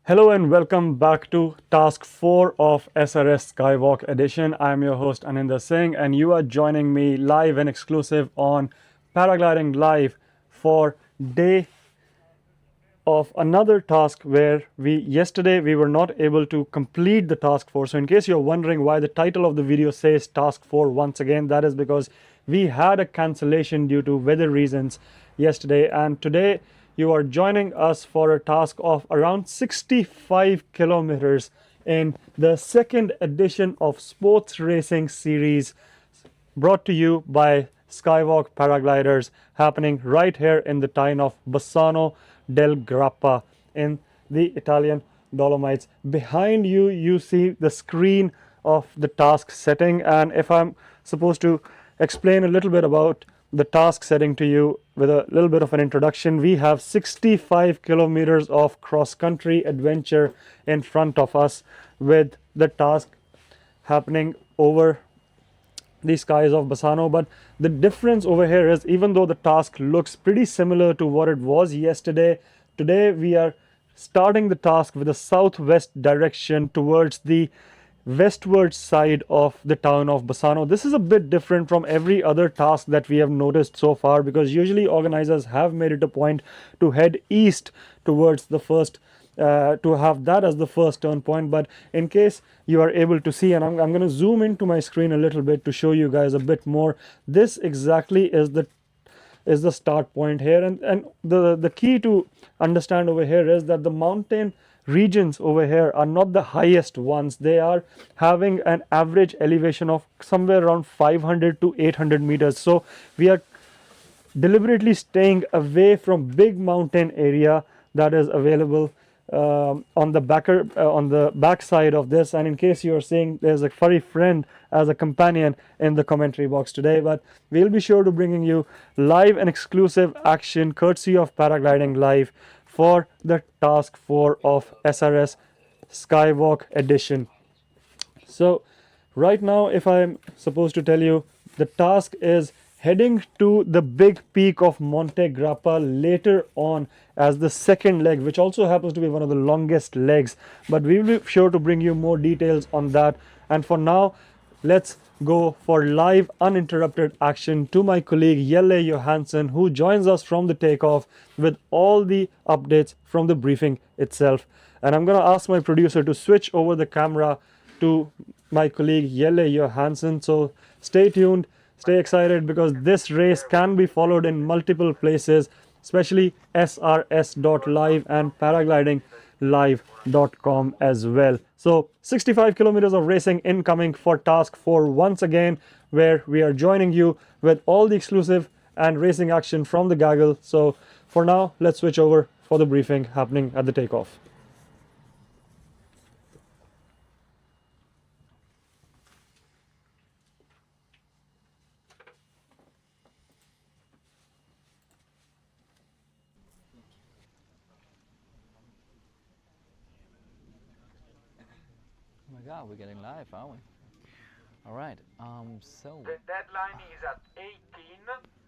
Hello and welcome back to Task 4 of SRS Skywalk Edition. I'm your host Aninder Singh and you are joining me live and exclusive on Paragliding Live for day of another task where yesterday we were not able to complete the task 4. So in case you're wondering why the title of the video says task 4 once again, that is because we had a cancellation due to weather reasons yesterday, and today you are joining us for a task of around 65 kilometers in the second edition of sports racing series brought to you by Skywalk paragliders, happening right here in the town of Bassano del Grappa in the Italian Dolomites. Behind you, you see the screen of the task setting, and if I'm supposed to explain a little bit about the task setting to you with a little bit of an introduction, we have 65 kilometers of cross-country adventure in front of us, with the task happening over the skies of Bassano. But the difference over here is, even though the task looks pretty similar to what it was yesterday, today we are starting the task with a southwest direction towards the westward side of the town of Bassano. This is a bit different from every other task that we have noticed so far, because usually organizers have made it a point to head east towards the first to have that as the first turn point. But in case you are able to see, and I'm going to zoom into my screen a little bit to show you guys a bit more, this exactly is the start point here, and the key to understand over here is that the mountain regions over here are not the highest ones. They are having an average elevation of somewhere around 500 to 800 meters. So we are deliberately staying away from big mountain area that is available on the back side of this. And in case you are seeing, there's a furry friend as a companion in the commentary box today. But we'll be sure to bringing you live and exclusive action courtesy of Paragliding Live for the task 4 of SRS Skywalk Edition. So right now, if I'm supposed to tell you, the task is heading to the big peak of Monte Grappa later on as the second leg, which also happens to be one of the longest legs. But we will be sure to bring you more details on that. And for now, let's go for live uninterrupted action to my colleague Jelle Johansson, who joins us from the takeoff with all the updates from the briefing itself. And I'm going to ask my producer to switch over the camera to my colleague Jelle Johansson. So stay tuned, stay excited, because this race can be followed in multiple places, especially SRS.live and paraglidinglive.com as well. So 65 kilometers of racing incoming for task 4 once again, where we are joining you with all the exclusive and racing action from the gaggle. So for now, let's switch over for the briefing happening at the takeoff. Oh my god, we're getting live, aren't we? Alright, so the deadline is at 18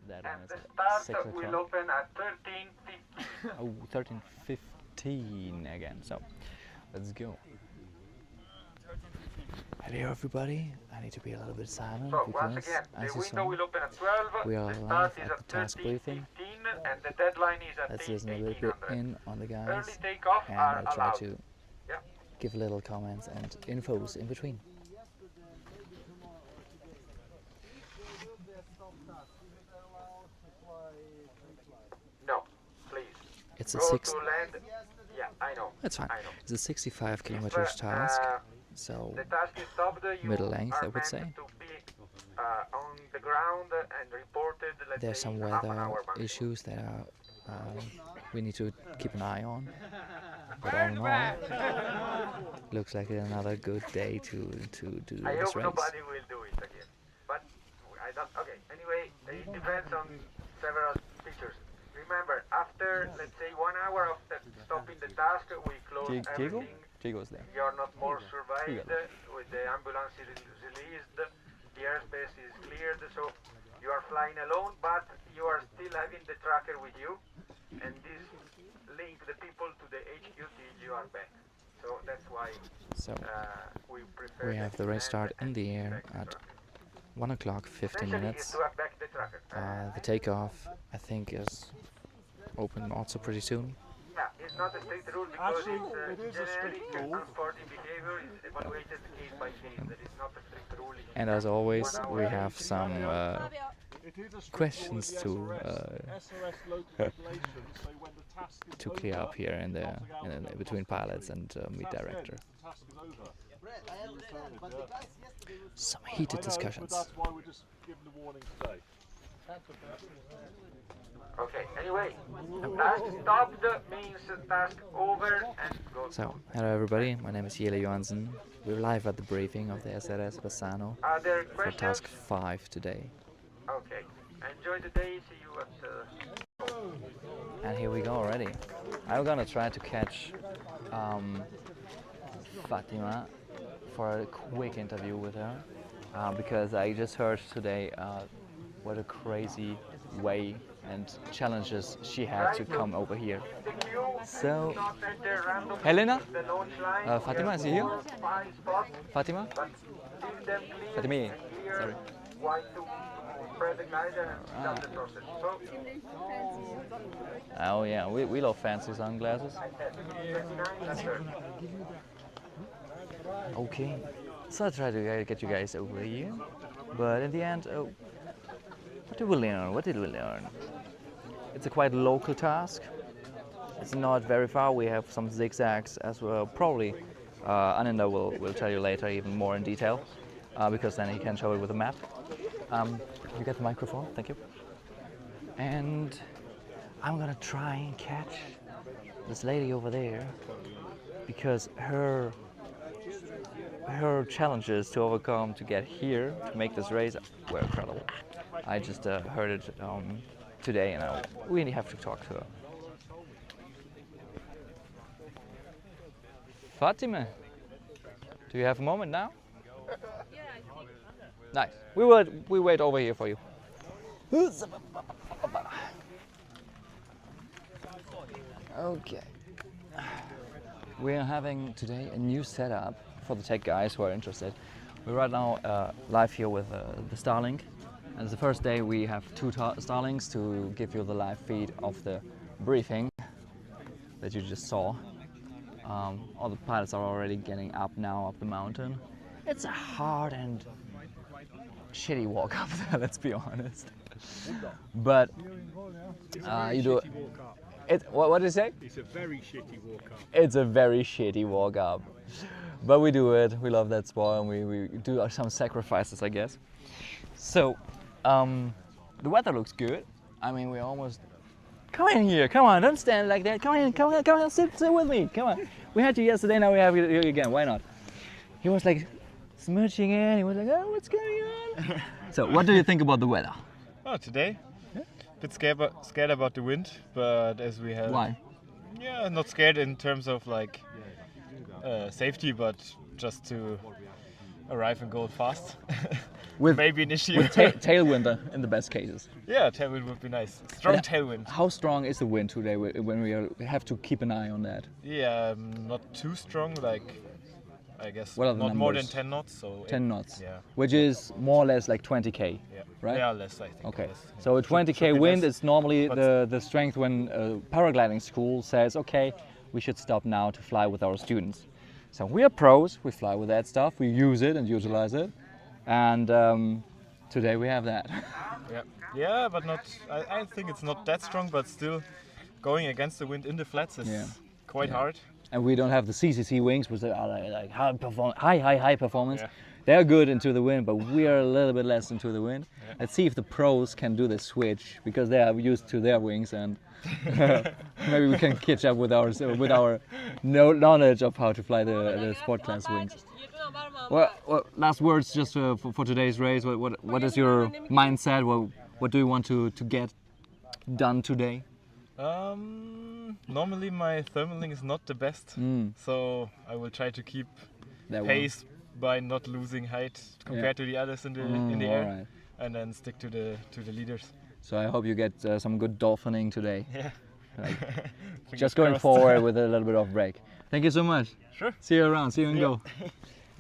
that and one the is start 6 will o'clock. open at 13:15. Oh, 13:15 again, so let's go. Hello everybody, I need to be a little bit silent So once because, again, as the you window saw, will open at 12, we are the live start is at at the task briefing. 13:15 and the deadline is at Let's listen a little bit 1800. in on the guys, Early takeoff and are I'll try allowed. to Yeah. give little comments and infos in between. No, please. It's a Go six. to land. Yeah, I know. That's fine. I know. It's a 65 If, kilometers task, so the task is stopped, you middle length, are I would meant say. to be on the ground and reported, let's There's say, some half an weather hour maximum. issues that are we need to keep an eye on. But all in all, looks like another good day to do I this hope race. nobody will do it again. But I don't. Okay. Anyway, it depends on several features. Remember, after let's say 1 hour of stopping the task, we close Diego? everything. Diego's there. You're not more survived Diego. with the ambulance released. The airspace is cleared, so you are flying alone, but you are still having the tracker with you, and this link the people to the HQ till you are back. So that's why So we prefer. we have the race start in the air at 1 o'clock, 15 Essentially, minutes. is to have back the tracker. The takeoff, I think, is open also pretty soon. Yeah, it's not a strict rule because Actually, it is a generic strict rule. unsporting behavior is evaluated case by case. There is not a strict rule. And as always, we have some It is a strict questions rule in to SRS local regulations say when the task is to clear over, up here in the between pilots and meet that's director. it, the task is over. Some heated I know, discussions. but that's why we're just giving the warning today. Okay, anyway, task stopped means task over and go. So, hello everybody, my name is Jelle Johansen. We're live at the briefing of the SRS Bassano Are there for questions? task 5 today. Okay, enjoy the day, see you at And here we go already. I'm gonna try to catch Fatima for a quick interview with her because I just heard today what a crazy way and challenges she had to come over here. the queue, So, not enter random Helena? the launch line. Fatima, is she here? 5 spots, Fatima? but leave them clear, Fatima, and clear sorry. while to spread the guide and start the process. So, Oh yeah, we love fancy sunglasses. 29 and 30. Okay, so I try to get you guys over here, but in the end, what did we learn? What did we learn? It's a quite local task. It's not very far. We have some zigzags as well. Probably Ananda will tell you later even more in detail because then he can show it with a map. You get the microphone, thank you. And I'm gonna try and catch this lady over there because her challenges to overcome to get here to make this race were incredible. I just heard it today and I really have to talk to her. Fatima, do you have a moment now? Nice. We wait over here for you. Okay. We are having today a new setup for the tech guys who are interested. We're right now live here with the Starlink. And it's the first day we have 2 Starlinks to give you the live feed of the briefing that you just saw. All the pilots are already getting up now up the mountain. It's a hard and shitty walk up there, let's be honest. But you do it. What did you say? It's a very shitty walk up. It's a very shitty walk up. But we do it. We love that sport and we do some sacrifices, I guess. So, the weather looks good. I mean, we almost... Come in here, come on, don't stand like that. Come on, sit with me, come on. We had you yesterday, now we have you again, why not? He was like smooching in, he was like, oh, what's going on? So, what do you think about the weather? Oh, today? A bit scared about the wind, but as we have... Why? Yeah, not scared in terms of like safety, but just to arrive and go fast. With maybe an issue. With tailwind in the best cases. Yeah, tailwind would be nice. Strong Yeah. tailwind. How strong is the wind today when we have to keep an eye on that? Yeah, not too strong, like I guess What are the not more than numbers? 10 knots. So 10 knots, Yeah. which is more or less like 20k, Yeah. right? Yeah, less I think. Okay, less. so a Should 20k be wind less. is normally but- the strength when paragliding school says, okay, we should stop now to fly with our students. So we are pros, we fly with that stuff, we use it and utilize it, and today we have that. Yeah, yeah, but not. I think it's not that strong, but still going against the wind in the flats is Yeah. quite Yeah. hard. and we don't have the CCC wings, which are like high performance. Yeah. They're good into the wind, but we are a little bit less into the wind. Yeah. Let's see if the pros can do the switch, because they are used to their wings, and maybe we can catch up with our knowledge of how to fly the sport class wings. Well, last words just for today's race. What is your mindset? What do you want to get done today? Normally my thermaling is not the best, so I will try to keep That one. pace by not losing height compared to the others in the air, alright. and then stick to the leaders. So I hope you get some good dolphining today. Yeah. Like, Fingers just going crossed. forward with a little bit of break. Thank you so much. Sure. See you around. See you in go.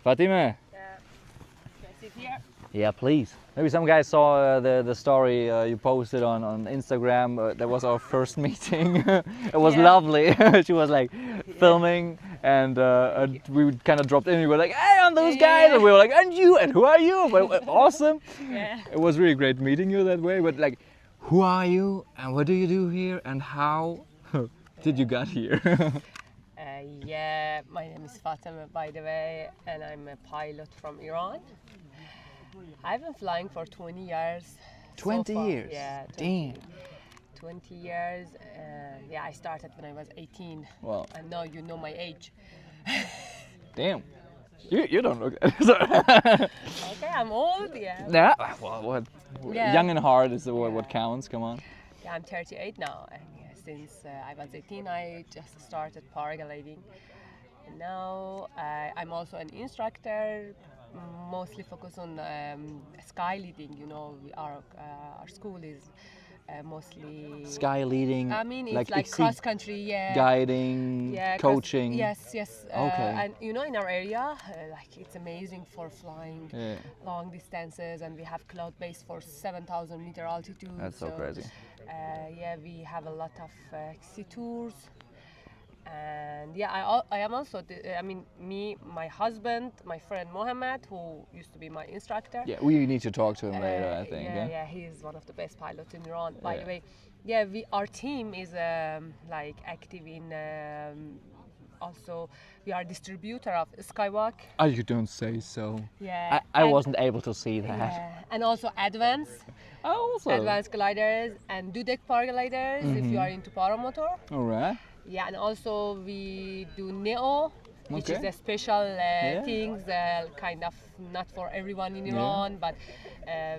Fatima. Yeah, please. Maybe some guys saw the story you posted on Instagram. That was our first meeting. It was lovely. She was like filming, and we kind of dropped in. We were like, "Hey, I'm those guys," and we were like, "And you? And who are you?" But awesome. Yeah. It was really great meeting you that way. But like, who are you? And what do you do here? And how did you got here? Yeah, my name is Fatima, by the way, and I'm a pilot from Iran. I've been flying for 20 years. so 20 far. years. Yeah, Damn. 20 years. Yeah, I started when I was 18. Wow. And now you know my age. Damn. You don't look it. Okay, I'm old, yeah. Yeah. Well, what? Yeah. Young and hard is what counts. Come on. Yeah, I'm 38 now, and yeah, since I was 18, I just started paragliding. And now I'm also an instructor, mostly focused on skyliding. You know, our school is mostly Sky leading. I mean, it's like exceed cross country, yeah. guiding, Yeah, coaching. Yes, yes. Okay. And you know, in our area, like it's amazing for flying Yeah. long distances, and we have cloud base for 7,000 meter altitude. That's so crazy. Yeah, we have a lot of sea tours, and yeah, I am also. My husband, my friend Mohammed, who used to be my instructor. Yeah, we need to talk to him later, I think. Yeah, he is one of the best pilots in Iran. By Yeah. the way, yeah, our team is like active in. Also, we are distributor of Skywalk. Oh, you don't say so. Yeah, I and- wasn't able to see that. Yeah, and also advanced Also. gliders and dudek paragliders if you are into paramotor. All right. Yeah, and also we do Neo, which is Okay. a special things, kind of not for everyone in Iran, but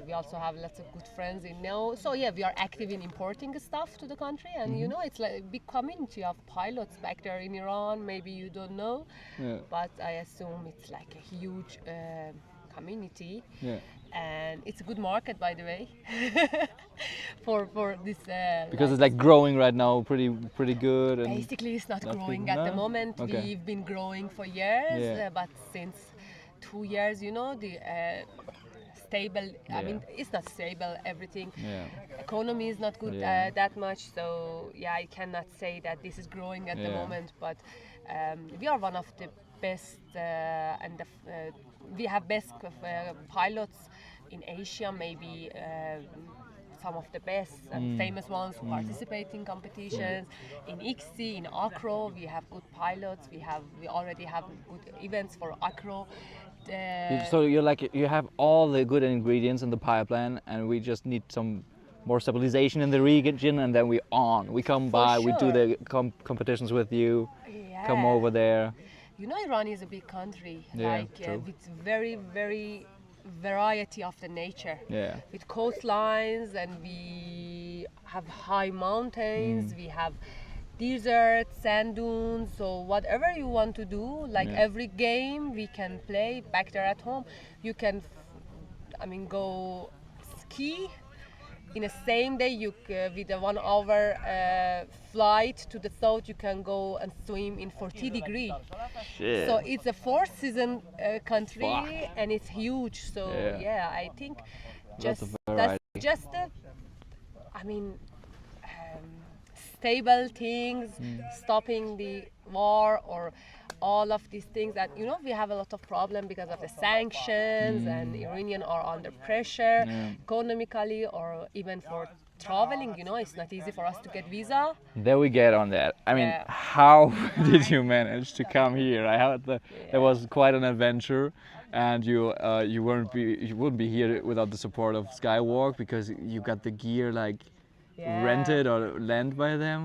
we also have lots of good friends in Neo. So yeah, we are active in importing stuff to the country, and you know, it's like a big community of pilots back there in Iran. Maybe you don't know, Yeah. but I assume it's like a huge community. Yeah. And it's a good market, by the way, for this. Because it's like growing right now, pretty good. And basically it's not Not growing big, at the no? moment. Okay. We've been growing for years, Yeah. but since 2 years, you know, the stable. I Yeah. mean, it's not stable. Everything. Yeah. Economy is not good Yeah. that much. So yeah, I cannot say that this is growing at the Yeah. moment. But we are one of the best, and we have best pilots in Asia, maybe some of the best and famous ones who participate in competitions. In XC, in acro, we have good pilots. We already have good events for acro. So you're like you have all the good ingredients in the pipeline, and we just need some more stabilization in the region, and then we come by, we do sure. the competitions with you, come Yeah. over there. You know, Iran is a big country, Yeah, like true. with very variety of the nature. Yeah. With coastlines, and we have high mountains, we have deserts, sand dunes. So whatever you want to do, like Yeah. every game we can play back there at home. You can, go ski. In the same day, with a 1 hour flight to the south, you can go and swim in 40 degrees. Shit. So it's a 4-season country, Fuck. and it's huge. So Yeah. I think Lots of that's variety. just stable things, stopping the war or all of these things that we have a lot of problem because of the sanctions, and Iranians are under pressure economically, or even for traveling, you know, it's not easy for us to get visa. There we get on that. I mean, Yeah. how did you manage to come here? I heard that it was quite an adventure, and you wouldn't be here without the support of Skywalk, because you got the gear like Yeah. rented or lent by them.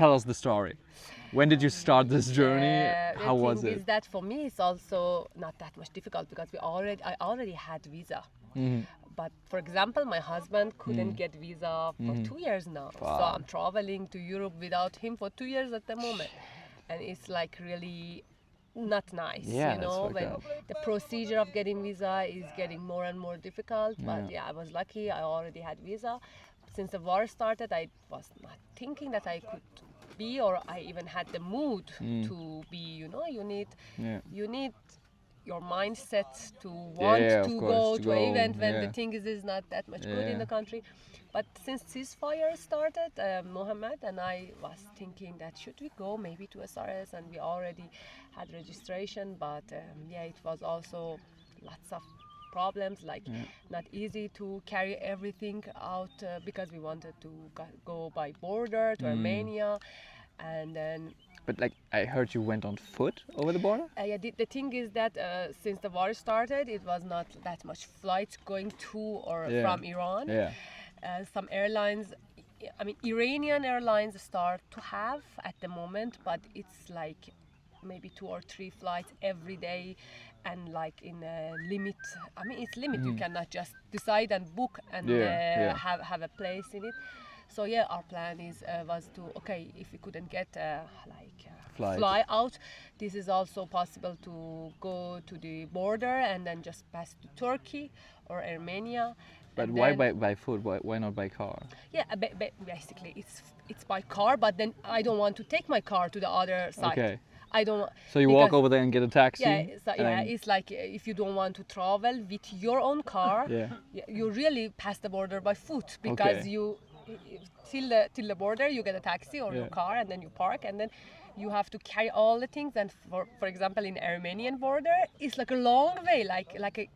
Tell us the story. When did you start this journey? How the was thing it? is that for me it's also not that much difficult because I already had visa. Mm-hmm. But for example, my husband couldn't get visa for 2 years now. So I'm traveling to Europe without him for 2 years at the moment. And it's like really not nice, Yeah, you that's know, fucked when up. the procedure of getting visa is getting more and more difficult. But yeah, I was lucky, I already had visa. Since the war started, I was not thinking that I could be, or I even had the mood to be, you know, you need your mindset to want Yeah, of to course, go to to an go, event when yeah. the thing is not that much good in Yeah. the country. But since ceasefire started, Mohammed and I was thinking that should we go maybe to SRS, and we already had registration, but yeah, it was also lots of problems, like not easy to carry everything out because we wanted to go by border to Armenia, and then But like, I heard you went on foot over the border. yeah, the thing is that since the war started, it was not that much flights going to or Yeah. from Iran. Yeah. Some airlines, I mean, Iranian airlines start to have at the moment, but it's like maybe 2 or 3 flights every day, and like in a limit. I mean, it's limit. You cannot just decide and book and Yeah. have a place in it. So yeah, our plan was to, okay, if we couldn't get Flight. fly out, this is also possible to go to the border and then just pass to Turkey or Armenia. But and why then- by foot? Why not by car? Yeah, basically it's by car, but then I don't want to take my car to the other side. Okay. I don't. So you walk because- over there and get a taxi. Yeah, so, and yeah, then- it's like if you don't want to travel with your own car, Yeah. you really pass the border by foot, because Okay. you till the border you get a taxi or your Yeah. car, and then you park, and then you have to carry all the things. And for example, in Armenian border, it's like a long way, like a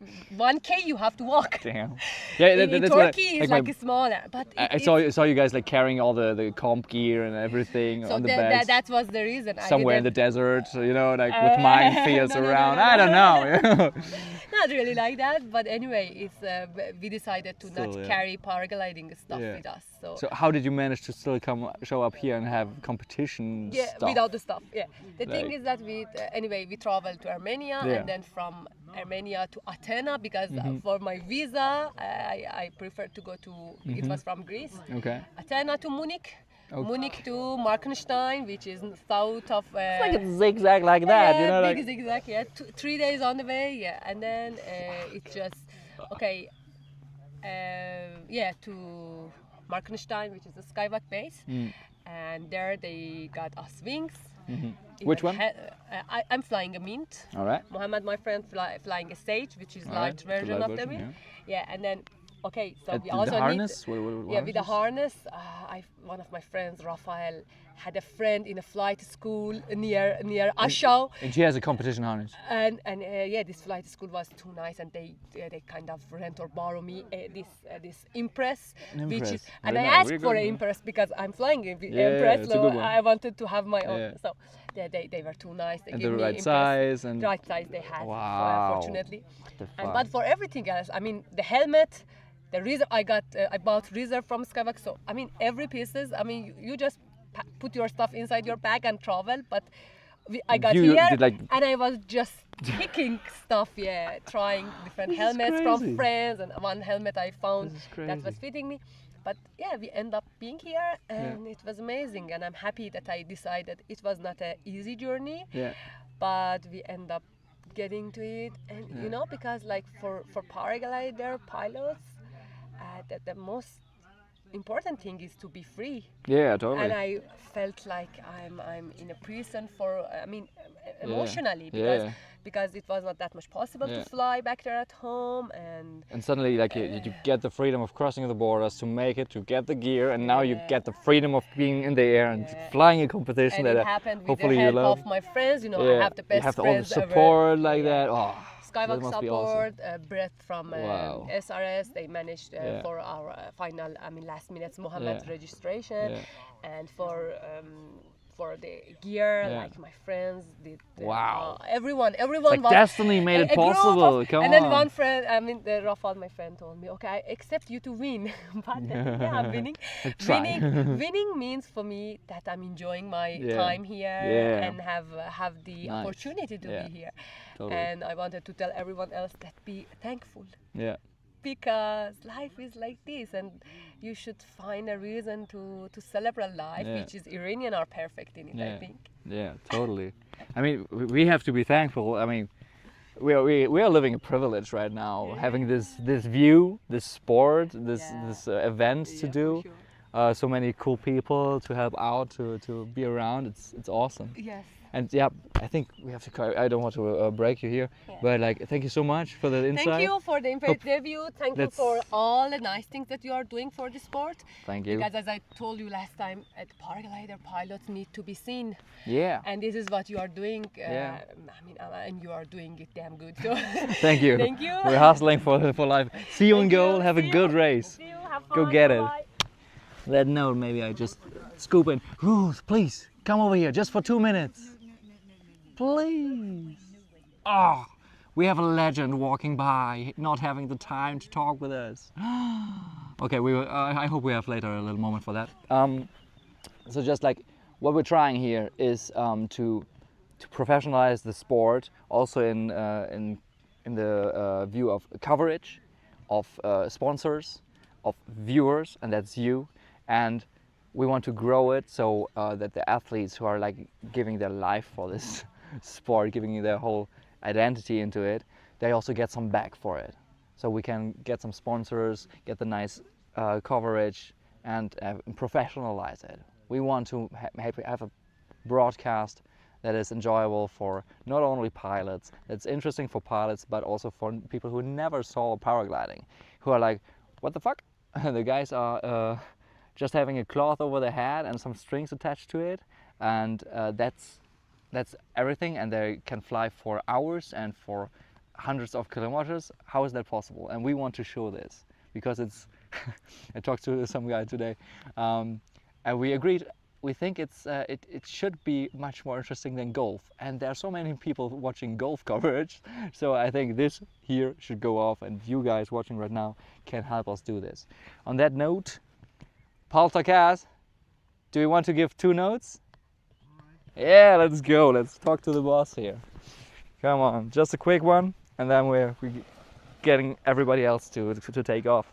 1K you have to walk. Damn. Yeah, In that's what Turkey, it's my- like smaller, but I saw you guys like carrying all the comp gear and everything so on the that, bags. that was the reason. Somewhere in the desert, you know, like with minefields no, no, around. no, I don't know. Not really like that, but anyway, it's we decided to not Still, yeah. carry paragliding stuff Yeah. with us. So how did you manage to still show up here and have competition Yeah, stuff? without the stuff. Yeah, the thing Like- is that anyway we traveled to Armenia, Yeah. and then from Armenia to Athena, because Mm-hmm. for my visa I preferred to go to. It was from Greece. Okay. Athena to Munich. Okay. Munich to Markenstein, which is south of. Like a zigzag like that, yeah, you know, big like zigzag. Yeah, 3 days on the way. Yeah, and then it's just okay. Yeah, to Markenstein, which is a Skywalk base, and there they got us wings. Mm-hmm. Which one? I'm flying a Mint. All right. Mohammed, my friend, flying a Sage, which is All light right, version light of the version, Mint. Yeah, and then okay, so we The also harness? need. What Yeah, with the harness? harness, one of my friends, Rafael, had a friend in a flight school near Ashau, And she has a competition harness. and yeah, this flight school was too nice, and they kind of rent or borrow me this Impress, which is, Impress. and Very I nice, asked really for good, an yeah. Impress because I'm flying in Yeah, Impress, it's a so good one. I wanted to have my own. Yeah. So they were too nice. They And gave the me right Impress. size and The right size they had, Wow. fortunately. the And fuck? but for everything else, I mean, the helmet, the reserve I bought reserve from Skywalk. So I mean, every pieces. I mean, you just put your stuff inside your bag and travel. But I got You here did, like- and I was just picking stuff. Yeah, trying different This is helmets crazy. from friends, and one helmet I found This is that was crazy. fitting me. But yeah, we end up being here, and it was amazing. And I'm happy that I decided it was not an easy journey, Yeah. but we end up getting to it. And you know, because like for paraglider pilots, the most important thing is to be free. Yeah, totally. And I felt like I'm in a prison for, I mean, emotionally, because Yeah. because it was not that much possible Yeah. to fly back there at home, And suddenly, like, you get the freedom of crossing the borders to make it, to get the gear, and now you get the freedom of being in the air and flying a competition and that it happened with hopefully the you help love. of my friends. You know, Yeah, I have the best you have all the friends ever. support like that. Oh, That Skywalk must be awesome. support, Brett from Wow. SRS. They managed Yeah. for our final, last minute Mohammed Yeah. registration, Yeah. and for the gear, Yeah. like my friends did. Wow. Everyone Like was destiny made it a group possible. Come and then on. one friend, Rafal, my friend, told me, "Okay, I accept you to win, but yeah, I'm winning. Try. Winning means for me that I'm enjoying my Yeah. time here Yeah. and have the Nice. opportunity to Yeah. be here." Totally. And I wanted to tell everyone else that be thankful, Yeah. because life is like this, and you should find a reason to celebrate life, Yeah. which is Iranian are perfect in it, Yeah. I think. Yeah, totally. I mean, we have to be thankful. I mean, we are living a privilege right now, having this view, this sport, this event to do. For sure. So many cool people to help out, to be around. It's awesome. Yes. And yeah, I think we have to. I don't want to break you here, Yeah. but like, thank you so much for the insight. Thank you for the interview. Thank you let's- for all the nice things that you are doing for the sport. Thank you. Because as I told you last time, paraglider pilots need to be seen, Yeah. and this is what you are doing. Yeah. And you are doing it damn good. So Thank you. Thank you. We're hustling for life. See you in Thank you. goal. Have a See good you. race. See you. Have Go fun. get it. Bye-bye. That note, maybe I just scoop in. Ruth, please come over here just for 2 minutes. Please. Oh, we have a legend walking by, not having the time to talk with us. Okay, I hope we have later a little moment for that. So just like what we're trying here is to professionalize the sport, also in the view of coverage, of sponsors, of viewers, and that's you. And we want to grow it so that the athletes who are like giving their life for this sport, giving their whole identity into it, they also get some back for it. So we can get some sponsors, get the nice coverage, and professionalize it. We want to have a broadcast that is enjoyable for not only pilots, that's interesting for pilots, but also for people who never saw paragliding, who are like, what the fuck? The guys are just having a cloth over their head and some strings attached to it, and that's everything, and they can fly for hours and for hundreds of kilometers. How is that possible? And we want to show this because it's I talked to some guy today, and we agreed. We think it should be much more interesting than golf, and there are so many people watching golf coverage, so I think this here should go off, and you guys watching right now can help us do this. On that note, Paul Takaz, do you want to give 2 notes? Yeah, let's go. Let's talk to the boss here. Come on, just a quick one, and then we're getting everybody else to take off.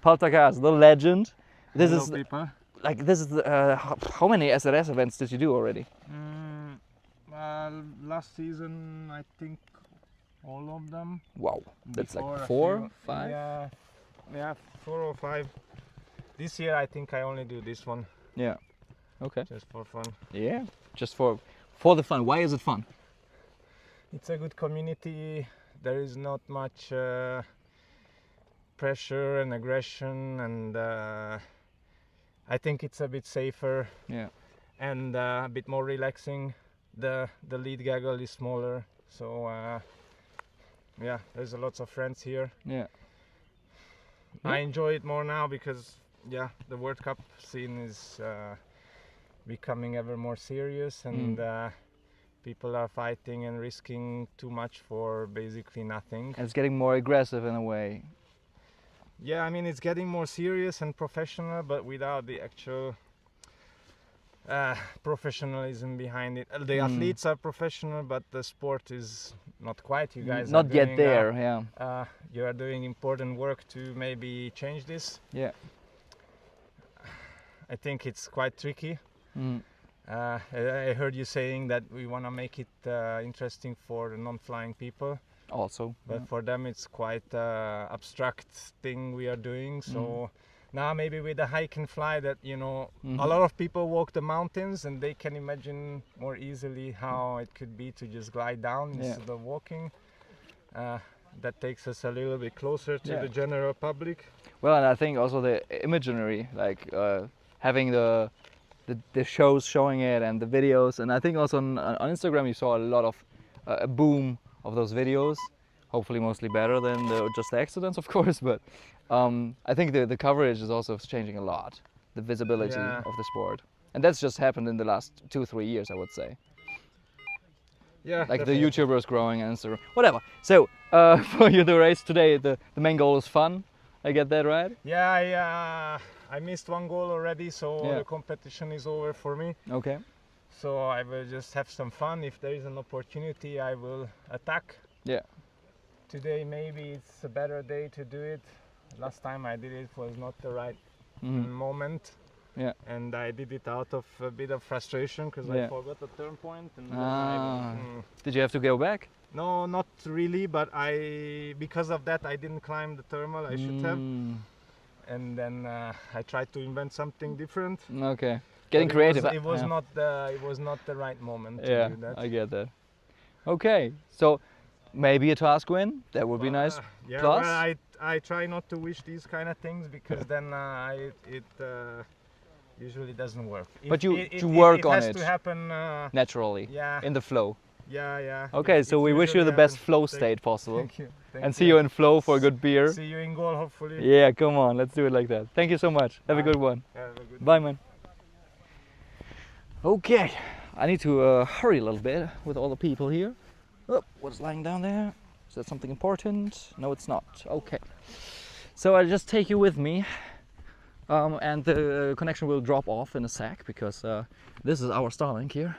Paul Takaz, the legend. This Hello, is people. like this is how many SRS events did you do already? Last season, I think all of them. Wow, that's Before like a 4, few- 5. Yeah, 4 or 5. This year, I think I only do this one Yeah. Okay. just for fun. Yeah, just for the fun. Why is it fun? It's a good community. There is not much pressure and aggression, and I think it's a bit safer Yeah. and a bit more relaxing. The lead gaggle is smaller, so yeah, there's a lots of friends here. Yeah. I enjoy it more now because the World Cup scene is becoming ever more serious, and people are fighting and risking too much for basically nothing. And it's getting more aggressive in a way. Yeah, I mean, it's getting more serious and professional, but without the actual professionalism behind it. The athletes are professional, but the sport is not quite. You guys Not are yet doing, there. Yeah. you are doing important work to maybe change this. Yeah. I think it's quite tricky. Mm. I heard you saying that we want to make it interesting for the non-flying people, Also. but for them it's quite abstract thing we are doing. So now maybe with the hike and fly, that a lot of people walk the mountains and they can imagine more easily how it could be to just glide down instead of walking. That takes us a little bit closer to the general public. Well, and I think also the imaginary, like having the shows showing it and the videos, and I think also on Instagram you saw a lot of a boom of those videos hopefully mostly better than just the accidents, of course. But I think the coverage is also changing a lot, the visibility Yeah. of the sport, and that's just happened in the last 2-3 years, I would say. Yeah, Like definitely. the YouTubers growing and Instagram, whatever. So for you, the race today, the main goal is fun. I get that right? Yeah, I missed one goal already, so Yeah. the competition is over for me. Okay. So I will just have some fun. If there is an opportunity, I will attack. Yeah. Today maybe it's a better day to do it. Last time I did it was not the right Mhm. moment. Yeah. And I did it out of a bit of frustration because Yeah. I forgot the turn point. And Ah. then Did you have to go back? no, not really, but because of that I didn't climb the thermal I should have. Mm. And then I tried to invent something different. Okay. Getting But creative. It was yeah. not the right moment Yeah, to do that. I get that. Okay, so maybe a task win. That would be nice. Yeah, Plus? well, I try not to wish these kind of things because then it usually doesn't work. But you work on it. it. has to happen. Naturally. Yeah. In the flow. Yeah. Okay, It- so it we wish you usually the best happens. flow Thank- state possible. Thank you. Thank And see you in flow for a good beer. See you in goal, hopefully. Yeah, come on, let's do it like that. Thank you so much. Have a Bye. good one. Have a good Bye, man. Okay, I need to hurry a little bit with all the people here. Oh, what's lying down there? Is that something important? No, it's not. Okay. So I'll just take you with me, and the connection will drop off in a sec because this is our Starlink here.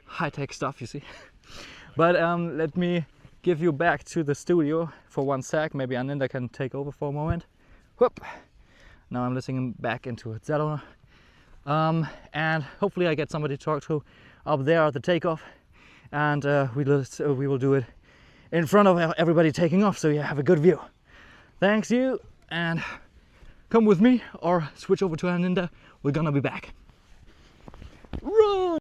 High-tech stuff, you see. But let me give you back to the studio for one sec. Maybe Aninda can take over for a moment. Whoop. Now I'm listening back into Zellona. And hopefully I get somebody to talk to up there at the takeoff, and we will do it in front of everybody taking off, so you have a good view. Thanks you, and come with me or switch over to Aninda. We're gonna be back. Run!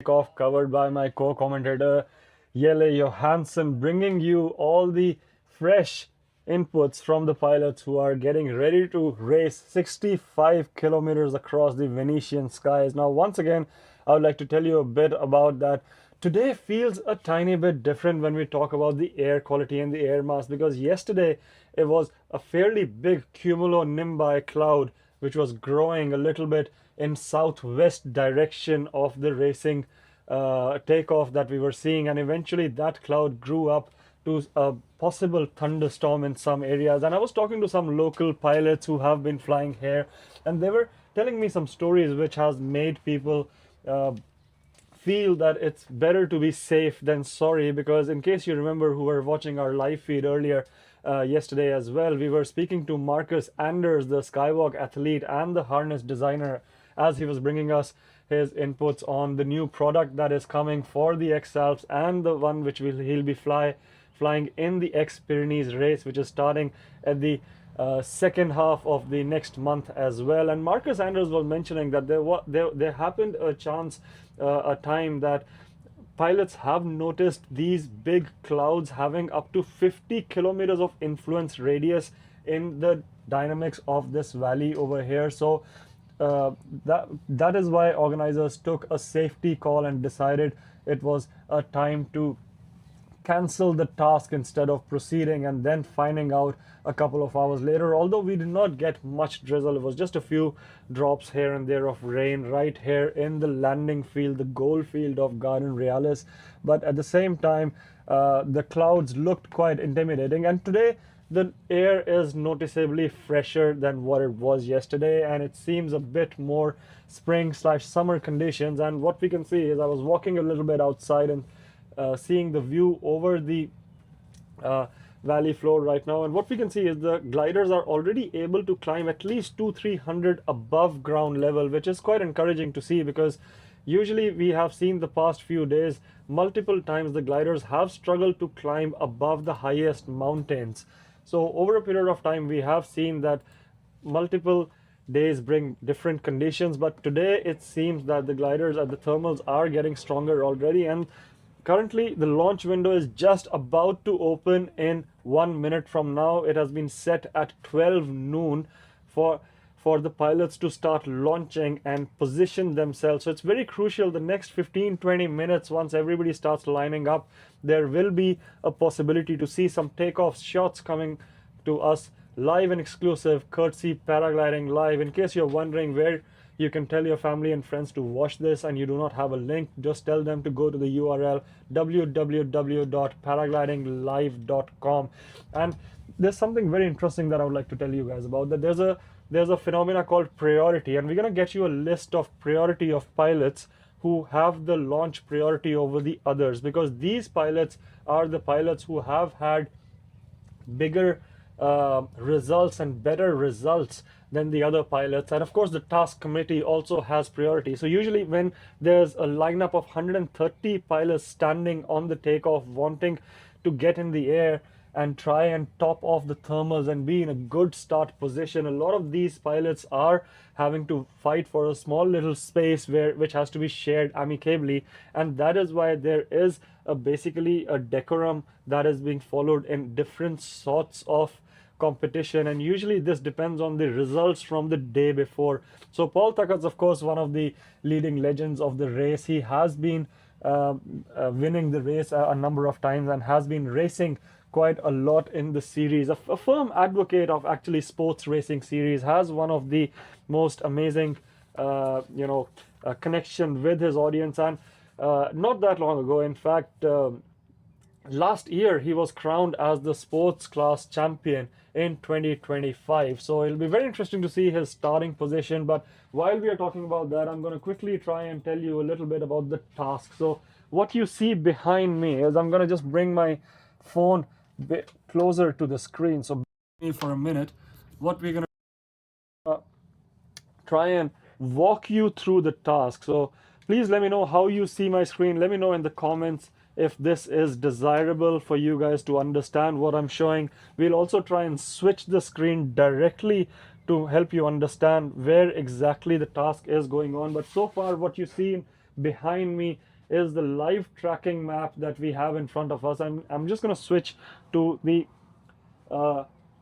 Off covered by my co-commentator Jelle Johansson, bringing you all the fresh inputs from the pilots who are getting ready to race 65 kilometers across the Venetian skies. Now, once again, I would like to tell you a bit about that. Today feels a tiny bit different when we talk about the air quality and the air mass, because yesterday it was a fairly big cumulonimbus cloud which was growing a little bit in southwest direction of the racing takeoff that we were seeing, and eventually that cloud grew up to a possible thunderstorm in some areas. And I was talking to some local pilots who have been flying here, and they were telling me some stories which has made people feel that it's better to be safe than sorry, because in case you remember who were watching our live feed earlier yesterday as well, we were speaking to Marcus Anders, the Skywalk athlete and the harness designer, as he was bringing us his inputs on the new product that is coming for the X Alps and the one which he'll be flying in the X Pyrenees race, which is starting at the second half of the next month as well. And Marcus Anders was mentioning that there happened a time that pilots have noticed these big clouds having up to 50 kilometers of influence radius in the dynamics of this valley over here. So that is why organizers took a safety call and decided it was a time to cancel the task instead of proceeding and then finding out a couple of hours later. Although we did not get much drizzle, it was just a few drops here and there of rain right here in the landing field, the goal field of Garden Realis. But at the same time, the clouds looked quite intimidating, and today the air is noticeably fresher than what it was yesterday, and it seems a bit more spring/summer conditions. And what we can see is, I was walking a little bit outside and seeing the view over the valley floor right now, and what we can see is the gliders are already able to climb at least 200-300 above ground level, which is quite encouraging to see, because usually we have seen the past few days multiple times the gliders have struggled to climb above the highest mountains. So over a period of time we have seen that multiple days bring different conditions, but today it seems that the gliders at the thermals are getting stronger already, and currently the launch window is just about to open in 1 minute from now. It has been set at 12 noon for for the pilots to start launching and position themselves. So it's very crucial the next 15-20 minutes, once everybody starts lining up, there will be a possibility to see some takeoff shots coming to us live and exclusive, courtesy Paragliding Live. In case you're wondering where you can tell your family and friends to watch this and you do not have a link, just tell them to go to the URL www.paraglidinglive.com. And there's something very interesting that I would like to tell you guys about, that there's a phenomena called priority, and we're going to get you a list of priority of pilots who have the launch priority over the others, because these pilots are the pilots who have had bigger results and better results than the other pilots. And of course the task committee also has priority. So usually when there's a lineup of 130 pilots standing on the takeoff wanting to get in the air and try and top off the thermals and be in a good start position, a lot of these pilots are having to fight for a small little space which has to be shared amicably. And that is why there is basically a decorum that is being followed in different sorts of competition, and usually this depends on the results from the day before. So Paul Tucker's of course one of the leading legends of the race. He has been winning the race a number of times and has been racing quite a lot in the series. A firm advocate of actually sports racing series, has one of the most amazing connection with his audience. And not that long ago, in fact, last year he was crowned as the sports class champion in 2025. So it'll be very interesting to see his starting position. But while we are talking about that, I'm going to quickly try and tell you a little bit about the task. So what you see behind me is, I'm going to just bring my phone a bit closer to the screen. So bear with me for a minute. What we're going to try and walk you through the task. So please let me know how you see my screen. Let me know in the comments if this is desirable for you guys to understand what I'm showing. We'll also try and switch the screen directly to help you understand where exactly the task is going on. But so far what you see behind me is the live tracking map that we have in front of us. I'm just going to switch to the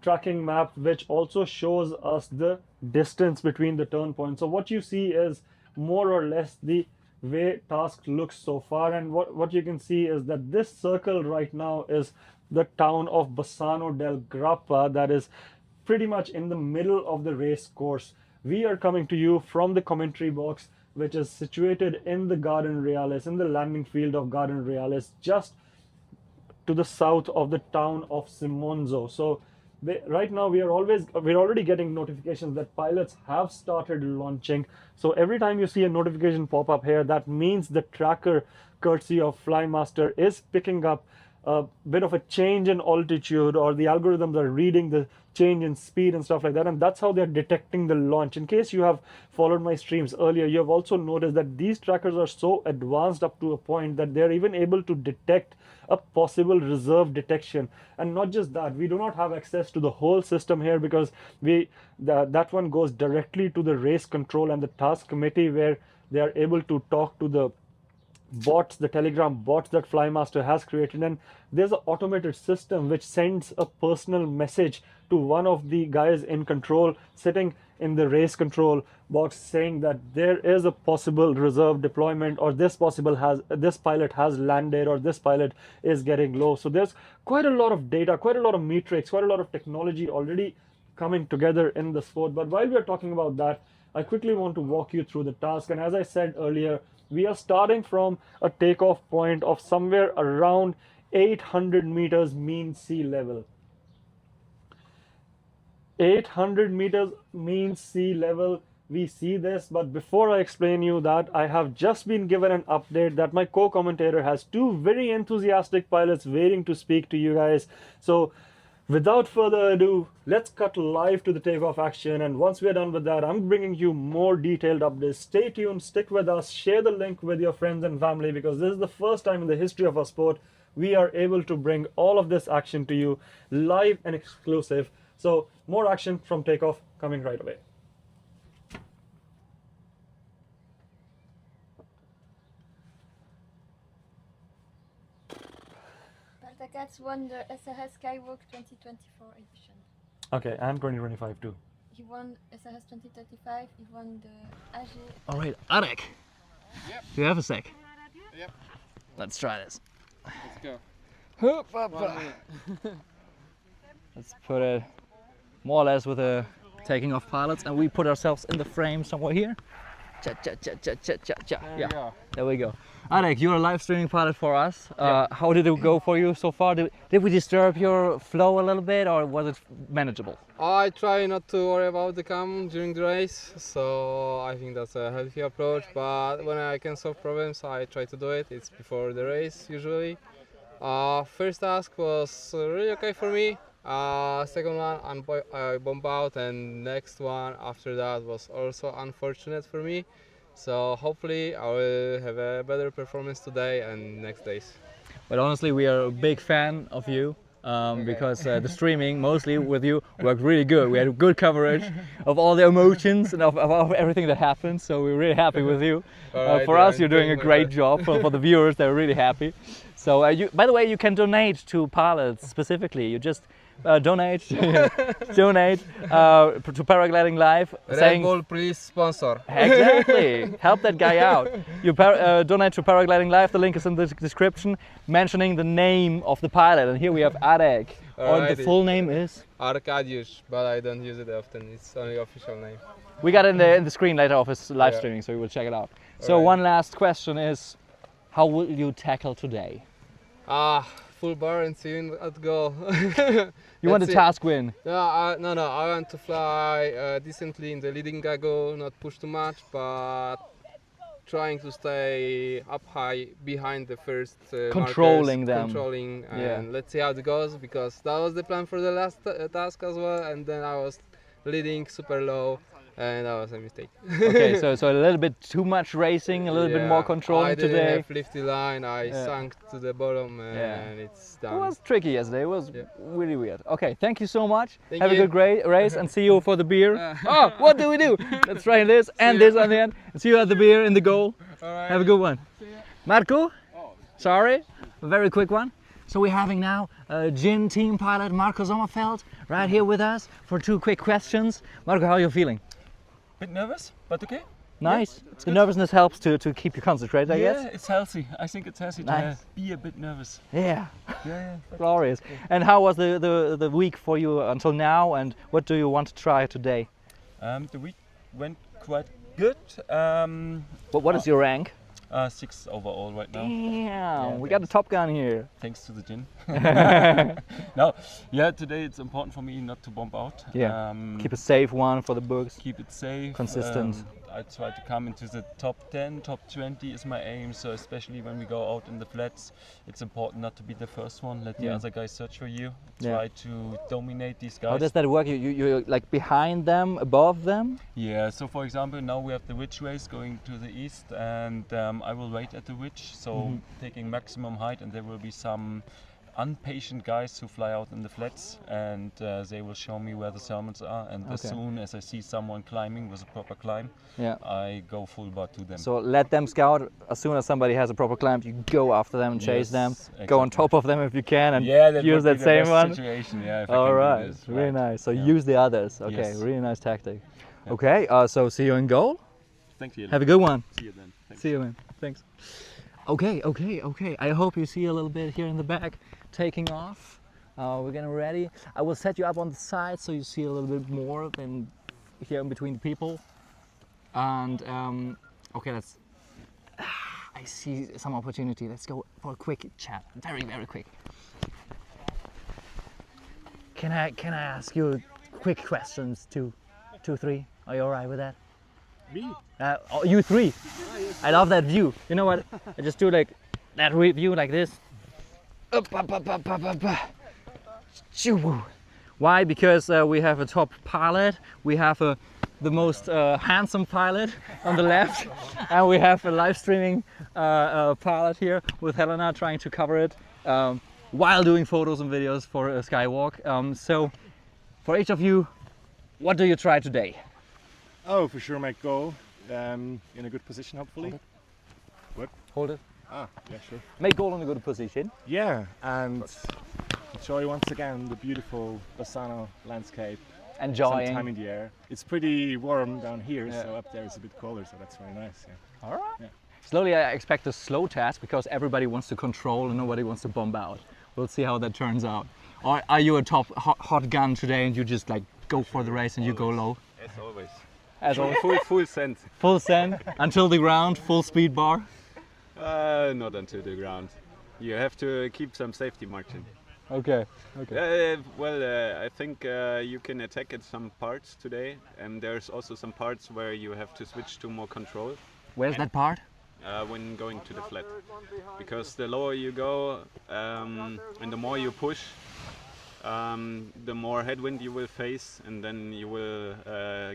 tracking map, which also shows us the distance between the turn points. So what you see is more or less the way task looks so far. And what you can see is that this circle right now is the town of Bassano del Grappa, that is pretty much in the middle of the race course. We are coming to you from the commentary box, which is situated in the Garden Reales, in the landing field of Garden Reales, just to the south of the town of Simonzo. So right now we're already getting notifications that pilots have started launching. So every time you see a notification pop up here, that means the tracker, courtesy of Flymaster, is picking up a bit of a change in altitude, or the algorithms are reading the change in speed and stuff like that, and that's how they're detecting the launch. In case you have followed my streams earlier, you have also noticed that these trackers are so advanced up to a point that they're even able to detect a possible reserve detection. And not just that, we do not have access to the whole system here, because that one goes directly to the race control and the task committee, where they are able to talk to the bots, the Telegram bots that Flymaster has created. And there's an automated system which sends a personal message to one of the guys in control, sitting in the race control box, saying that there is a possible reserve deployment, or this pilot has landed, or this pilot is getting low. So there's quite a lot of data, quite a lot of metrics, quite a lot of technology already coming together in the sport. But while we're talking about that, I quickly want to walk you through the task. And as I said earlier, we are starting from a takeoff point of somewhere around 800 meters mean sea level. 800 meters mean sea level, we see this. But before I explain you that, I have just been given an update that my co-commentator has two very enthusiastic pilots waiting to speak to you guys. So without further ado, let's cut live to the takeoff action. And once we're done with that, I'm bringing you more detailed updates. Stay tuned, stick with us, share the link with your friends and family, because this is the first time in the history of our sport we are able to bring all of this action to you live and exclusive. So more action from takeoff coming right away. That's won the SRS Skywalk 2024 edition. Okay, and 2025 too. he won SRS 2035, he won the AG. All right, Arek. Yep. Do you have a sec? Yep. Let's try this. Let's go. Hup, up, 1 up. minute. Let's put it more or less with the taking off pilots, and we put ourselves in the frame somewhere here. Cha cha cha cha cha cha cha. There Yeah, we go. there we go. Arek, you're a live streaming pilot for us. How did it go for you so far? Did we disturb your flow a little bit, or was it manageable? I try not to worry about the cam during the race, so I think that's a healthy approach. But when I can solve problems, I try to do it. It's before the race usually. First task was really okay for me. Second one I bomb out, and next one after that was also unfortunate for me. So hopefully I will have a better performance today and next days. But honestly, we are a big fan of you because the streaming, mostly with you, worked really good. We had good coverage of all the emotions and of everything that happened. So we're really happy with you. Alright, For yeah, us, you're doing a my great best. job. For the viewers, they're really happy. So, by the way, you can donate to pilots specifically. You just donate to Paragliding Live, Red Bull, please sponsor. exactly, help that guy out. You donate to Paragliding Live. The link is in the description, mentioning the name of the pilot. And here we have Arek. Or the Alrighty. full name is. Arkadiusz, but I don't use it often. It's only official name. We got it in the screen later of his live Yeah. streaming, so we will check it out. So Alright. one last question is, how will you tackle today? Full bar and see you at goal. You want a That's it. task win. No, I want to fly decently in the leading gaggle, not push too much, but trying to stay up high behind the first Controlling markers, them. Controlling, Yeah. and let's see how it goes, because that was the plan for the last task as well, and then I was leading super low, and that was a mistake. Okay, so a little bit too much racing, a little bit more Yeah, controlling I didn't today. have lifty line, I Yeah. sank to the bottom, Yeah. and it's It done. was tricky yesterday. It was Yeah. really weird. Okay, thank you so much. Thank Have a you. good race and see you for the beer. Oh, what do we do? Let's try this and this on the end. See you at the beer in the goal. Have a good one. Marco? Sorry, a very quick one. So we're having now Gin team pilot Marco Sommerfeld right here with us for 2 quick questions. Marco, how are you feeling? Bit nervous, but okay. Nice. it's The good. nervousness helps to keep you concentrated, I Yeah, guess. it's healthy. I think it's healthy to Nice. be a bit nervous. Yeah, Yeah. glorious. And how was the week for you until now, and what do you want to try today? The week went quite good. What is your rank? 6 overall right now, Damn, we thanks. got a Top Gun here. thanks to the gin. No, yeah, today it's important for me not to bomb out. Yeah. Keep a safe one for the books. Keep it safe. Consistent. I try to come into the top 10, top 20 is my aim. So especially when we go out in the flats, it's important not to be the first one. Let the Yeah. other guys search for you. Yeah. Try to dominate these guys. How does that work? You're like behind them, above them? Yeah, so for example, now we have the ridge race going to the east, and I will wait at the ridge, so taking maximum height, and there will be some impatient guys who fly out in the flats, and they will show me where the sermons are, and as Okay. soon as I see someone climbing with a proper climb, Yeah. I go full bar to them. So let them scout. As soon as somebody has a proper climb, you go after them and chase them. Yes, Go on exactly. top of them if you can, and Yeah, that use would be that the same best one. situation, yeah, if I All can do right, this, really right. nice. So Yeah. use the others. Okay, Yes. really nice tactic. Yeah. Okay, so see you in goal. Thank you. Have a good one. See you then. Thanks. See you, man. Thanks. Okay. I hope you see a little bit here in the back taking off. We're getting ready. I will set you up on the side so you see a little bit more than here in between the people. And okay, let's. I see some opportunity. Let's go for a quick chat. Very, very quick. Can I ask you quick questions? Two, 3. Are you alright with that? Me? Oh, you 3. I love that view. You know what? I just do like that view like this. Up, up, up, up, up, up, up. Shoo. Why? Because we have a top pilot. We have the most handsome pilot on the left, and we have a live streaming pilot here with Helena trying to cover it while doing photos and videos for Skywalk. So, for each of you, what do you try today? Oh, for sure make goal in a good position, hopefully. Hold it. Ah, yeah, sure. Make goal in a good position. Yeah, and enjoy once again the beautiful Bassano landscape Enjoying. some time in the air. It's pretty warm down here, Yeah. so up there it's a bit colder, so that's very nice. Yeah. All right. Yeah. Slowly, I expect a slow test because everybody wants to control and nobody wants to bomb out. We'll see how that turns out. Or are you a top hot gun today and you just like go for the race and you go low? As always. As always. Full send. Full send until the ground, full speed bar. Not until the ground. You have to keep some safety margin. Okay. I think you can attack at some parts today, and there's also some parts where you have to switch to more control. Where's that part? When going to the flat, because the lower you go and the more you push, the more headwind you will face, and then you will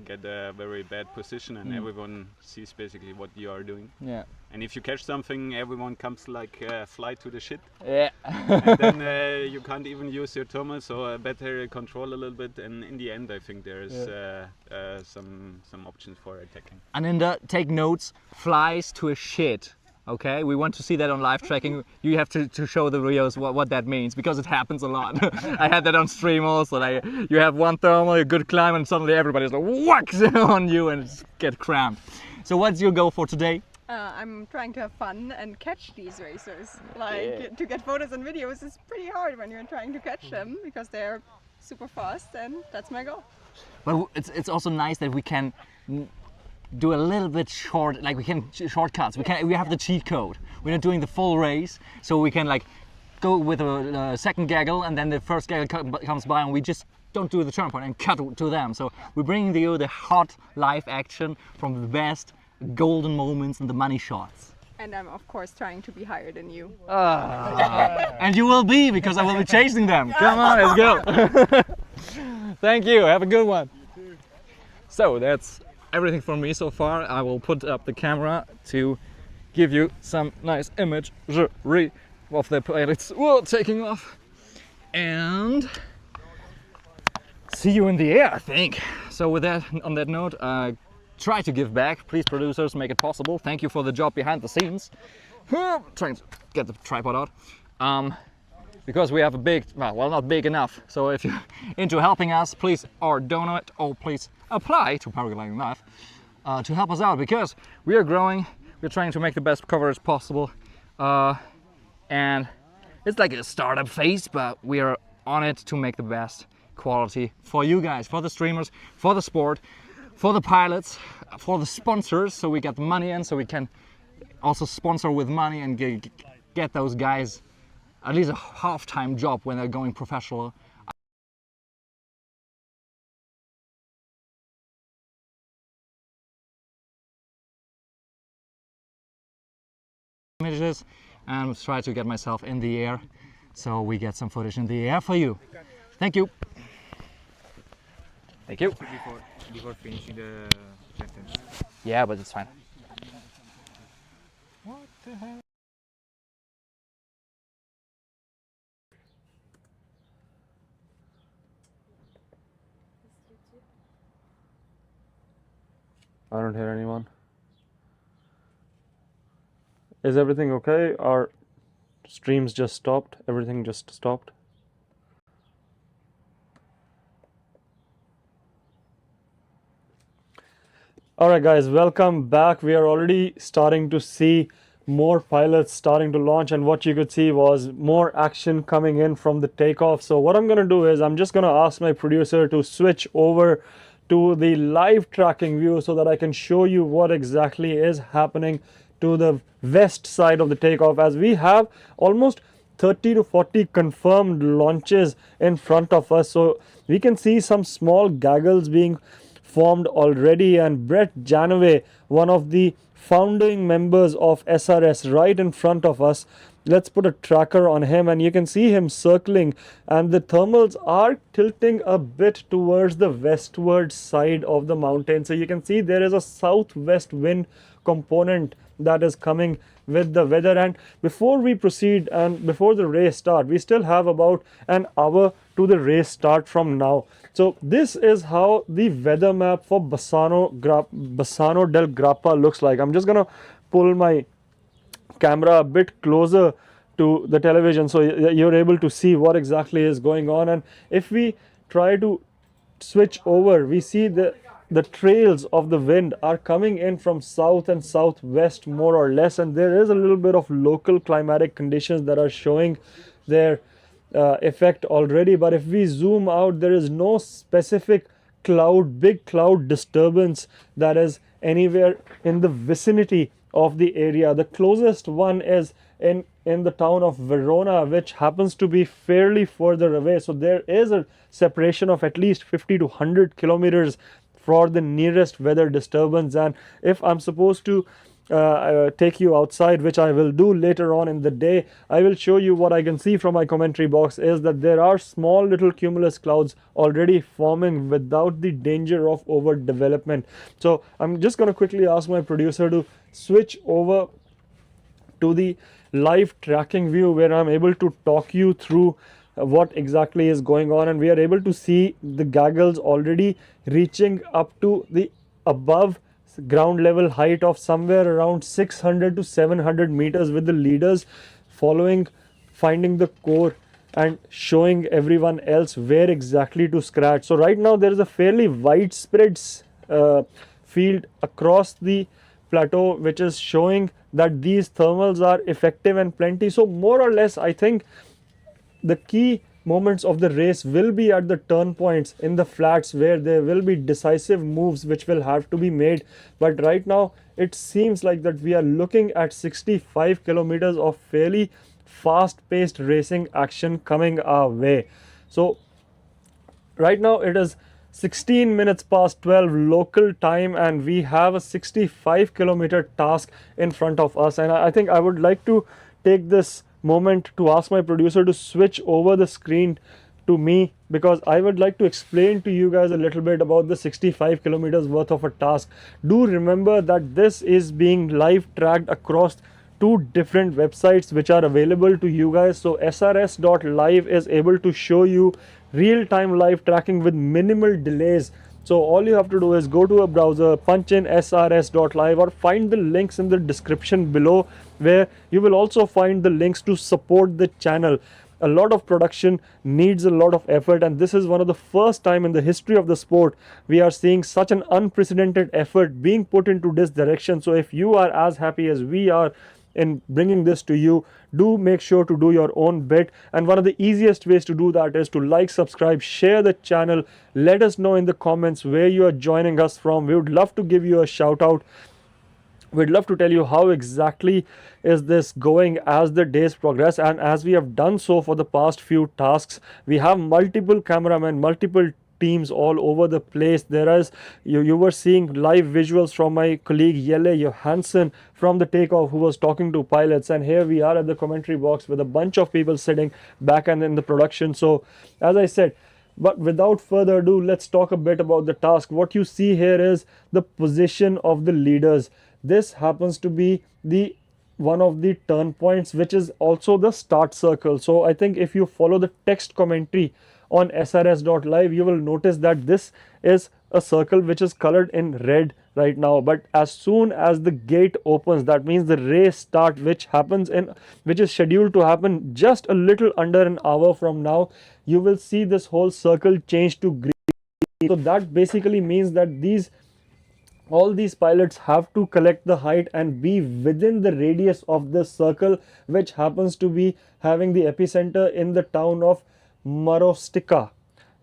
get a very bad position, and everyone sees basically what you are doing. Yeah. And if you catch something, everyone comes like fly to the shit. Yeah. And then you can't even use your thermal, so better control a little bit. And in the end, I think there's some options for attacking. Aninda, take notes. Flies to a shit. Okay, we want to see that on live tracking. You have to show the Rios what that means, because it happens a lot. I had that on stream also. Like, you have one thermal, a good climb, and suddenly everybody's like whacks on you and get cramped. So what's your goal for today? I'm trying to have fun and catch these racers. To get photos and videos is pretty hard when you're trying to catch them because they're super fast, and that's my goal. But it's also nice that we can do a little bit short, like we can shortcuts. We have the cheat code. We're not doing the full race, so we can like go with a second gaggle, and then the first gaggle comes by, and we just don't do the turn point and cut to them. So we're bringing you the hot live action from the best golden moments and the money shots. And I'm of course trying to be higher than you. And you will be, because I will be chasing them. Come on, let's go. Thank you, have a good one. So that's everything from me so far. I will put up the camera to give you some nice imagery of the pilots taking off. And see you in the air, I think. So with that, on that note, try to give back. Please, producers, make it possible. Thank you for the job behind the scenes. Trying to get the tripod out. Because we have a big, well, not big enough. So if you're into helping us, please donate, or please apply to Paragliding Live to help us out, because we are growing. We're trying to make the best coverage possible. And it's like a startup phase, but we are on it to make the best quality for you guys, for the streamers, for the sport, for the pilots, for the sponsors, so we get the money in, so we can also sponsor with money and get those guys at least a half-time job when they're going professional. Images, and try to get myself in the air, so we get some footage in the air for you. Thank you. Thank you. Before finishing the sentence. Yeah, but it's fine. What the hell? I don't hear anyone. Is everything okay? Our streams just stopped? Everything just stopped? Alright guys, welcome back. We are already starting to see more pilots starting to launch, and what you could see was more action coming in from the takeoff. So what I'm going to do is I'm just going to ask my producer to switch over to the live tracking view so that I can show you what exactly is happening to the west side of the takeoff, as we have almost 30 to 40 confirmed launches in front of us. So we can see some small gaggles being formed already, and Brett Janaway, one of the founding members of SRS, right in front of us. Let's put a tracker on him, and you can see him circling, and the thermals are tilting a bit towards the westward side of the mountain. So you can see there is a southwest wind component that is coming with the weather. And before we proceed and before the race start, we still have about an hour to the race start from now. So this is how the weather map for Bassano del Grappa looks like. I'm just gonna pull my camera a bit closer to the television so you're able to see what exactly is going on. And if we try to switch over, we see the trails of the wind are coming in from south and southwest more or less, and there is a little bit of local climatic conditions that are showing their effect already. But if we zoom out, there is no specific big cloud disturbance that is anywhere in the vicinity of the area. The closest one is in the town of Verona, which happens to be fairly further away. So there is a separation of at least 50 to 100 kilometers for the nearest weather disturbance. And if I'm supposed to take you outside, which I will do later on in the day, I will show you what I can see from my commentary box is that there are small little cumulus clouds already forming without the danger of overdevelopment. So I'm just going to quickly ask my producer to switch over to the live tracking view where I'm able to talk you through what exactly is going on, and we are able to see the gaggles already reaching up to the above ground level height of somewhere around 600 to 700 meters, with the leaders finding the core and showing everyone else where exactly to scratch. So right now there is a fairly widespread field across the plateau which is showing that these thermals are effective and plenty. So more or less I think the key moments of the race will be at the turn points in the flats where there will be decisive moves which will have to be made. But right now it seems like that we are looking at 65 kilometers of fairly fast-paced racing action coming our way. So right now it is 16 minutes past 12 local time, and we have a 65 kilometer task in front of us. And I think I would like to take this moment to ask my producer to switch over the screen to me, because I would like to explain to you guys a little bit about the 65 kilometers worth of a task. Do remember that this is being live tracked across 2 different websites which are available to you guys. So SRS.live is able to show you real-time live tracking with minimal delays. So all you have to do is go to a browser, punch in srs.live, or find the links in the description below, where you will also find the links to support the channel. A lot of production needs a lot of effort, and this is one of the first time in the history of the sport we are seeing such an unprecedented effort being put into this direction. So if you are as happy as we are in bringing this to you, do make sure to do your own bit. And one of the easiest ways to do that is to like, subscribe, share the channel. Let us know in the comments where you are joining us from. We would love to give you a shout out. We'd love to tell you how exactly is this going as the days progress, and as we have done so for the past few tasks, we have multiple cameramen, multiple teams all over the place. There is you were seeing live visuals from my colleague Jelle Johansson from the takeoff, who was talking to pilots, and here we are at the commentary box with a bunch of people sitting back and in the production. So as I said, but without further ado, let's talk a bit about the task. What you see here is the position of the leaders. This happens to be one of the turn points, which is also the start circle. So I think if you follow the text commentary on srs.live, you will notice that this is a circle which is colored in red right now. But as soon as the gate opens, that means the race start, which is scheduled to happen just a little under an hour from now, you will see this whole circle change to green. So that basically means that all these pilots have to collect the height and be within the radius of this circle, which happens to be having the epicenter in the town of Marostica.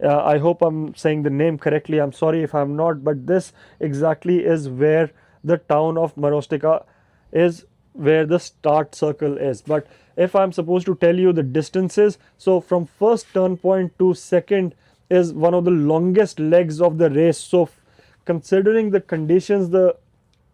I hope I'm saying the name correctly. I'm sorry if I'm not, but this exactly is where the town of Marostica is, where the start circle is. But if I'm supposed to tell you the distances, so from first turn point to second is one of the longest legs of the race. So considering the conditions, the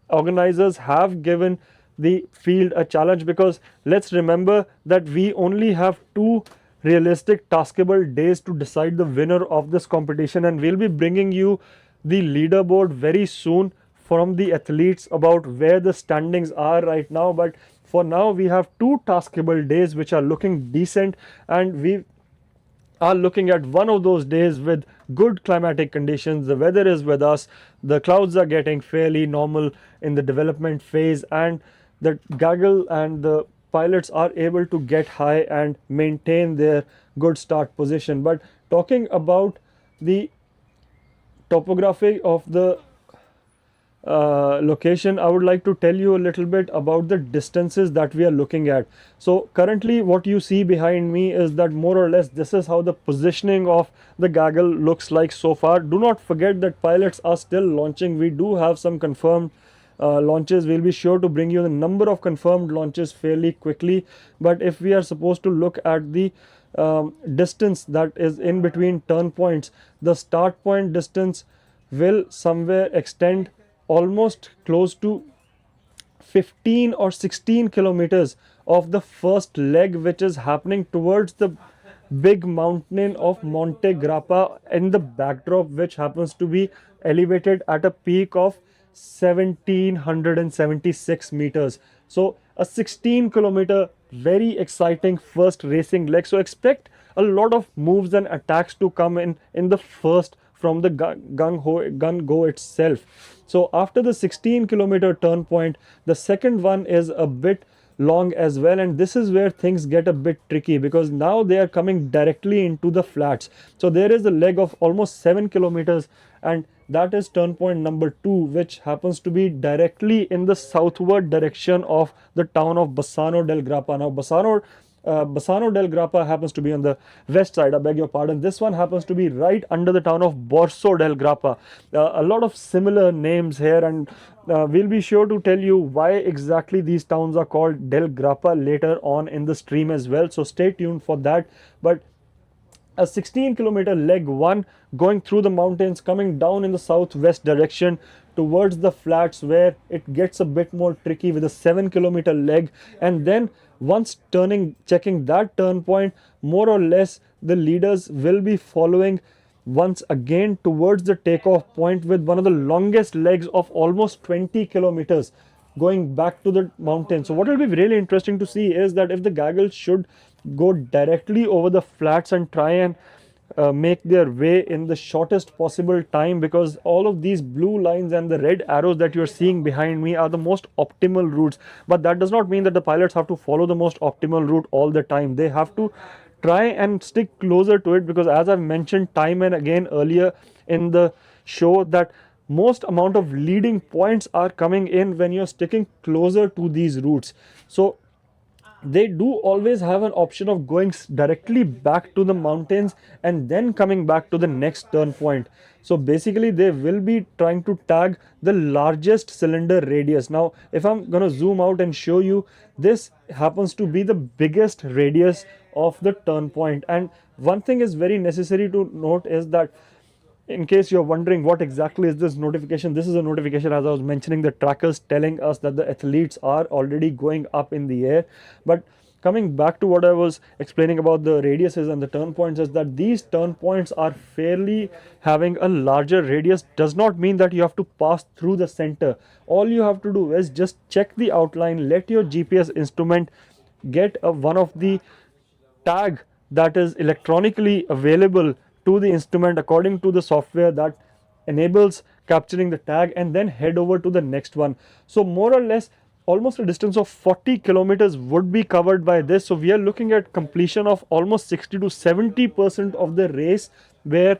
organizers have given the field a challenge, because let's remember that we only have 2 realistic taskable days to decide the winner of this competition, and we'll be bringing you the leaderboard very soon from the athletes about where the standings are right now. But for now we have 2 taskable days which are looking decent, and we are looking at one of those days with good climatic conditions. The weather is with us, the clouds are getting fairly normal in the development phase, and the gaggle and the pilots are able to get high and maintain their good start position. But talking about the topography of the location, I would like to tell you a little bit about the distances that we are looking at. So currently what you see behind me is that more or less this is how the positioning of the gaggle looks like so far. Do not forget that pilots are still launching. We do have some confirmed launches. We'll be sure to bring you the number of confirmed launches fairly quickly, but if we are supposed to look at the distance that is in between turn points, the start point distance will somewhere extend almost close to 15 or 16 kilometers of the first leg, which is happening towards the big mountain of Monte Grappa in the backdrop, which happens to be elevated at a peak of 1776 meters. So a 16-kilometer very exciting first racing leg. So expect a lot of moves and attacks to come in the first from the gun go itself. So after the 16-kilometer turn point, the second one is a bit long as well, and this is where things get a bit tricky because now they are coming directly into the flats. So there is a leg of almost 7 kilometers, and that is turn point number 2, which happens to be directly in the southward direction of the town of Bassano del Grappa. Now Bassano del Grappa happens to be on the west side, I beg your pardon. This one happens to be right under the town of Borso del Grappa. A lot of similar names here, and we'll be sure to tell you why exactly these towns are called del Grappa later on in the stream as well, so stay tuned for that. But a 16-kilometer leg 1 going through the mountains, coming down in the southwest direction towards the flats, where it gets a bit more tricky with a 7-kilometer leg, and then once checking that turn point, more or less the leaders will be following once again towards the takeoff point with one of the longest legs of almost 20 kilometers going back to the mountain. So what will be really interesting to see is that if the gaggles should go directly over the flats and try and make their way in the shortest possible time, because all of these blue lines and the red arrows that you're seeing behind me are the most optimal routes, but that does not mean that the pilots have to follow the most optimal route all the time. They have to try and stick closer to it, because as I've mentioned time and again earlier in the show, that most amount of leading points are coming in when you're sticking closer to these routes. So they do always have an option of going directly back to the mountains and then coming back to the next turn point. So basically they will be trying to tag the largest cylinder radius. Now if I'm gonna zoom out and show you, this happens to be the biggest radius of the turn point. And one thing is very necessary to note is that, in case you're wondering what exactly is this notification, this is a notification, as I was mentioning, the trackers telling us that the athletes are already going up in the air. But coming back to what I was explaining about the radiuses and the turn points, is that these turn points are fairly having a larger radius. Does not mean that you have to pass through the center. All you have to do is just check the outline, let your GPS instrument get one of the tag that is electronically available to the instrument according to the software that enables capturing the tag, and then head over to the next one. So more or less almost a distance of 40 kilometers would be covered by this. So we are looking at completion of almost 60 to 70% of the race, where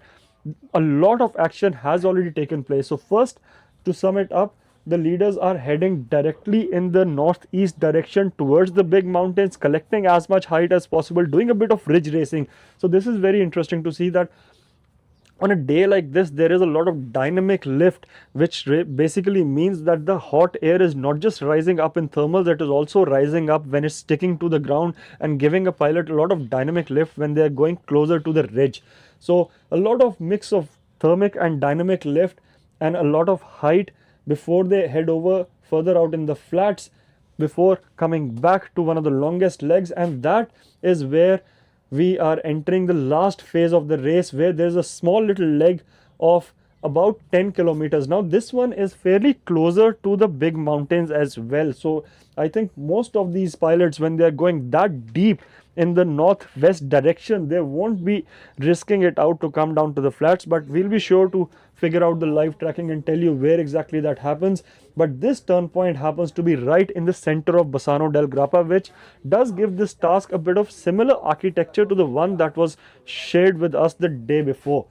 a lot of action has already taken place. So first, to sum it up, the leaders are heading directly in the northeast direction towards the big mountains, collecting as much height as possible, doing a bit of ridge racing. So this is very interesting to see that on a day like this, there is a lot of dynamic lift, which basically means that the hot air is not just rising up in thermals, it is also rising up when it's sticking to the ground and giving a pilot a lot of dynamic lift when they are going closer to the ridge. So a lot of mix of thermic and dynamic lift and a lot of height before they head over further out in the flats, before coming back to one of the longest legs. And that is where we are entering the last phase of the race, where there's a small little leg of about 10 kilometers. Now this one is fairly closer to the big mountains as well. So I think most of these pilots, when they are going that deep in the northwest direction, they won't be risking it out to come down to the flats, but we'll be sure to figure out the live tracking and tell you where exactly that happens. But this turn point happens to be right in the center of Bassano del Grappa, which does give this task a bit of similar architecture to the one that was shared with us the day before.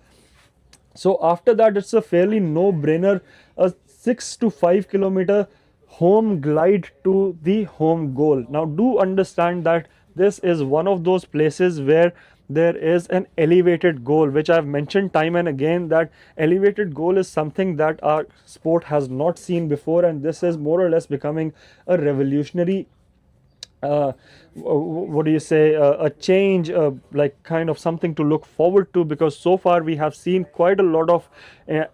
So after that, it's a fairly no-brainer, a 6 to 5 kilometer home glide to the home goal. Now do understand that this is one of those places where there is an elevated goal, which I've mentioned time and again, that elevated goal is something that our sport has not seen before, and this is more or less becoming a revolutionary what do you say, a change, like kind of something to look forward to, because so far we have seen quite a lot of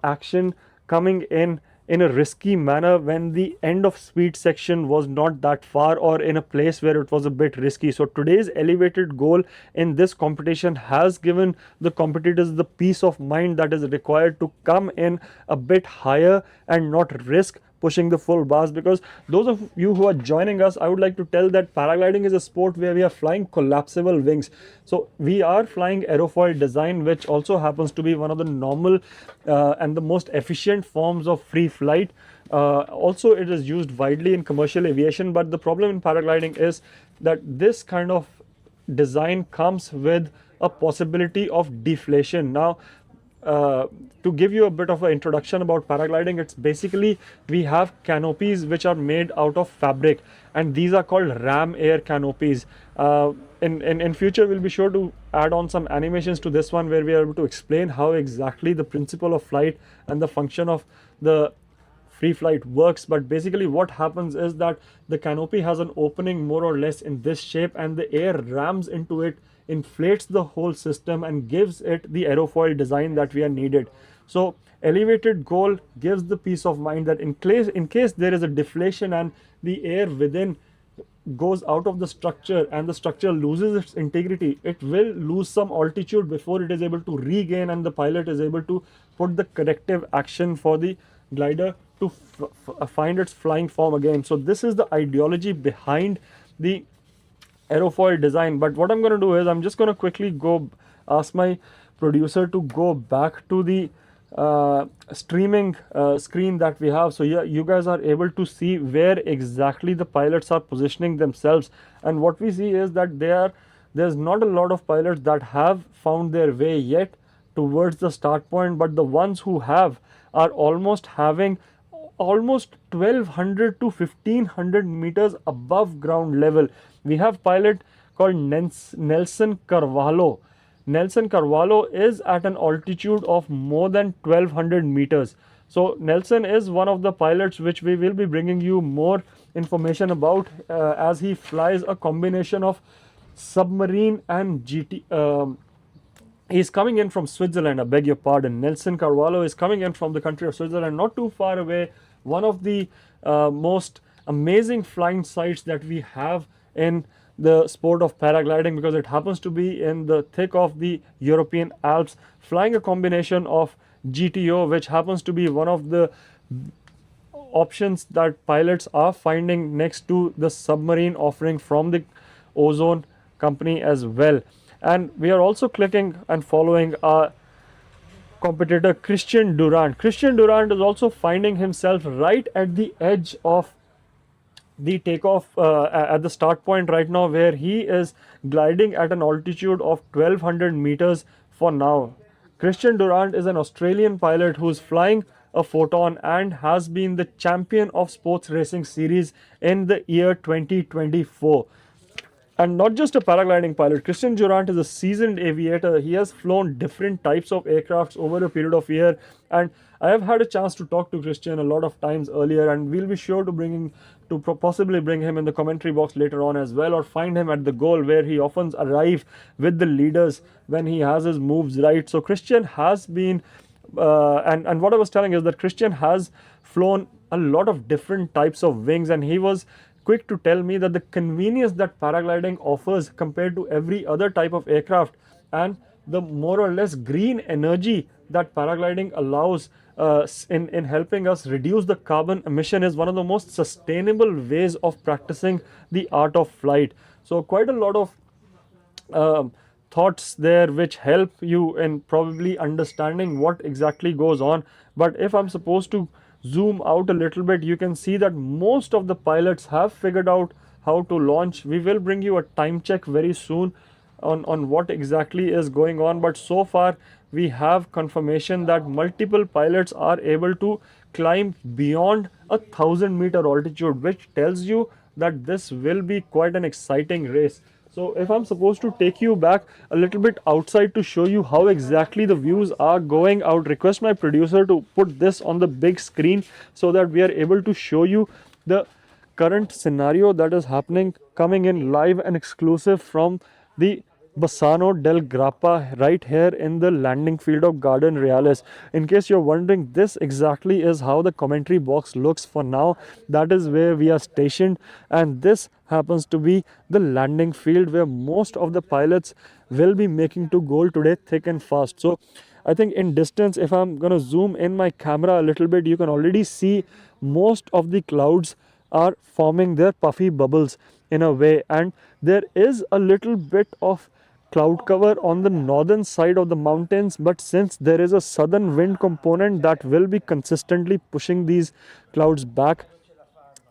action coming in a risky manner when the end of speed section was not that far, or in a place where it was a bit risky. So today's elevated goal in this competition has given the competitors the peace of mind that is required to come in a bit higher and not risk pushing the full bars. Because those of you who are joining us, I would like to tell that paragliding is a sport where we are flying collapsible wings. So we are flying aerofoil design, which also happens to be one of the normal and the most efficient forms of free flight. Also, it is used widely in commercial aviation, but the problem in paragliding is that this kind of design comes with a possibility of deflation. Now, to give you a bit of an introduction about paragliding, it's basically, we have canopies which are made out of fabric, and these are called ram air canopies. In future, we'll be sure to add on some animations to this one where we are able to explain how exactly the principle of flight and the function of the free flight works. But basically what happens is that the canopy has an opening more or less in this shape, and the air rams into it, inflates the whole system, and gives it the aerofoil design that we are needed. So elevated goal gives the peace of mind that in case there is a deflation and the air within goes out of the structure and the structure loses its integrity, it will lose some altitude before it is able to regain, and the pilot is able to put the corrective action for the glider to find its flying form again. So this is the ideology behind the aerofoil design. But what I'm going to do is I'm just going to quickly go ask my producer to go back to the streaming screen that we have. So yeah, you guys are able to see where exactly the pilots are positioning themselves, and what we see is that there's not a lot of pilots that have found their way yet towards the start point, but the ones who have are almost having almost 1200 to 1500 meters above ground level. We have pilot called Nelson Carvalho. Nelson Carvalho is at an altitude of more than 1200 meters. So Nelson is one of the pilots which we will be bringing you more information about as he flies a combination of submarine and GT. He's coming in from Switzerland, I beg your pardon. Nelson Carvalho is coming in from the country of Switzerland, not too far away. One of the most amazing flying sites that we have in the sport of paragliding, because it happens to be in the thick of the European Alps, flying a combination of GTO, which happens to be one of the options that pilots are finding next to the submarine offering from the Ozone company as well. And we are also clicking and following our competitor Christian Durant. Christian Durant is also finding himself right at the edge of the takeoff at the start point right now, where he is gliding at an altitude of 1200 meters for now. Christian Durant is an Australian pilot who's flying a Photon and has been the champion of sports racing series in the year 2024. And not just a paragliding pilot, Christian Durant is a seasoned aviator. He has flown different types of aircrafts over a period of year, and I have had a chance to talk to Christian a lot of times earlier, and we'll be sure to possibly bring him in the commentary box later on as well, or find him at the goal where he often arrives with the leaders when he has his moves right. So Christian has been and what I was telling is that Christian has flown a lot of different types of wings, and he was quick to tell me that the convenience that paragliding offers compared to every other type of aircraft, and the more or less green energy that paragliding allows in helping us reduce the carbon emission, is one of the most sustainable ways of practicing the art of flight. So quite a lot of thoughts there which help you in probably understanding what exactly goes on. But if I'm supposed to zoom out a little bit, you can see that most of the pilots have figured out how to launch. We will bring you a time check very soon on what exactly is going on, but so far we have confirmation that multiple pilots are able to climb beyond 1,000-meter altitude, which tells you that this will be quite an exciting race. So if I'm supposed to take you back a little bit outside to show you how exactly the views are going, I would request my producer to put this on the big screen so that we are able to show you the current scenario that is happening, coming in live and exclusive from the Bassano del Grappa right here in the landing field of Garden Reales. In case you're wondering, this exactly is how the commentary box looks for now. That is where we are stationed, and this happens to be the landing field where most of the pilots will be making to goal today thick and fast. So I think in distance, if I'm going to zoom in my camera a little bit, you can already see most of the clouds are forming their puffy bubbles in a way, and there is a little bit of cloud cover on the northern side of the mountains, but since there is a southern wind component that will be consistently pushing these clouds back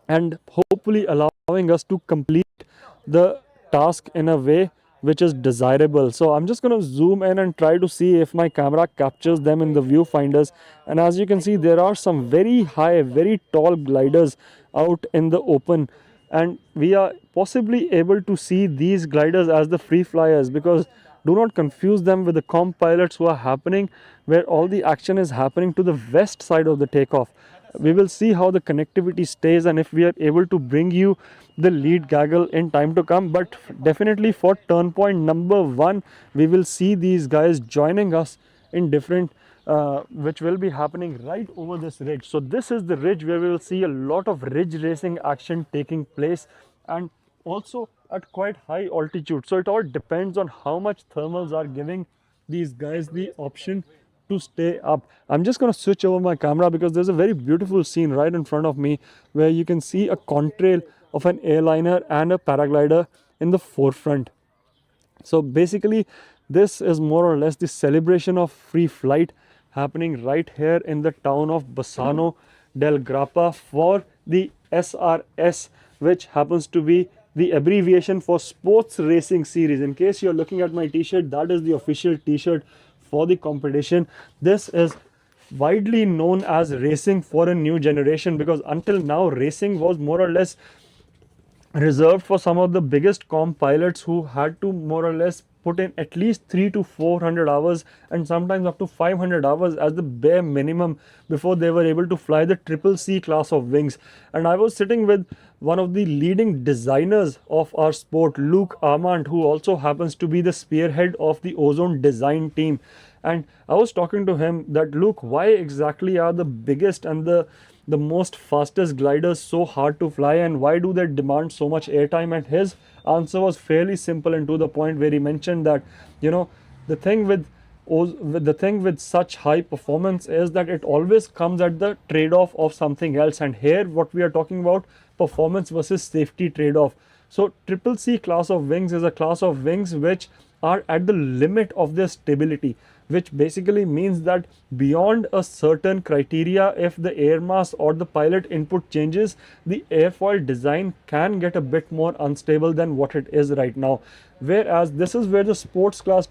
and hopefully allowing us to complete the task in a way which is desirable. So I'm just going to zoom in and try to see if my camera captures them in the viewfinders, and as you can see, there are some very high, very tall gliders out in the open, and we are possibly able to see these gliders as the free flyers, because do not confuse them with the comp pilots who are happening where all the action is happening to the west side of the takeoff. We will see how the connectivity stays and if we are able to bring you the lead gaggle in time to come, but definitely for turn point number 1 we will see these guys joining us in different which will be happening right over this ridge. So this is the ridge where we will see a lot of ridge racing action taking place, and also at quite high altitude. So it all depends on how much thermals are giving these guys the option to stay up. I'm just going to switch over my camera because there's a very beautiful scene right in front of me where you can see a contrail of an airliner and a paraglider in the forefront. So basically this is more or less the celebration of free flight happening right here in the town of Bassano del Grappa for the SRS, which happens to be the abbreviation for Sports Racing Series. In case you're looking at my t-shirt, that is the official t-shirt for the competition. This is widely known as racing for a new generation, because until now racing was more or less reserved for some of the biggest comp pilots who had to more or less put in at least 300 to 400 hours and sometimes up to 500 hours as the bare minimum before they were able to fly the CCC class of wings. And I was sitting with one of the leading designers of our sport, Luke Armand, who also happens to be the spearhead of the Ozone design team. And I was talking to him that, Luke, why exactly are the biggest and the most fastest gliders so hard to fly, and why do they demand so much airtime? And his answer was fairly simple and to the point, where he mentioned that, you know, the thing with such high performance is that it always comes at the trade-off of something else, and here what we are talking about, performance versus safety trade-off. So CCC class of wings is a class of wings which are at the limit of their stability, which basically means that beyond a certain criteria, if the air mass or the pilot input changes, the airfoil design can get a bit more unstable than what it is right now. Whereas this is where the sports class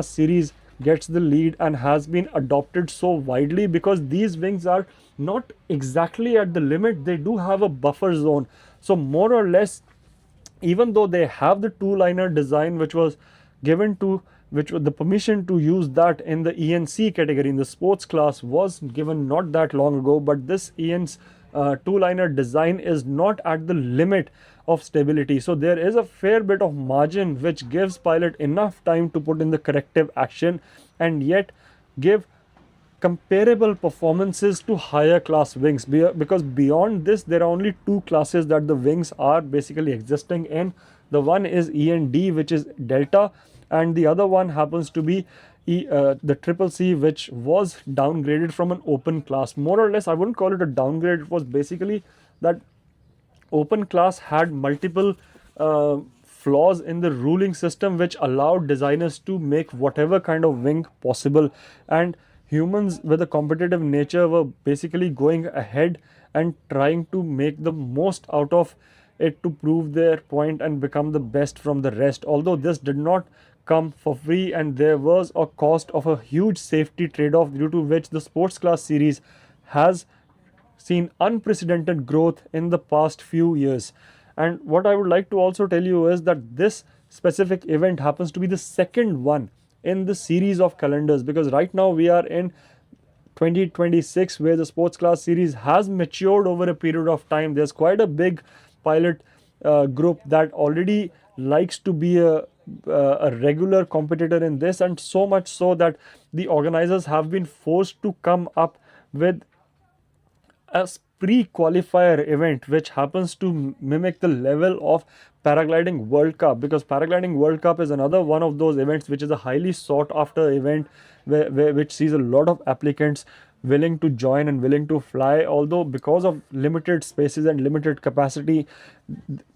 series gets the lead and has been adopted so widely, because these wings are not exactly at the limit, they do have a buffer zone. So more or less, even though they have the two-liner design which was given to, which was the permission to use that in the ENC category in the sports class was given not that long ago, but this EN's two-liner design is not at the limit of stability. So there is a fair bit of margin which gives pilot enough time to put in the corrective action and yet give comparable performances to higher class wings, because beyond this there are only two classes that the wings are basically existing in. The one is END, which is Delta, and the other one happens to be the CCC, which was downgraded from an open class. More or less, I wouldn't call it a downgrade, it was basically that open class had multiple flaws in the ruling system which allowed designers to make whatever kind of wing possible, and humans with a competitive nature were basically going ahead and trying to make the most out of it to prove their point and become the best from the rest. Although this did not come for free, and there was a cost of a huge safety trade-off, due to which the sports class series has seen unprecedented growth in the past few years. And what I would like to also tell you is that this specific event happens to be the second one in the series of calendars, because right now we are in 2026, where the sports class series has matured over a period of time. There's quite a big pilot group that already likes to be a regular competitor in this, and so much so that the organizers have been forced to come up with a pre-qualifier event which happens to mimic the level of Paragliding World Cup, because Paragliding World Cup is another one of those events which is a highly sought after event, which sees a lot of applicants willing to join and willing to fly. Although because of limited spaces and limited capacity,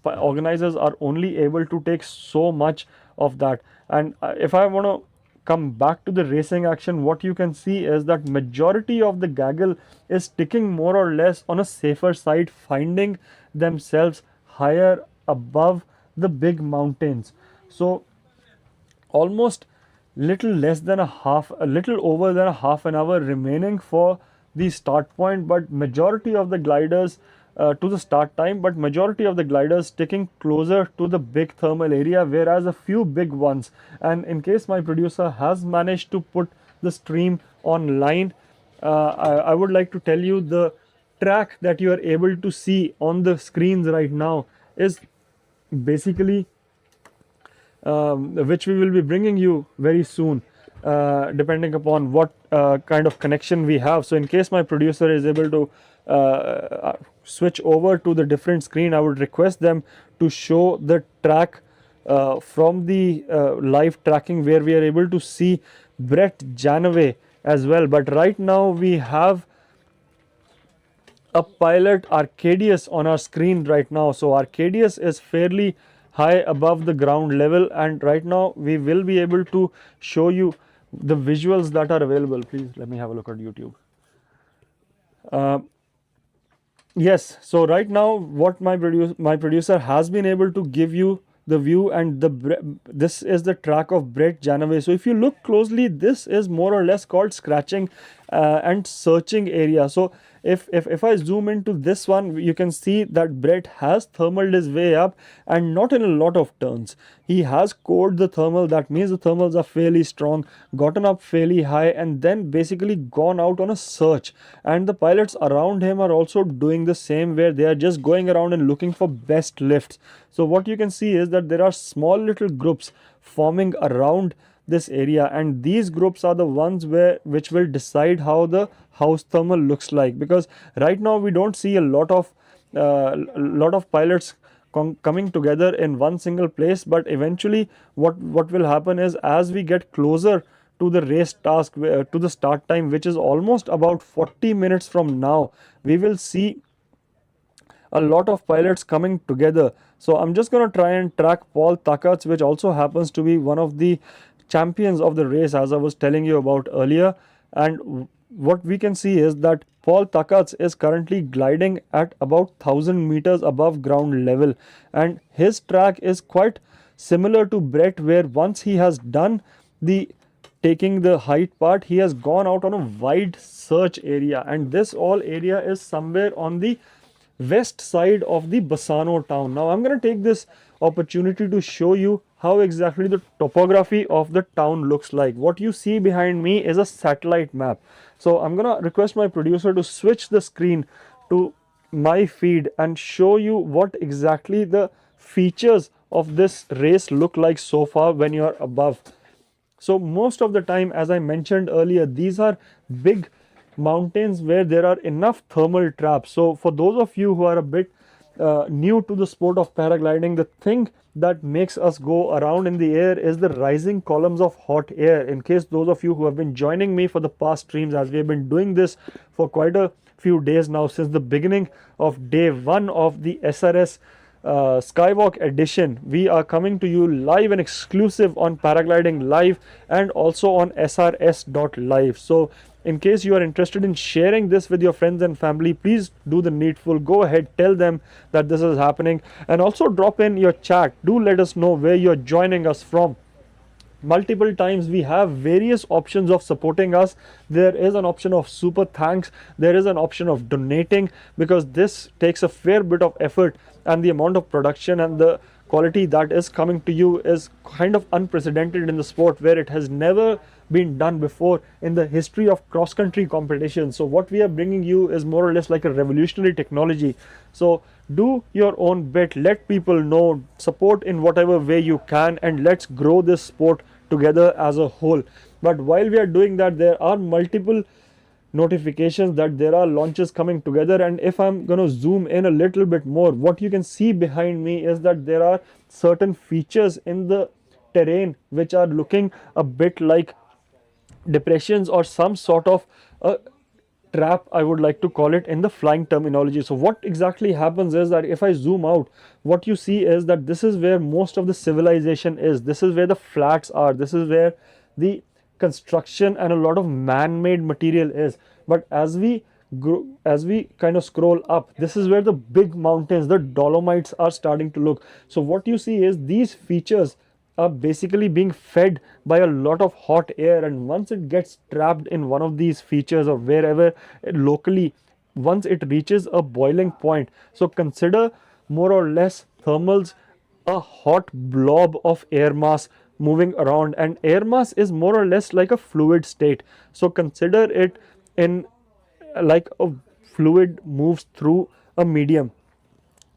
organizers are only able to take so much of that. And if I want to come back to the racing action, what you can see is that majority of the gaggle is sticking more or less on a safer side, finding themselves higher above the big mountains. So almost little over than a half an hour remaining for the start point, but majority of the gliders to the start time, but majority of the gliders sticking closer to the big thermal area, whereas a few big ones, and in case my producer has managed to put the stream online, I would like to tell you the track that you are able to see on the screens right now is basically which we will be bringing you very soon, depending upon what kind of connection we have. So in case my producer is able to switch over to the different screen, I would request them to show the track from the live tracking, where we are able to see Brett Janaway as well. But right now we have a pilot Arcadius on our screen right now. So Arcadius is fairly high above the ground level, and right now we will be able to show you the visuals that are available. Please let me have a look at YouTube. Yes, so right now what my producer has been able to give you the view, and this is the track of Brett Janaway. So if you look closely, this is more or less called scratching and searching area. So if I zoom into this one, you can see that Brett has thermaled his way up, and not in a lot of turns. He has cored the thermal, that means the thermals are fairly strong, gotten up fairly high, and then basically gone out on a search. And the pilots around him are also doing the same, where they are just going around and looking for best lifts. So what you can see is that there are small little groups forming around this area, and these groups are the ones which will decide how the house thermal looks like, because right now we don't see a lot of pilots coming together in one single place. But eventually what will happen is, as we get closer to the race task, to the start time, which is almost about 40 minutes from now, we will see a lot of pilots coming together. So I'm just going to try and track Paul Takats, which also happens to be one of the champions of the race, as I was telling you about earlier. And what we can see is that Paul Takats is currently gliding at about 1000 meters above ground level, and his track is quite similar to Brett, where once he has done taking the height part, he has gone out on a wide search area, and this all area is somewhere on the west side of the Bassano town. Now I'm going to take this opportunity to show you how exactly the topography of the town looks like. What you see behind me is a satellite map. So I'm going to request my producer to switch the screen to my feed and show you what exactly the features of this race look like so far when you are above. So most of the time, as I mentioned earlier, these are big mountains where there are enough thermal traps. So for those of you who are a bit new to the sport of paragliding, the thing that makes us go around in the air is the rising columns of hot air. In case those of you who have been joining me for the past streams, as we have been doing this for quite a few days now, since the beginning of day 1 of the SRS Skywalk edition, we are coming to you live and exclusive on Paragliding Live and also on SRS.live. So in case you are interested in sharing this with your friends and family, please do the needful. Go ahead, tell them that this is happening, and also drop in your chat. Do let us know where you're joining us from. Multiple times we have various options of supporting us. There is an option of super thanks, there is an option of donating, because this takes a fair bit of effort, and the amount of production and the quality that is coming to you is kind of unprecedented in the sport, where it has never been done before in the history of cross country competition. So what we are bringing you is more or less like a revolutionary technology. So do your own bit, let people know, support in whatever way you can, and let's grow this sport together as a whole. But while we are doing that, there are multiple notifications that there are launches coming together, and if I'm going to zoom in a little bit more, what you can see behind me is that there are certain features in the terrain which are looking a bit like depressions or some sort of a trap, I would like to call it in the flying terminology. So what exactly happens is that if I zoom out, what you see is that this is where most of the civilization is. This is where the flats are. This is where the construction and a lot of man-made material is. But as we grow, as we kind of scroll up, this is where the big mountains, the Dolomites, are starting to look. So what you see is these features are basically being fed by a lot of hot air, and once it gets trapped in one of these features or wherever locally, once it reaches a boiling point, so consider more or less thermals a hot blob of air mass moving around, and air mass is more or less like a fluid state. So consider it in like a fluid moves through a medium.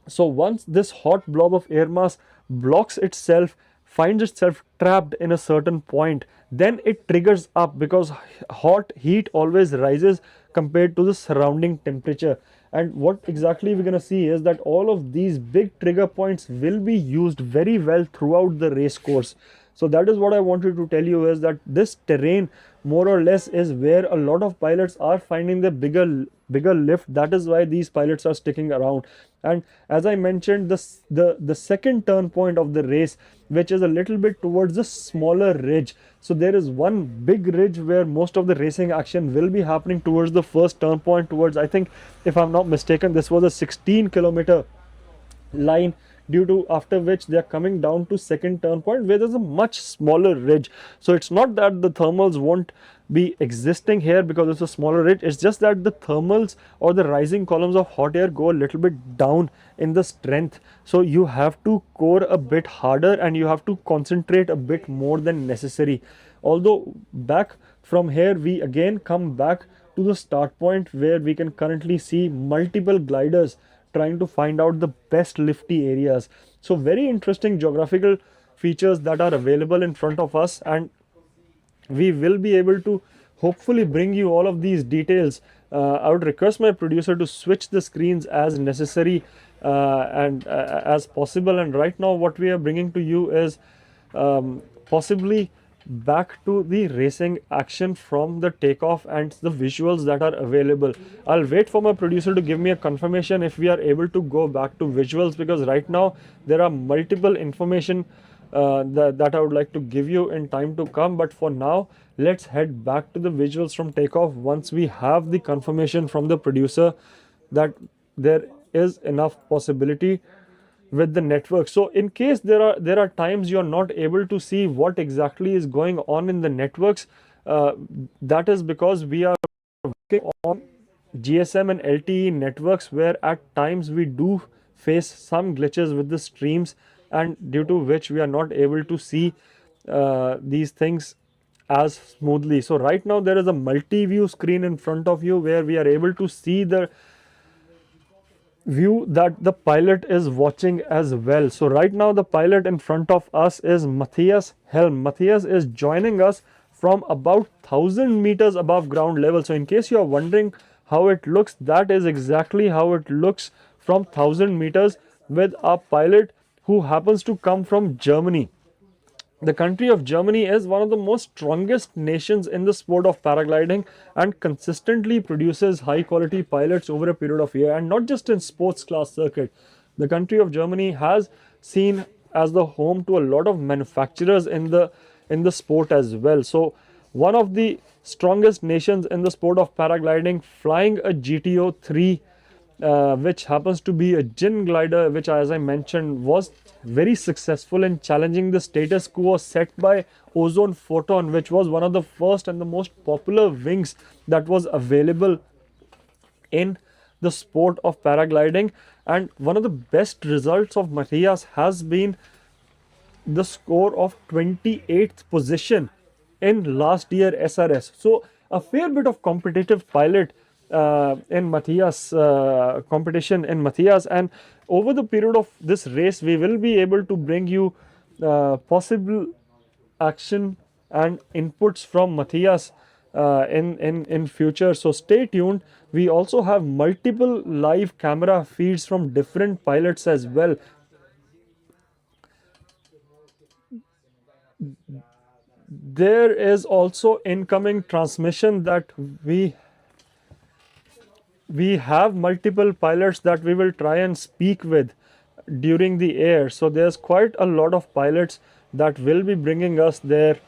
So once this hot blob of air mass blocks itself, finds itself trapped in a certain point, then it triggers up, because hot heat always rises compared to the surrounding temperature. And what exactly we're going to see is that all of these big trigger points will be used very well throughout the race course. So that is what I wanted to tell you, is that this terrain more or less is where a lot of pilots are finding the bigger lift. That is why these pilots are sticking around. And as I mentioned, the second turn point of the race, which is a little bit towards the smaller ridge. So there is one big ridge where most of the racing action will be happening towards the first turn point, towards, I think, if I'm not mistaken, this was a 16-kilometer line, due to after which they are coming down to second turn point where there's a much smaller ridge. So it's not that the thermals won't be existing here because it's a smaller ridge, it's just that the thermals or the rising columns of hot air go a little bit down in the strength. So you have to core a bit harder and you have to concentrate a bit more than necessary. Although back from here we again come back to the start point where we can currently see multiple gliders trying to find out the best lifty areas. So very interesting geographical features that are available in front of us, and we will be able to hopefully bring you all of these details. I would request my producer to switch the screens as necessary and as possible. And right now what we are bringing to you is possibly back to the racing action from the takeoff and the visuals that are available. I'll wait for my producer to give me a confirmation if we are able to go back to visuals, because right now there are multiple information that I would like to give you in time to come. But for now, let's head back to the visuals from takeoff once we have the confirmation from the producer that there is enough possibility with the network. So in case there are times you are not able to see what exactly is going on in the networks, that is because we are working on GSM and LTE networks, where at times we do face some glitches with the streams, and due to which we are not able to see these things as smoothly. So right now there is a multi-view screen in front of you where we are able to see the view that the pilot is watching as well. So right now the pilot in front of us is Matthias Helm. Matthias is joining us from about 1000 meters above ground level. So in case you are wondering how it looks, that is exactly how it looks from 1000 meters with a pilot who happens to come from Germany. The country of Germany is one of the most strongest nations in the sport of paragliding and consistently produces high quality pilots over a period of year, and not just in sports class circuit. The country of Germany has seen as the home to a lot of manufacturers in the sport as well. So one of the strongest nations in the sport of paragliding, flying a GTO 3, which happens to be a gin glider, which, as I mentioned, was very successful in challenging the status quo set by Ozone Photon, which was one of the first and the most popular wings that was available in the sport of paragliding. And one of the best results of Matthias has been the score of 28th position in last year SRS. So a fair bit of competitive pilot in Matthias competition in Matthias, and over the period of this race we will be able to bring you possible action and inputs from Matthias in future, so stay tuned. We also have multiple live camera feeds from different pilots as well. There is also incoming transmission that we have multiple pilots that we will try and speak with during the air. So there's quite a lot of pilots that will be bringing us their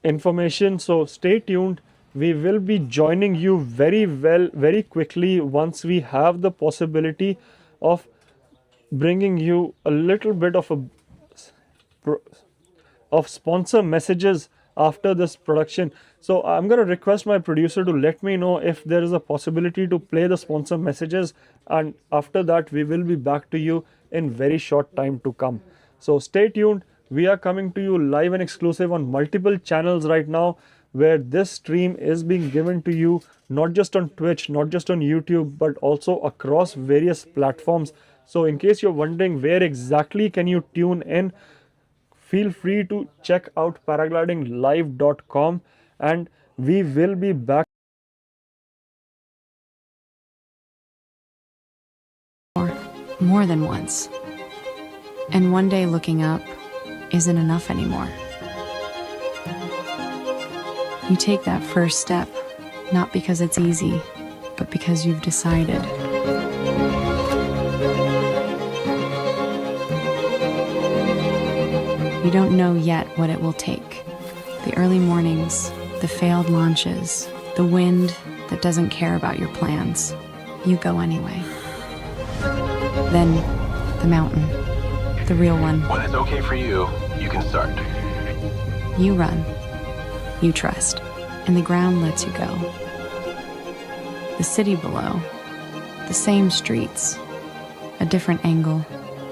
information. So stay tuned. We will be joining you very quickly once we have the possibility of bringing you a little bit of sponsor messages after this production. So I'm going to request my producer to let me know if there is a possibility to play the sponsor messages, and after that we will be back to you in very short time to come. So stay tuned. We are coming to you live and exclusive on multiple channels right now, where this stream is being given to you not just on Twitch, not just on YouTube, but also across various platforms. So in case you're wondering where exactly can you tune in, feel free to check out paraglidinglive.com, and we will be back more than once. And one day looking up isn't enough anymore. You take that first step, not because it's easy, but because you've decided. You don't know yet what it will take. The early mornings, the failed launches, the wind that doesn't care about your plans. You go anyway. Then, the mountain. The real one. When it's okay for you, you can start. You run. You trust. And the ground lets you go. The city below. The same streets. A different angle.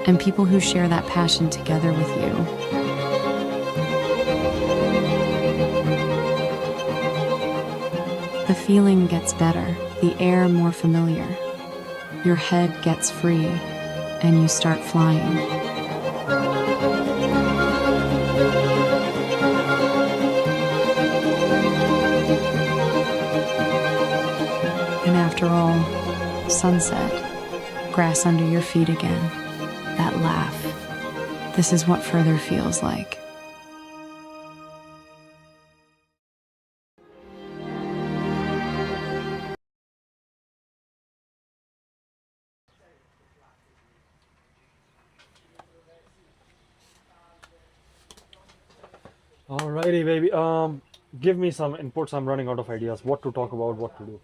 And people who share that passion together with you. The feeling gets better, the air more familiar. Your head gets free, and you start flying. And after all, sunset, grass under your feet again, that laugh. This is what further feels like. Alrighty, baby. Give me some inputs. I'm running out of ideas. What to talk about, what to do.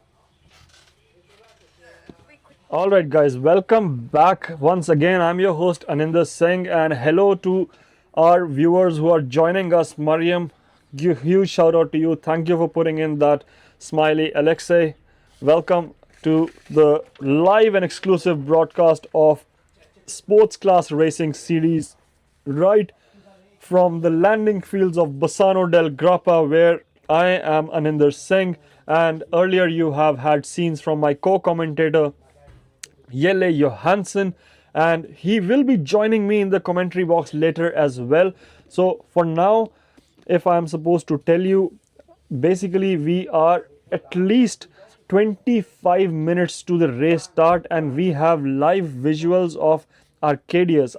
Alright, guys. Welcome back once again. I'm your host, Aninder Singh, and hello to our viewers who are joining us. Mariam, huge shout out to you. Thank you for putting in that smiley. Alexei, welcome to the live and exclusive broadcast of Sports Class Racing Series, right from the landing fields of Bassano del Grappa, where I am Aninder Singh, and earlier you have had scenes from my co-commentator Jelle Johansson, and he will be joining me in the commentary box later as well. So for now, if I am supposed to tell you, basically we are at least 25 minutes to the race start, and we have live visuals of Arcadius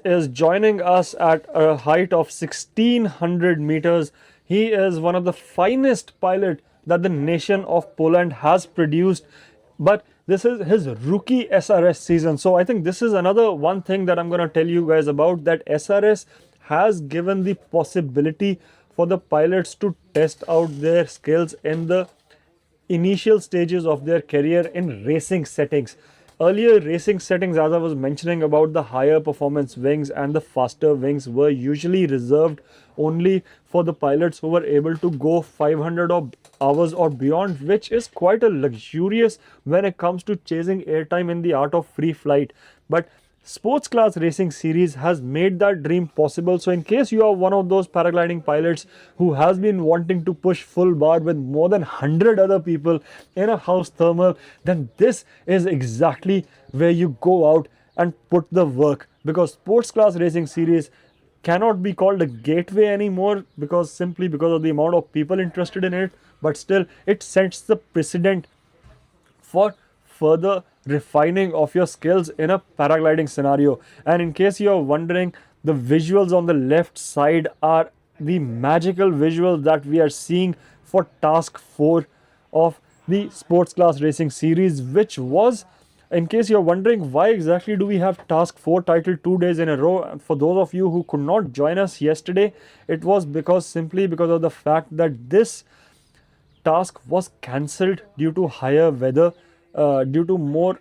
is joining us at a height of 1600 meters. He is one of the finest pilots that the nation of Poland has produced, but this is his rookie SRS season. So I think this is another one thing that I'm going to tell you guys about, that SRS has given the possibility for the pilots to test out their skills in the initial stages of their career in racing settings. Earlier racing settings, as I was mentioning about, the higher performance wings and the faster wings were usually reserved only for the pilots who were able to go 500 hours or beyond, which is quite a luxurious when it comes to chasing airtime in the art of free flight. But sports class racing series has made that dream possible. So in case you are one of those paragliding pilots who has been wanting to push full bar with more than 100 other people in a house thermal, then this is exactly where you go out and put the work, because sports class racing series cannot be called a gateway anymore, because simply because of the amount of people interested in it, but still it sets the precedent for further refining of your skills in a paragliding scenario. And in case you are wondering, the visuals on the left side are the magical visuals that we are seeing for task 4 of the sports class racing series, which was, in case you're wondering why exactly do we have task 4 titled 2 days in a row, for those of you who could not join us yesterday, it was simply because of the fact that this task was cancelled due to higher weather, due to more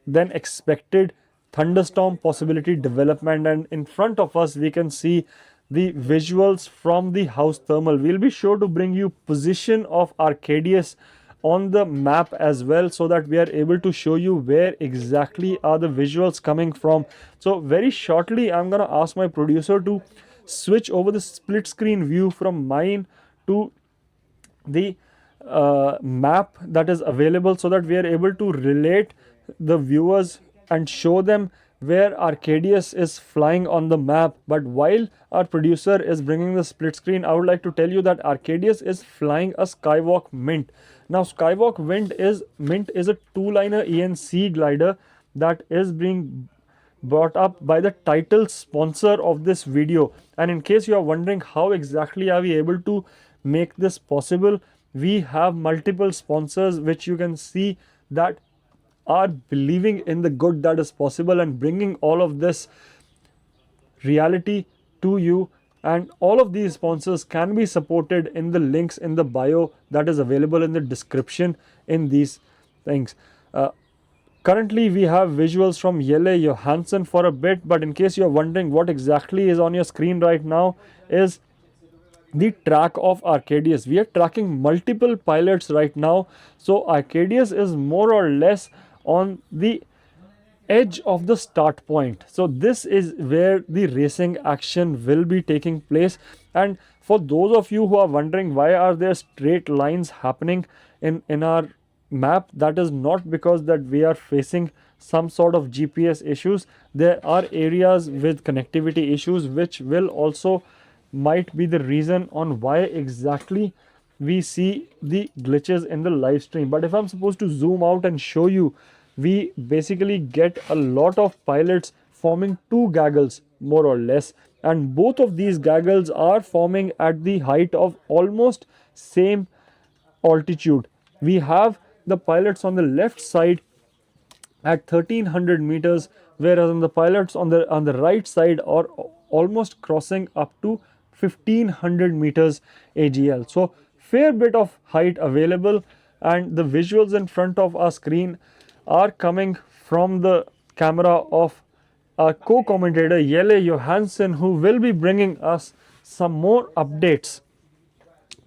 than expected thunderstorm possibility development. And in front of us we can see the visuals from the house thermal. We'll be sure to bring you position of Arcadius on the map as well, so that we are able to show you where exactly are the visuals coming from. So very shortly I'm gonna ask my producer to switch over the split screen view from mine to the map that is available, so that we are able to relate the viewers and show them where Arcadius is flying on the map. But while our producer is bringing the split screen, I would like to tell you that Arcadius is flying a Skywalk Mint. Now Skywalk Mint is a 2-liner ENC glider that is being brought up by the title sponsor of this video. And in case you are wondering how exactly are we able to make this possible, we have multiple sponsors which you can see that are believing in the good that is possible and bringing all of this reality to you. And all of these sponsors can be supported in the links in the bio that is available in the description in these things. Currently we have visuals from Jelle Johansson for a bit, but in case you're wondering what exactly is on your screen right now is the track of Arcadius. We are tracking multiple pilots right now. So Arcadius is more or less on the edge of the start point. So this is where the racing action will be taking place. And for those of you who are wondering why are there straight lines happening in our map, that is not because that we are facing some sort of GPS issues. There are areas with connectivity issues which will also might be the reason on why exactly we see the glitches in the live stream. But if I'm supposed to zoom out and show you, we basically get a lot of pilots forming 2 gaggles more or less, and both of these gaggles are forming at the height of almost same altitude. We have the pilots on the left side at 1300 meters, whereas on the pilots on the right side are almost crossing up to 1500 meters AGL. So fair bit of height available, and the visuals in front of our screen are coming from the camera of our co-commentator Jelle Johansson, who will be bringing us some more updates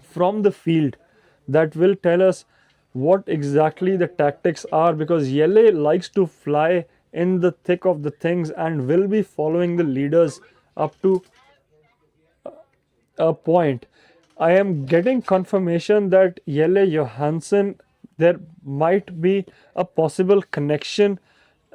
from the field that will tell us what exactly the tactics are, because Jelle likes to fly in the thick of the things and will be following the leaders up to a point. I am getting confirmation that Jelle Johansson, there might be a possible connection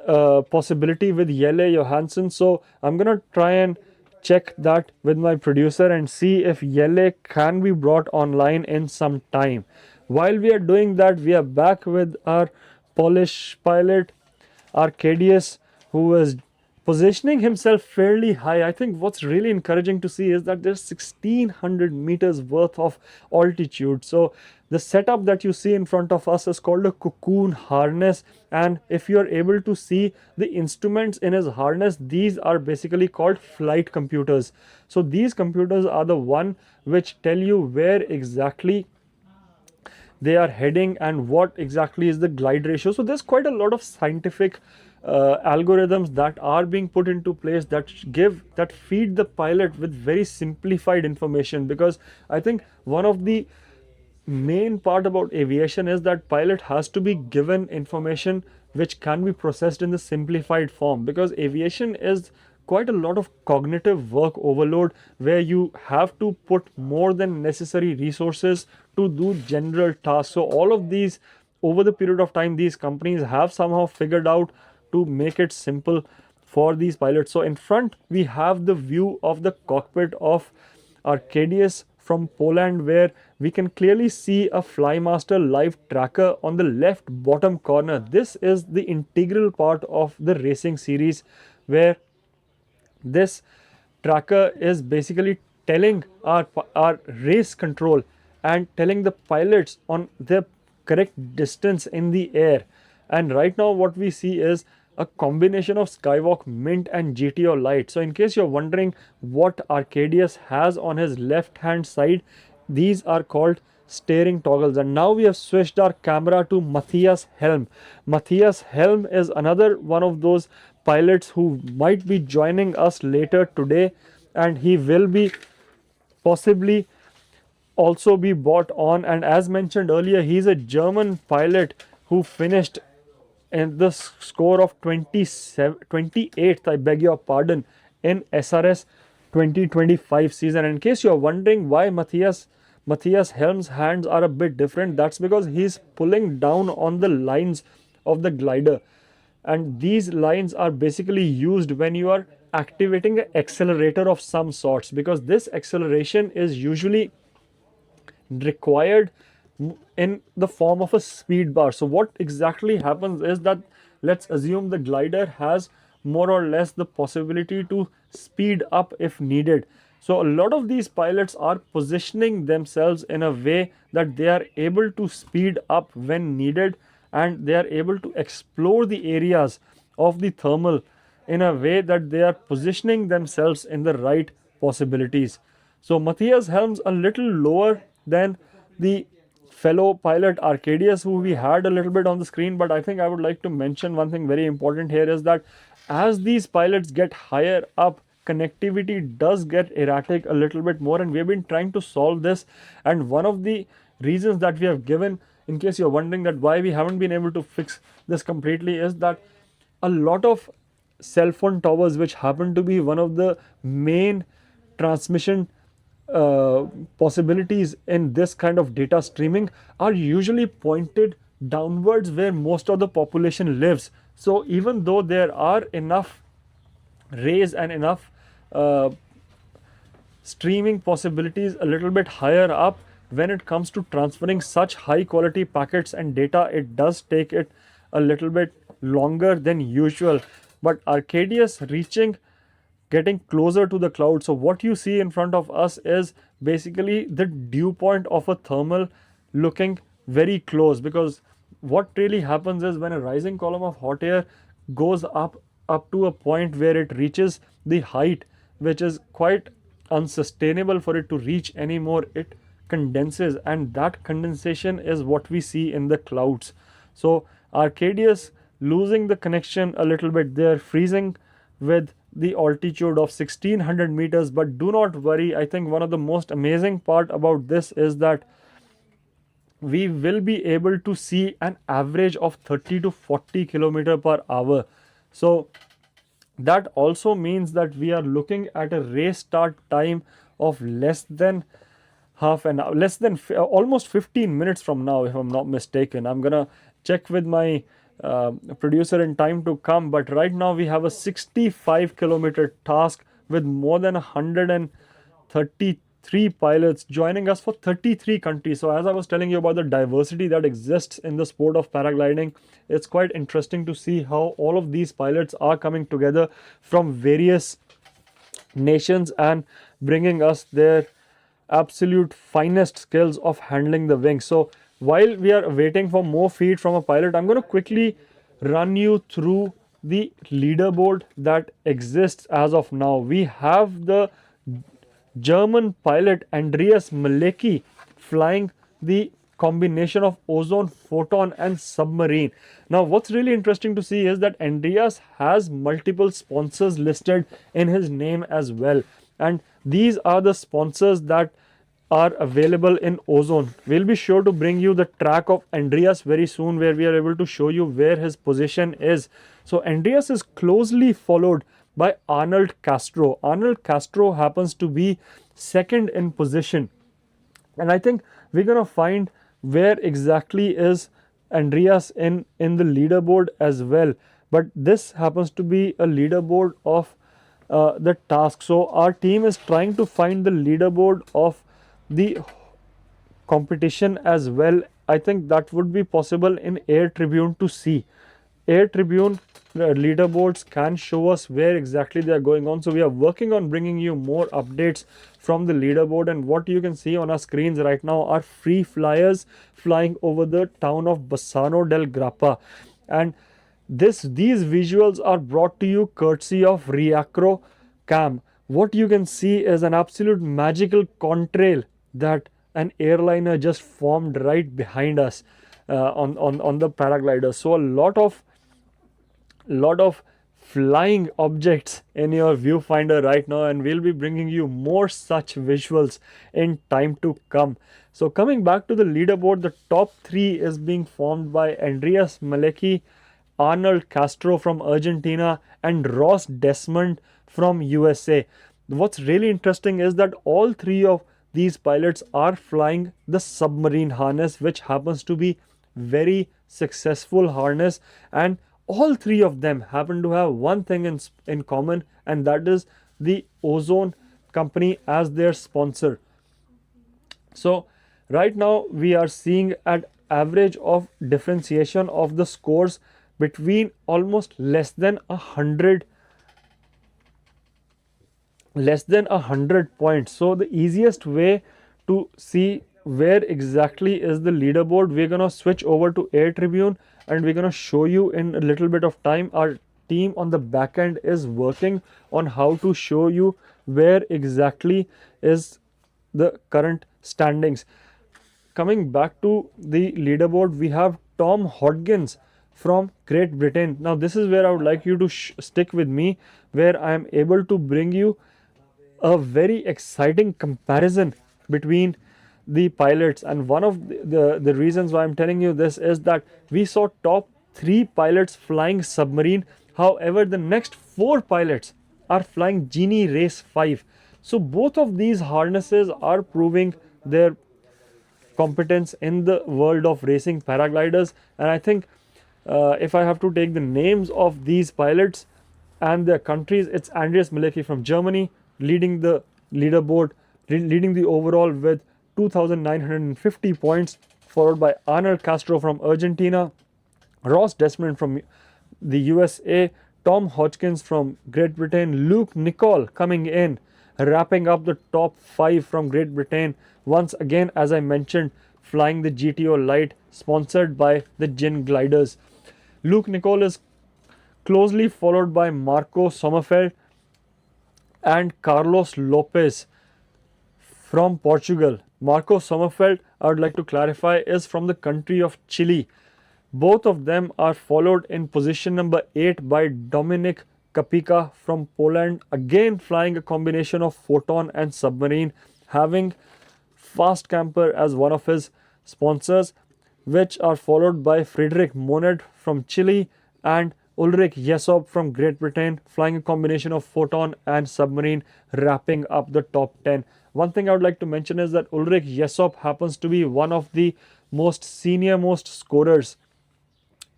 possibility with Jelle Johansson. So I'm gonna try and check that with my producer and see if Jelle can be brought online in some time. While we are doing that, we are back with our Polish pilot Arcadius, who has positioning himself fairly high. I think what's really encouraging to see is that there's 1600 meters worth of altitude. So the setup that you see in front of us is called a cocoon harness, and if you're able to see the instruments in his harness, these are basically called flight computers. So these computers are the one which tell you where exactly they are heading and what exactly is the glide ratio. So there's quite a lot of scientific algorithms that are being put into place that feed the pilot with very simplified information, because I think one of the main part about aviation is that pilot has to be given information which can be processed in the simplified form, because aviation is quite a lot of cognitive work overload where you have to put more than necessary resources to do general tasks. So all of these, over the period of time, these companies have somehow figured out to make it simple for these pilots. So in front we have the view of the cockpit of Arcadius from Poland, where we can clearly see a Flymaster live tracker on the left bottom corner. This is the integral part of the racing series, where this tracker is basically telling our race control and telling the pilots on the correct distance in the air. And right now what we see is a combination of Skywalk, Mint and GTO light. So in case you're wondering what Arcadius has on his left hand side, these are called steering toggles. And now we have switched our camera to Matthias Helm. Matthias Helm is another one of those pilots who might be joining us later today, and he will be possibly also be brought on. And as mentioned earlier, he's a German pilot who finished in the score of 28th, I beg your pardon, in SRS 2025 season. And in case you're wondering why Matthias Helm's hands are a bit different, that's because he's pulling down on the lines of the glider, and these lines are basically used when you are activating an accelerator of some sorts, because this acceleration is usually required in the form of a speed bar. So what exactly happens is that, let's assume the glider has more or less the possibility to speed up if needed. So a lot of these pilots are positioning themselves in a way that they are able to speed up when needed, and they are able to explore the areas of the thermal in a way that they are positioning themselves in the right possibilities. So Matthias Helm's a little lower than the fellow pilot Arcadius, who we had a little bit on the screen, but I think I would like to mention one thing very important here is that as these pilots get higher up, connectivity does get erratic a little bit more, and we have been trying to solve this. And one of the reasons that we have given, in case you're wondering that why we haven't been able to fix this completely, is that a lot of cell phone towers, which happen to be one of the main transmission possibilities in this kind of data streaming, are usually pointed downwards where most of the population lives. So even though there are enough rays and enough streaming possibilities a little bit higher up, when it comes to transferring such high quality packets and data, it does take it a little bit longer than usual. But Arcadius getting closer to the cloud. So what you see in front of us is basically the dew point of a thermal looking very close, because what really happens is when a rising column of hot air goes up to a point where it reaches the height which is quite unsustainable for it to reach anymore, it condenses, and that condensation is what we see in the clouds. So Arcadius losing the connection a little bit there, freezing with the altitude of 1600 meters. But do not worry, I think one of the most amazing part about this is that we will be able to see an average of 30 to 40 kilometer per hour. So that also means that we are looking at a race start time of less than half an hour, almost 15 minutes from now, if I'm not mistaken. I'm gonna check with my producer in time to come, but right now we have a 65 kilometer task with more than 130 3 pilots joining us for 33 countries. So as I was telling you about the diversity that exists in the sport of paragliding, it's quite interesting to see how all of these pilots are coming together from various nations and bringing us their absolute finest skills of handling the wing. So while we are waiting for more feed from a pilot, I'm going to quickly run you through the leaderboard that exists as of now. We have the German pilot Andreas Malecki flying the combination of ozone, photon and submarine. Now what's really interesting to see is that Andreas has multiple sponsors listed in his name as well, and these are the sponsors that are available in ozone. We'll be sure to bring you the track of Andreas very soon, where we are able to show you where his position is. So Andreas is closely followed by Arnold Castro. Arnold Castro happens to be second in position, and I think we're gonna find where exactly is Andreas in the leaderboard as well. But this happens to be a leaderboard of the task. So our team is trying to find the leaderboard of the competition as well. I think that would be possible in Air Tribune to see. Air Tribune leaderboards can show us where exactly they are going on. So we are working on bringing you more updates from the leaderboard, and what you can see on our screens right now are free flyers flying over the town of Bassano del Grappa, and these visuals are brought to you courtesy of Riacro Cam. What you can see is an absolute magical contrail that an airliner just formed right behind us on the paraglider. So a lot of flying objects in your viewfinder right now, and we'll be bringing you more such visuals in time to come. So coming back to the leaderboard, the top 3 is being formed by Andreas Malecki, Arnold Castro from Argentina and Ross Desmond from USA. What's really interesting is that all 3 of these pilots are flying the submarine harness, which happens to be very successful harness, and all 3 of them happen to have one thing in common, and that is the ozone company as their sponsor. So right now we are seeing an average of differentiation of the scores between almost less than 100 points. So the easiest way to see where exactly is the leaderboard, we're gonna switch over to Air Tribune and we're gonna show you in a little bit of time. Our team on the back end is working on how to show you where exactly is the current standings. Coming back to the leaderboard, we have Tom Hodgins from Great Britain. Now this is where I would like you to stick with me, where I am able to bring you a very exciting comparison between the pilots, and one of the reasons why I'm telling you this is that we saw top 3 pilots flying submarine. However, the next 4 pilots are flying Genie Race 5. So both of these harnesses are proving their competence in the world of racing paragliders, and I think if I have to take the names of these pilots and their countries, it's Andreas Malecki from Germany leading the leaderboard, leading the overall with 2,950 points, followed by Arnold Castro from Argentina, Ross Desmond from the USA, Tom Hodgins from Great Britain, Luke Nicol coming in, wrapping up the top 5 from Great Britain. Once again, as I mentioned, flying the GTO Light sponsored by the Gin Gliders. Luke Nicol is closely followed by Marco Sommerfeld and Carlos Lopez from Portugal. Marco Sommerfeld, I would like to clarify, is from the country of Chile. Both of them are followed in position number 8 by Dominik Kapika from Poland, again flying a combination of photon and submarine, having Fast Camper as one of his sponsors, which are followed by Friedrich Moned from Chile and Ulrich Jesop from Great Britain, flying a combination of photon and submarine, wrapping up the top 10. One thing I would like to mention is that Ulrich Jesop happens to be one of the most scorers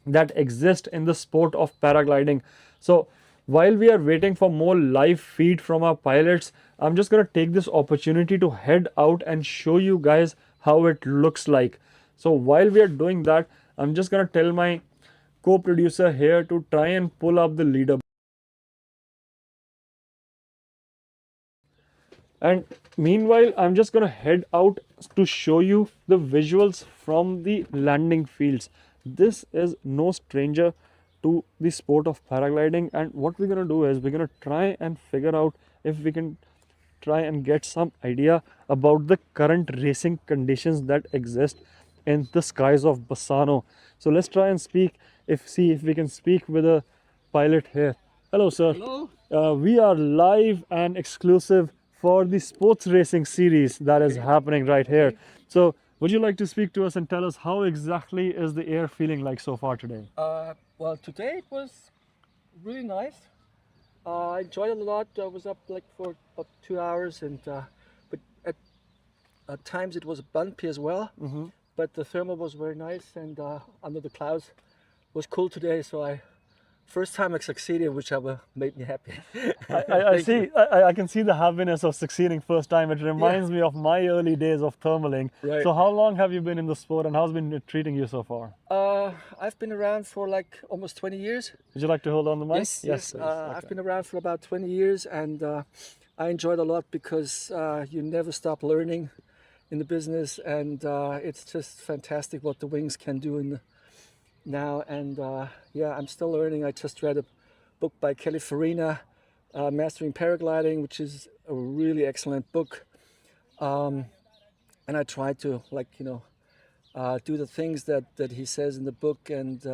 that exist in the sport of paragliding. So while we are waiting for more live feed from our pilots, I'm just gonna take this opportunity to head out and show you guys how it looks like. So while we are doing that, I'm just gonna tell my co-producer here to try and pull up the leader. And meanwhile, I'm just gonna head out to show you the visuals from the landing fields. This is no stranger to the sport of paragliding, and what we're gonna do is we're gonna try and figure out if we can try and get some idea about the current racing conditions that exist in the skies of Bassano. So let's try and see if we can speak with a pilot here. Hello, sir. Hello. We are live and exclusive for the sports racing series that is happening right here. So would you like to speak to us and tell us how exactly is the air feeling like so far today? Well, today it was really nice. I enjoyed it a lot. I was up like for about 2 hours, and but at times it was bumpy as well. But the thermal was very nice, and under the clouds was cool today. So first time I succeeded, which made me happy. I can see the happiness of succeeding first time. It reminds me of my early days of thermaling. Right. So how long have you been in the sport, and how's it been treating you so far? I've been around for like almost 20 years. Would you like to hold on the mic? Yes. Please. I've been around for about 20 years, and I enjoyed it a lot because you never stop learning in the business, and it's just fantastic what the wings can do now. And yeah, I'm still learning. I just read a book by Kelly Farina, Mastering Paragliding, which is a really excellent book. And I try to do the things that he says in the book. And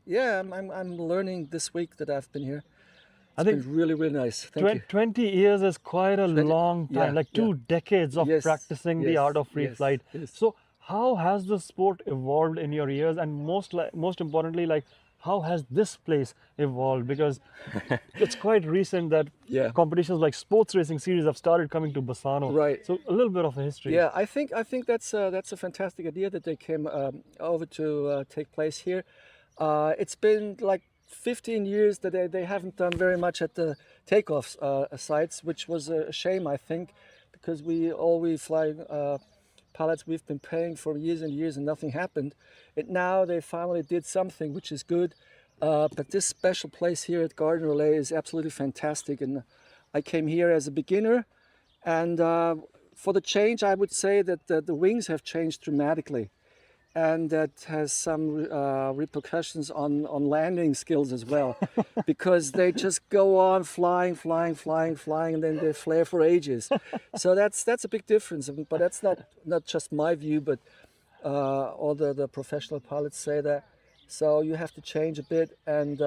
yeah, I'm learning this week that I've been here. It's been really, really nice. Thank you. 20 years is quite a long time, like 2 decades of practicing the art of free flight. So how has the sport evolved in your years, and most importantly, like how has this place evolved? Because it's quite recent that competitions like sports racing series have started coming to Bassano. Right. So a little bit of a history. Yeah, I think that's a fantastic idea that they came over to take place here. It's been like 15 years that they haven't done very much at the takeoff sites, which was a shame, I think, because we fly pilots we've been paying for years and years and nothing happened. And now they finally did something, which is good. But this special place here at Garden Relay is absolutely fantastic. And I came here as a beginner, and for the change, I would say that the wings have changed dramatically. And that has some repercussions on landing skills as well, because they just go on flying, and then they flare for ages. So that's a big difference. But that's not just my view, but all the professional pilots say that. So you have to change a bit. And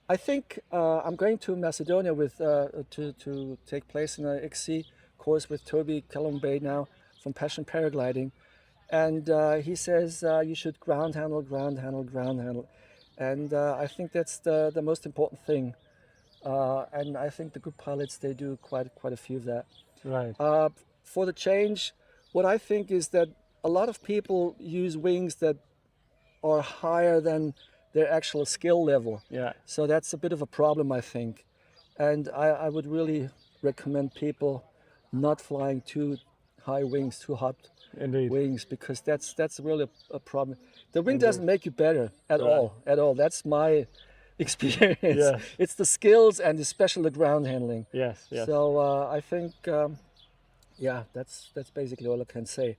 I think I'm going to Macedonia to take place in an XC course with Toby Bay now from Passion Paragliding. And he says you should ground handle. And I think that's the most important thing. And I think the good pilots, they do quite a few of that. Right. For the change, what I think is that a lot of people use wings that are higher than their actual skill level. Yeah. So that's a bit of a problem, I think. And I would really recommend people not flying too high wings, too hot wings, because that's really a problem. The wing doesn't make you better at all. That's my experience. Yes. It's the skills and especially the ground handling. Yes. So I think, yeah, that's basically all I can say.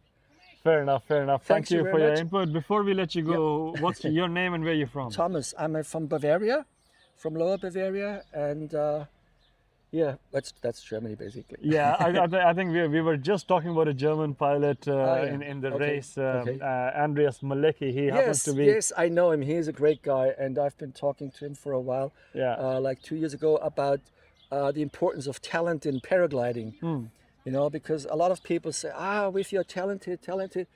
Fair enough. Thank you very for your much. input. Before we let you go, what's your name and where you're from? Thomas. I'm from Bavaria, from Lower Bavaria, and yeah, that's Germany basically. Yeah, I think we were just talking about a German pilot in the race, Andreas Malecki. He happens to be. Yes, I know him. He's a great guy, and I've been talking to him for a while. Yeah. Like 2 years ago about the importance of talent in paragliding. You know, because a lot of people say, if you're talented,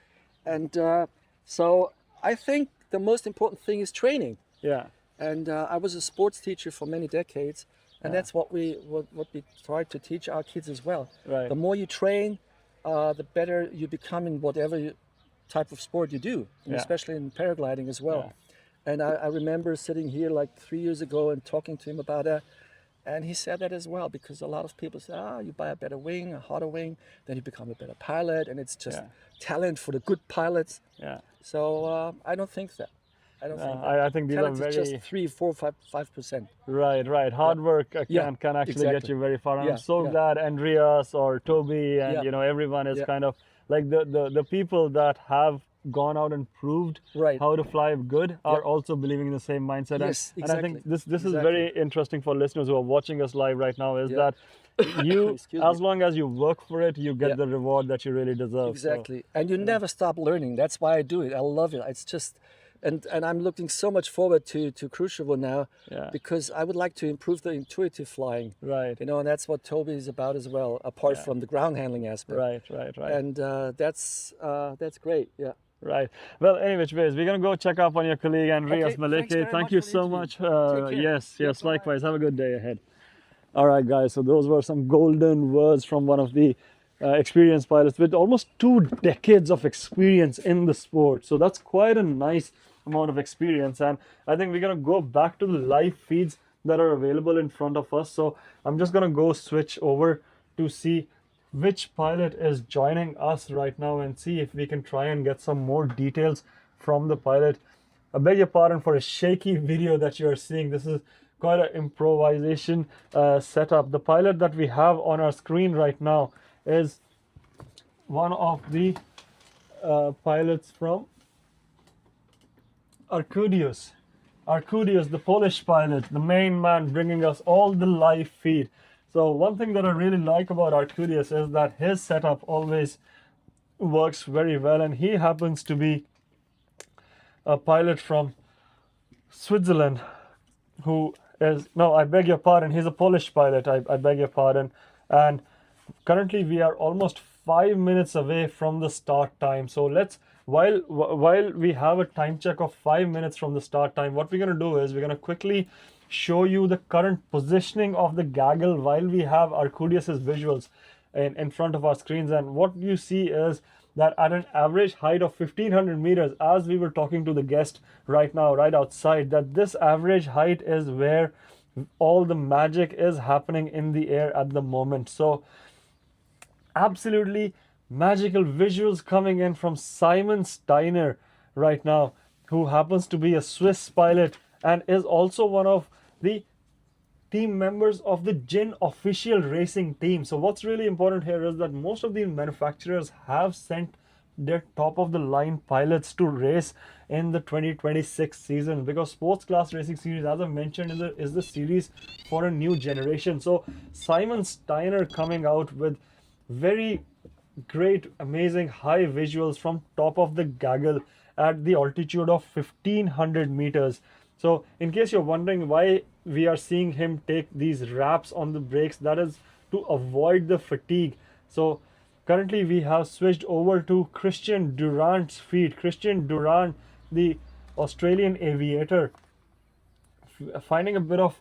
and so I think the most important thing is training. Yeah. And I was a sports teacher for many decades. And that's what we try to teach our kids as well. Right. The more you train, the better you become in whatever type of sport you do, and especially in paragliding as well. And I remember sitting here like 3 years ago and talking to him about that. And he said that as well, because a lot of people say, you buy a better wing, a harder wing, then you become a better pilot, and it's just talent for the good pilots. Yeah. So I don't think that. I don't think that. I think these talent are is just 3, 4, 5%. Right. Hard work can actually get you very far. And I'm so glad Andreas or Toby and everyone is kind of like the people that have gone out and proved how to fly good are also believing in the same mindset. Yes, and I think this is very interesting for listeners who are watching us live right now, is that you, as long as you work for it, you get the reward that you really deserve. Exactly. And you never stop learning. That's why I do it. I love it. It's just, and I'm looking so much forward to Kruševo now, because I would like to improve the intuitive flying. Right. And that's what Toby is about as well, apart from the ground handling aspect. Right. And that's great. Yeah. Right. Well, anyway, we're going to go check up on your colleague Andreas Maleke. Thank you so much. Yes, likewise. Have a good day ahead. All right, guys. So those were some golden words from one of the experienced pilots with almost 2 decades of experience in the sport. So that's quite a nice amount of experience. And I think we're going to go back to the live feeds that are available in front of us. So I'm just going to go switch over to see which pilot is joining us right now and see if we can try and get some more details from the pilot. I beg your pardon for a shaky video that you are seeing. This is quite an improvisation setup. The pilot that we have on our screen right now is one of the pilots from Arkudius, the Polish pilot, the main man bringing us all the live feed. So one thing that I really like about Arkudius is that his setup always works very well, and he happens to be a pilot from Switzerland who is, no, I beg your pardon, he's a Polish pilot, I beg your pardon. And currently we are almost 5 minutes away from the start time. So let's, while we have a time check of 5 minutes from the start time, what we're going to do is we're going to quickly show you the current positioning of the gaggle while we have Arkudius's visuals in front of our screens. And what you see is that at an average height of 1500 meters, as we were talking to the guest right now, right outside, that this average height is where all the magic is happening in the air at the moment. So absolutely magical visuals coming in from Simon Steiner right now, who happens to be a Swiss pilot and is also one of the team members of the GIN official racing team. So what's really important here is that most of these manufacturers have sent their top of the line pilots to race in the 2026 season, because sports class racing series, as I mentioned, is the series for a new generation. So Simon Steiner coming out with very great, amazing high visuals from top of the gaggle at the altitude of 1500 meters. So in case you're wondering why we are seeing him take these wraps on the brakes, that is to avoid the fatigue. So currently we have switched over to Christian Durant's feed. Christian Durant, the Australian aviator, finding a bit of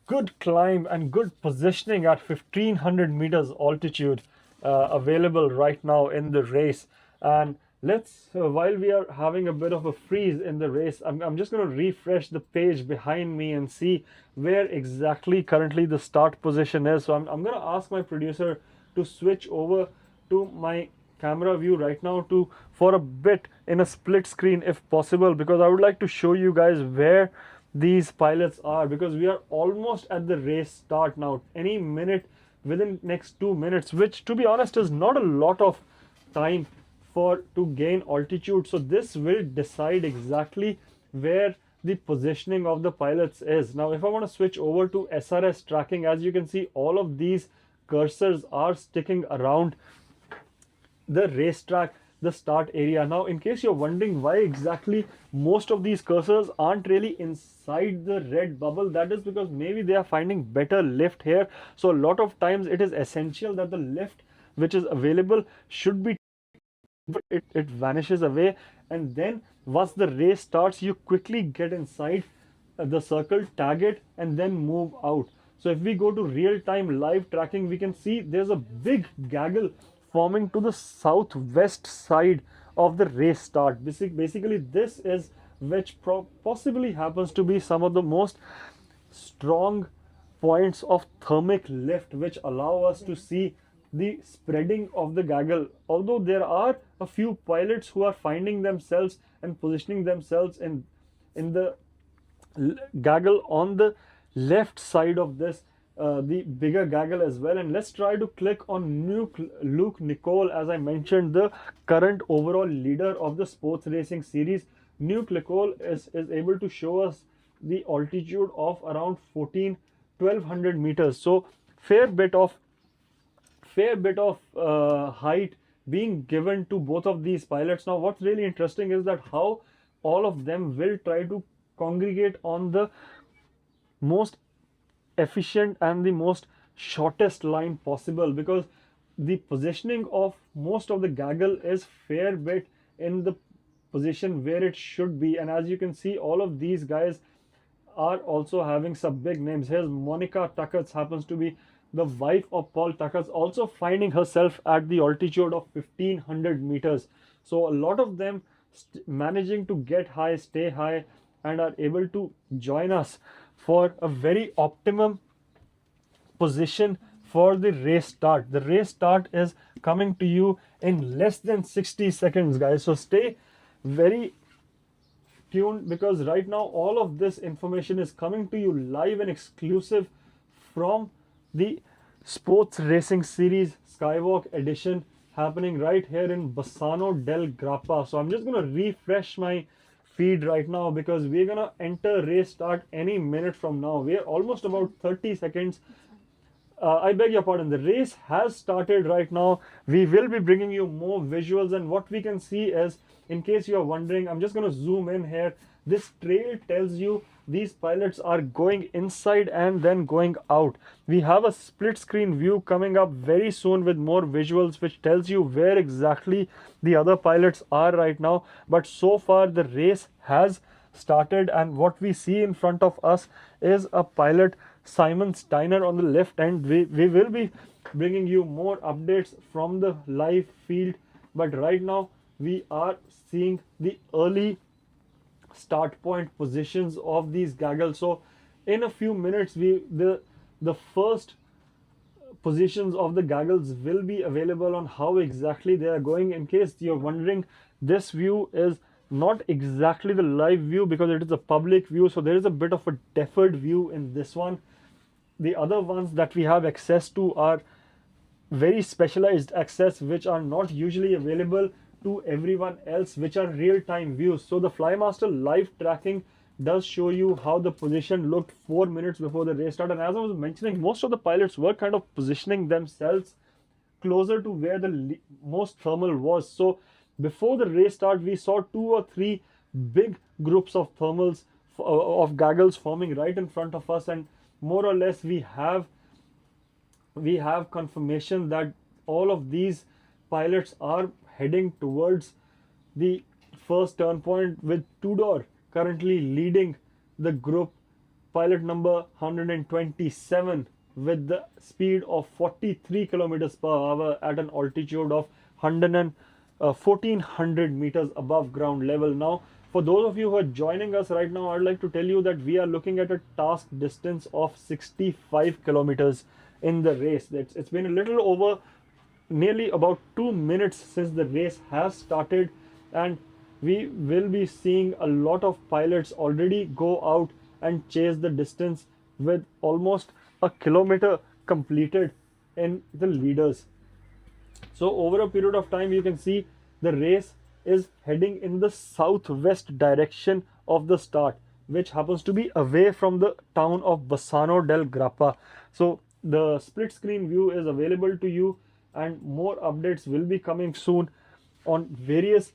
good climb and good positioning at 1500 meters altitude available right now in the race. And let's, while we are having a bit of a freeze in the race, I'm just going to refresh the page behind me and see where exactly currently the start position is. So I'm going to ask my producer to switch over to my camera view right now for a bit in a split screen if possible, because I would like to show you guys where these pilots are, because we are almost at the race start now. Any minute within next 2 minutes, which to be honest is not a lot of time to gain altitude. So this will decide exactly where the positioning of the pilots is. Now if I want to switch over to SRS tracking, as you can see, all of these cursors are sticking around the racetrack, the start area. Now in case you're wondering why exactly most of these cursors aren't really inside the red bubble, that is because maybe they are finding better lift here. So a lot of times it is essential that the lift which is available should be, but it vanishes away, and then once the race starts you quickly get inside the circle, tag it, and then move out. So if we go to real-time live tracking, we can see there's a big gaggle forming to the southwest side of the race start. Basically this is which possibly happens to be some of the most strong points of thermic lift, which allow us to see the spreading of the gaggle. Although there are a few pilots who are finding themselves and positioning themselves in the gaggle on the left side of this, the bigger gaggle as well. And let's try to click on Luke Nicole, as I mentioned, the current overall leader of the sports racing series. Luke Nicole is able to show us the altitude of around 1200 meters. So fair bit of height being given to both of these pilots. Now what's really interesting is that how all of them will try to congregate on the most efficient and the most shortest line possible, because the positioning of most of the gaggle is fair bit in the position where it should be. And as you can see, all of these guys are also having some big names. Here's Monica Tuckers, happens to be the wife of Paul Tuckers, also finding herself at the altitude of 1500 meters. So a lot of them managing to get high, stay high, and are able to join us for a very optimum position for the race start. The race start is coming to you in less than 60 seconds, guys. So stay very tuned, because right now all of this information is coming to you live and exclusive from the sports racing series Skywalk edition, happening right here in Bassano del Grappa. So I'm just going to refresh my feed right now, because we're going to enter race start any minute from now. We're almost about 30 seconds. I beg your pardon, the race has started right now. We will be bringing you more visuals, and what we can see is, in case you are wondering, I'm just going to zoom in here. This trail tells you these pilots are going inside and then going out. We have a split screen view coming up very soon with more visuals, which tells you where exactly the other pilots are right now. But so far the race has started, and what we see in front of us is a pilot, Simon Steiner, on the left end. We will be bringing you more updates from the live field, but right now we are seeing the early start point positions of these gaggles. So in a few minutes the first positions of the gaggles will be available on how exactly they are going. In case you're wondering, this view is not exactly the live view because it is a public view, so there is a bit of a deferred view in this one. The other ones that we have access to are very specialized access, which are not usually available to everyone else, which are real-time views. So the Flymaster live tracking does show you how the position looked 4 minutes before the race started. And as I was mentioning, most of the pilots were kind of positioning themselves closer to where the most thermal was. So before the race start, we saw 2 or 3 big groups of thermals of gaggles forming right in front of us, and more or less we have confirmation that all of these pilots are heading towards the first turn point, with Tudor currently leading the group, pilot number 127, with the speed of 43 kilometers per hour at an altitude of 1400 meters above ground level. Now, for those of you who are joining us right now, I'd like to tell you that we are looking at a task distance of 65 kilometers in the race. It's been a little over nearly about 2 minutes since the race has started, and we will be seeing a lot of pilots already go out and chase the distance, with almost a kilometer completed in the leaders. So over a period of time, you can see the race is heading in the southwest direction of the start, which happens to be away from the town of Bassano del Grappa. So the split screen view is available to you, and more updates will be coming soon on various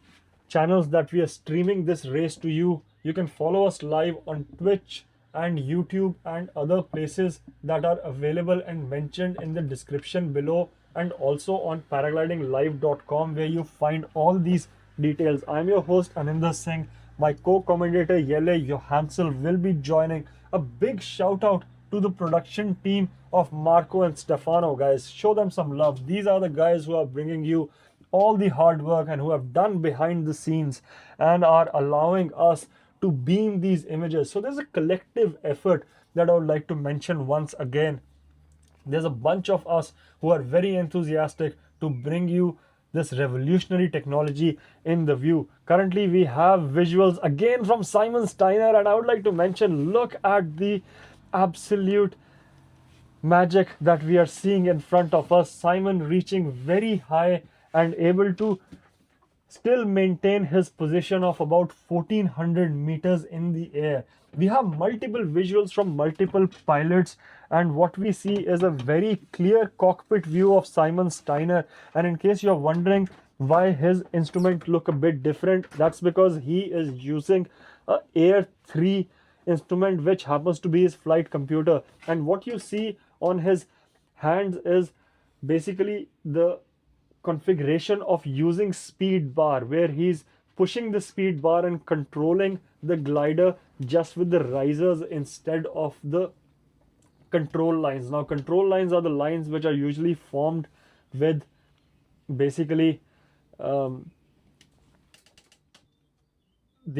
channels that we are streaming this race to you. You can follow us live on Twitch and YouTube and other places that are available and mentioned in the description below, and also on paraglidinglive.com, where you find all these details. I'm your host Aninder Singh. My co-commentator Yele Johansel will be joining. A big shout out to the production team of Marco and Stefano, guys. Show them some love. These are the guys who are bringing you all the hard work and who have done behind the scenes and are allowing us to beam these images. So there's a collective effort that I would like to mention once again. There's a bunch of us who are very enthusiastic to bring you this revolutionary technology in the view. Currently, we have visuals again from Simon Steiner, and I would like to mention, look at the absolute magic that we are seeing in front of us. Simon reaching very high and able to still maintain his position of about 1400 meters in the air. We have multiple visuals from multiple pilots, and what we see is a very clear cockpit view of Simon Steiner. And in case you're wondering why his instrument look a bit different, that's because he is using a Air 3 instrument, which happens to be his flight computer. And what you see on his hands is basically the configuration of using speed bar, where he's pushing the speed bar and controlling the glider just with the risers instead of the control lines. Now, control lines are the lines which are usually formed with basically the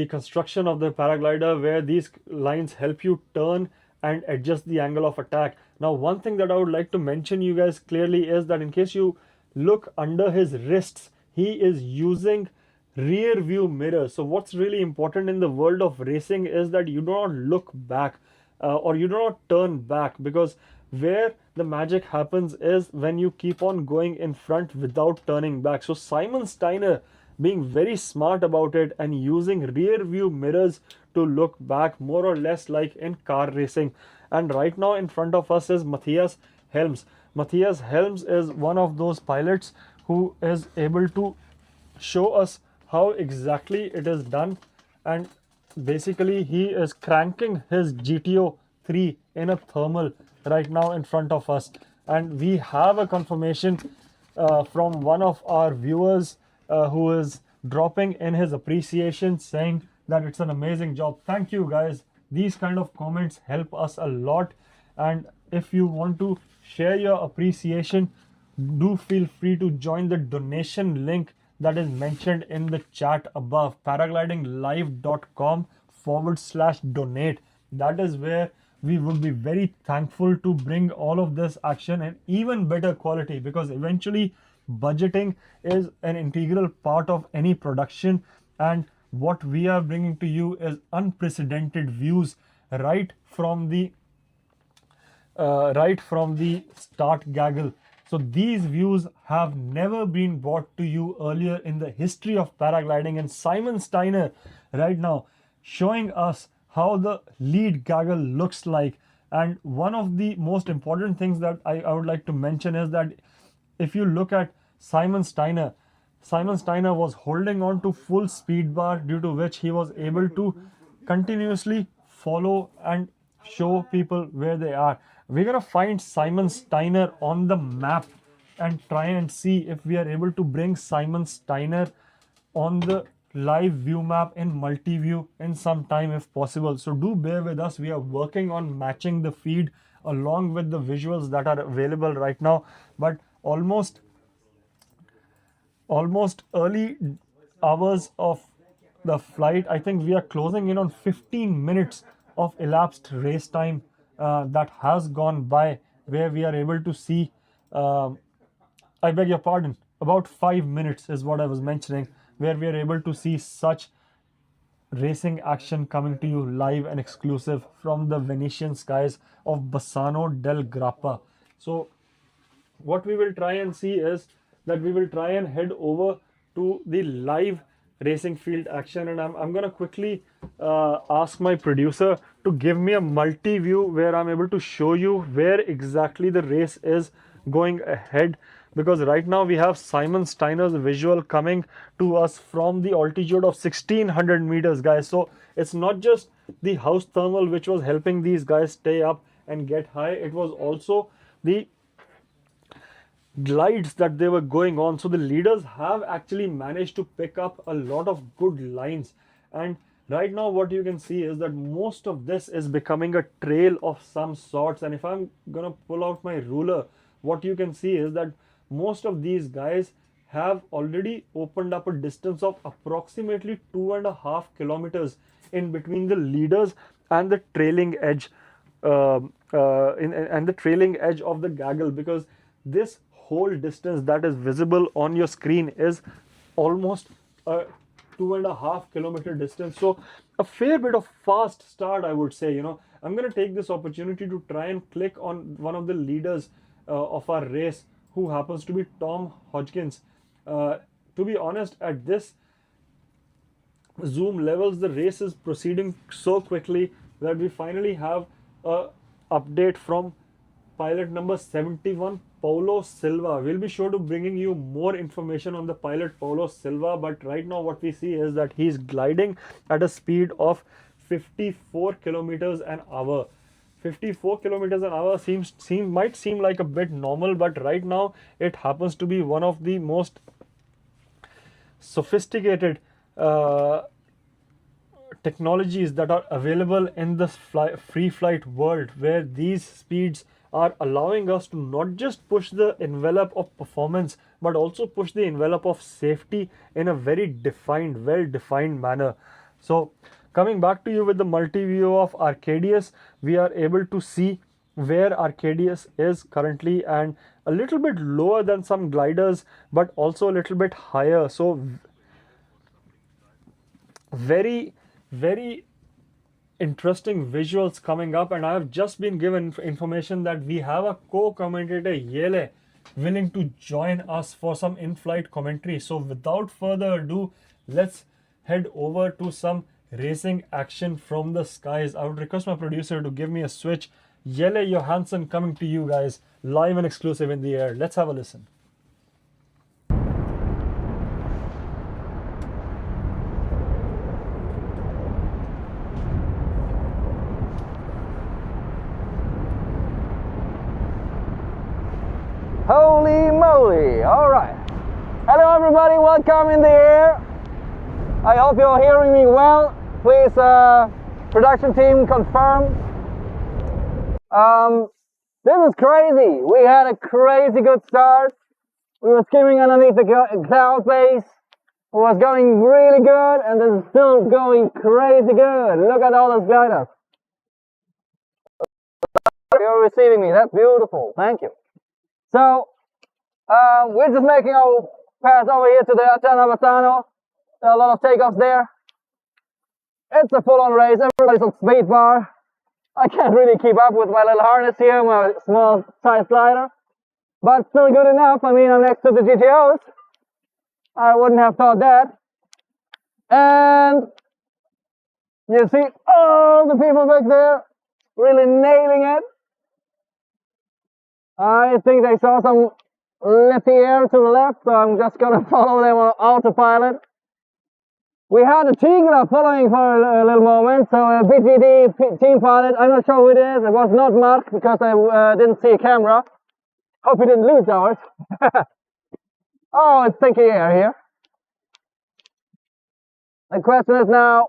construction of the paraglider, where these lines help you turn and adjust the angle of attack. Now, one thing that I would like to mention you guys clearly is that in case you look under his wrists, he is using rear view mirrors. So what's really important in the world of racing is that you do not look back or you do not turn back, because where the magic happens is when you keep on going in front without turning back. So Simon Steiner being very smart about it and using rear view mirrors to look back, more or less like in car racing. And right now in front of us is Matthias Helms. Matthias Helms is one of those pilots who is able to show us how exactly it is done. And basically he is cranking his GTO 3 in a thermal right now in front of us. And we have a confirmation from one of our viewers who is dropping in his appreciation, saying that it's an amazing job. Thank you guys. These kind of comments help us a lot. And if you want to share your appreciation, do feel free to join the donation link that is mentioned in the chat above, paraglidinglive.com/donate. That is where we would be very thankful to bring all of this action in even better quality, because eventually budgeting is an integral part of any production, and what we are bringing to you is unprecedented views right from the start gaggle. So these views have never been brought to you earlier in the history of paragliding, and Simon Steiner right now showing us how the lead gaggle looks like. And one of the most important things that I would like to mention is that if you look at Simon Steiner was holding on to full speed bar, due to which he was able to continuously follow and show people where they are. We're gonna find Simon Steiner on the map and try and see if we are able to bring Simon Steiner on the live view map in multi-view in some time if possible. So do bear with us. We are working on matching the feed along with the visuals that are available right now, but almost early hours of the flight, I think we are closing in on 15 minutes of elapsed race time that has gone by, where we are able to see, I beg your pardon, about 5 minutes is what I was mentioning, where we are able to see such racing action coming to you live and exclusive from the Venetian skies of Bassano del Grappa. So what we will try and see is that we will try and head over to the live racing field action, and I'm going to quickly ask my producer to give me a multi-view where I'm able to show you where exactly the race is going ahead, because right now we have Simon Steiner's visual coming to us from the altitude of 1600 meters, guys. So it's not just the house thermal which was helping these guys stay up and get high, it was also the glides that they were going on. So the leaders have actually managed to pick up a lot of good lines, and right now what you can see is that most of this is becoming a trail of some sorts. And if I'm gonna pull out my ruler, what you can see is that most of these guys have already opened up a distance of approximately 2.5 kilometers in between the leaders and the trailing edge, and the trailing edge of the gaggle, because this whole distance that is visible on your screen is almost a 2.5 kilometer distance. So a fair bit of fast start, I would say. I'm going to take this opportunity to try and click on one of the leaders of our race, who happens to be Tom Hodgkins. To be honest, at this zoom levels, the race is proceeding so quickly that we finally have a update from pilot number 71, Paulo Silva. We'll be sure to bringing you more information on the pilot Paulo Silva, but right now what we see is that he's gliding at a speed of 54 kilometers an hour. 54 kilometers an hour might seem like a bit normal, but right now it happens to be one of the most sophisticated technologies that are available in the free flight world, where these speeds are allowing us to not just push the envelope of performance, but also push the envelope of safety in a very defined, well-defined manner. So coming back to you with the multi-view of Arcadius, we are able to see where Arcadius is currently, and a little bit lower than some gliders, but also a little bit higher. So very, very interesting visuals coming up, and I have just been given information that we have a co-commentator, Yele, willing to join us for some in-flight commentary. So without further ado, let's head over to some racing action from the skies. I would request my producer to give me a switch. Yele Johansson coming to you guys live and exclusive in the air. Let's have a listen. Holy moly! All right. Hello everybody, welcome in the air. I hope you're hearing me well. Please, production team, confirm. This is crazy. We had a crazy good start. We were skimming underneath the cloud base. It was going really good, and it's still going crazy good. Look at all those gliders. You're receiving me. That's beautiful. Thank you. So, we're just making our pass over here to the Italian Bassano. There are a lot of takeoffs there. It's a full-on race. Everybody's on speed bar. I can't really keep up with my little harness here, my small size glider. But still good enough. I mean, I'm next to the GTOs. I wouldn't have thought that. And you see all the people back there really nailing it. I think they saw some lefty air to the left, so I'm just going to follow them on autopilot. We had a Tigra following for a little moment, so a BGD team pilot, I'm not sure who it is. It was not Mark because I didn't see a camera. Hope he didn't lose ours. Oh, it's stinky air here. The question is now,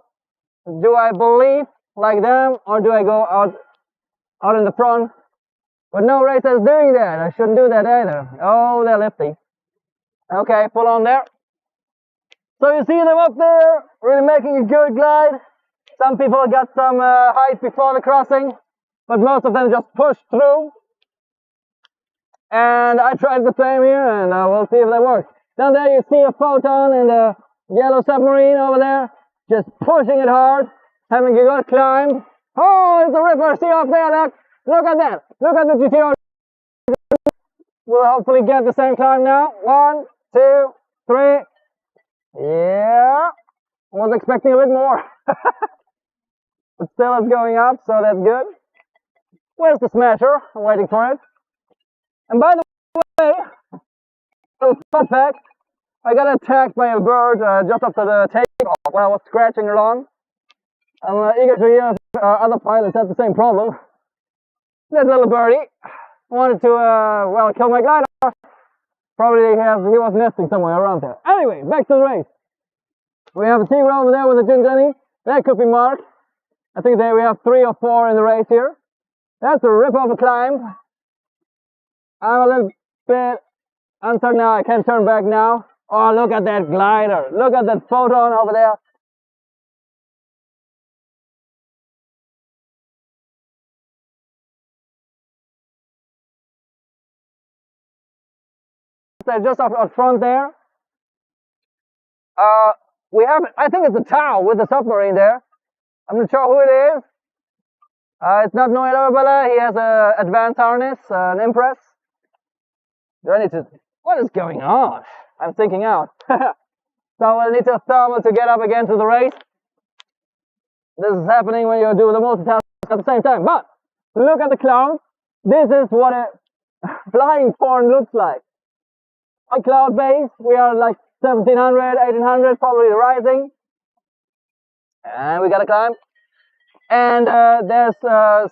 do I believe like them, or do I go out in the front? But no racer is doing that. I shouldn't do that either. Oh, they're lifty. Okay, pull on there. So you see them up there, really making a good glide. Some people got some height before the crossing, but most of them just pushed through. And I tried the same here, and we'll see if that works. Down there you see a Photon and a yellow submarine over there, just pushing it hard, having a good climb. Oh, it's a ripper. See up there, look. Look at that. Look at the GTO. We'll hopefully get the same climb now. 1, 2, 3. Yeah. Was expecting a bit more. But still it's going up, so that's good. Where's the smasher? I'm waiting for it. And by the way, fun fact, I got attacked by a bird just after the takeoff when I was scratching along. I'm eager to hear if other pilots have the same problem. That little birdie wanted to, well, kill my glider. Probably he was nesting somewhere around there. Anyway, back to the race. We have a Tigra over there with a Ginjani. That could be Mark. I think we have 3 or 4 in the race here. That's a rip of a climb. I'm a little bit uncertain now. I can't turn back now. Oh, look at that glider. Look at that Photon over there. they're just up front there. We have, I think it's a Tau with a submarine there. I'm not sure who it is. It's not Noel Arabella. He has a advanced harness, an Impress. Do I need to? What is going on? I'm thinking out. So I need a thermal to get up again to the race. This is happening when you do the multitask at the same time. But look at the clouds. This is what a flying corn looks like. On cloud base, we are like 1700, 1800, probably rising. And we got to climb. And there's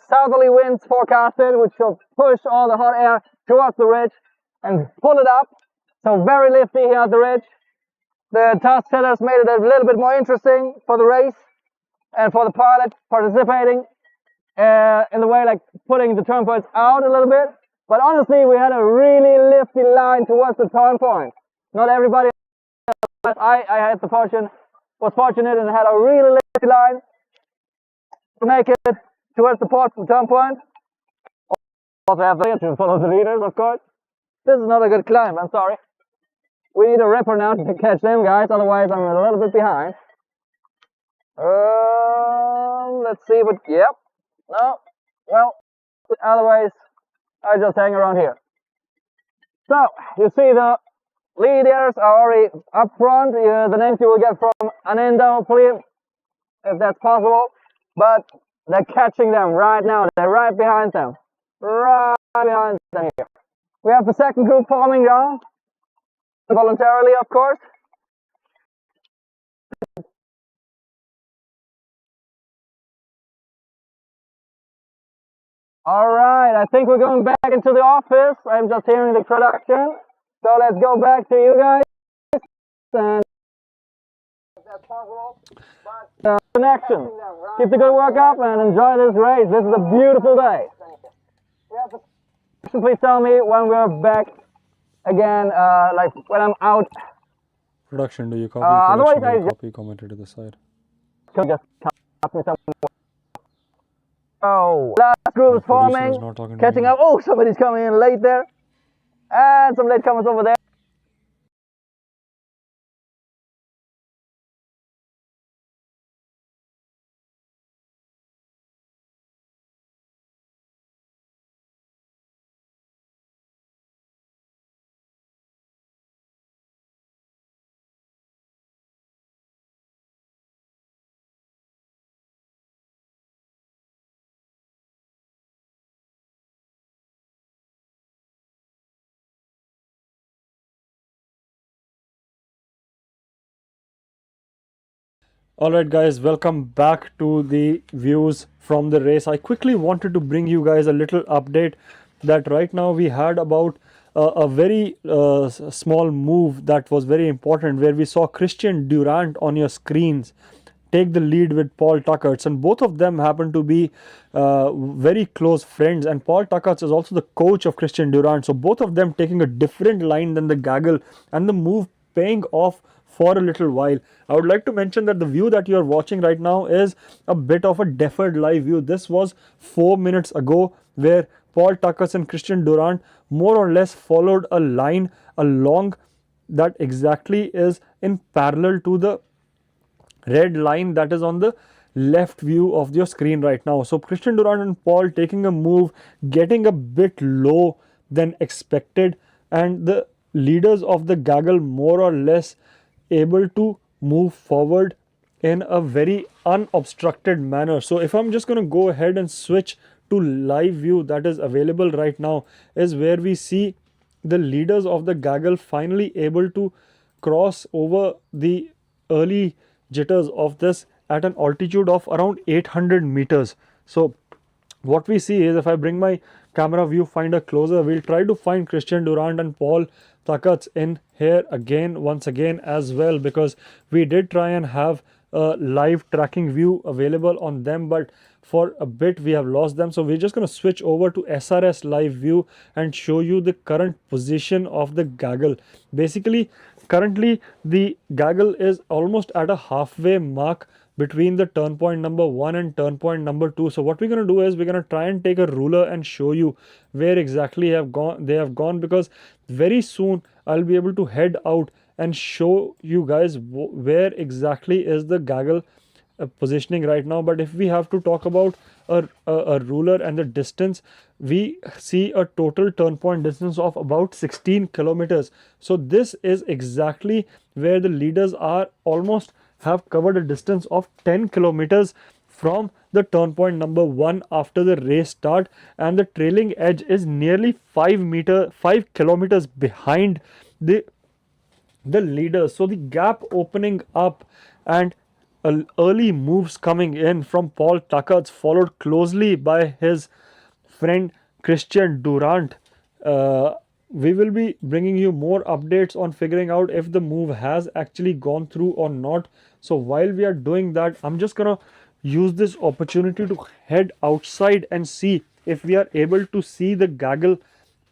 southerly winds forecasted, which will push all the hot air towards the ridge and pull it up. So very lifty here at the ridge. The task setters made it a little bit more interesting for the race and for the pilot participating in the way like putting the turn points out a little bit. But honestly, we had a really lifty line towards the turn point. Not everybody, but I had the fortune, was fortunate and had a really lifty line to make it towards the turn point. Also have to follow the leaders, of course. This is not a good climb, I'm sorry. We need a ripper now to catch them guys, otherwise I'm a little bit behind. Let's see, but yep. No, well, otherwise I just hang around here. So, you see the leaders are already up front. The names you will get from Ananda, hopefully, if that's possible. But they're catching them right now. They're right behind them. Right behind them here. We have the second group forming down. Voluntarily, of course. Alright, I think we're going back into the office. I'm just hearing the production. So let's go back to you guys. And connection. Keep the good work up and enjoy this race. This is a beautiful day. Please tell me when we're back again, like when I'm out. Production, do you copy? Otherwise, Do you copy commented to the side? Just cut me some. Oh, last group is forming, catching up. Oh, somebody's coming in late there. And some latecomers over there. Alright guys, welcome back to the views from the race. I quickly wanted to bring you guys a little update that right now we had about a very small move that was very important, where we saw Christian Durant on your screens take the lead with Paul Tuckerts, and both of them happen to be very close friends, and Paul Tuckerts is also the coach of Christian Durant, so both of them taking a different line than the gaggle, and the move paying off for a little while. I would like to mention that the view that you are watching right now is a bit of a deferred live view. This was 4 minutes ago, where Paul Tuckerts and Christian Durant more or less followed a line along that exactly is in parallel to the red line that is on the left view of your screen right now. So Christian Durant and Paul taking a move, getting a bit low than expected, and the leaders of the gaggle more or less able to move forward in a very unobstructed manner. So if I'm just going to go ahead and switch to live view that is available right now, is where we see the leaders of the gaggle finally able to cross over the early jitters of this at an altitude of around 800 meters. So what we see is, if I bring my camera viewfinder closer, we'll try to find Christian Durant and Paul Tuckerts in here again, once again as well, because we did try and have a live tracking view available on them, but for a bit we have lost them. So we're just going to switch over to SRS live view and show you the current position of the gaggle. Basically, currently the gaggle is almost at a halfway mark between the turn point number 1 and turn point number 2. So what we're going to do is we're going to try and take a ruler and show you where exactly they have gone, because very soon I'll be able to head out and show you guys where exactly is the gaggle positioning right now. But if we have to talk about a ruler and the distance, we see a total turn point distance of about 16 kilometers. So this is exactly where the leaders are almost have covered a distance of 10 kilometers from the turn point number 1 after the race start, and the trailing edge is nearly 5 kilometers behind the leaders. So the gap opening up and early moves coming in from Paul Tuckert, followed closely by his friend Christian Durant. We will be bringing you more updates on figuring out if the move has actually gone through or not. So while we are doing that, I'm just gonna use this opportunity to head outside and see if we are able to see the gaggle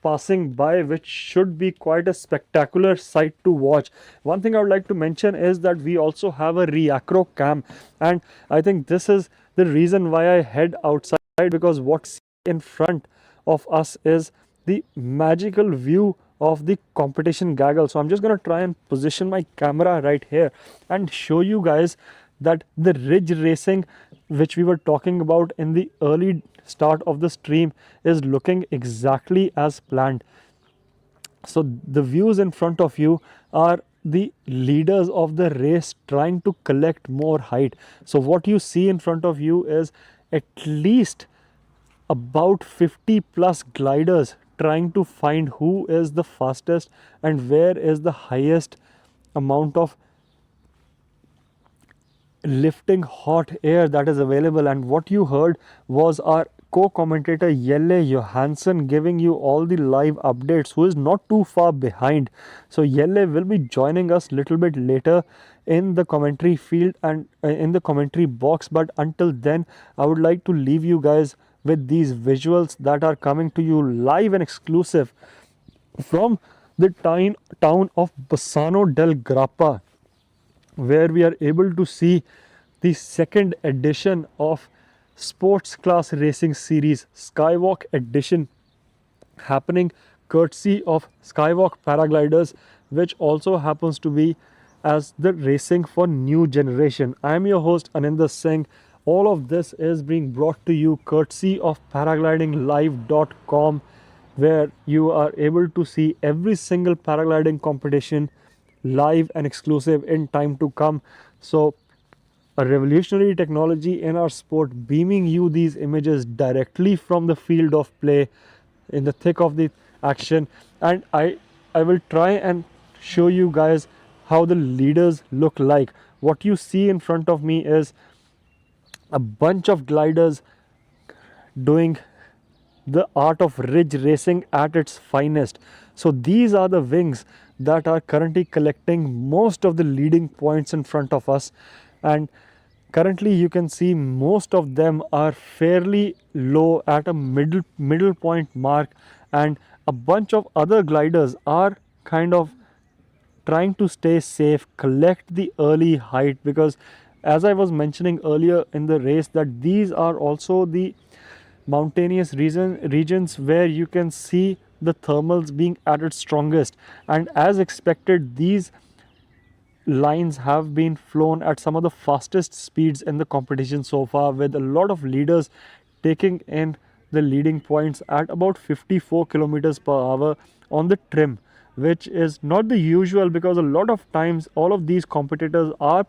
passing by, which should be quite a spectacular sight to watch. One thing I would like to mention is that we also have a reacro cam, and I think this is the reason why I head outside, because what's in front of us is the magical view of the competition gaggle. So I'm just going to try and position my camera right here and show you guys that the ridge racing which we were talking about in the early start of the stream is looking exactly as planned. So the views in front of you are the leaders of the race trying to collect more height. So what you see in front of you is at least about 50 plus gliders trying to find who is the fastest and where is the highest amount of lifting hot air that is available. And what you heard was our co-commentator Jelle Johansson giving you all the live updates, who is not too far behind. So Jelle will be joining us a little bit later in the commentary field and in the commentary box, but until then I would like to leave you guys with these visuals that are coming to you live and exclusive from the town of Bassano del Grappa, where we are able to see the second edition of sports class racing series Skywalk edition happening courtesy of Skywalk Paragliders, which also happens to be as the racing for new generation. I am your host Aninder Singh. All of this is being brought to you courtesy of paraglidinglive.com, where you are able to see every single paragliding competition live and exclusive in time to come. So a revolutionary technology in our sport, beaming you these images directly from the field of play in the thick of the action. And I will try and show you guys how the leaders look like. What you see in front of me is a bunch of gliders doing the art of ridge racing at its finest. So these are the wings that are currently collecting most of the leading points in front of us, and currently you can see most of them are fairly low at a middle point mark, and a bunch of other gliders are kind of trying to stay safe, collect the early height, because as I was mentioning earlier in the race that these are also the mountainous regions where you can see the thermals being at its strongest, and as expected these lines have been flown at some of the fastest speeds in the competition so far, with a lot of leaders taking in the leading points at about 54 kilometers per hour on the trim, which is not the usual, because a lot of times all of these competitors are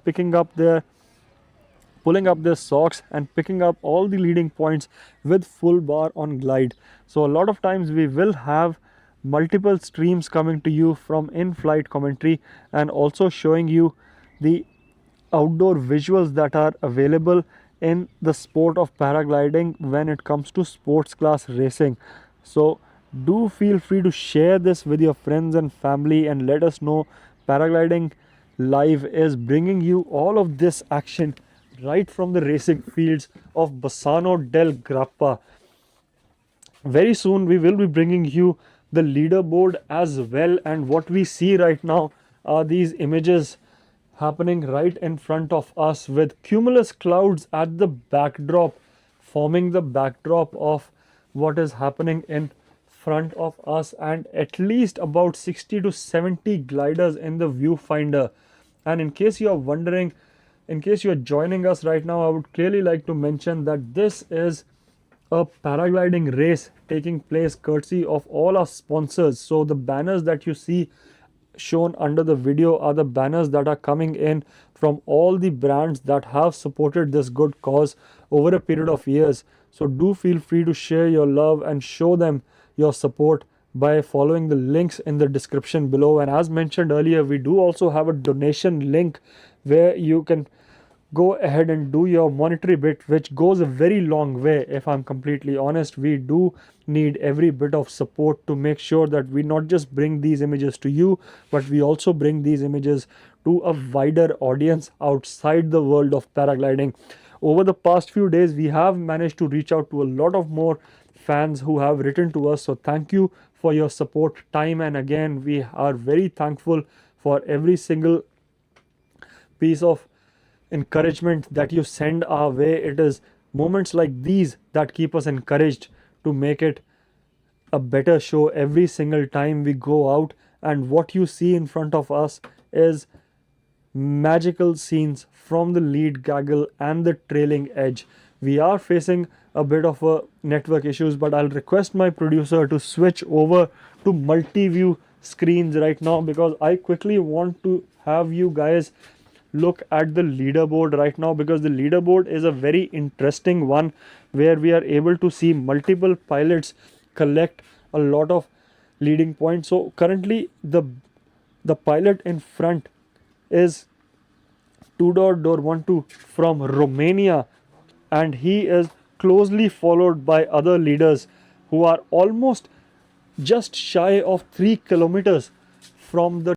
pulling up their socks and picking up all the leading points with full bar on glide. So a lot of times we will have multiple streams coming to you from in-flight commentary and also showing you the outdoor visuals that are available in the sport of paragliding when it comes to sports class racing. So do feel free to share this with your friends and family and let us know Paragliding Live is bringing you all of this action right from the racing fields of Bassano del Grappa. Very soon we will be bringing you the leaderboard as well, and what we see right now are these images happening right in front of us with cumulus clouds at the backdrop, forming the backdrop of what is happening in front of us and at least about 60 to 70 gliders in the viewfinder. And in case you are wondering, in case you are joining us right now, I would clearly like to mention that this is a paragliding race taking place courtesy of all our sponsors. So the banners that you see shown under the video are the banners that are coming in from all the brands that have supported this good cause over a period of years. So do feel free to share your love and show them your support by following the links in the description below. And as mentioned earlier, we do also have a donation link where you can go ahead and do your monetary bit, which goes a very long way. If I'm completely honest, we do need every bit of support to make sure that we not just bring these images to you, but we also bring these images to a wider audience outside the world of paragliding. Over the past few days, we have managed to reach out to a lot of more fans who have written to us. So thank you for your support time and again. We are very thankful for every single piece of encouragement that you send our way. It is moments like these that keep us encouraged to make it a better show every single time we go out. And what you see in front of us is magical scenes from the lead gaggle and the trailing edge. We are facing a bit of a network issues, but I'll request my producer to switch over to multi-view screens right now, because I quickly want to have you guys look at the leaderboard right now, because the leaderboard is a very interesting one where we are able to see multiple pilots collect a lot of leading points. So currently the pilot in front is Tudor Dormontu from Romania, and he is closely followed by other leaders who are almost just shy of 3 kilometers from the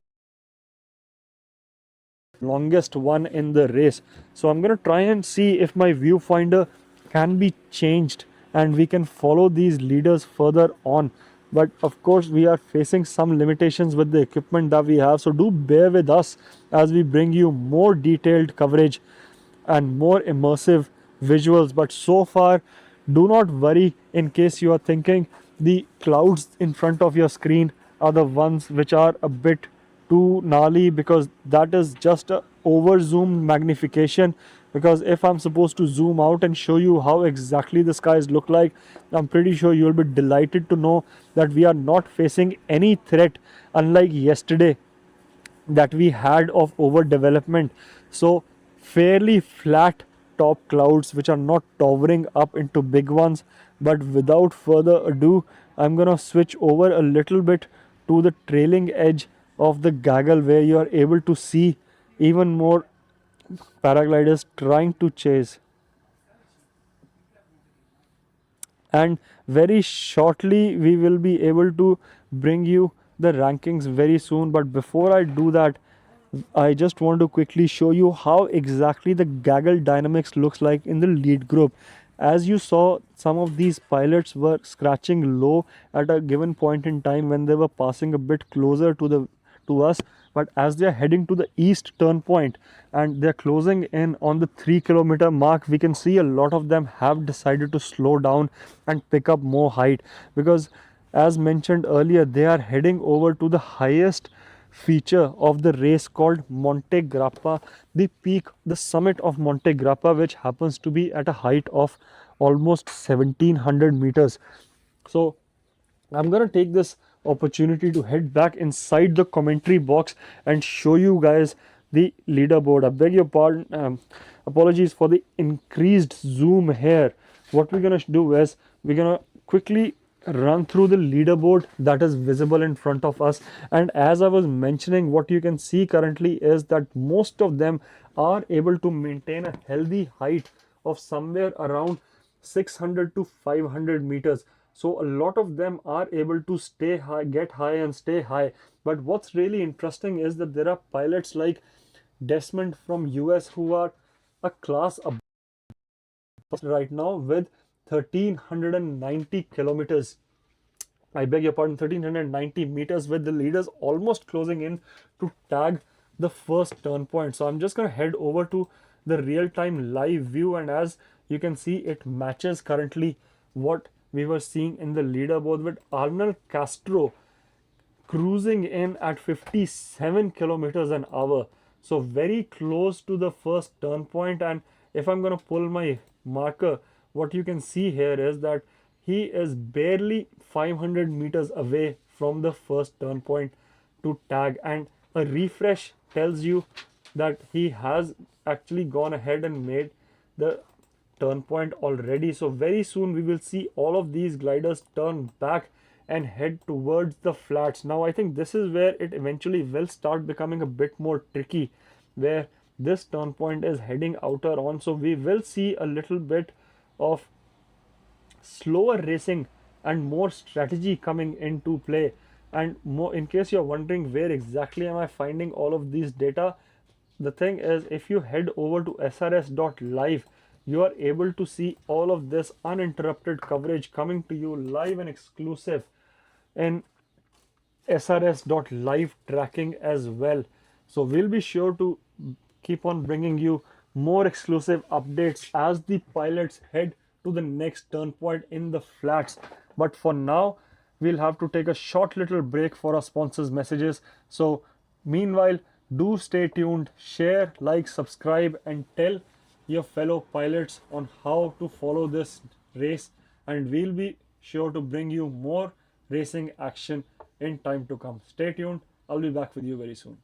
longest one in the race. So I'm going to try and see if my viewfinder can be changed and we can follow these leaders further on. But of course we are facing some limitations with the equipment that we have, so do bear with us as we bring you more detailed coverage and more immersive visuals. But so far, do not worry in case you are thinking the clouds in front of your screen are the ones which are a bit too gnarly, because that is just a over zoomed magnification. Because if I'm supposed to zoom out and show you how exactly the skies look like, I'm pretty sure you'll be delighted to know that we are not facing any threat, unlike yesterday that we had of overdevelopment. So fairly flat top clouds which are not towering up into big ones. But without further ado, I'm gonna switch over a little bit to the trailing edge of the gaggle, where you are able to see even more paragliders trying to chase. And very shortly we will be able to bring you the rankings very soon. But before I do that, I just want to quickly show you how exactly the gaggle dynamics looks like in the lead group. As you saw, some of these pilots were scratching low at a given point in time when they were passing a bit closer to us. But as they are heading to the east turn point and they're closing in on the 3 kilometer mark, we can see a lot of them have decided to slow down and pick up more height, because as mentioned earlier, they are heading over to the highest feature of the race called Monte Grappa, the peak, the summit of Monte Grappa, which happens to be at a height of almost 1700 meters. So I'm going to take this opportunity to head back inside the commentary box and show you guys the leaderboard. I beg your pardon, apologies for the increased zoom here. What we're going to do is we're going to quickly run through the leaderboard that is visible in front of us. And as I was mentioning, what you can see currently is that most of them are able to maintain a healthy height of somewhere around 600 to 500 meters. So a lot of them are able to stay high, get high and stay high. But what's really interesting is that there are pilots like Desmond from US who are a class above right now with 1390 kilometers. I beg your pardon, 1390 meters, with the leaders almost closing in to tag the first turn point. So I'm just going to head over to the real-time live view, and as you can see, it matches currently what we were seeing in the leaderboard, with Arnold Castro cruising in at 57 kilometers an hour. So very close to the first turn point. And if I'm going to pull my marker, what you can see here is that he is barely 500 meters away from the first turn point to tag, and a refresh tells you that he has actually gone ahead and made the turn point already. So very soon we will see all of these gliders turn back and head towards the flats. Now I think this is where it eventually will start becoming a bit more tricky, where this turn point is heading outer on. So we will see a little bit of slower racing and more strategy coming into play. And more, in case you're wondering where exactly am I finding all of these data, the thing is, if you head over to srs.live, you are able to see all of this uninterrupted coverage coming to you live and exclusive in SRS.live tracking as well. So we'll be sure to keep on bringing you more exclusive updates as the pilots head to the next turn point in the flats. But for now, we'll have to take a short little break for our sponsors' messages. So meanwhile, do stay tuned, share, like, subscribe, and tell your fellow pilots on how to follow this race, and we'll be sure to bring you more racing action in time to come. Stay tuned. I'll be back with you very soon.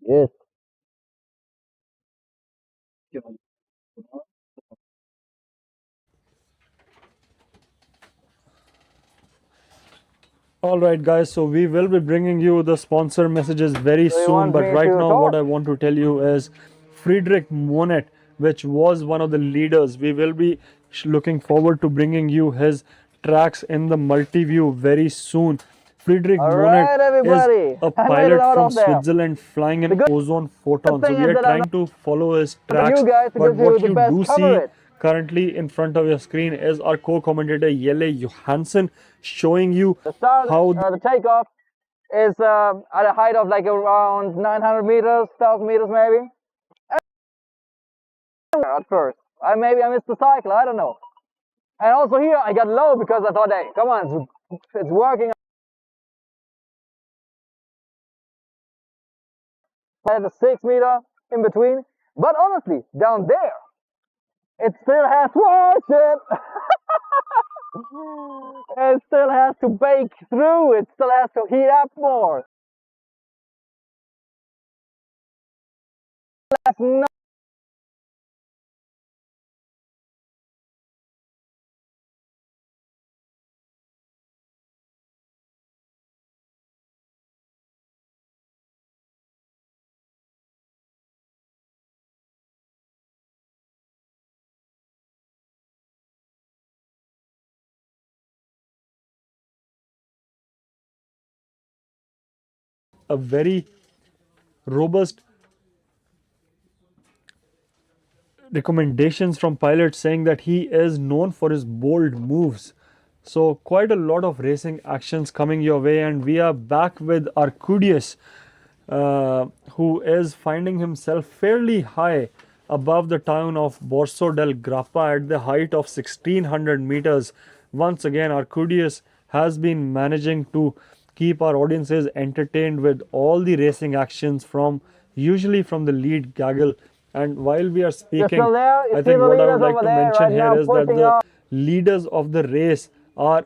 Yes. Alright guys, so we will be bringing you the sponsor messages very So you soon, want but me right to now talk? what I want to tell you is Friedrich Monet, which was one of the leaders, we will be looking forward to bringing you his tracks in the multi-view very soon. Friedrich All Monet right, is everybody. a I made it pilot out from of there. Switzerland flying The in good ozone photon. So thing we is are that I'm trying to follow his not tracks, you guys but because you what the you best do cover see it. currently in front of your screen is our co-commentator Jelle Johansson showing you The start, how the takeoff is at a height of like around 900 meters, 1,000 meters maybe. At first, maybe I missed the cycle. I don't know. And also here I got low because I thought, hey, come on, it's working. I had a 6 meter in between, but honestly, down there, it still has shit. It still has to bake through. It still has to heat up more. That's not a very robust recommendations from pilots saying that he is known for his bold moves. So quite a lot of racing actions coming your way, and we are back with Arcudius, who is finding himself fairly high above the town of Borso del Grappa at the height of 1600 meters. Once again, Arcudius has been managing to keep our audiences entertained with all the racing actions from usually from the lead gaggle. And while we are speaking, still there. You I see think the what I leaders would like over to there mention right here now is that pushing the off. leaders of the race are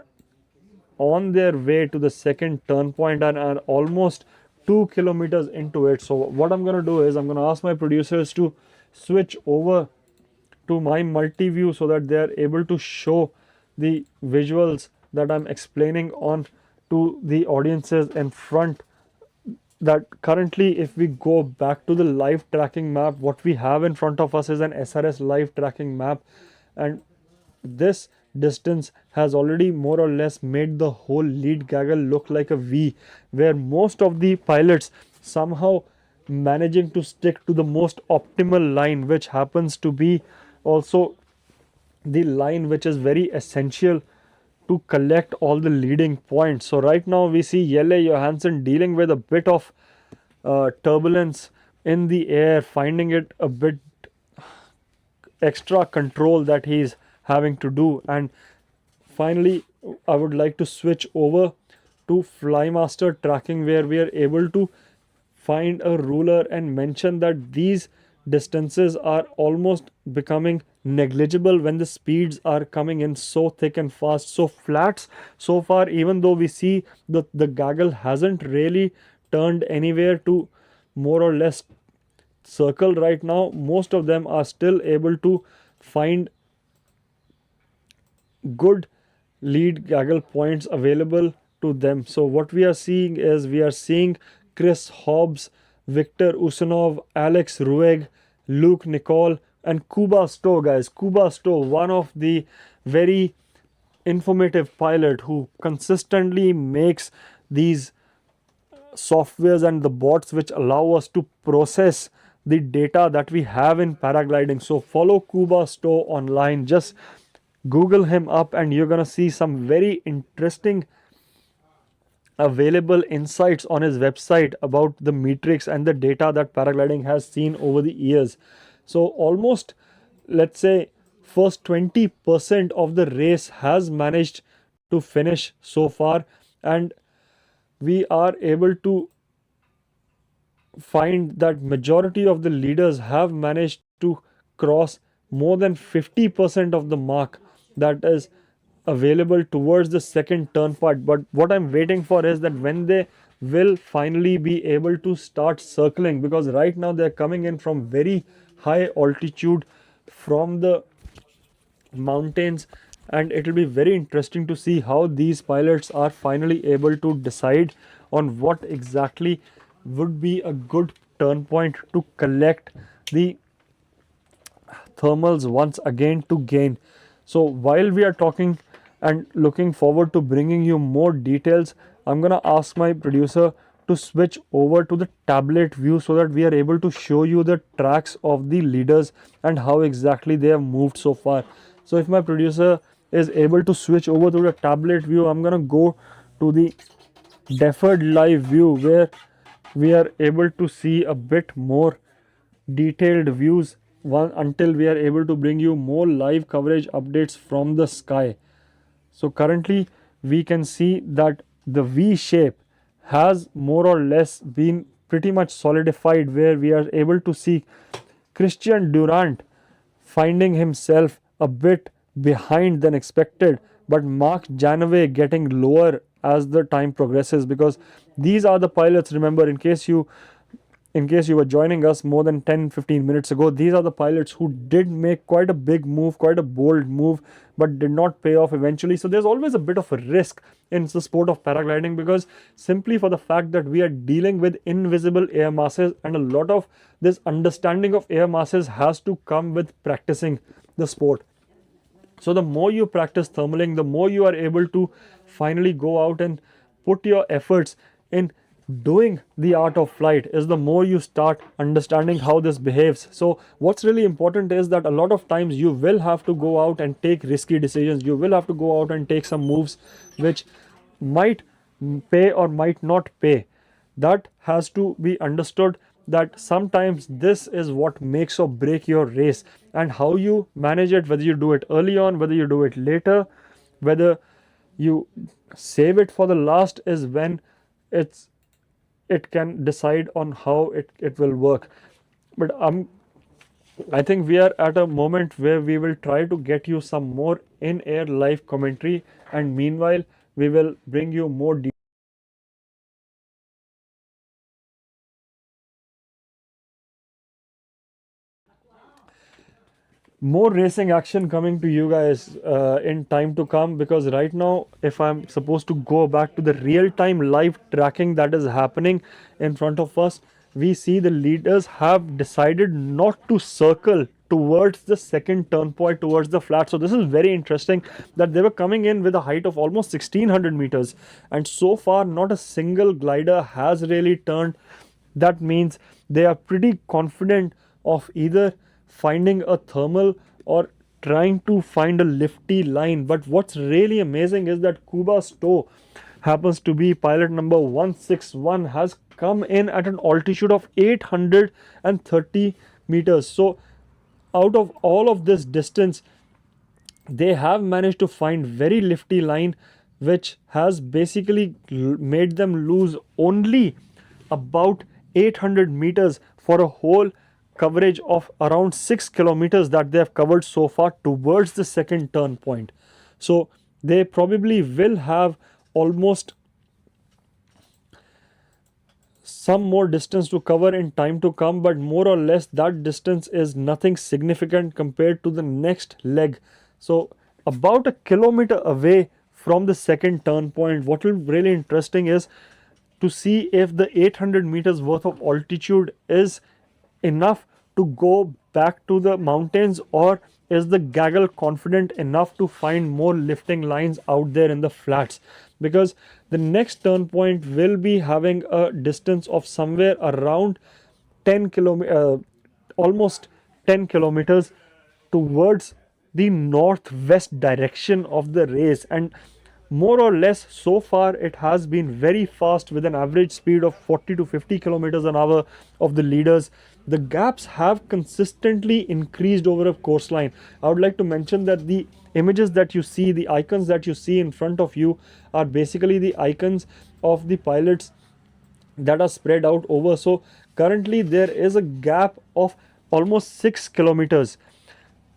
on their way to the second turn point and are almost 2 kilometers into it. So what I'm going to do is I'm going to ask my producers to switch over to my multi-view so that they are able to show the visuals that I'm explaining on to the audiences in front. That currently, if we go back to the live tracking map, what we have in front of us is an SRS live tracking map, and this distance has already more or less made the whole lead gaggle look like a V, where most of the pilots somehow managing to stick to the most optimal line, which happens to be also the line which is very essential to collect all the leading points. So right now we see Jelle Johansson dealing with a bit of turbulence in the air, finding it a bit extra control that he's having to do. And finally, I would like to switch over to Flymaster tracking, where we are able to find a ruler and mention that these distances are almost becoming negligible when the speeds are coming in so thick and fast. So flats so far, even though we see the gaggle hasn't really turned anywhere to more or less circle right now, most of them are still able to find good lead gaggle points available to them. So what we are seeing is we are seeing Chris Hobbs, Victor Usanov, Alex Rueg, Luke Nicole, and Kuba Stowe, guys. Kuba Stowe, one of the very informative pilot who consistently makes these softwares and the bots which allow us to process the data that we have in paragliding. So follow Kuba Stowe online, just Google him up and you're gonna see some very interesting available insights on his website about the metrics and the data that paragliding has seen over the years. So almost, let's say, first 20% of the race has managed to finish so far, and we are able to find that majority of the leaders have managed to cross more than 50% of the mark that is available towards the second turn part. But what I'm waiting for is that when they will finally be able to start circling, because right now they're coming in from very high altitude from the mountains, and it will be very interesting to see how these pilots are finally able to decide on what exactly would be a good turn point to collect the thermals once again to gain. So while we are talking and looking forward to bringing you more details, I'm gonna ask my producer to switch over to the tablet view so that we are able to show you the tracks of the leaders and how exactly they have moved so far. So if my producer is able to switch over to the tablet view, I'm gonna go to the deferred live view where we are able to see a bit more detailed views until we are able to bring you more live coverage updates from the sky. So currently we can see that the V shape has more or less been pretty much solidified, where we are able to see Christian Durant finding himself a bit behind than expected, but Mark Janaway getting lower as the time progresses, because these are the pilots, remember, in case you were joining us more than 10-15 minutes ago, these are the pilots who did make quite a big move, quite a bold move, but did not pay off eventually. So there's always a bit of a risk in the sport of paragliding, because simply for the fact that we are dealing with invisible air masses, and a lot of this understanding of air masses has to come with practicing the sport. So the more you practice thermaling, the more you are able to finally go out and put your efforts in doing the art of flight, is the more you start understanding how this behaves. So what's really important is that a lot of times you will have to go out and take risky decisions. You will have to go out and take some moves which might pay or might not pay. That has to be understood, that sometimes this is what makes or break your race, and how you manage it, whether you do it early on, whether you do it later, whether you save it for the last, is when it can decide on how it will work. But I think we are at a moment where we will try to get you some more in-air live commentary, and meanwhile we will bring you more more racing action coming to you guys in time to come, because right now, if I'm supposed to go back to the real-time live tracking that is happening in front of us, we see the leaders have decided not to circle towards the second turn point towards the flat. So this is very interesting that they were coming in with a height of almost 1600 meters, and so far not a single glider has really turned. That means they are pretty confident of either finding a thermal or trying to find a lifty line. But what's really amazing is that Kuba Stowe happens to be pilot number 161, has come in at an altitude of 830 meters. So out of all of this distance, they have managed to find very lifty line, which has basically made them lose only about 800 meters for a whole coverage of around 6 kilometers that they have covered so far towards the second turn point. So they probably will have almost some more distance to cover in time to come, but more or less that distance is nothing significant compared to the next leg. So about a kilometer away from the second turn point, what will be really interesting is to see if the 800 meters worth of altitude is enough to go back to the mountains, or is the gaggle confident enough to find more lifting lines out there in the flats, because the next turn point will be having a distance of somewhere around 10 kilometers, almost 10 kilometers towards the northwest direction of the race. And more or less so far it has been very fast with an average speed of 40 to 50 kilometers an hour of the leaders. The gaps have consistently increased over a course line. I would like to mention that the images that you see, the icons that you see in front of you, are basically the icons of the pilots that are spread out over. So currently there is a gap of almost 6 kilometers,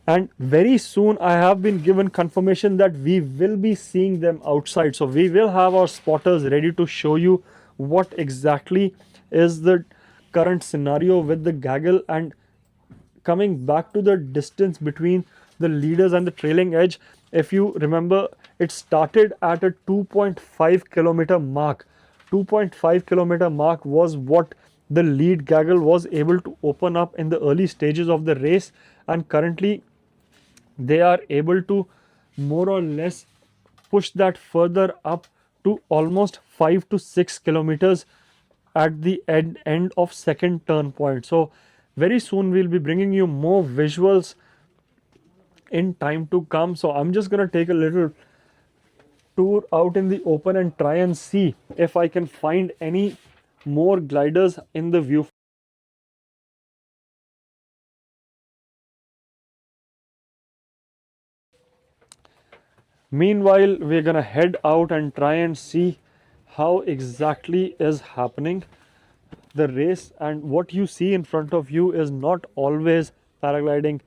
and very soon I have been given confirmation that we will be seeing them outside. So we will have our spotters ready to show you what exactly is the current scenario with the gaggle. And coming back to the distance between the leaders and the trailing edge, if you remember, it started at a 2.5 kilometer mark. 2.5 kilometer mark was what the lead gaggle was able to open up in the early stages of the race, and currently they are able to more or less push that further up to almost 5 to 6 kilometers at the end of second turn point. So very soon we'll be bringing you more visuals in time to come. So I'm just going to take a little tour out in the open and try and see if I can find any more gliders in the view. Meanwhile, we're gonna head out and try and see how exactly is happening the race. And what you see in front of you is not always paragliding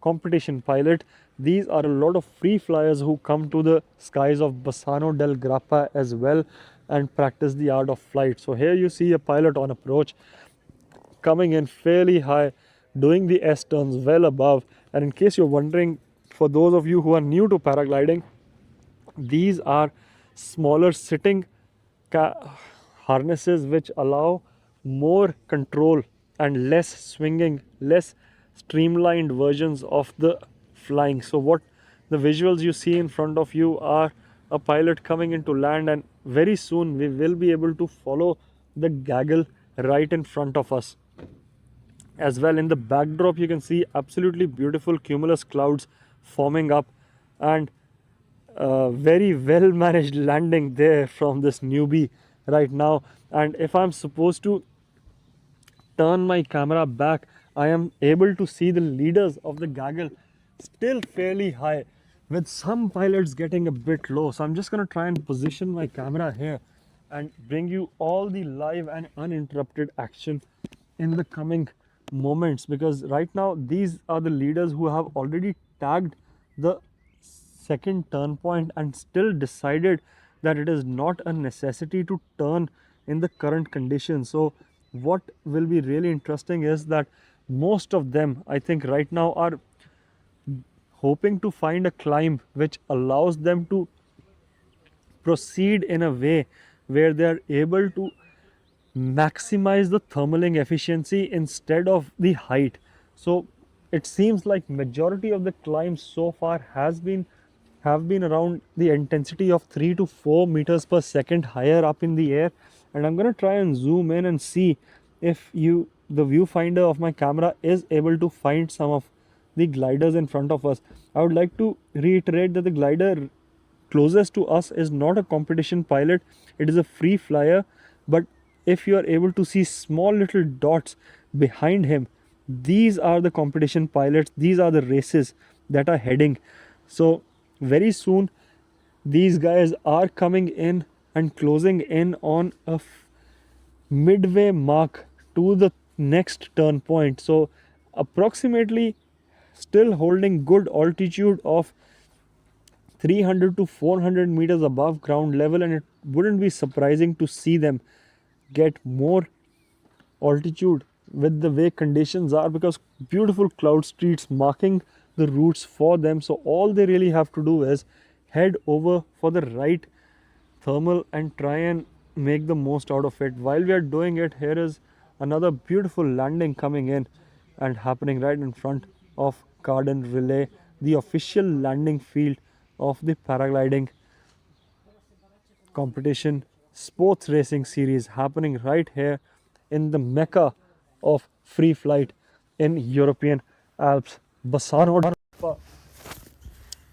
competition pilot. These are a lot of free flyers who come to the skies of Bassano del Grappa as well and practice the art of flight. So here you see a pilot on approach coming in fairly high, doing the S turns well above. And in case you're wondering, for those of you who are new to paragliding, these are smaller sitting harnesses which allow more control and less swinging, less streamlined versions of the flying. So what the visuals you see in front of you are a pilot coming into land, and very soon we will be able to follow the gaggle right in front of us. As well, in the backdrop you can see absolutely beautiful cumulus clouds forming up, and very well managed landing there from this newbie right now. And if I'm supposed to turn my camera back, I am able to see the leaders of the gaggle still fairly high, with some pilots getting a bit low. So I'm just going to try and position my camera here and bring you all the live and uninterrupted action in the coming moments, because right now these are the leaders who have already tagged the second turn point and still decided that it is not a necessity to turn in the current conditions. So what will be really interesting is that most of them, I think right now, are hoping to find a climb which allows them to proceed in a way where they are able to maximize the thermaling efficiency instead of the height. So it seems like majority of the climbs so far have been around the intensity of 3 to 4 meters per second higher up in the air. And I'm going to try and zoom in and see if the viewfinder of my camera is able to find some of the gliders in front of us. I would like to reiterate that the glider closest to us is not a competition pilot, it is a free flyer. But if you are able to see small little dots behind him, these are the competition pilots, these are the races that are heading. So very soon these guys are coming in and closing in on a midway mark to the next turn point. So approximately still holding good altitude of 300 to 400 meters above ground level, and it wouldn't be surprising to see them get more altitude with the way conditions are, because beautiful cloud streets marking the routes for them. So all they really have to do is head over for the right thermal and try and make the most out of it. While we are doing it, here is another beautiful landing coming in and happening right in front of Garden Relay, the official landing field of the paragliding competition sports racing series, happening right here in the mecca of free flight in European Alps, Bassano.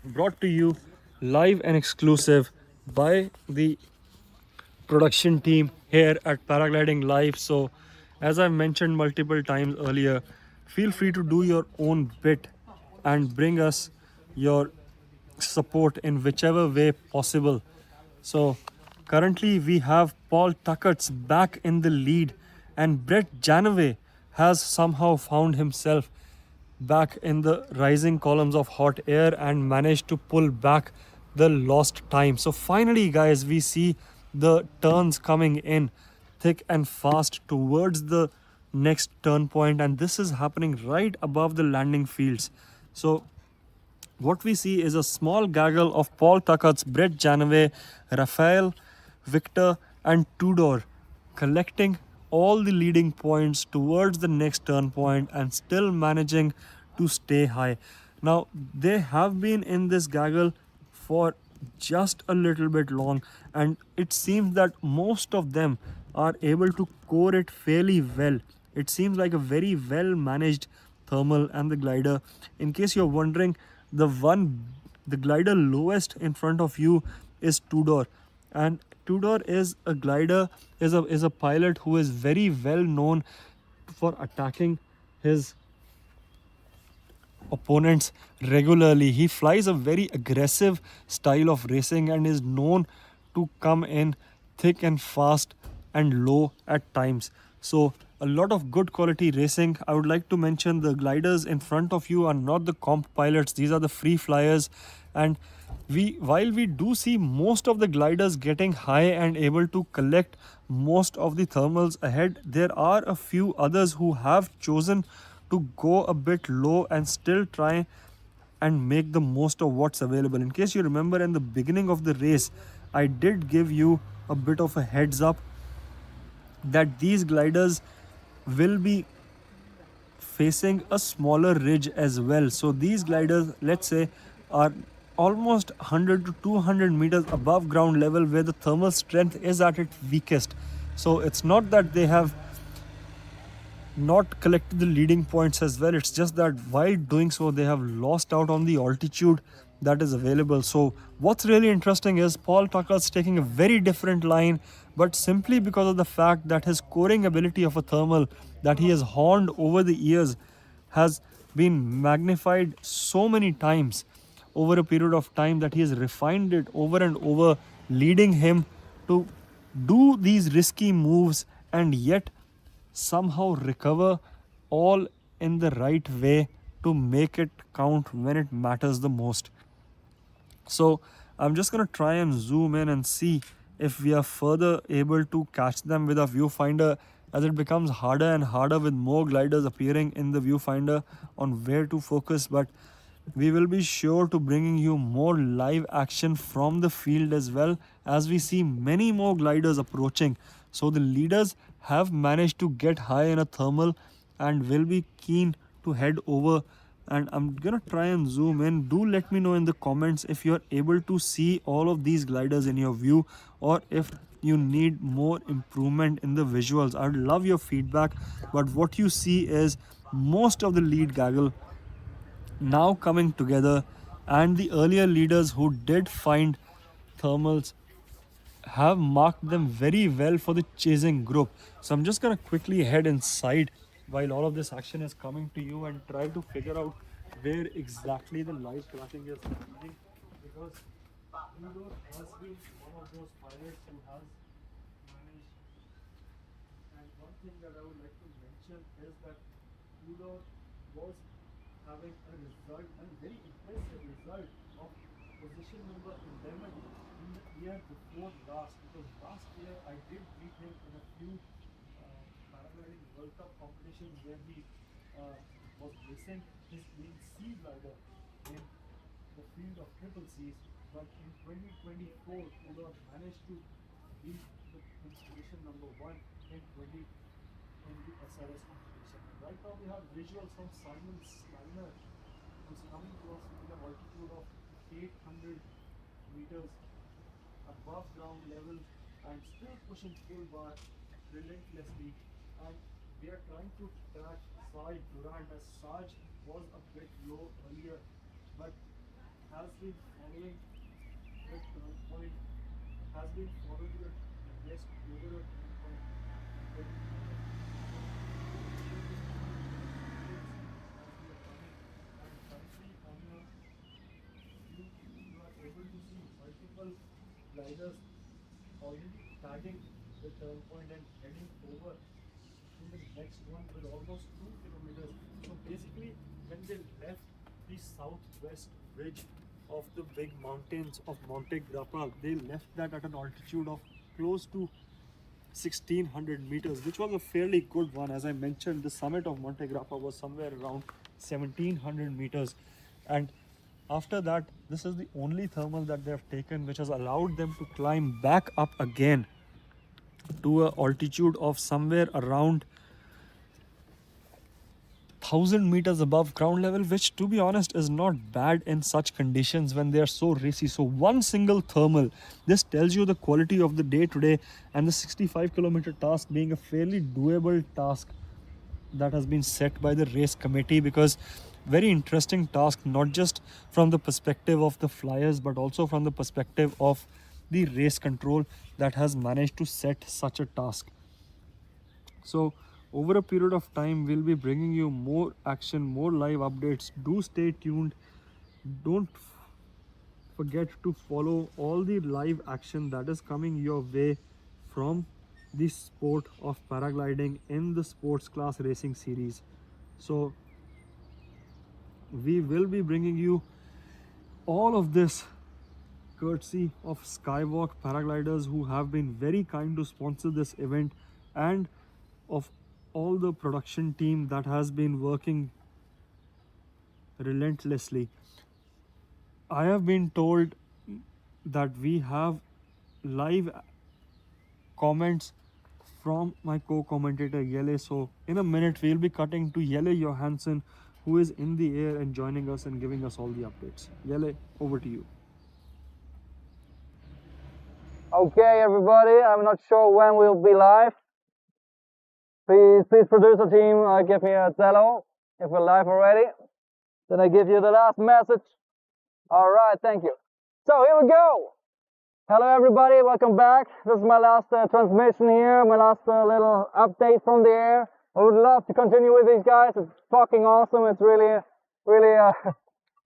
Brought to you live and exclusive by the production team here at Paragliding Live. So as I mentioned multiple times earlier, feel free to do your own bit and bring us your support in whichever way possible. So currently we have Paul Tuckert's back in the lead, and Brett Janaway has somehow found himself back in the rising columns of hot air and managed to pull back the lost time. So finally guys, we see the turns coming in thick and fast towards the next turn point, and this is happening right above the landing fields. So what we see is a small gaggle of Paul Tuckert's, Brett Janaway, Rafael, Victor and Tudor collecting all the leading points towards the next turn point and still managing to stay high. Now they have been in this gaggle for just a little bit long, and it seems that most of them are able to core it fairly well. It seems like a very well managed thermal and the glider. In case you're wondering, the glider lowest in front of you is Tudor, and Tudor is a glider, is a pilot who is very well known for attacking his opponents regularly. He flies a very aggressive style of racing and is known to come in thick and fast and low at times. So a lot of good quality racing. I would like to mention the gliders in front of you are not the comp pilots, these are the free flyers. And while we do see most of the gliders getting high and able to collect most of the thermals ahead, there are a few others who have chosen to go a bit low and still try and make the most of what's available. In case you remember, in the beginning of the race, I did give you a bit of a heads up that these gliders will be facing a smaller ridge as well. So these gliders, let's say, are almost 100 to 200 meters above ground level, where the thermal strength is at its weakest. So it's not that they have not collected the leading points as well, it's just that while doing so they have lost out on the altitude that is available. So what's really interesting is Paul Tucker's taking a very different line, but simply because of the fact that his coring ability of a thermal that he has honed over the years has been magnified so many times over a period of time that he has refined it over and over, leading him to do these risky moves and yet somehow recover all in the right way to make it count when it matters the most. So I'm just going to try and zoom in and see if we are further able to catch them with a viewfinder, as it becomes harder and harder with more gliders appearing in the viewfinder on where to focus. But we will be sure to bringing you more live action from the field as well, as we see many more gliders approaching. So the leaders have managed to get high in a thermal and will be keen to head over, and I'm gonna try and zoom in. Do let me know in the comments if you're able to see all of these gliders in your view, or if you need more improvement in the visuals. I'd love your feedback. But what you see is most of the lead gaggle now coming together, and the earlier leaders who did find thermals have marked them very well for the chasing group. So I'm just gonna quickly head inside while all of this action is coming to you and try to figure out where exactly the live tracking is happening, because Udo has been one of those pilots who has managed. And one thing that I would like to mention is that Udo was having a result, a very impressive result of position number 11 in the year before last, because last year I did beat him in a few paragliding World Cup competitions where he was racing his main C glider in the field of triple Cs. But in 2024 Udo managed to beat the position number 1 in 20 in the SRS competition. And right now we have visuals from Simon Steiner, who's coming to us with an altitude of 800 meters above ground level and still pushing full bar relentlessly. And we are trying to track Saj Durant, as Saj was a bit low earlier but has been following the turn point, has been following the best over a turn point. You are able to see multiple gliders already tagging the turn point and heading over to the next one with almost 2 kilometers. So basically, when they left the southwest ridge of the big mountains of Monte Grappa, they left that at an altitude of close to 1600 meters, which was a fairly good one. As I mentioned, the summit of Monte Grappa was somewhere around 1700 meters, and after that, this is the only thermal that they have taken which has allowed them to climb back up again to an altitude of somewhere around 1000 meters above ground level, which to be honest is not bad in such conditions when they are so racy. So one single thermal, this tells you the quality of the day today, and the 65-kilometer task being a fairly doable task that has been set by the race committee, because very interesting task, not just from the perspective of the flyers but also from the perspective of the race control that has managed to set such a task. So over a period of time we'll be bringing you more action, more live updates. Do stay tuned. Don't forget to follow all the live action that is coming your way from the sport of paragliding in the sports class racing series. So we will be bringing you all of this courtesy of Skywalk paragliders, who have been very kind to sponsor this event, and of all the production team that has been working relentlessly. I have been told that we have live comments from my co-commentator Yele. So in a minute we'll be cutting to Yele Johansson, who is in the air and joining us and giving us all the updates. Yele, over to you. Okay, everybody, I'm not sure when we'll be live. Please, producer team, give me a tello if we're live already. Then I give you the last message. All right, thank you. So here we go. Hello, everybody, welcome back. This is my last transmission here, my last little update from the air. I would love to continue with these guys. It's fucking awesome. It's really, I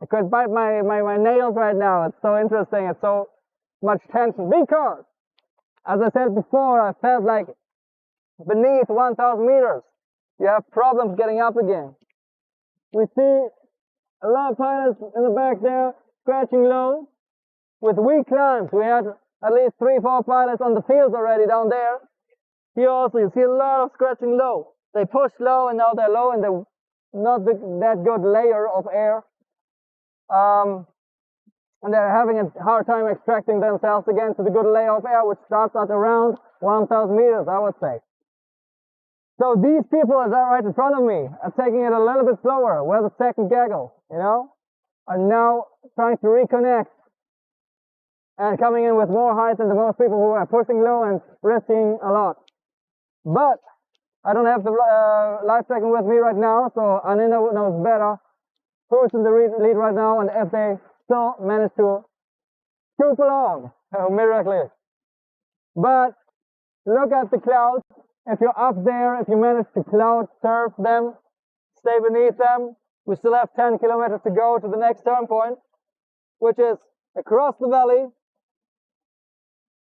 could bite my nails right now. It's so interesting. It's so much tension because, as I said before, I felt like beneath 1000 meters, you have problems getting up again. We see a lot of pilots in the back there scratching low. With weak climbs, we had at least 3-4 pilots on the fields already down there. Here also, you see a lot of scratching low. They push low and now they're low and they're not that good layer of air. And they're having a hard time extracting themselves again to the good layoff air, which starts at around 1,000 meters, I would say. So these people that are right in front of me are taking it a little bit slower, where the second gaggle, you know, are now trying to reconnect and coming in with more height than the most people who are pushing low and risking a lot. But I don't have the live tracking with me right now, so Anina knows better who's in the lead right now and if they still manage to scoop along, miraculously. But look at the clouds. If you're up there, if you manage to cloud surf them, stay beneath them, we still have 10 kilometers to go to the next turn point, which is across the valley.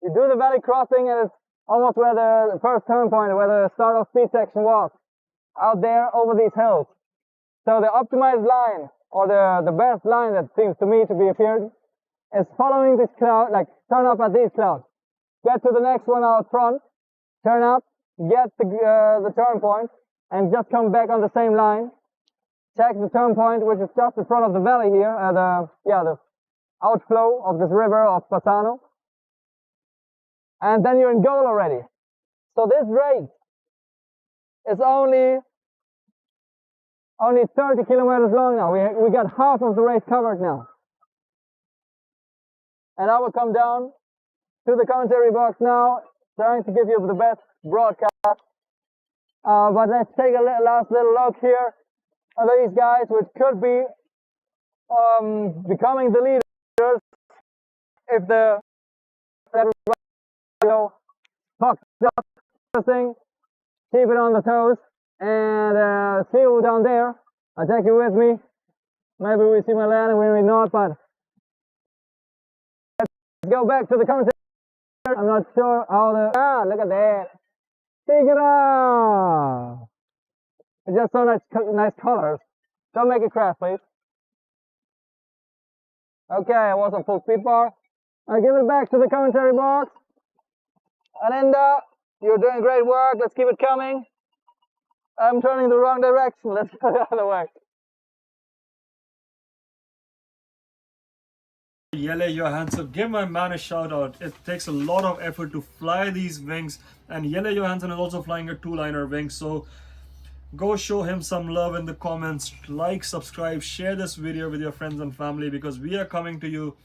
You do the valley crossing and it's almost where the first turn point, where the start of speed section was, out there over these hills. So the optimized line, or the best line that seems to me to be appeared, is following this cloud, like turn up at these clouds. Get to the next one out front, turn up, get the turn point, and just come back on the same line. Check the turn point, which is just in front of the valley here, the outflow of this river of Bassano. And then you're in goal already. So this race is only 30 kilometers long now. We got half of the race covered now. And I will come down to the commentary box now, trying to give you the best broadcast. But let's take a last little look here at these guys, which could be becoming the leaders if the fucked up thing. Keep it on the toes and see you down there. I'll take you with me. Maybe we see my landing, maybe not, but let's go back to the commentary. I'm not sure how look at that. Take it out. It's just so nice colors. Don't make it crash, please. Okay, I was on full speed bar. I'll give it back to the commentary box. Alinda, you're doing great work. Let's keep it coming. I'm turning the wrong direction. Let's go the other way. Jelle Johansson, give my man a shout out. It takes a lot of effort to fly these wings, and Jelle Johansson is also flying a two-liner wing, so go show him some love in the comments. Like, subscribe, share this video with your friends and family, because we are coming to you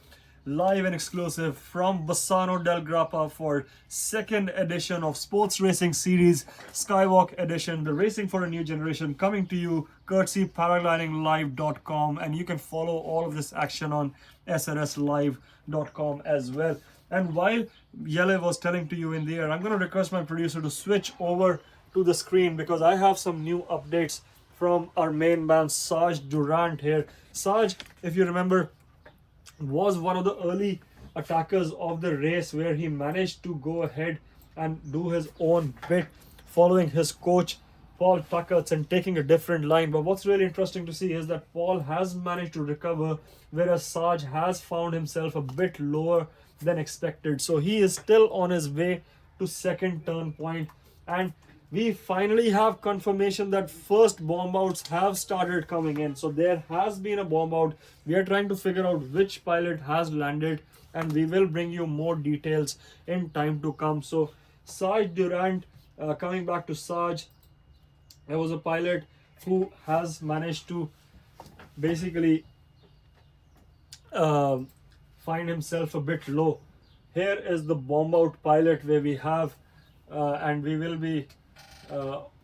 live and exclusive from Bassano del Grappa for second edition of Sports Racing Series Skywalk edition, the racing for a new generation, coming to you courtesy paraglidinglive.com, and you can follow all of this action on srslive.com as well. And while Jelle was telling to you in the air, I'm going to request my producer to switch over to the screen, because I have some new updates from our main man Saj Durant here. Saj, if you remember, was one of the early attackers of the race, where he managed to go ahead and do his own bit, following his coach Paul Tuckett and taking a different line. But what's really interesting to see is that Paul has managed to recover, whereas Saj has found himself a bit lower than expected. So he is still on his way to second turn point, and we finally have confirmation that first bomb outs have started coming in. So there has been a bomb out. We are trying to figure out which pilot has landed, and we will bring you more details in time to come. So Saj Durant, coming back to Saj, there was a pilot who has managed to basically find himself a bit low. Here is the bomb out pilot where we have and we will be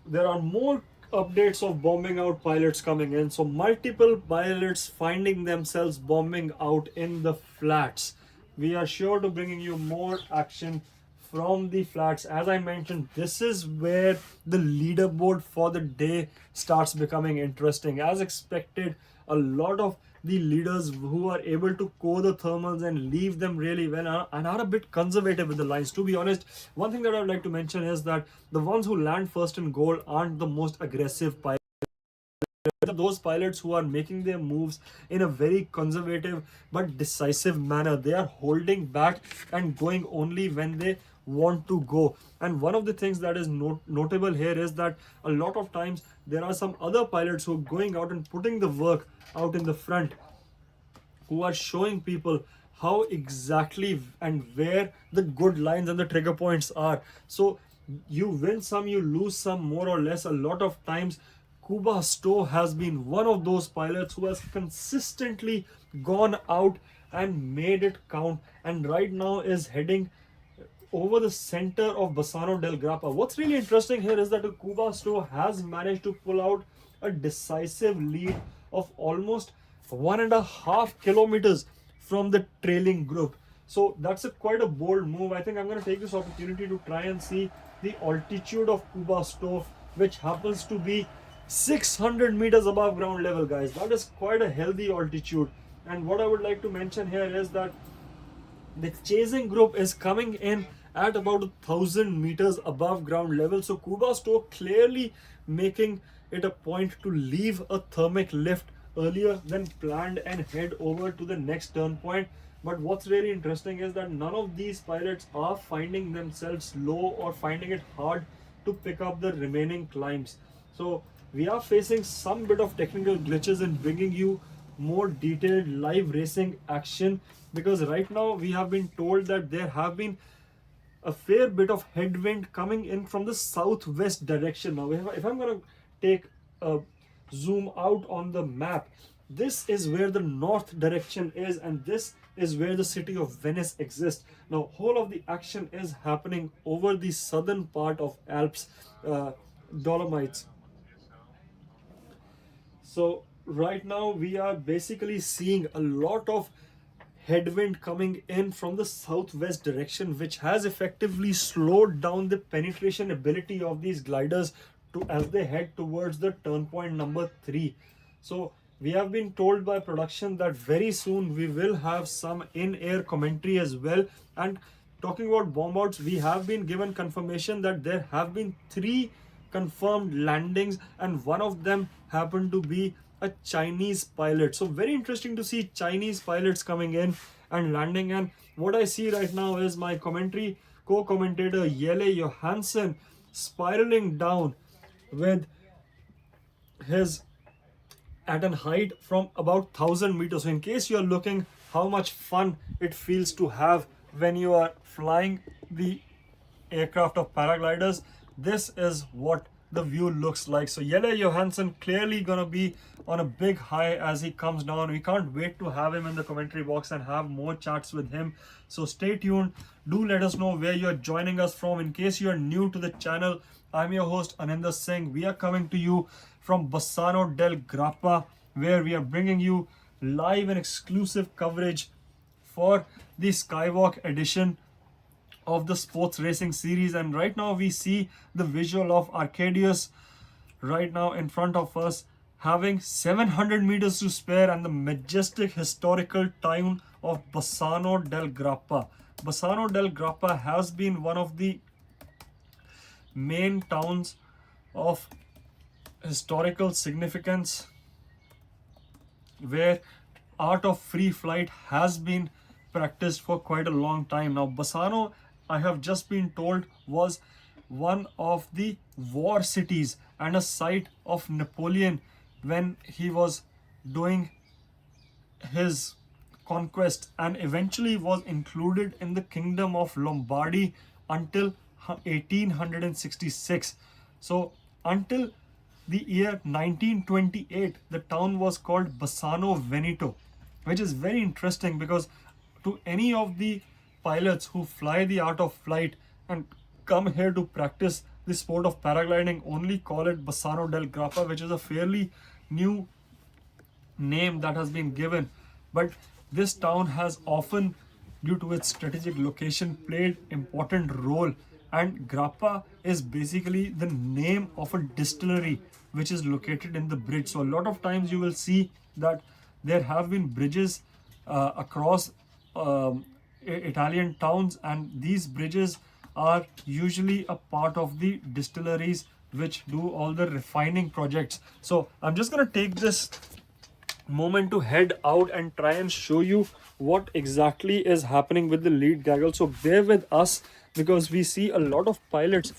there are more updates of bombing out pilots coming in. So multiple pilots finding themselves bombing out in the flats. We are sure to bringing you more action from the flats. As I mentioned, this is where the leaderboard for the day starts becoming interesting. As expected, a lot of the leaders who are able to core the thermals and leave them really well and are a bit conservative with the lines. To be honest, one thing that I would like to mention is that the ones who land first in goal aren't the most aggressive pilots. Those pilots who are making their moves in a very conservative but decisive manner. They are holding back and going only when they want to go. And one of the things that is notable here is that a lot of times there are some other pilots who are going out and putting the work out in the front. who are showing people how exactly and where the good lines and the trigger points are. So you win some, you lose some, more or less. A lot of times Kuba Stowe has been one of those pilots who has consistently gone out and made it count, and right now is heading over the center of Bassano del Grappa. What's really interesting here is that Kuba Stowe has managed to pull out a decisive lead of almost 1.5 kilometers from the trailing group. So that's quite a bold move. I think I'm going to take this opportunity to try and see the altitude of Kuba Stowe, which happens to be 600 meters above ground level, guys. That is quite a healthy altitude. And what I would like to mention here is that the chasing group is coming in at about 1,000 meters above ground level. So Kuba Stowe clearly making it a point to leave a thermic lift earlier than planned and head over to the next turn point. But what's really interesting is that none of these pilots are finding themselves low or finding it hard to pick up the remaining climbs. So we are facing some bit of technical glitches in bringing you more detailed live racing action, because right now we have been told that there have been a fair bit of headwind coming in from the southwest direction. Now if I'm going to take a zoom out on the map, this is where the north direction is, and this is where the city of Venice exists. Now whole of the action is happening over the southern part of Alps Dolomites. So right now we are basically seeing a lot of headwind coming in from the southwest direction, which has effectively slowed down the penetration ability of these gliders as they head towards the turn point number 3. So we have been told by production that very soon we will have some in-air commentary as well. And talking about bomb outs, we have been given confirmation that there have been 3 confirmed landings, and one of them happened to be a Chinese pilot. So very interesting to see Chinese pilots coming in and landing. And what I see right now is my commentary co-commentator Jelle Johansson spiraling down with his at an height from about 1,000 meters. So in case you are looking how much fun it feels to have when you are flying the aircraft of paragliders, this is what the view looks like. So Jelle Johansson clearly gonna be on a big high as he comes down. We can't wait to have him in the commentary box and have more chats with him. So stay tuned. Do let us know where you're joining us from. In case you are new to the channel, I'm your host Aninder Singh. We are coming to you from Bassano del Grappa, where we are bringing you live and exclusive coverage for the Skywalk edition of the sports racing series. And right now we see the visual of Arcadius right now in front of us, having 700 meters to spare, and the majestic historical town of Bassano del Grappa. Bassano del Grappa has been one of the main towns of historical significance where art of free flight has been practiced for quite a long time. Now Bassano, I have just been told, was one of the war cities and a site of Napoleon when he was doing his conquest, and eventually was included in the kingdom of Lombardy until 1866. So until the year 1928, the town was called Bassano Veneto, which is very interesting because to any of the pilots who fly the art of flight and come here to practice the sport of paragliding only call it Bassano del Grappa, which is a fairly new name that has been given. But this town has often, due to its strategic location, played important role, and Grappa is basically the name of a distillery which is located in the bridge. So a lot of times you will see that there have been bridges across Italian towns, and these bridges are usually a part of the distilleries which do all the refining projects. So I'm just going to take this moment to head out and try and show you what exactly is happening with the lead gaggle. So bear with us because we see a lot of pilots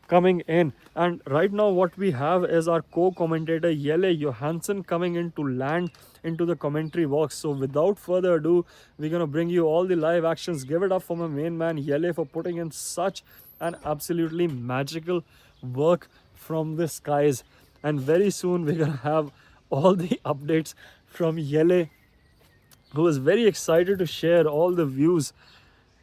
coming in. And right now what we have is our co-commentator Jelle Johansson coming in to land into the commentary box. So without further ado, we're gonna bring you all the live actions. Give it up for my main man Jelle for putting in such an absolutely magical work from the skies. And very soon we're gonna have all the updates from Jelle, who is very excited to share all the views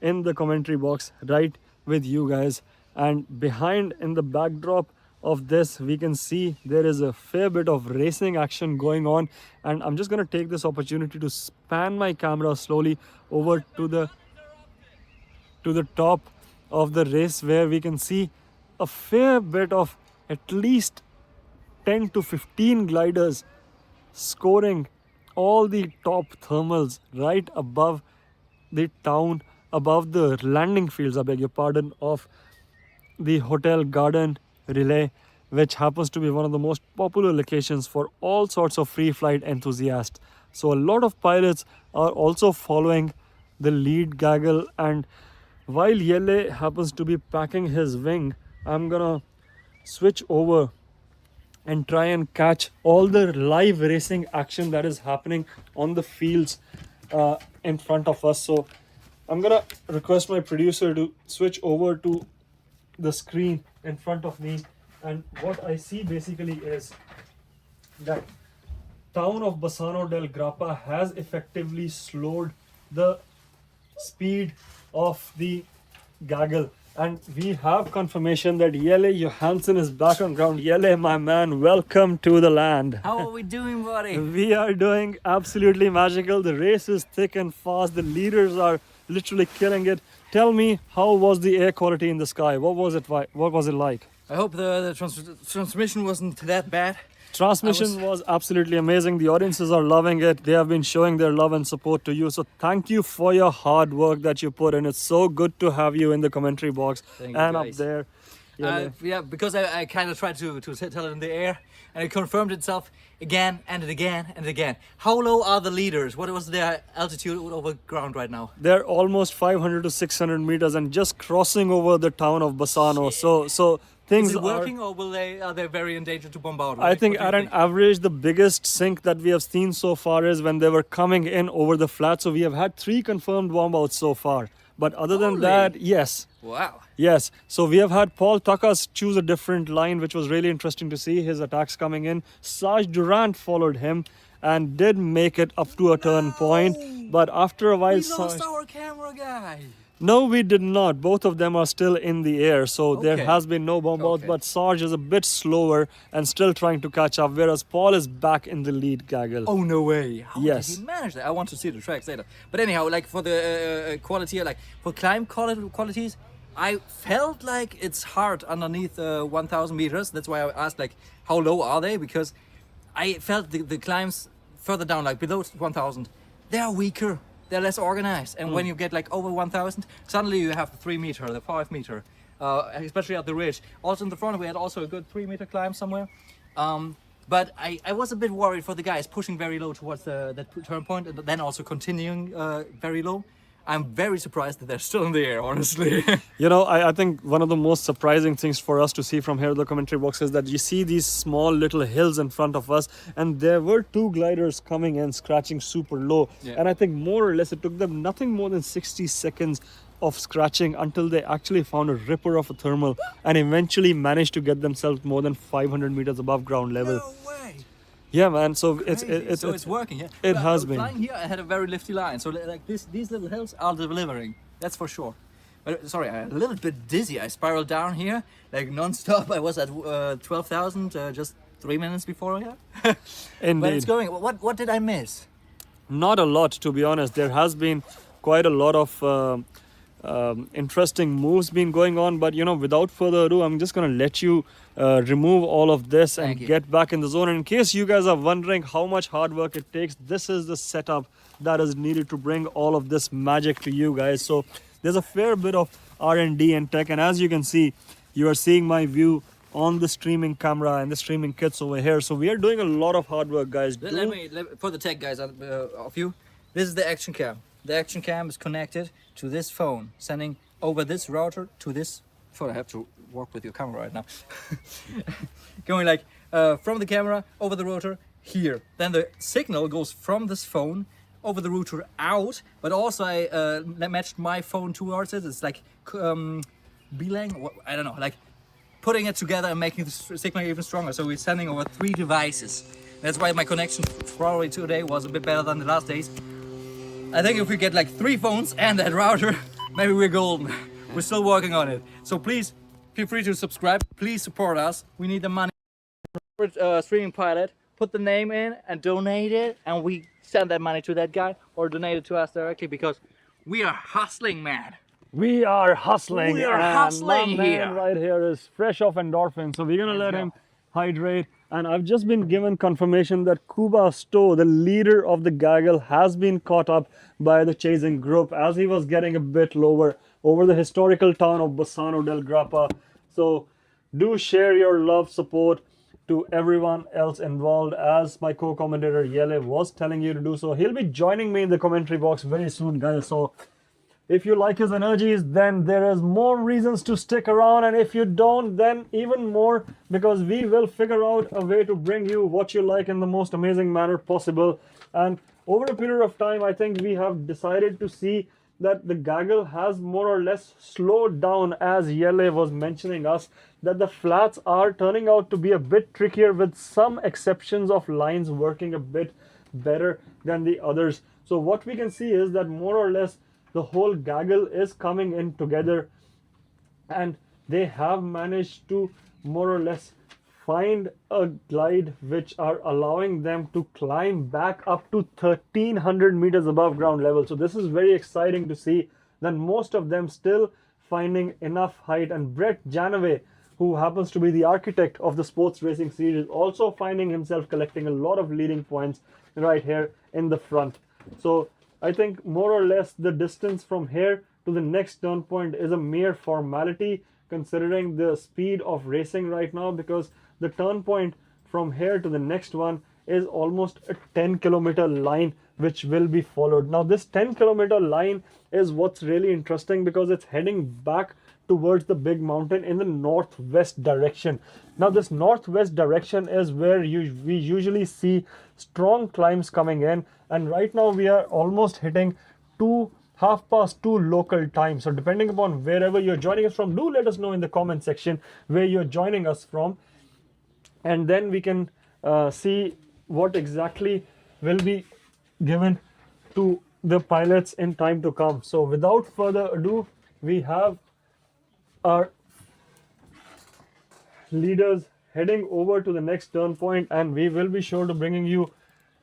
in the commentary box right with you guys. And behind, in the backdrop of this, we can see there is a fair bit of racing action going on. And I'm just going to take this opportunity to span my camera slowly over to the top of the race, where we can see a fair bit of at least 10 to 15 gliders scoring all the top thermals right above the town, above the landing fields, I beg your pardon, of the Hotel Garden Relay, which happens to be one of the most popular locations for all sorts of free flight enthusiasts. So a lot of pilots are also following the lead gaggle, and while Jelle happens to be packing his wing, I'm gonna switch over and try and catch all the live racing action that is happening on the fields in front of us. So I'm gonna request my producer to switch over to the screen in front of me, and what I see basically is that town of Bassano del Grappa has effectively slowed the speed of the gaggle, and we have confirmation that Jelle Johansson is back on ground. Jelle, my man, welcome to the land. How are we doing, buddy? We are doing absolutely magical. The race is thick and fast. The leaders are literally killing it. Tell me, how was the air quality in the sky? What was it like? I hope the transmission wasn't that bad. Transmission was absolutely amazing. The audiences are loving it. They have been showing their love and support to you. So thank you for your hard work that you put in. It's so good to have you in the commentary box Thank and you, up guys. there. Yeah, because I kind of tried to tell it in the air, and it confirmed itself again and again and again. How low are the leaders? What was their altitude over ground right now? They're almost 500 to 600 meters and just crossing over the town of Bassano. So things Is it are working, or are they very in danger to bomb out? I think What do you at an average, the biggest sink that we have seen so far is when they were coming in over the flat. So we have had 3 confirmed bomb outs so far. But other than that, yes. Wow. Yes. So we have had Paul Tuckas choose a different line, which was really interesting to see his attacks coming in. Sarge Durant followed him and did make it up to a turn point. But after a while, We lost our camera guy. no, we did not. Both of them are still in the air, so there Okay. has been no bomb out. Okay. But Sarge is a bit slower and still trying to catch up, whereas Paul is back in the lead gaggle. Oh, no way. How Yes. did he manage that? I want to see the tracks later. But anyhow, like for the quality, like for climb qualities, I felt like it's hard underneath 1,000 meters. That's why I asked, like, how low are they? Because I felt the climbs further down, like below 1,000, they are weaker. They're less organized. And when you get like over 1,000, suddenly you have the 3 meter, the 5 meter, especially at the ridge. Also in the front, we had also a good 3 meter climb somewhere. But I was a bit worried for the guys pushing very low towards that turn point and then also continuing very low. I'm very surprised that they're still in the air, honestly. You know, I think one of the most surprising things for us to see from here in the commentary box is that you see these small little hills in front of us, and there were 2 gliders coming in scratching super low. Yeah. And I think more or less it took them nothing more than 60 seconds of scratching until they actually found a ripper of a thermal and eventually managed to get themselves more than 500 meters above ground level. No way. Yeah, man. So So it's working, yeah. It has been. Flying here, I had a very lifty line, so like these little hills are delivering. That's for sure. But sorry, I'm a little bit dizzy. I spiraled down here like non-stop. I was at 12,000 just 3 minutes before here. Indeed. But it's going. What did I miss? Not a lot, to be honest. There has been quite a lot of interesting moves been going on, but you know, without further ado, I'm just gonna let you remove all of this and get back in the zone. And in case you guys are wondering how much hard work it takes, this is the setup that is needed to bring all of this magic to you guys. So there's a fair bit of R&D and tech, and as you can see, you are seeing my view on the streaming camera and the streaming kits over here. So we are doing a lot of hard work, guys. Let me for the tech guys of you. This is the action cam. The action cam is connected to this phone, sending over this router to this thought I have to walk with your camera right now. Going like from the camera over the rotor here. Then the signal goes from this phone over the router out, but also I matched my phone towards it. It's like beeline, I don't know, like putting it together and making the signal even stronger. So we're sending over 3 devices. That's why my connection probably today was a bit better than the last days. I think if we get like 3 phones and that router, maybe we're golden. We're still working on it. So please feel free to subscribe. Please support us. We need the money. Streaming pilot, put the name in and donate it, and we send that money to that guy or donate it to us directly, because we are hustling, man. We are hustling. We are and hustling my here. man right here is fresh off endorphins, so we're gonna let him hydrate. And I've just been given confirmation that Kuba Stowe, the leader of the gaggle, has been caught up by the chasing group as he was getting a bit lower over the historical town of Bassano del Grappa. So do share your love, support to everyone else involved, as my co-commentator Yele was telling you to do so. He'll be joining me in the commentary box very soon, guys. So if you like his energies, then there is more reasons to stick around, and if you don't, then even more, because we will figure out a way to bring you what you like in the most amazing manner possible. And over a period of time, I think we have decided to see that the gaggle has more or less slowed down, as Yele was mentioning us, that the flats are turning out to be a bit trickier, with some exceptions of lines working a bit better than the others. So what we can see is that more or less the whole gaggle is coming in together, and they have managed to more or less find a glide which are allowing them to climb back up to 1300 meters above ground level. So this is very exciting to see that most of them still finding enough height. And Brett Janaway, who happens to be the architect of the sports racing series, also finding himself collecting a lot of leading points right here in the front. So I think more or less the distance from here to the next turn point is a mere formality, considering the speed of racing right now, because the turn point from here to the next one is almost a 10-kilometer line which will be followed. Now this 10-kilometer line is what's really interesting, because it's heading back towards the big mountain in the northwest direction. Now this northwest direction is where we usually see strong climbs coming in, and right now we are almost hitting 2:30 local time. So depending upon wherever you're joining us from, do let us know in the comment section where you're joining us from, and then we can see what exactly will be given to the pilots in time to come. So without further ado, we have our leaders heading over to the next turn point, and we will be sure to bringing you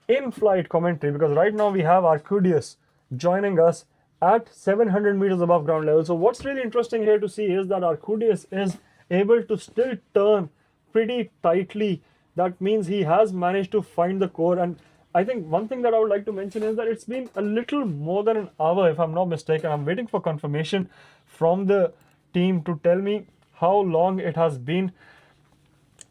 in-flight commentary, because right now we have Arcudius joining us at 700 meters above ground level. So what's really interesting here to see is that Arcudius is able to still turn pretty tightly. That means he has managed to find the core. And I think one thing that I would like to mention is that it's been a little more than an hour, if I'm not mistaken. I'm waiting for confirmation from the team to tell me how long it has been,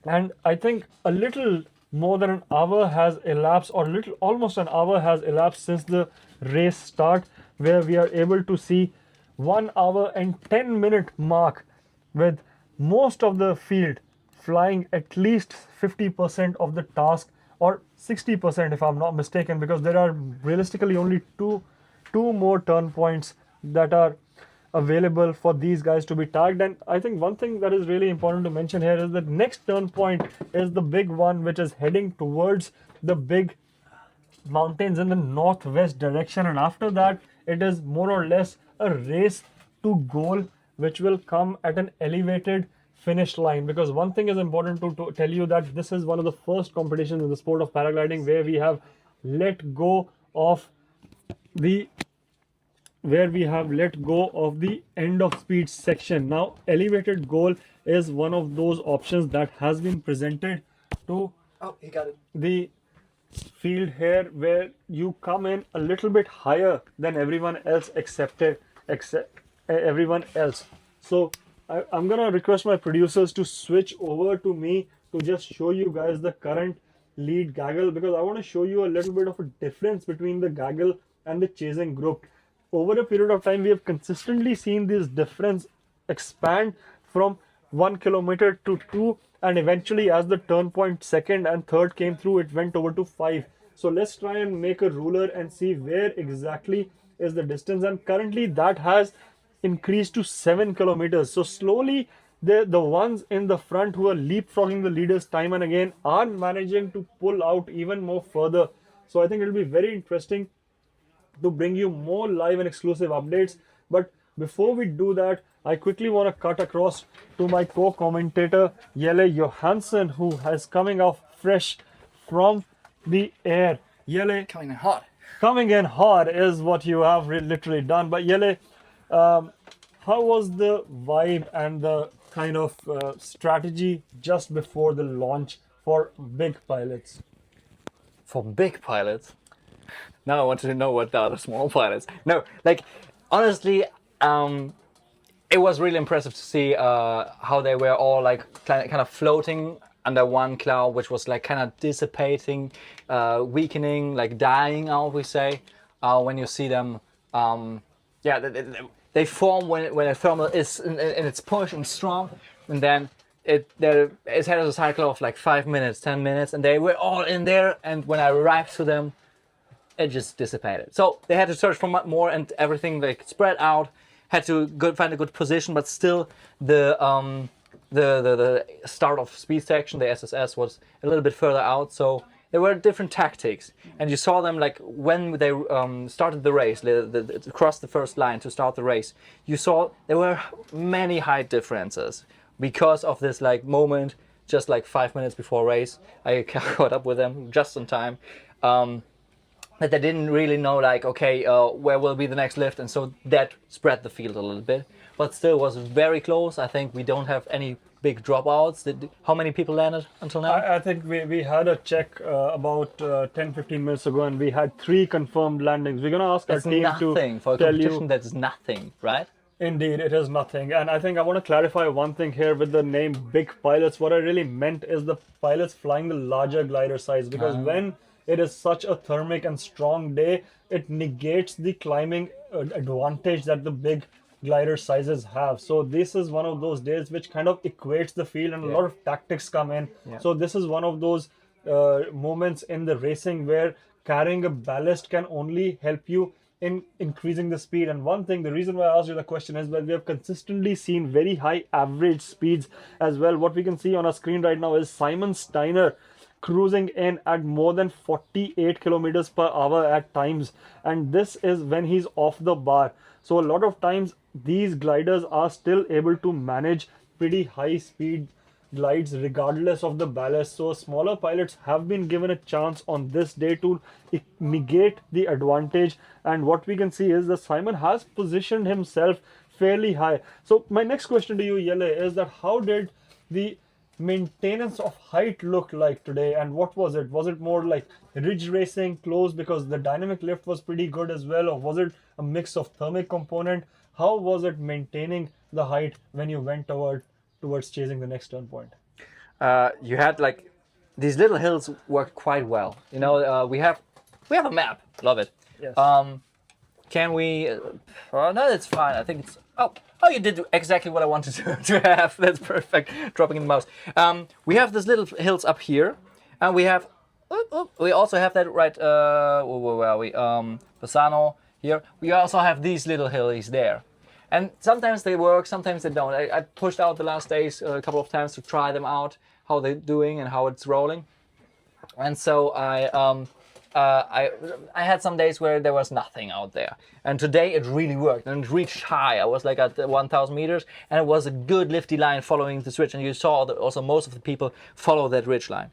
and I think a little more than an hour has elapsed, or almost an hour has elapsed since the race start, where we are able to see 1 hour and 10-minute mark, with most of the field flying at least 50% of the task, or 60% if I'm not mistaken, because there are realistically only two more turn points that are available for these guys to be tagged. And I think one thing that is really important to mention here is that next turn point is the big one, which is heading towards the big mountains in the northwest direction, and after that it is more or less a race to goal, which will come at an elevated finish line. Because one thing is important to tell you, that this is one of the first competitions in the sport of paragliding where we have let go of the end of speed section. Now elevated goal is one of those options that has been presented to the field here, where you come in a little bit higher than everyone else except everyone else. So I'm gonna request my producers to switch over to me to just show you guys the current lead gaggle, because I want to show you a little bit of a difference between the gaggle and the chasing group. Over a period of time, we have consistently seen this difference expand from 1 kilometer to 2, and eventually as the turn point second and third came through, it went over to 5. So let's try and make a ruler and see where exactly is the distance, and currently that has increased to 7 kilometers. So slowly the ones in the front who are leapfrogging the leaders time and again are managing to pull out even more further. So I think it'll be very interesting to bring you more live and exclusive updates. But before we do that, I quickly want to cut across to my co-commentator Jelle Johansson, who is coming off fresh from the air. Jelle, coming in hot. Coming in hot is what you have literally done. But Jelle, how was the vibe and the kind of strategy just before the launch for big pilots? For big pilots? Now I want to know what are the small pilots. No, like honestly, it was really impressive to see how they were all like kind of floating under one cloud, which was like kind of dissipating, weakening, like dying out, we say, when you see them. They form when a thermal is in its push and strong, and then it has a cycle of like 5 minutes, 10 minutes, and they were all in there. And when I arrived to them, it just dissipated. So they had to search for more, and everything like spread out. Had to find a good position, but still the start of speed section, the SSS, was a little bit further out. So there were different tactics, and you saw them like when they started the race, crossed the first line to start the race. You saw there were many height differences because of this like moment, just like 5 minutes before race. I caught up with them just in time. That they didn't really know like, okay, where will be the next lift, and so that spread the field a little bit, but still was very close. I think we don't have any big dropouts. How many people landed until now? I think we had a check about 10-15 minutes ago, and we had 3 confirmed landings. We're gonna ask our team nothing. To for a tell competition you. That's nothing, right? Indeed, it is nothing. And I think I want to clarify one thing here with the name Big Pilots. What I really meant is the pilots flying the larger glider size, because when it is such a thermic and strong day, it negates the climbing advantage that the big glider sizes have. So this is one of those days which kind of equates the field, and a lot of tactics come in. So this is one of those moments in the racing where carrying a ballast can only help you in increasing the speed. And one thing, the reason why I asked you the question is that we have consistently seen very high average speeds as well. What we can see on our screen right now is Simon Steiner cruising in at more than 48 kilometers per hour at times, and this is when he's off the bar. So a lot of times these gliders are still able to manage pretty high speed glides regardless of the ballast. So smaller pilots have been given a chance on this day to negate the advantage, and what we can see is that Simon has positioned himself fairly high. So my next question to you, Jelle, is that how did the maintenance of height look like today, and what was it? Was it more like ridge racing, close, because the dynamic lift was pretty good as well, or was it a mix of thermic component? How was it maintaining the height when you went towards chasing the next turn point? You had like these little hills worked quite well. You know, we have a map. Love it. Yes. Can we? No, that's fine. I think it's. Oh, you did exactly what I wanted to have. That's perfect. Dropping in the mouse. We have these little hills up here, and we have. We also have that right. Where are we? Bassano here. We also have these little hills there, and sometimes they work, sometimes they don't. I pushed out the last days a couple of times to try them out, how they're doing and how it's rolling, and so I had some days where there was nothing out there, and today it really worked and it reached high. I was like at 1,000 meters, and it was a good lifty line following this ridge, and you saw that also most of the people follow that ridge line.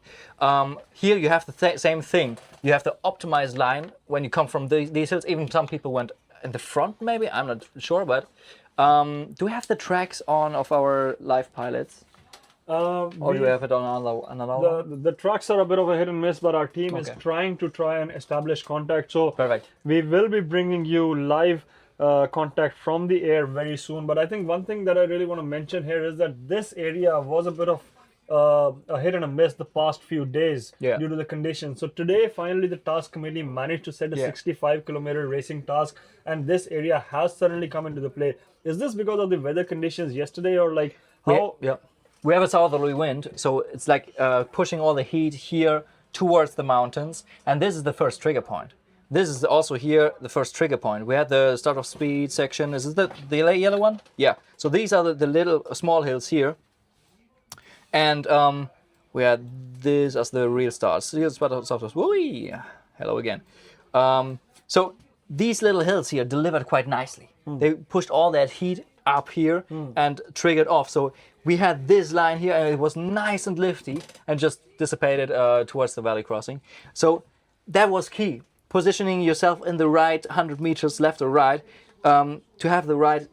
Here you have the same thing. You have the optimized line when you come from these hills. Even some people went in the front, maybe, I'm not sure, but do we have the tracks on of our live pilots? Or do we have it on another one? The tracks are a bit of a hit and miss, but our team is trying and establish contact. So perfect. We will be bringing you live contact from the air very soon. But I think one thing that I really want to mention here is that this area was a bit of a hit and a miss the past few days due to the conditions. So today, finally, the task committee managed to set a 65-kilometer racing task, and this area has suddenly come into the play. Is this because of the weather conditions yesterday, or like We have a southerly wind, so it's like pushing all the heat here towards the mountains, and this is the first trigger point. This is also here the first trigger point. We had the start of speed section. Is this the yellow one? Yeah. So these are the little small hills here, and we had this as the real start. So here's start of hello again. So these little hills here delivered quite nicely. They pushed all that heat up here and triggered off. So we had this line here, and it was nice and lifty, and just dissipated towards the valley crossing. So that was key. Positioning yourself in the right 100 meters left or right to have the right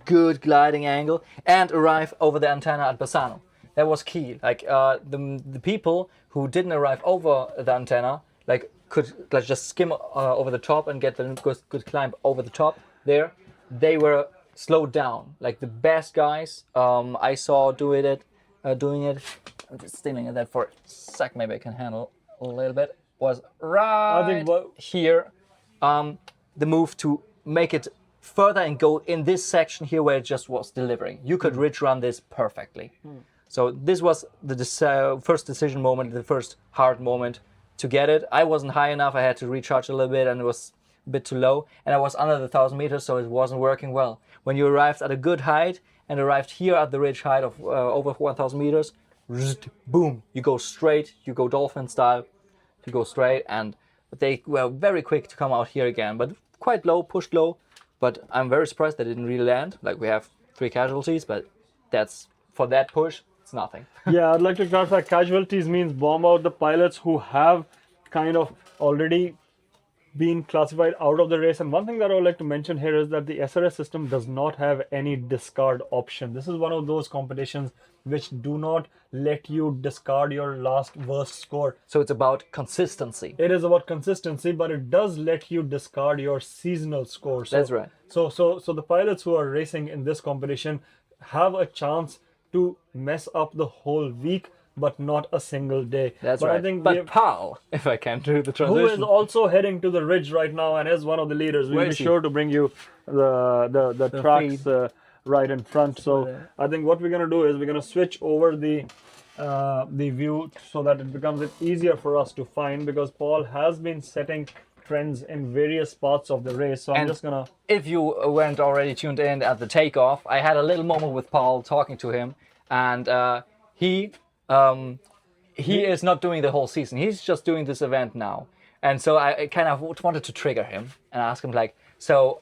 good gliding angle and arrive over the antenna at Bassano. That was key. Like the people who didn't arrive over the antenna, like could just skim over the top and get the good climb over the top there. They were slowed down. Like the best guys I saw doing it. I'm just steaming at that for a sec. Maybe I can handle a little bit. Was right here. The move to make it further and go in this section here where it just was delivering. You could ridge run this perfectly. So this was the first decision moment, the first hard moment to get it. I wasn't high enough. I had to recharge a little bit, and it was a bit too low. And I was under the 1,000 meters, so it wasn't working well. When you arrived at a good height and arrived here at the ridge height of over 1,000 meters, boom, you go straight, you go dolphin style, you go straight, and they were very quick to come out here again, but quite low, pushed low. But I'm very surprised they didn't really land. Like we have 3 casualties, but that's for that push, it's nothing. Yeah, I'd like to clarify, casualties means bomb out the pilots who have kind of already been classified out of the race. And one thing that I would like to mention here is that the SRS system does not have any discard option. This is one of those competitions which do not let you discard your last worst score. So it's about consistency. It is about consistency, but it does let you discard your seasonal score. So, that's right. So the pilots who are racing in this competition have a chance to mess up the whole week, but not a single day. That's but right. I think but Paul, if I can do the transition, who is also heading to the ridge right now and is one of the leaders. We'll be sure to bring you the tracks right in front. So I think what we're going to do is we're going to switch over the view so that it becomes easier for us to find, because Paul has been setting trends in various parts of the race. So I'm just gonna, if you weren't already tuned in at the takeoff, I had a little moment with Paul talking to him, and he is not doing the whole season. He's just doing this event now. And so I kind of wanted to trigger him and ask him, like, so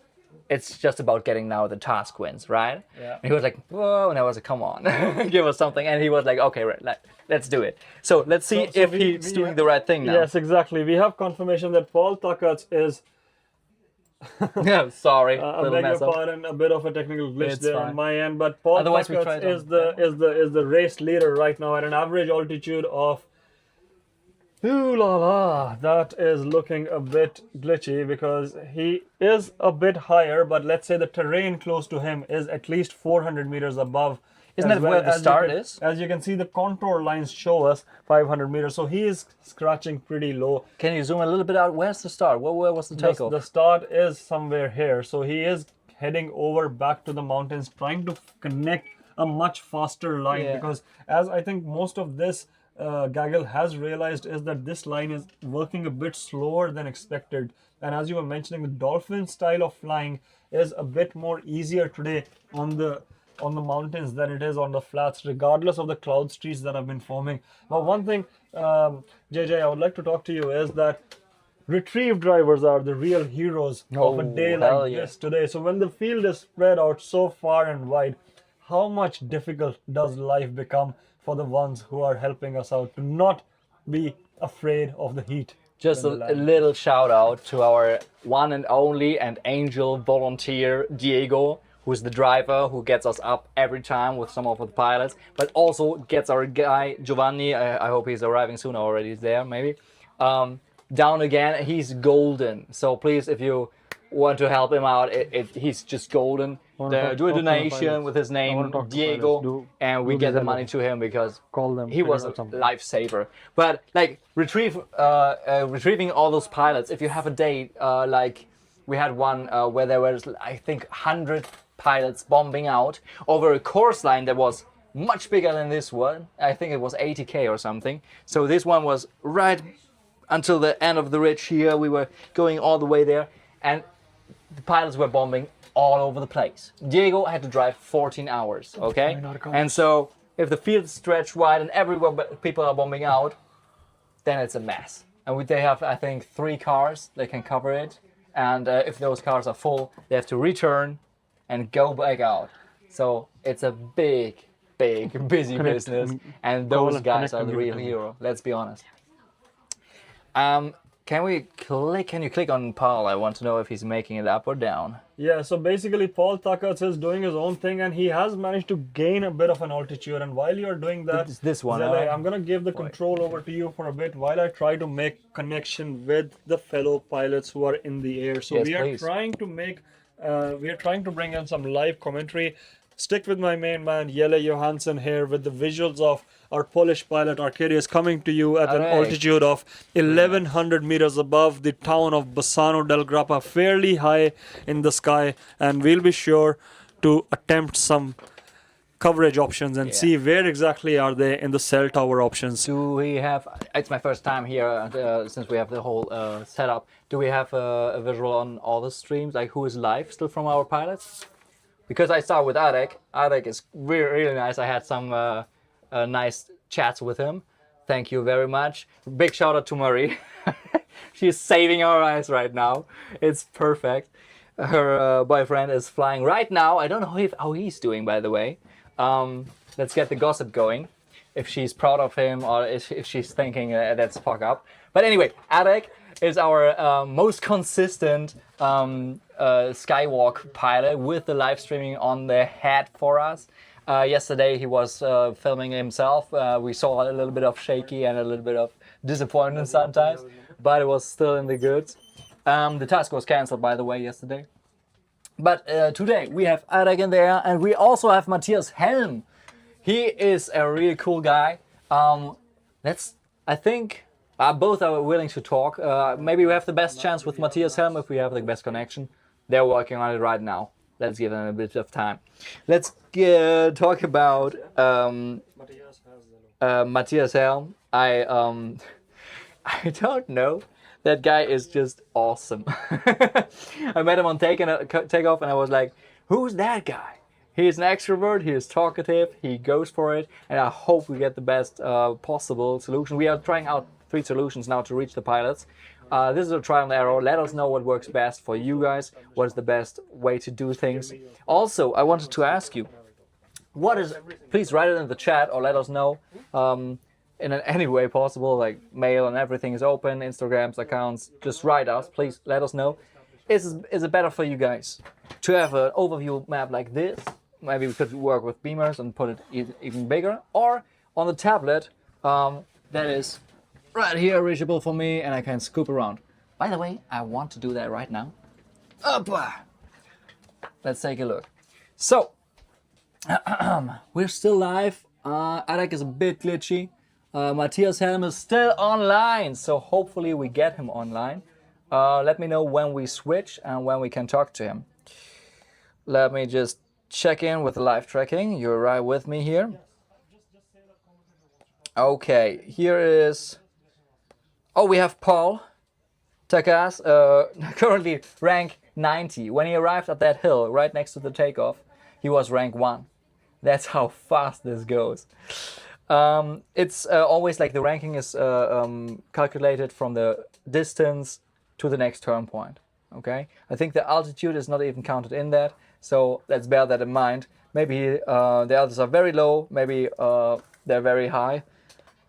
it's just about getting now the task wins, right? Yeah. And he was like, whoa, and I was like, come on, give us something. And he was like, okay, right, let's do it. So let's see if he's doing the right thing now. Yes, exactly. We have confirmation that Paul Tuckert is... Sorry, I beg your pardon, a bit of a technical glitch there on my end, but Paul Tuckert is the race leader right now at an average altitude of... Ooh la la, that is looking a bit glitchy because he is a bit higher, but let's say the terrain close to him is at least 400 meters above. Isn't that where the start is? As you can see, the contour lines show us 500 meters, so he is scratching pretty low. Can you zoom a little bit out? Where's the start? Where was the takeoff? The start is somewhere here, so he is heading over back to the mountains, trying to connect a much faster line, because as I think most of this Gaggle has realized is that this line is working a bit slower than expected. And as you were mentioning, the dolphin style of flying is a bit more easier today on the mountains than it is on the flats, regardless of the cloud streets that have been forming. Now, one thing, JJ, I would like to talk to you is that retrieve drivers are the real heroes of a day like this today. So when the field is spread out so far and wide, how much difficult does life become for the ones who are helping us out to not be afraid of the heat? Just a little shout out to our one and only and angel volunteer, Diego, who's the driver who gets us up every time with some of the pilots, but also gets our guy, Giovanni, I hope he's arriving soon, already is there, maybe, down again. He's golden. So please, if you want to help him out, he's just golden. Do a donation with his name, Diego, and we get the money to him because he was a lifesaver. But like retrieving all those pilots, if you have a day like we had one where there was, I think, 100 pilots bombing out over a course line that was much bigger than this one. I think it was 80k or something. So this one was right until the end of the ridge here. We were going all the way there, and the pilots were bombing all over the place. Diego had to drive 14 hours, okay? And so if the field is stretched wide and everywhere people are bombing out, then it's a mess. And they have, I think, 3 cars that can cover it. And if those cars are full, they have to return and go back out. So it's a big, busy business. And those guys are the real hero, let's be honest. Can you click on Paul? I want to know if he's making it up or down. Yeah, so basically Paul Tucker is doing his own thing, and he has managed to gain a bit of an altitude. And while you're doing that, it's this one, Zele, I'm going to give the control over to you for a bit while I try to make connection with the fellow pilots who are in the air. So yes, we are please. trying to bring in some live commentary. Stick with my main man, Jelle Johansson here with the visuals of our Polish pilot Arkadiusz coming to you at an altitude of 1100 meters above the town of Bassano del Grappa, fairly high in the sky, and we'll be sure to attempt some coverage options and see where exactly are they in the cell tower options. Do we have, it's my first time here since we have the whole setup, do we have a visual on all the streams, like who is live still from our pilots? Because I saw with Arek. Arek is really nice. I had some nice chats with him. Thank you very much. Big shout out to Marie. She's saving our eyes right now. It's perfect. Her boyfriend is flying right now. I don't know how he's doing, by the way. Let's get the gossip going. If she's proud of him or if she's thinking that's fuck up. But anyway, Arek is our most consistent Skywalk pilot with the live streaming on the head for us. Yesterday he was filming himself. We saw a little bit of shaky and a little bit of disappointment sometimes, but it was still in the goods. The task was cancelled, by the way, yesterday. But today we have Arek in there, and we also have Matthias Helm. He is a really cool guy. I think both are willing to talk. Maybe we have the best chance with Matthias Helm if we have the best connection. They're working on it right now. Let's give them a bit of time. Let's talk about Matthias Helm. I don't know. That guy is just awesome. I met him on takeoff and I was like, who's that guy? He's an extrovert, he is talkative, he goes for it, and I hope we get the best possible solution. We are trying out 3 solutions now to reach the pilots. This is a trial and error. Let us know what works best for you guys. What is the best way to do things? Also, I wanted to ask you, please write it in the chat or let us know in any way possible, like mail and everything is open, Instagrams, accounts, just write us, please let us know. Is it better for you guys to have an overview map like this? Maybe we could work with beamers and put it even bigger, or on the tablet that is right here reachable for me and I can scoop around. By the way, I want to do that right now. Let's take a look. So, we're still live. Arek is a bit glitchy. Matthias Helm is still online, so hopefully we get him online. Let me know when we switch and when we can talk to him. Let me just check in with the live tracking. You're right with me here. Okay, here is... Oh, we have Paul Takas, currently rank 90. When he arrived at that hill right next to the takeoff, he was rank 1. That's how fast this goes. It's always like the ranking is calculated from the distance to the next turn point. Okay, I think the altitude is not even counted in that, so let's bear that in mind. Maybe the others are very low, maybe they're very high.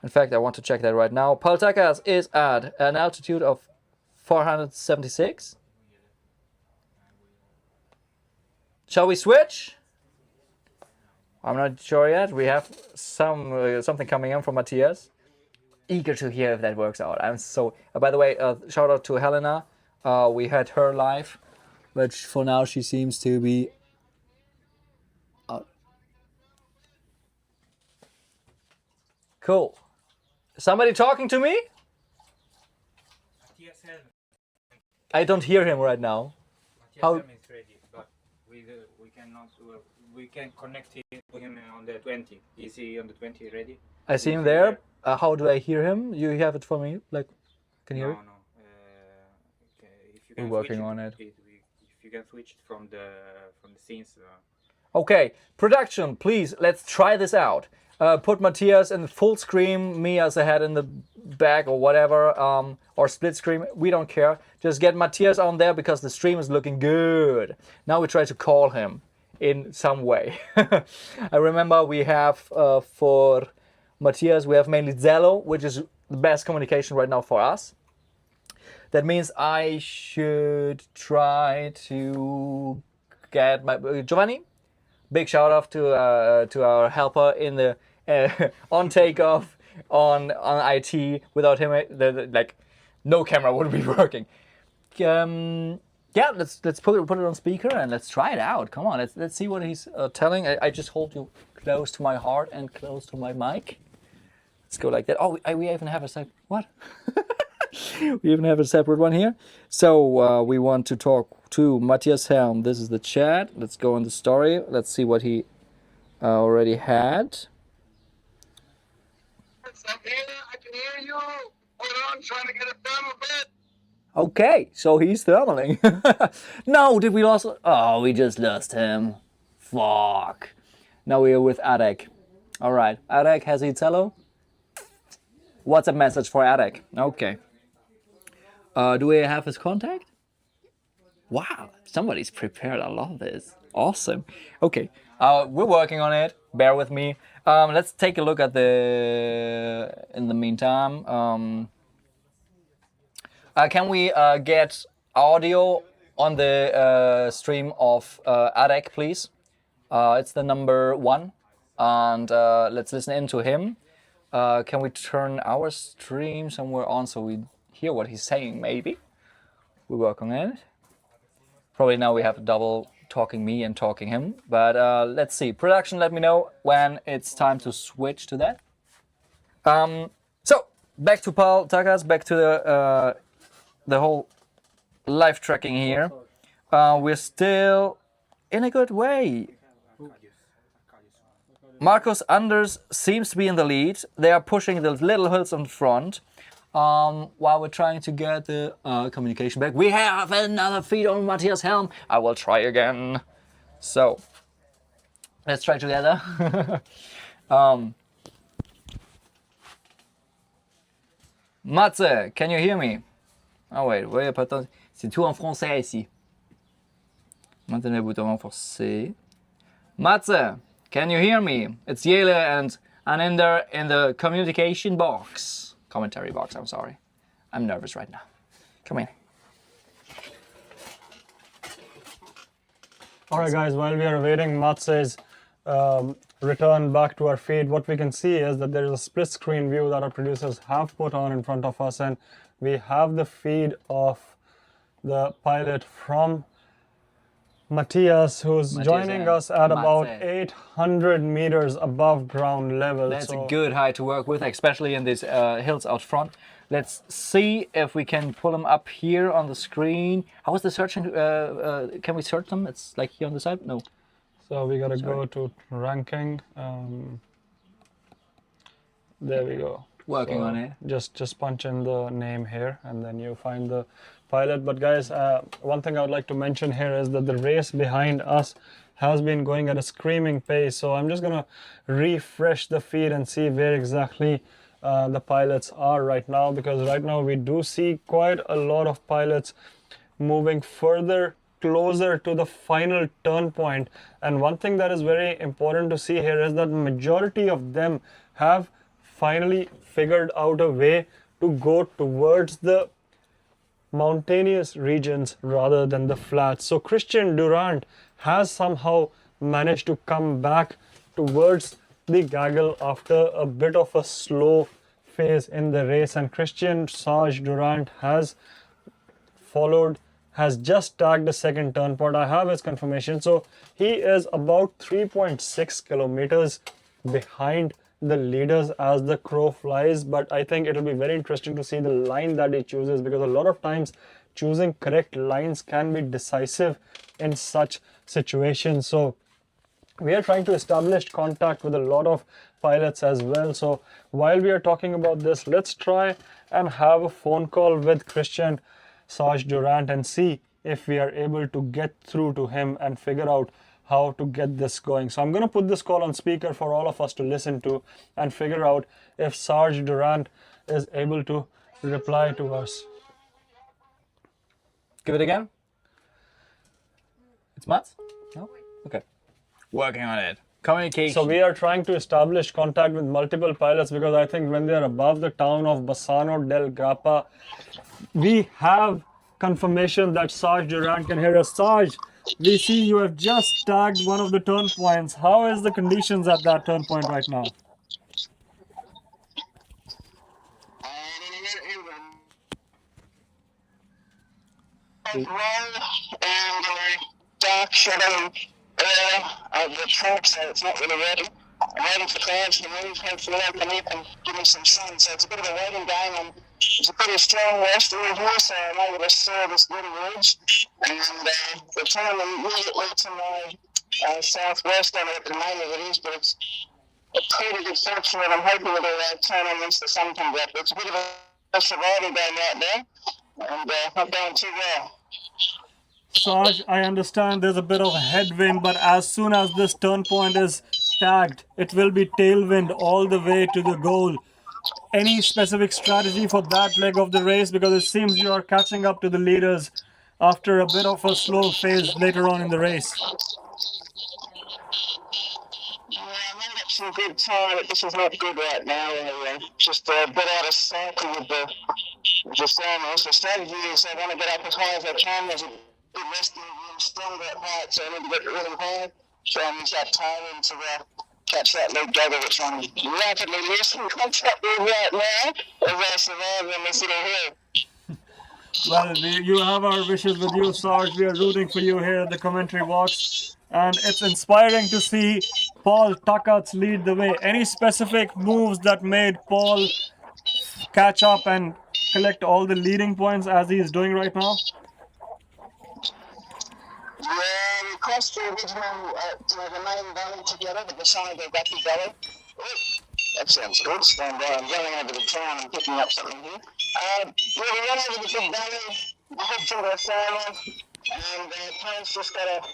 In fact, I want to check that right now. Paltakas is at an altitude of 476. Shall we switch? I'm not sure yet. We have something coming in from Matthias. Eager to hear if that works out. I'm so. By the way, shout out to Helena. We had her live, but for now she seems to be out. Cool. Somebody talking to me? I don't hear him right now. How? Is ready, but we cannot we can connect him to him on the 20. Is he on the 20 ready? I see him there. How do I hear him? You have it for me? Like, can you hear it? No. Okay, if you We're can working switch on it. If you can switch it from the scenes. Okay, production, please, let's try this out. Put Matthias in full screen, me as a head in the back or whatever, or split screen, we don't care. Just get Matthias on there because the stream is looking good. Now we try to call him in some way. I remember we have for Matthias, we have mainly Zello, which is the best communication right now for us. That means I should try to get my Giovanni. Big shout out to our helper in the on takeoff on IT. Without him, like no camera would be working. Yeah, let's put it on speaker and let's try it out. Come on, let's see what he's telling. I just hold you close to my heart and close to my mic. Let's go like that. Oh, we even have a separate what? We even have a separate one here. So we want to talk to Matthias Helm. This is the chat. Let's go on the story. Let's see what he already had. I'm here. I can hear you. Hold on, trying to get it done a bit. Okay, so he's thermaling. No, did we lose? Oh, we just lost him. Fuck. Now we are with Adek. All right, Adek has Italo. What's a message for Adek? Okay. Do we have his contact? Wow, somebody's prepared. I love this. Awesome. Okay, we're working on it. Bear with me. Let's take a look at in the meantime. Can we get audio on the stream of Adek, please? It's the number 1. And let's listen in to him. Can we turn our stream somewhere on so we hear what he's saying, maybe? We work on it. Probably now we have double talking me and talking him. But let's see. Production, let me know when it's time to switch to that. So, back to Paul Takas, back to the whole live tracking here. We're still in a good way. Marcus Anders seems to be in the lead. They are pushing the little hills in front while we're trying to get the communication back. We have another feed on Matthias Helm. I will try again. So, let's try together. Matze, can you hear me? Ah ouais, ouais, pas tant. C'est tout en français ici. Maintenant le bouton renforcé. Matze, can you hear me? It's Yele and Aninder in the communication box. Commentary box, I'm sorry. I'm nervous right now. Come in. Alright guys, while we are waiting Matze's return back to our feed, what we can see is that there is a split screen view that our producers have put on in front of us, and we have the feed of the pilot from Matthias, who's joining us at about 800 meters above ground level. That's a good height to work with, especially in these hills out front. Let's see if we can pull them up here on the screen. How is the searching? Can we search them? It's like here on the side? No. So we gotta go to ranking. There we go. Working on it. Just punch in the name here and then you find the pilot. But guys, one thing I would like to mention here is that the race behind us has been going at a screaming pace. So I'm just gonna refresh the feed and see where exactly the pilots are right now, because right now we do see quite a lot of pilots moving further closer to the final turn point. And one thing that is very important to see here is that majority of them have finally figured out a way to go towards the mountainous regions rather than the flats. So Christian Durant has somehow managed to come back towards the gaggle after a bit of a slow phase in the race, and Christian Sage Durant has followed, has just tagged the second turn point. I have his confirmation. So he is about 3.6 kilometers behind the leaders as the crow flies, but I think it'll be very interesting to see the line that he chooses, because a lot of times choosing correct lines can be decisive in such situations. So we are trying to establish contact with a lot of pilots as well. So while we are talking about this, let's try and have a phone call with Christian Sarge Durant and see if we are able to get through to him and figure out how to get this going. So I'm going to put this call on speaker for all of us to listen to and figure out if Sarge Durant is able to reply to us. Give it again. It's Mats? No? Okay. Working on it. Communication. So we are trying to establish contact with multiple pilots because I think when they are above the town of Bassano del Grappa, we have confirmation that Sarge Durant can hear us. Sarge, we see you have just tagged one of the turn points. How is the conditions at that turn point right now? And dark shadow area of the track, so it's not really ready. I'm waiting for clouds to move, hopefully I can even give me some sun, so it's a bit of a waiting game, and it's a pretty strong westerly here, so I'm able to steer this little ridge, and the turn immediately to my southwest, I don't know what the name of it is, but it's a pretty good section, and I'm hoping it'll turn on once the sun comes up. It's a bit of a survival game right now, and not going too well. Sarge, I understand there's a bit of a headwind, but as soon as this turn point is tagged, it will be tailwind all the way to the goal. Any specific strategy for that leg of the race? Because it seems you are catching up to the leaders after a bit of a slow phase later on in the race. Some good time, but this is not good right now. Just a bit out of sync with the Samuels. The strategy is I want to get up as high as I can. There's a good resting room, stronger at height, so I need to get really high. Try and use that tailwind to catch that lead dagger, which I'm rapidly losing contact with right now as I survive on this little hill. Well, you have our wishes with you, Sarge. We are rooting for you here at the commentary box. And it's inspiring to see Paul Takats lead the way. Any specific moves that made Paul catch up and collect all the leading points as he is doing right now? Yeah, we crossed the original, the main valley together, the Bassano del Grappa valley. That sounds good. Stand by. I'm going over the town and picking up something here. Yeah, we went over the big valley, we head to the farm, and Paul's just got a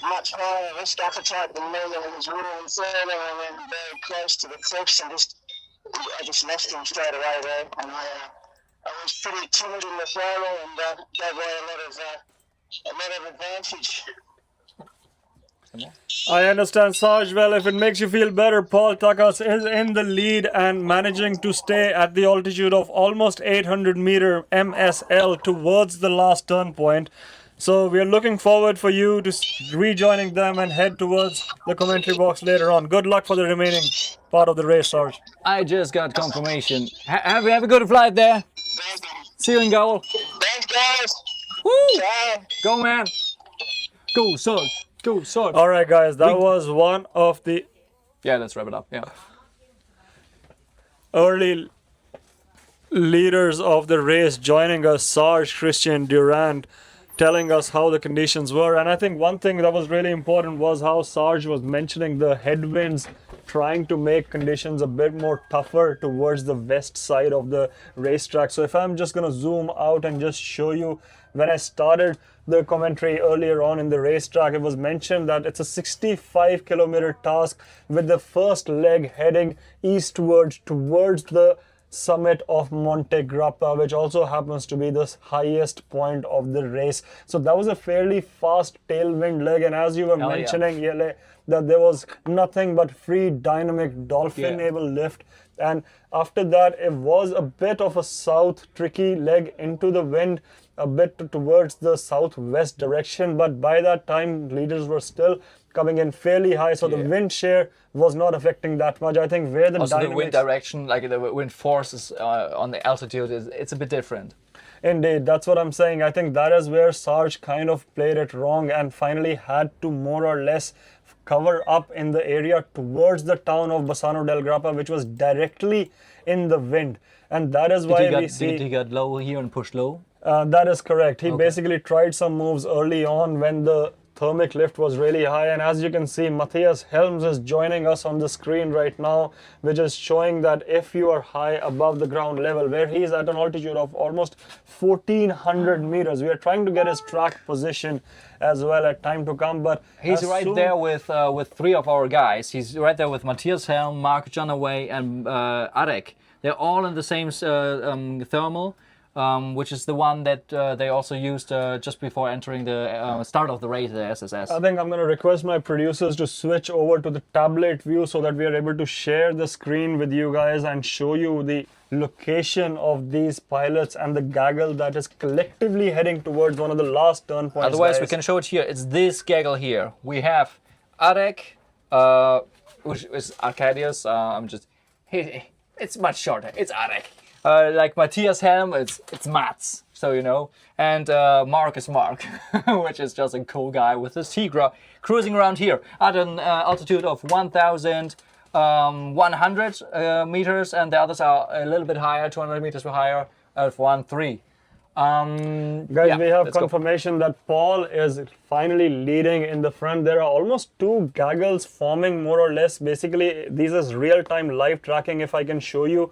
much higher risk appetite than me, and he's really uncertain and very close to the cliffs, and I just left him straight away there, and I was pretty timid in the final and gave away a lot of advantage. I understand, Sarge. Well, if it makes you feel better, Paul Takas is in the lead and managing to stay at the altitude of almost 800 meter MSL towards the last turn point. So we are looking forward for you to rejoining them and head towards the commentary box later on. Good luck for the remaining part of the race, Sarge. I just got confirmation. Have a good flight there. See you in Goal. Thanks, guys. Woo! Go, man. Go, Sarge. Go, Sarge. All right, guys. That was one of the... Yeah, let's wrap it up. Yeah. Early leaders of the race joining us, Sarge, Christian, Durant, telling us how the conditions were. And I think one thing that was really important was how Sarge was mentioning the headwinds, trying to make conditions a bit more tougher towards the west side of the racetrack. So if I'm just going to zoom out and just show you, when I started the commentary earlier on in the racetrack, it was mentioned that it's a 65 kilometer task with the first leg heading eastwards towards the summit of Monte Grappa, which also happens to be the highest point of the race. So that was a fairly fast tailwind leg, and as you were mentioning, Yele, that there was nothing but free dynamic dolphin-able lift, and after that it was a bit of a south tricky leg into the wind, a bit towards the southwest direction, but by that time leaders were still coming in fairly high, so the wind shear was not affecting that much. I think where the also the wind direction, like the wind forces on the altitude, it's a bit different. Indeed, that's what I'm saying. I think that is where Sarge kind of played it wrong and finally had to more or less cover up in the area towards the town of Bassano del Grappa, which was directly in the wind, and that is why we see... Did he get low here and push low? That is correct. He basically tried some moves early on when the thermic lift was really high. And as you can see, Matthias Helms is joining us on the screen right now, which is showing that if you are high above the ground level, where he is at an altitude of almost 1400 meters, we are trying to get his track position as well at time to come. But he's right there with 3 of our guys. He's right there with Matthias Helm, Mark Jonaway, and Arek. They're all in the same thermal. Which is the one that they also used just before entering the start of the race, the SSS. I think I'm going to request my producers to switch over to the tablet view so that we are able to share the screen with you guys and show you the location of these pilots and the gaggle that is collectively heading towards one of the last turn points. Otherwise, guys. we can show it here. It's this gaggle here. We have Arek, which is Arcadius. It's much shorter. It's Arek. Like Matthias Helm, it's Mats, so you know. And Mark is Mark, which is just a cool guy with his Tigra cruising around here at an altitude of 1,100 meters, and the others are a little bit higher, 200 meters higher, at 1,300. Guys, we have confirmation that Paul is finally leading in the front. There are almost 2 gaggles forming more or less. Basically, this is real-time live tracking. If I can show you,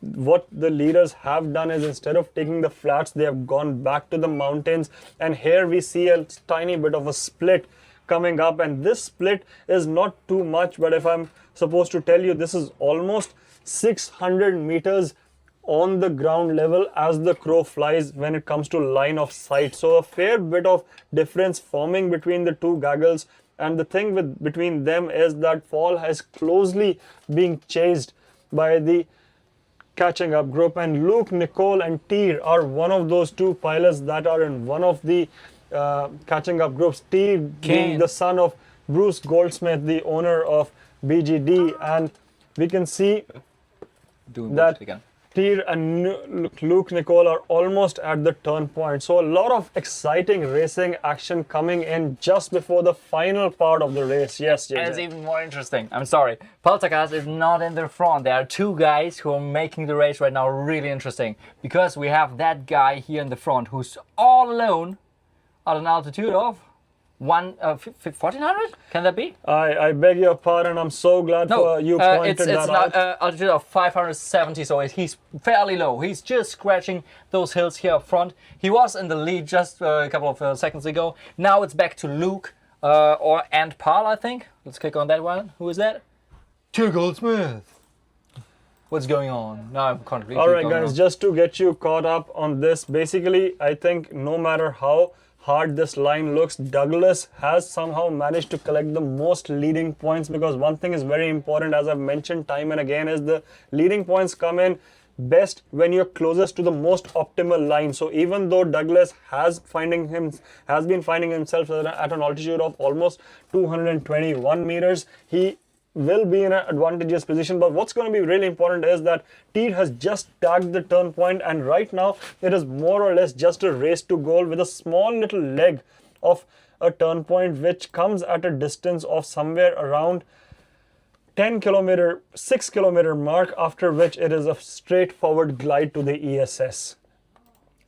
what the leaders have done is instead of taking the flats, they have gone back to the mountains. And here we see a tiny bit of a split coming up. And this split is not too much, but if I'm supposed to tell you, this is almost 600 meters on the ground level as the crow flies when it comes to line of sight. So a fair bit of difference forming between the 2 gaggles. And the thing between them is that Paul has closely being chased by the catching up group, and Luke, Nicole and Tyr are one of those 2 pilots that are in one of the catching up groups. Tyr being the son of Bruce Goldsmith, the owner of BGD, and we can see that Tyr and Luke Nicole are almost at the turn point. So a lot of exciting racing action coming in just before the final part of the race. Yes, JJ. And it's even more interesting. I'm sorry, Paltakas is not in the front. There are 2 guys who are making the race right now really interesting, because we have that guy here in the front who's all alone at an altitude of 1,400? Can that be? I beg your pardon. I'm so glad for you pointed that it's out. Altitude of 570, so he's fairly low. He's just scratching those hills here up front. He was in the lead just a couple of seconds ago. Now it's back to Luke and Paul, I think. Let's click on that one. Who is that? Tyr Goldsmith. What's going on? Now I'm completely All right, guys, just to get you caught up on this, basically, I think no matter how hard this line looks, Douglas has somehow managed to collect the most leading points, because one thing is very important, as I've mentioned time and again, is the leading points come in best when you're closest to the most optimal line. So even though Douglas has been finding himself at an altitude of almost 221 meters, he will be in an advantageous position. But what's going to be really important is that Tyr has just tagged the turn point, and right now it is more or less just a race to goal with a small little leg of a turn point which comes at a distance of somewhere around 6 kilometer mark, after which it is a straightforward glide to the ESS.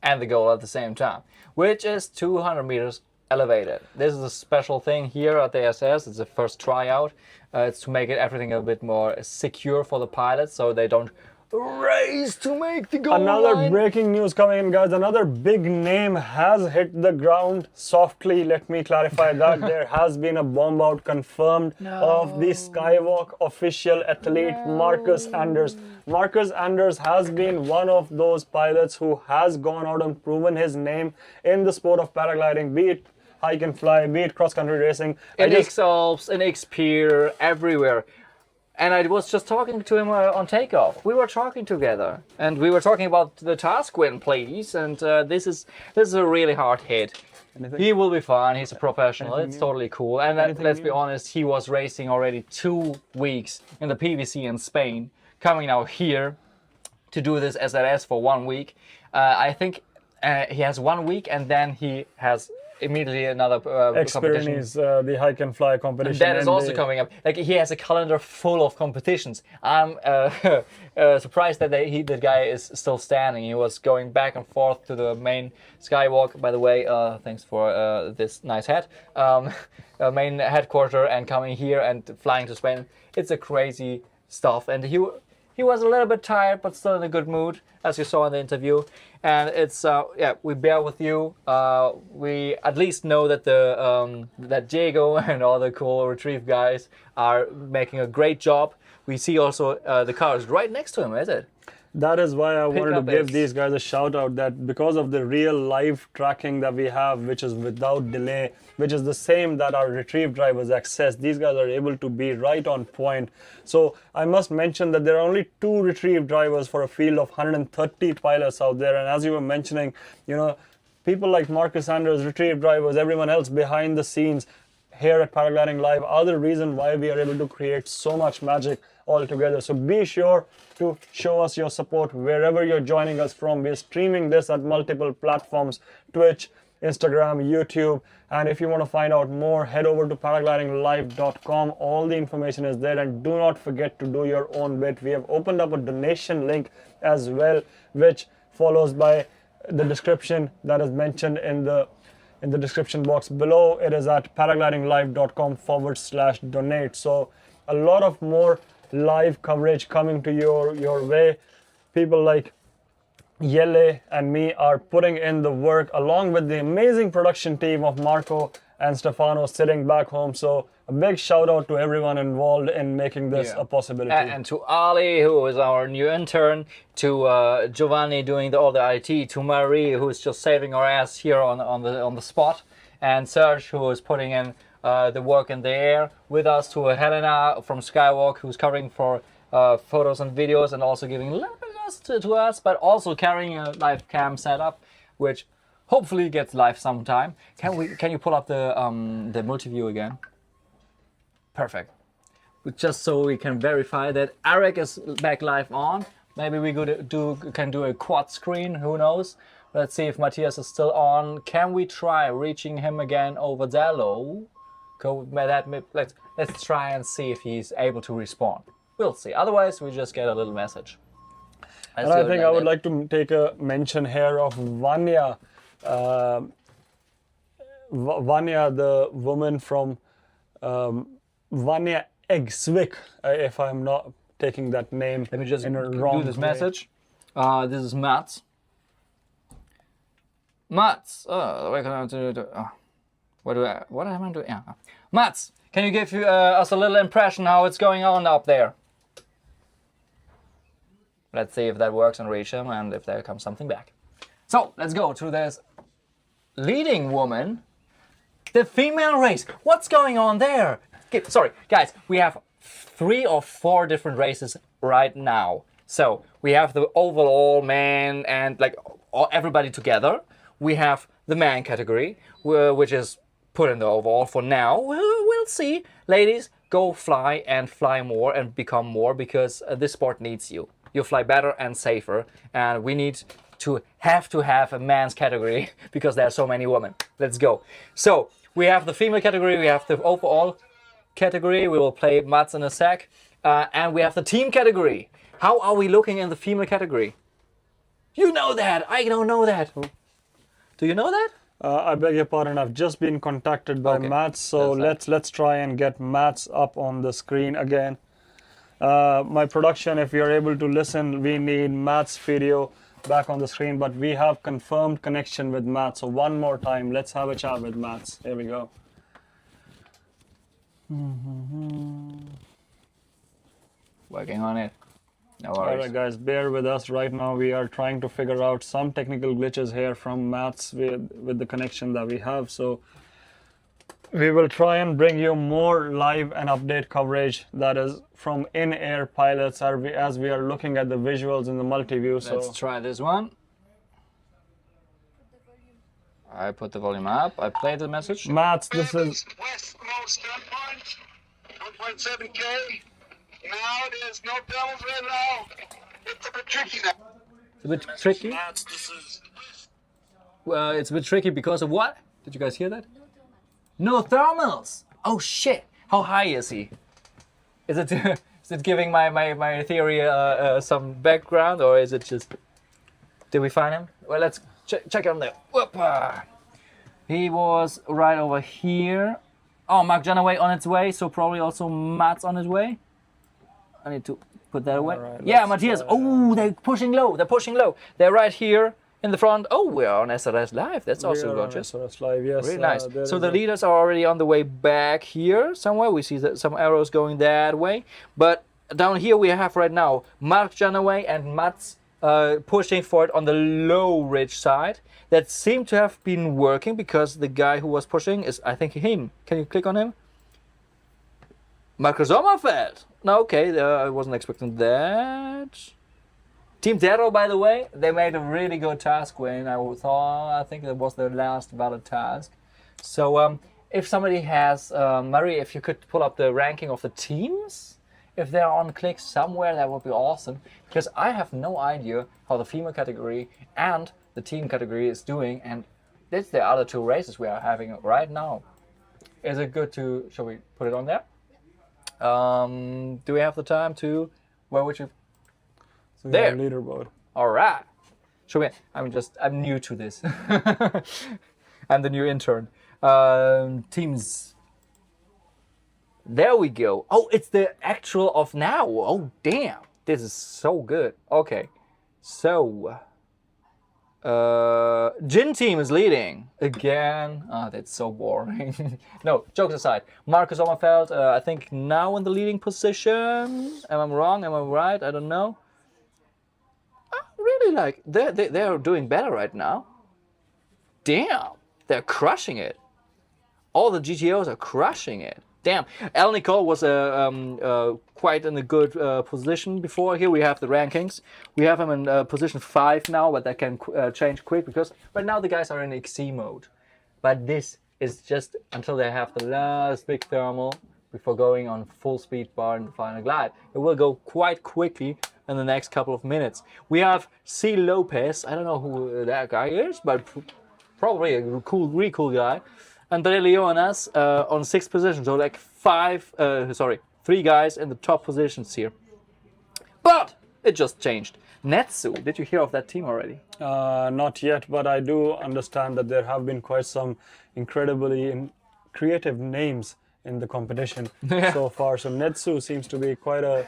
And the goal at the same time, which is 200 meters elevated. This is a special thing here at the SS. It's the first tryout. It's to make everything a bit more secure for the pilots, so they don't race to make the goal Another line. breaking news coming in, guys. Another big name has hit the ground softly. Let me clarify that. There has been a bomb out confirmed of the Skywalk official athlete Marcus Anders. Marcus Anders has been one of those pilots who has gone out and proven his name in the sport of paragliding, be it hike and fly, be it cross-country racing. In X-Alps, in X-Pier, everywhere. And I was just talking to him on takeoff. We were talking together, and we were talking about the task win, please. And this is a really hard hit. He will be fine. He's a professional. It's totally cool. And let's be honest, he was racing already 2 weeks in the PVC in Spain, coming now here to do this SRS for 1 week. I think he has 1 week, and then he has immediately another competition. Experience the hike and fly competition. That is also coming up. Like he has a calendar full of competitions. I'm surprised that the guy is still standing. He was going back and forth to the main Skywalk. By the way, thanks for this nice hat. Main headquarter and coming here and flying to Spain. It's a crazy stuff. And he was a little bit tired, but still in a good mood, as you saw in the interview. And it's we bear with you. We at least know that that Diego and all the cool retrieve guys are making a great job. We see also the car is right next to him, is it? That is why I wanted to give is- these guys a shout out, that because of the real live tracking that we have, which is without delay, which is the same that our retrieve drivers access, these guys are able to be right on point. So I must mention that there are only 2 retrieve drivers for a field of 130 pilots out there. And as you were mentioning, you know, people like Marcus Sanders, retrieve drivers, everyone else behind the scenes here at Paragliding Live are the reason why we are able to create so much magic all together. So be sure to show us your support wherever you're joining us from. We're streaming this at multiple platforms: Twitch, Instagram, YouTube. And if you want to find out more, head over to paraglidinglive.com. All the information is there, and do not forget to do your own bit. We have opened up a donation link as well, which follows by the description that is mentioned in the description box below. It is at paraglidinglive.com/donate. So a lot of more live coverage coming to your way. People like Yele and me are putting in the work, along with the amazing production team of Marco and Stefano sitting back home. So a big shout out to everyone involved in making this a possibility. And to Ali, who is our new intern, to Giovanni doing all the IT, to Marie, who is just saving our ass here on the spot, and Serge, who is putting in the work in the air with us, to Helena from Skywalk, who's covering for photos and videos and also giving a little bit to us, but also carrying a live cam setup, which hopefully gets live sometime. Can you pull up the multi-view again? Perfect. Just so we can verify that Eric is back live on. Maybe we can do a quad screen, who knows? Let's see if Matthias is still on. Can we try reaching him again over Zello? Let's try and see if he's able to respond. We'll see. Otherwise, we just get a little message. And I think I would like to take a mention here of Vanya. Vanya, the woman from Vanya Eggsvik, if I'm not taking that name. Let me just in a wrong do this way. message. This is Mats. Mats, what am I doing? Yeah. Mats, can you give us a little impression how it's going on up there? Let's see if that works and reach him, and if there comes something back. So let's go to this leading woman, the female race. What's going on there? Okay, sorry, guys, we have 3 or 4 different races right now. So we have the overall man and like everybody together. We have the man category, which is put in the overall for now. We'll see. Ladies, go fly and fly more and become more, because this sport needs you. You fly better and safer, and we need to have a man's category because there are so many women. Let's go. So we have the female category, we have the overall category. We will play Mats in a sec, and we have the team category. How are we looking in the female category? You know that. I don't know that. Do you know that? I beg your pardon. I've just been contacted by Mats, so let's try and get Mats up on the screen again. My production, if you're able to listen, we need Matt's video back on the screen, but we have confirmed connection with Matt. So one more time, let's have a chat with Matt. Here we go. Working on it. No worries. Alright guys, bear with us. Right now we are trying to figure out some technical glitches here from Matt's with the connection that we have. So we will try and bring you more live and update coverage that is from in-air pilots as we are looking at the visuals in the multi-view. Let's try this one. I put the volume up. I played the message. Mats, this is... Westmost gunpoint, 1.7K. Now there's no doubles right now. It's a bit tricky now. It's a bit tricky? Mats, this is... Well, it's a bit tricky because of what? Did you guys hear that? No thermals. Oh shit! How high is he? Is it is it giving my theory some background, or is it just? Did we find him? Well, let's check him there. Whoopa. He was right over here. Oh, Mark Janaway on its way, so probably also Mats on his way. I need to put that away. Right, Yeah, Matthias. Oh, they're pushing low. They're pushing low. They're right here in the front. Oh, we are on SRS Live. That's also gorgeous. SRS Live, yes. Really nice. there So is the a- leaders are already on the way back here somewhere. We see some arrows going that way. But down here we have right now Mark Janaway and Mats pushing for it on the low ridge side. That seemed to have been working because the guy who was pushing is, I think, him. Can you click on him? Marcus Sommerfeld. No, okay, I wasn't expecting that. Team Dero, by the way, they made a really good task win. I think that was their last valid task. So if somebody has, Murray, if you could pull up the ranking of the teams, if they're on click somewhere, that would be awesome. Because I have no idea how the female category and the team category is doing, and that's the other two races we are having right now. Is it good to, shall we put it on there? Do we have the time to, where would you? So we There. have leaderboard. All right. Show me. I'm new to this. I'm the new intern. Teams. There we go. Oh, it's the actual of now. Oh, damn. This is so good. Okay. So, Jin team is leading again. Oh, that's so boring. No, jokes aside. Marcus Sommerfeld, I think now in the leading position. Am I wrong? Am I right? I don't know. Really, like they're doing better right now. Damn, they're crushing it. All the GTOs are crushing it. Damn, Al Nicole was quite in a good position before. Here we have the rankings. We have him in position 5 now, but that can change quick because right now the guys are in XC mode. But this is just until they have the last big thermal before going on full speed bar in the final glide. It will go quite quickly in the next couple of minutes. We have C. Lopez. I don't know who that guy is, but probably a really cool guy. Andre Leonas on 6th position, so like 3 guys in the top positions here. But it just changed. Netsu, did you hear of that team already? Not yet, but I do understand that there have been quite some incredibly creative names in the competition so far. So Netsu seems to be quite a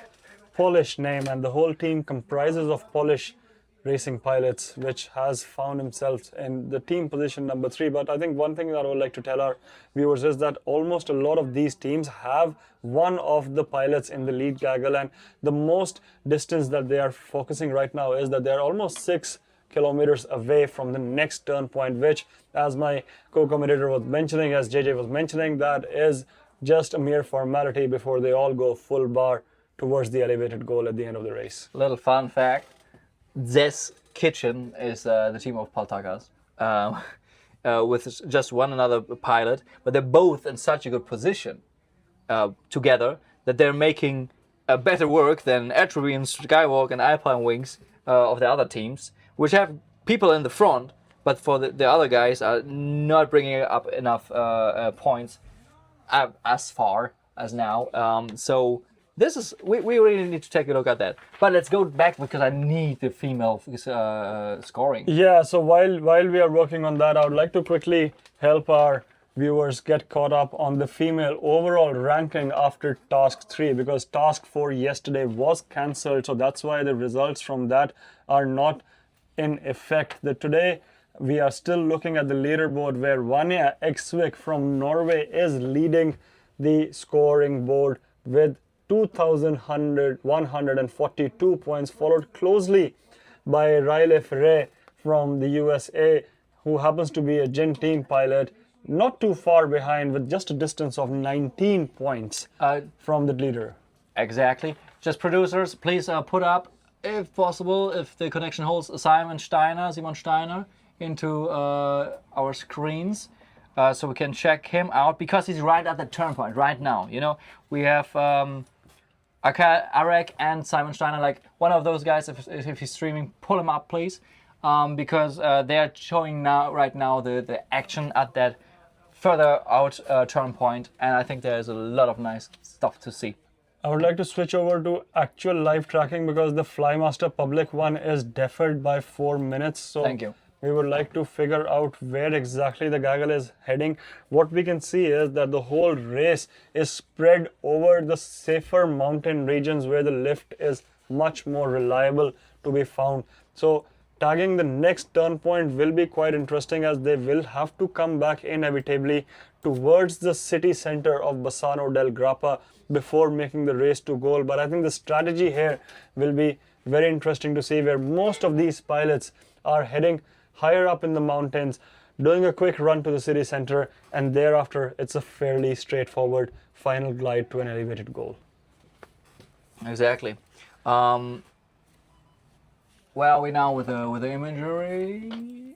Polish name, and the whole team comprises of Polish racing pilots, which has found himself in the team position number 3. But I think one thing that I would like to tell our viewers is that almost a lot of these teams have one of the pilots in the lead gaggle, and the most distance that they are focusing right now is that they are almost 6 kilometers away from the next turn point, which, as my co-commentator was mentioning, as JJ was mentioning, that is just a mere formality before they all go full bar towards the elevated goal at the end of the race. Little fun fact. This kitchen is the team of Paltakas with just one another pilot, but they're both in such a good position together that they're making better work than Atrophy and Skywalk and Alpine Wings of the other teams, which have people in the front, but for the other guys are not bringing up enough points as far as now. So this is, we really need to take a look at that. But let's go back because I need the female scoring. Yeah, so while we are working on that, I would like to quickly help our viewers get caught up on the female overall ranking after task 3, because task 4 yesterday was cancelled, so that's why the results from that are not in effect. Today we are still looking at the leaderboard where Vanya Eksvik from Norway is leading the scoring board with 2,142 points, followed closely by Riley Ferre from the USA, who happens to be a Gen team pilot, not too far behind with just a distance of 19 points from the leader. Exactly. Just producers, please put up, if possible, if the connection holds, Simon Steiner, into our screens. So we can check him out because he's right at the turn point right now. You know, we have Arek and Simon Steiner, like one of those guys. If he's streaming, pull him up, please. because they're showing right now the action at that further out turn point, and I think there's a lot of nice stuff to see. I would like to switch over to actual live tracking because the Flymaster public one is deferred by 4 minutes. So thank you. We would like to figure out where exactly the gaggle is heading. What we can see is that the whole race is spread over the safer mountain regions where the lift is much more reliable to be found. So tagging the next turn point will be quite interesting as they will have to come back inevitably towards the city center of Bassano del Grappa before making the race to goal. But I think the strategy here will be very interesting to see, where most of these pilots are heading higher up in the mountains, doing a quick run to the city center, and thereafter it's a fairly straightforward final glide to an elevated goal. Exactly. Where are we now with the imagery?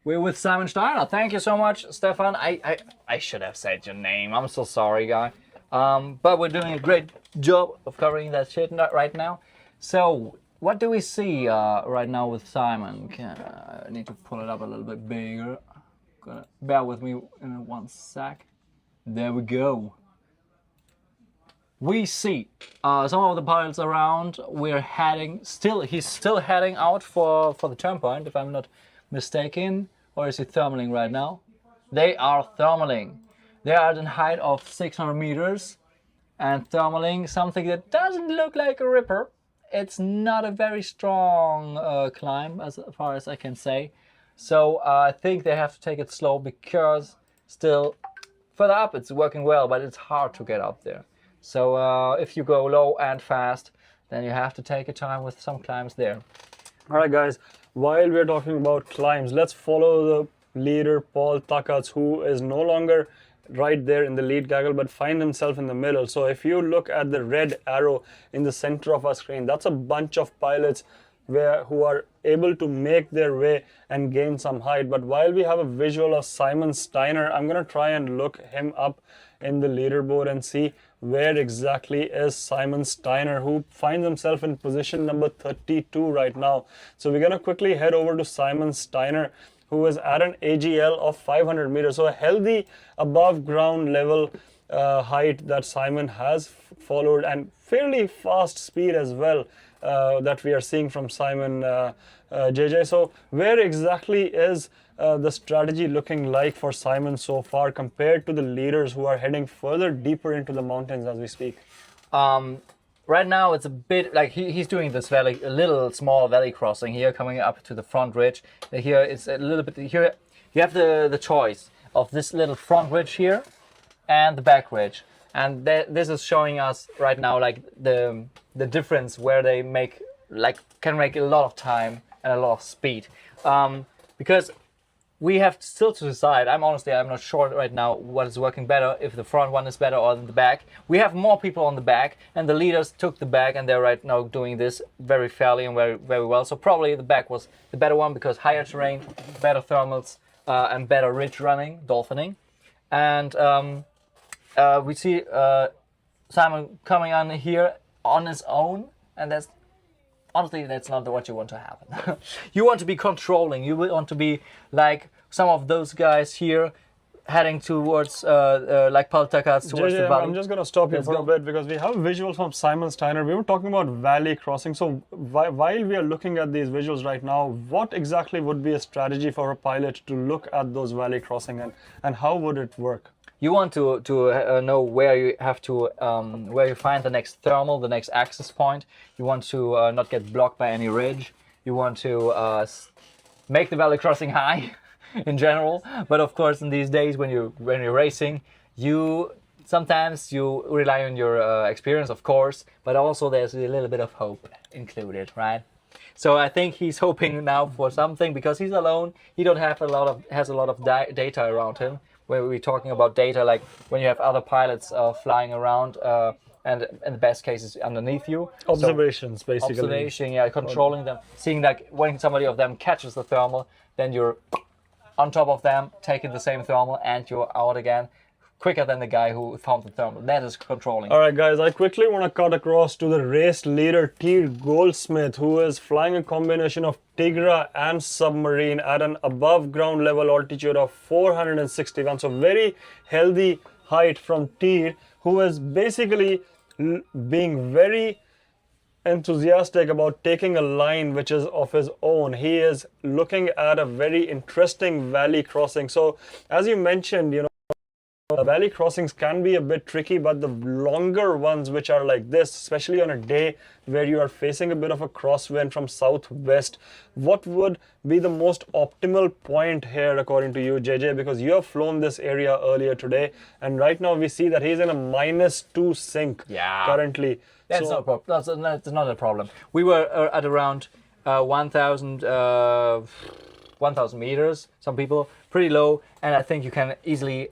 We're with Simon Steiner. Thank you so much, Stefan. I should have said your name. I'm so sorry, guy. But we're doing a great job of covering that shit right now. So, what do we see right now with Simon? I need to pull it up a little bit bigger. Bear with me in 1 sec. There we go. We see some of the pilots around. We're heading he's still heading out for the turn point, if I'm not mistaken. Or is he thermaling right now? They are thermaling. They are at a height of 600 meters and thermaling something that doesn't look like a ripper. It's not a very strong climb as far as I can say. So I think they have to take it slow because still further up it's working well, but it's hard to get up there. So if you go low and fast, then you have to take your time with some climbs there. All right, guys, while we're talking about climbs, let's follow the leader, Paul Takats, who is no longer right there in the lead gaggle but find himself in the middle. So if you look at the red arrow in the center of our screen, that's a bunch of pilots who are able to make their way and gain some height. But while we have a visual of Simon Steiner, I'm going to try and look him up in the leaderboard and see where exactly is Simon Steiner, who finds himself in position number 32 right now. So we're going to quickly head over to Simon Steiner, who is at an AGL of 500 meters. So a healthy above ground level height that Simon has followed, and fairly fast speed as well that we are seeing from Simon JJ. So where exactly is the strategy looking like for Simon so far compared to the leaders who are heading further deeper into the mountains as we speak? Right now it's a bit like he's doing this a little small valley crossing here, coming up to the front ridge. Here it's a little bit, here you have the choice of this little front ridge here and the back ridge. And this is showing us right now like the difference where they can make a lot of time and a lot of speed. Because we have still to decide. I'm not sure right now what is working better, if the front one is better or the back. We have more people on the back, and the leaders took the back, and they're right now doing this very fairly and very, very well. So probably the back was the better one because higher terrain, better thermals, and better ridge running, dolphining. And we see Simon coming on here on his own, and that's honestly, that's not what you want to happen. You want to be controlling. You want to be like some of those guys here heading towards, like Paul Takats towards the valley. I'm just going to stop you for a bit because we have visuals from Simon Steiner. We were talking about valley crossing. So while we are looking at these visuals right now, what exactly would be a strategy for a pilot to look at those valley crossing, and how would it work? You want to know where you have to, where you find the next thermal, the next access point. You want to not get blocked by any ridge. You want to make the valley crossing high in general. But of course, in these days when you're racing, sometimes you rely on your experience, of course, but also there's a little bit of hope included, right? So I think he's hoping now for something because he's alone. He has a lot of data around him. Where we're talking about data, like when you have other pilots flying around, and in the best cases underneath you. Observations, so, basically. Observation, yeah, controlling them, seeing like when somebody of them catches the thermal, then you're on top of them, taking the same thermal, and you're out again, quicker than the guy who found the thermal. That is controlling. All right, guys, I quickly want to cut across to the race leader, Tyr Goldsmith, who is flying a combination of Tigra and submarine at an above ground level altitude of 461. So very healthy height from Tyr, who is basically being very enthusiastic about taking a line which is of his own. He is looking at a very interesting valley crossing. So as you mentioned, you know, valley crossings can be a bit tricky, but the longer ones which are like this, especially on a day where you are facing a bit of a crosswind from southwest, what would be the most optimal point here according to you, JJ? Because you have flown this area earlier today, and right now we see that he's in a -2 sync currently. That's not a problem. That's not a problem. We were at around 1,000 meters. Some people pretty low, and I think you can easily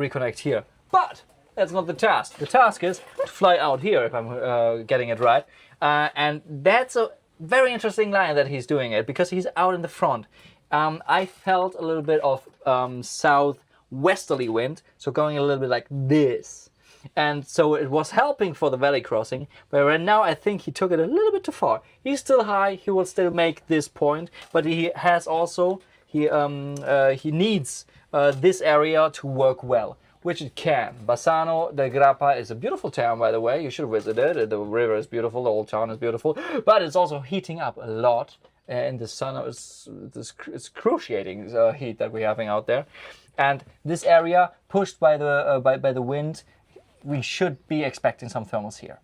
reconnect here. But that's not the task. The task is to fly out here, if I'm getting it right. And that's a very interesting line that he's doing it, because he's out in the front. I felt a little bit of southwesterly wind, so going a little bit like this. And so it was helping for the valley crossing, but right now I think he took it a little bit too far. He's still high, he will still make this point, but he has also, he needs this area to work well, which it can. Bassano de Grappa is a beautiful town, by the way. You should visit it. The river is beautiful, the old town is beautiful, but it's also heating up a lot in the sun. It's excruciating heat that we're having out there. And this area, pushed by the wind, we should be expecting some thermals here.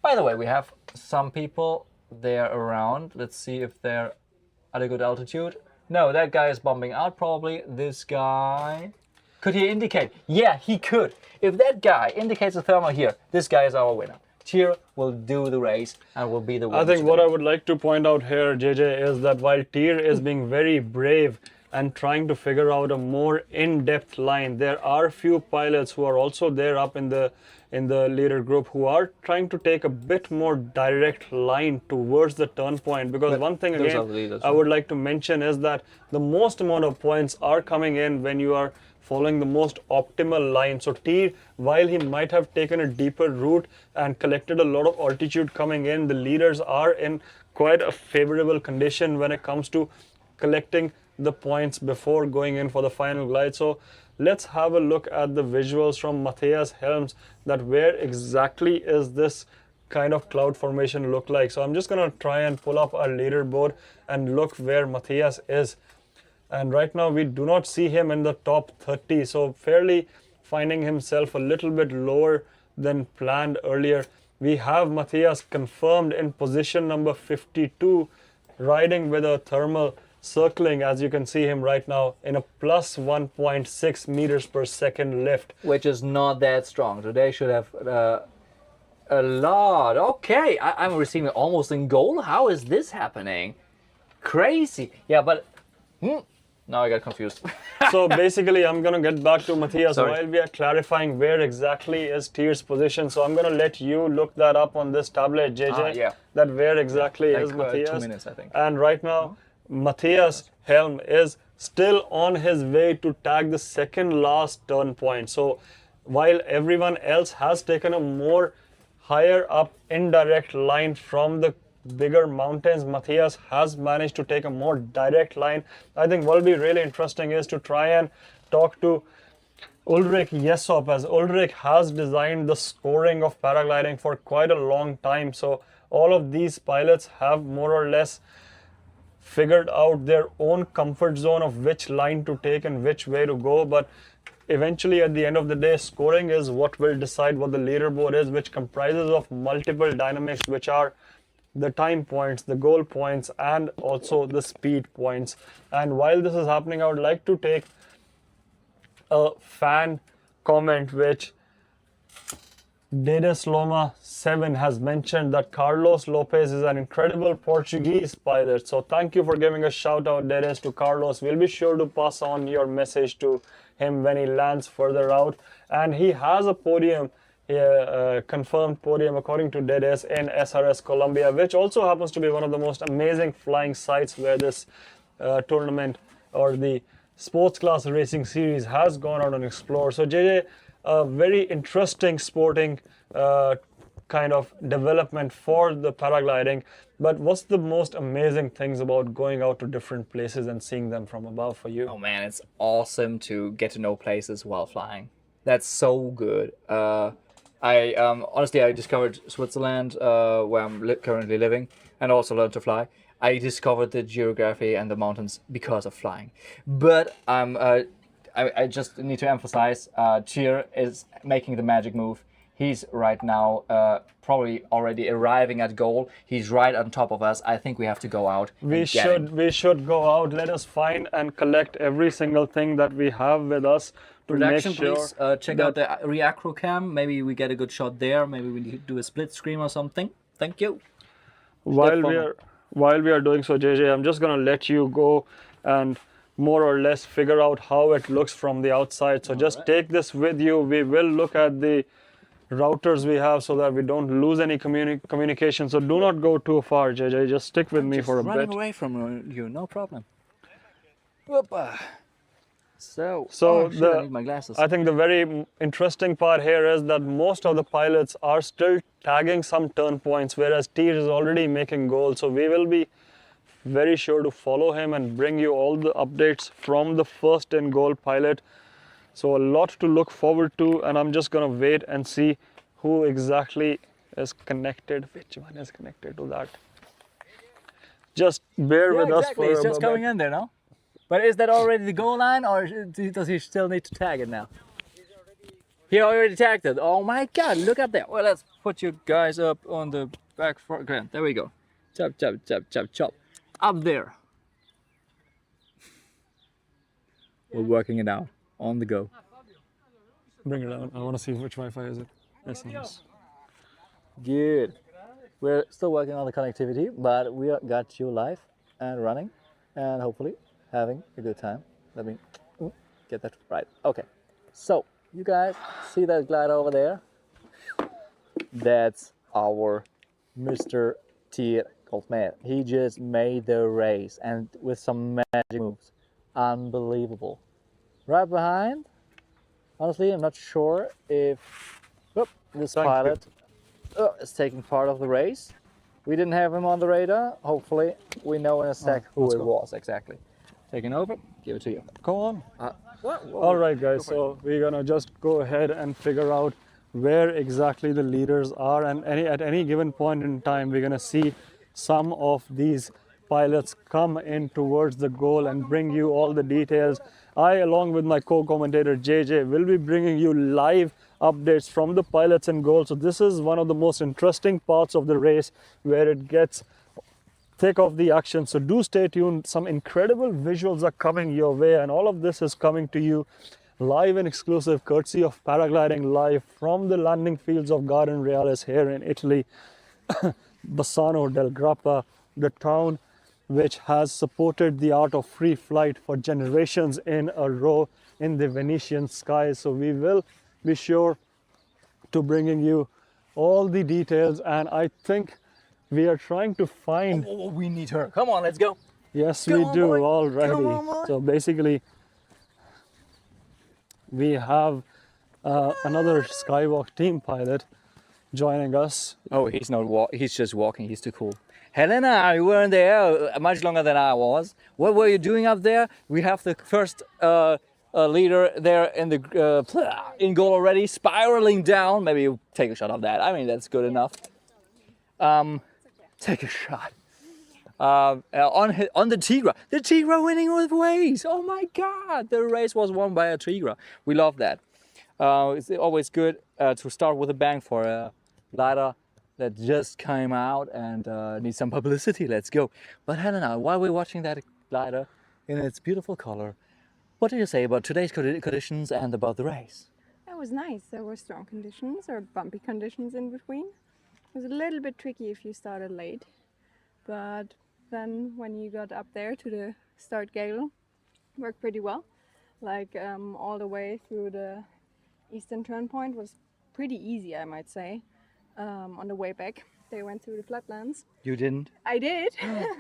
By the way, we have some people there around. Let's see if they're at a good altitude. No, that guy is bombing out probably. This guy, could he indicate? Yeah, he could. If that guy indicates a thermal here, this guy is our winner. Tyr will do the race and will be the winner. I think what I would like to point out here, JJ, is that while Tyr is being very brave and trying to figure out a more in-depth line, there are few pilots who are also there up in the leader group who are trying to take a bit more direct line towards the turn point. Because one thing again I would like to mention is that the most amount of points are coming in when you are following the most optimal line. So Tyr, while he might have taken a deeper route and collected a lot of altitude coming in, the leaders are in quite a favorable condition when it comes to collecting the points before going in for the final glide. So let's have a look at the visuals from Matthias Helms, that where exactly is this kind of cloud formation look like. So I'm just going to try and pull up our leaderboard and look where Matthias is. And right now we do not see him in the top 30, so fairly finding himself a little bit lower than planned earlier. We have Matthias confirmed in position number 52, riding with a thermal circling, as you can see him right now, in a plus 1.6 meters per second lift, which is not that strong. Today should have a lot. Okay, I'm receiving almost in goal. How is this happening? Crazy. Yeah, but now I got confused. So basically I'm gonna get back to Matthias Sorry. while we are clarifying where exactly is Tyr's position. So I'm gonna let you look that up on this tablet, JJ. Yeah. That where exactly is Matthias. 2 minutes, I think. And right now Matthias Helm is still on his way to tag the second last turn point. So while everyone else has taken a more higher up indirect line from the bigger mountains, Matthias has managed to take a more direct line. I think what will be really interesting is to try and talk to Ulrich Jessop, as Ulrich has designed the scoring of paragliding for quite a long time. So all of these pilots have more or less figured out their own comfort zone of which line to take and which way to go, but eventually at the end of the day, scoring is what will decide what the leaderboard is, which comprises of multiple dynamics, which are the time points, the goal points, and also the speed points. And while this is happening, I would like to take a fan comment which Dedesloma7 has mentioned, that Carlos Lopez is an incredible Portuguese pilot. So thank you for giving a shout out, Dedes, to Carlos. We'll be sure to pass on your message to him when he lands further out. And he has a podium, confirmed podium according to Dedes in SRS Colombia, which also happens to be one of the most amazing flying sites where this tournament or the sports class racing series has gone out and explored. So JJ, a very interesting sporting kind of development for the paragliding. But what's the most amazing things about going out to different places and seeing them from above for you? Oh man, it's awesome to get to know places while flying. That's so good. I honestly, I discovered Switzerland, where I'm currently living, and also learned to fly. I discovered the geography and the mountains because of flying. But I just need to emphasize, Cheer is making the magic move. He's right now probably already arriving at goal. He's right on top of us. I think we have to go out. We and get him. should go out. Let us find and collect every single thing that we have with us to Production, make sure. please check out the Reacro cam. Maybe we get a good shot there. Maybe we need to do a split screen or something. Thank you. While we are doing so, JJ, I'm just gonna let you go and more or less figure out how it looks from the outside. So just take this with you. We will look at the routers we have so that we don't lose any communication. So do not go too far, JJ. Just stick with me for a bit. Running away from you, no problem. Whoopa. So I need my glasses. I think the very interesting part here is that most of the pilots are still tagging some turn points, whereas T is already making goals. So we will be very sure to follow him and bring you all the updates from the first in goal pilot. So a lot to look forward to, and I'm just gonna wait and see who exactly is connected. Which one is connected to that? Just bear with us for It's a just moment. coming in there now. But is that already the goal line, or does he still need to tag it now? He already tagged it. Oh my God! Look up there. Well, let's put you guys up on the back foreground. There we go. Chop, chop, chop, chop, chop. Up there. We're working it out. On the go. Bring it on. I want to see which Wi-Fi is it. SRS. Good. We're still working on the connectivity, but we got you live and running, and hopefully having a good time. Let me get that right. Okay. So you guys see that glider over there? That's our Mr. T Golfman. He just made the race and with some magic moves. Unbelievable. Right behind, honestly, I'm not sure if this pilot is taking part of the race. We didn't have him on the radar. Hopefully, we know in a sec who it was exactly. Taking over, give it to you. Go on. What? All right, guys. So we're gonna just go ahead and figure out where exactly the leaders are, and at any given point in time, we're gonna see some of these pilots come in towards the goal and bring you all the details. I, along with my co-commentator JJ, will be bringing you live updates from the pilots in goal. So this is one of the most interesting parts of the race, where it gets thick of the action. So do stay tuned. Some incredible visuals are coming your way, and all of this is coming to you live and exclusive, courtesy of Paragliding Live from the landing fields of Garden Reales here in Italy. Bassano del Grappa, the town which has supported the art of free flight for generations in a row in the Venetian skies. So we will be sure to bringing you all the details, and I think we are trying to find... Oh, we need her. Come on, let's go. Yes, Come we on, do boy. already. Come on, boy. So basically, we have another Skywalk team pilot joining us. Oh, he's not. He's just walking. He's too cool. Helena, you weren't there much longer than I was. What were you doing up there? We have the first leader there in the in goal already, spiraling down. Maybe you take a shot of that. I mean, that's good enough. Take a shot. On the Tigra. The Tigra winning with ways. Oh my God, the race was won by a Tigra. We love that. It's always good to start with a bang for a glider that just came out and needs some publicity. Let's go. But Helena, while we're watching that glider in its beautiful color, what do you say about today's conditions and about the race? That was nice. There were strong conditions or bumpy conditions in between. It was a little bit tricky if you started late, but then when you got up there to the start gale, worked pretty well. Like all the way through the eastern turn point was pretty easy, I might say. On the way back, they went through the flatlands. You didn't? I did.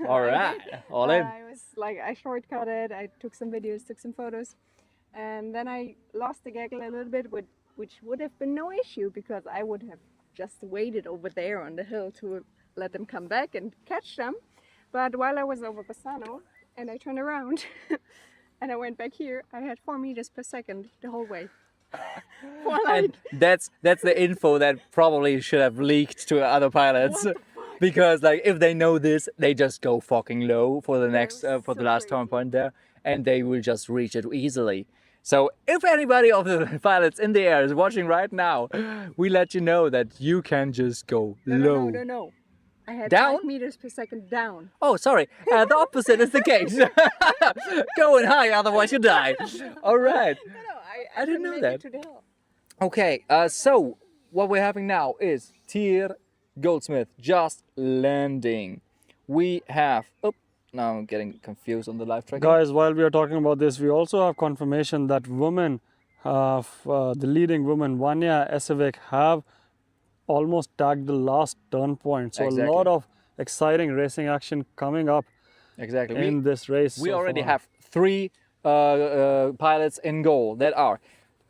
All right, all in. I was like, I shortcutted. I took some videos, took some photos, and then I lost the gaggle a little bit with which would have been no issue because I would have just waited over there on the hill to let them come back and catch them. But while I was over Bassano and I turned around and I went back here, I had 4 meters per second the whole way. And that's the info that probably should have leaked to other pilots, because like if they know this, they just go fucking low for the next for the last turn point there, and they will just reach it easily. So if anybody of the pilots in the air is watching right now, we let you know that you can just go low. No. I had Down? 5 meters per second down. Oh, sorry. The opposite is the case. Going high, otherwise you die. All right. I didn't know that. Okay, so what we're having now is Tyr Goldsmith just landing. We have... Oh, now I'm getting confused on the live track. Guys, while we are talking about this, we also have confirmation that women, the leading woman, Vanya Esevik, have almost tagged the last turn point. So Exactly. a lot of exciting racing action coming up in this race. We so already far. have 3 pilots in goal that are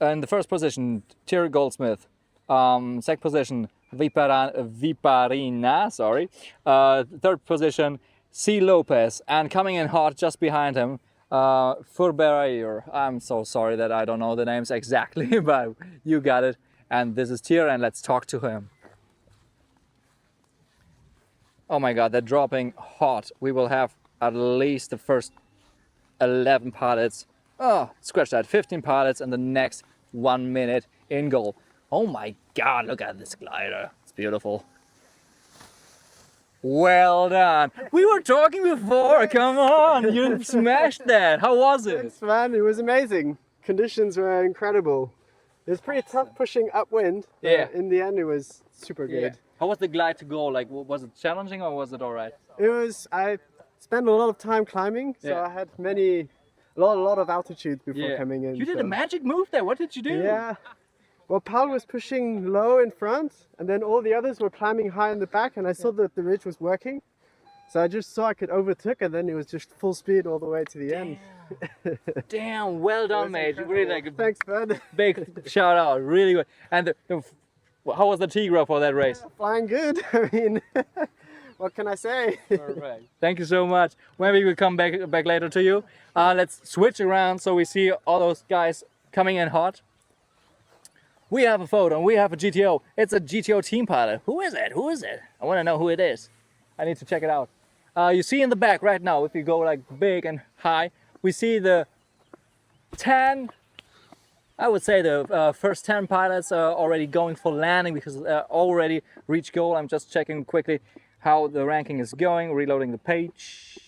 in the first position Tyr Goldsmith, second position Viparina, sorry, third position C. Lopez, and coming in hot just behind him Furbereyer. I'm so sorry that I don't know the names exactly, but you got it. And this is Tyr, and let's talk to him. Oh my god, they're dropping hot. We will have at least the first 11 pilots. Oh, scratch that. 15 pilots in the next 1 minute in goal. Oh my god, look at this glider. It's beautiful. Well done. We were talking before. Come on, you smashed that. How was it? Thanks, man. It was amazing. Conditions were incredible. It was pretty tough pushing upwind. Yeah. In the end, it was super good. Yeah. How was the glide to go? Like, was it challenging or was it all right? It was. I spent a lot of time climbing, so Yeah. I had a lot of altitude before coming in. You did so. a magic move there. What did you do? Yeah. Well, Paul was pushing low in front, and then all the others were climbing high in the back, and I saw that the ridge was working. So I just saw I could overtake, and then it was just full speed all the way to the end. Damn, well done, mate. Really like a Thanks, bud. big shout out. Really good. And how was the Tigra for that race? Flying good. I mean, what can I say? Perfect. Thank you so much. Maybe we'll come back later to you. Let's switch around so we see all those guys coming in hot. We have a photo and we have a GTO. It's a GTO team pilot. Who is it? Who is it? I want to know who it is. I need to check it out. You see in the back right now, if you go like big and high, we see the 10, I would say the first 10 pilots are already going for landing because already reached goal. I'm just checking quickly how the ranking is going, reloading the page.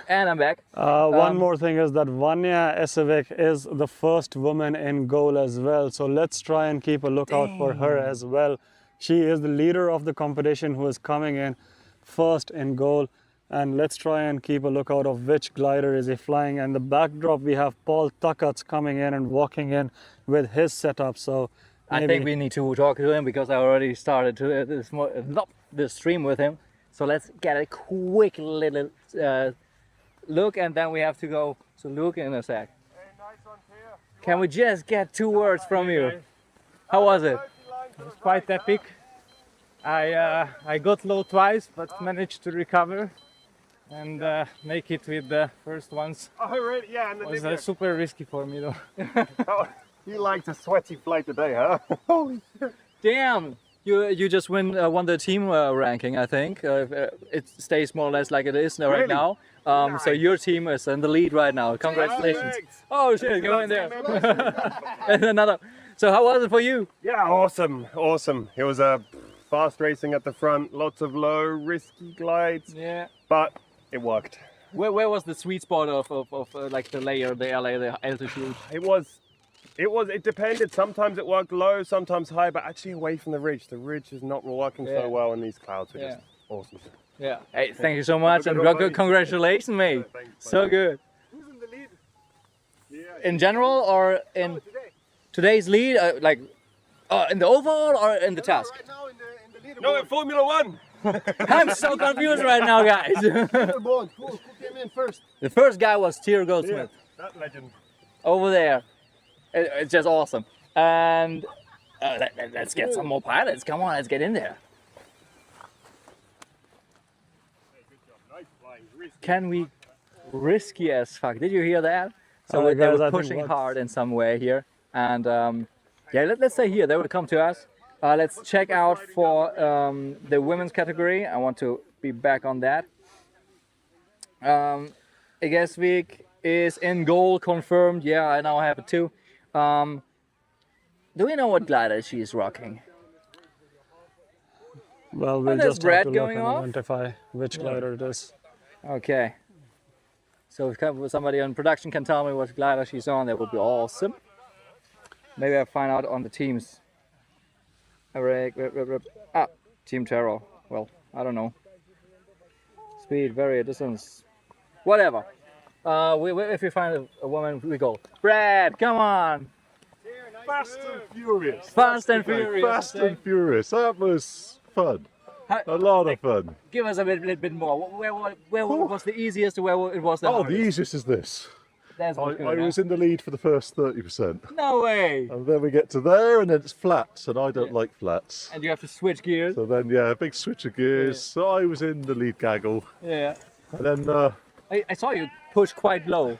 And I'm back. One more thing is that Vanya Esevik is the first woman in goal as well. So let's try and keep a lookout for her as well. She is the leader of the competition who is coming in first in goal. And let's try and keep a lookout of which glider is he flying. And the backdrop, we have Paul Tuckatz coming in and walking in with his setup. So I think we need to talk to him because I already started this stream with him. So let's get a quick little look, and then we have to go to Luke in a sec. Can we just get 2 words from you? How was it? It was quite epic. I got low twice, but managed to recover and make it with the first ones. Oh, really? Yeah. And It was super risky for me though. Oh, you liked a sweaty flight today, huh? Holy shit. Damn! You just won the team ranking, I think. It stays more or less like it is right Really? now. So your team is in the lead right now. Congratulations! Oh shit, go in there. And another. So how was it for you? Yeah, awesome. It was a fast racing at the front, lots of low, risky glides. Yeah. But it worked. Where was the sweet spot of like the layer, the LA, the altitude? It depended. Sometimes it worked low, sometimes high, but actually away from the ridge. The ridge is not working so well, and these clouds are just awesome. Yeah. Hey, thank you so much, and congratulations, mate. So good. Who's in the lead? In general, or in today's lead, like in the overall or in the task? Right now in the no, in Formula One. I'm so confused right now, guys. Who came in first? The first guy was Tyr Goldsmith. Yeah, that legend. Over there. It's just awesome. And let's get some more pilots. Come on, let's get in there. Can we? Risky as fuck. Did you hear that? So they guys, were pushing hard in some way here. And yeah, let's say here, they will come to us. Let's check out for the women's category. I want to be back on that. Egesvik is in goal, confirmed. Yeah, I now have it too. Do we know what glider she is rocking? Well, we'll just have to look and identify which glider it is. Okay. So if somebody on production can tell me what glider she's on, that would be awesome. Maybe I'll find out on the teams. Team Terror. Well, I don't know. Speed, varied distance, whatever. If we find a woman, we go. Brad, come on. Fast and Furious. Fast and Furious. Fast and Furious. That was fun. A lot of fun. Give us a little bit more. Where was the easiest? Where it was the hardest? The easiest is this. That's I was in the lead for the first 30%. No way. And then we get to there, and then it's flats, and I don't like flats. And you have to switch gears. So then, yeah, a big switch of gears. Yeah. So I was in the lead gaggle. Yeah. And then I saw you push quite low.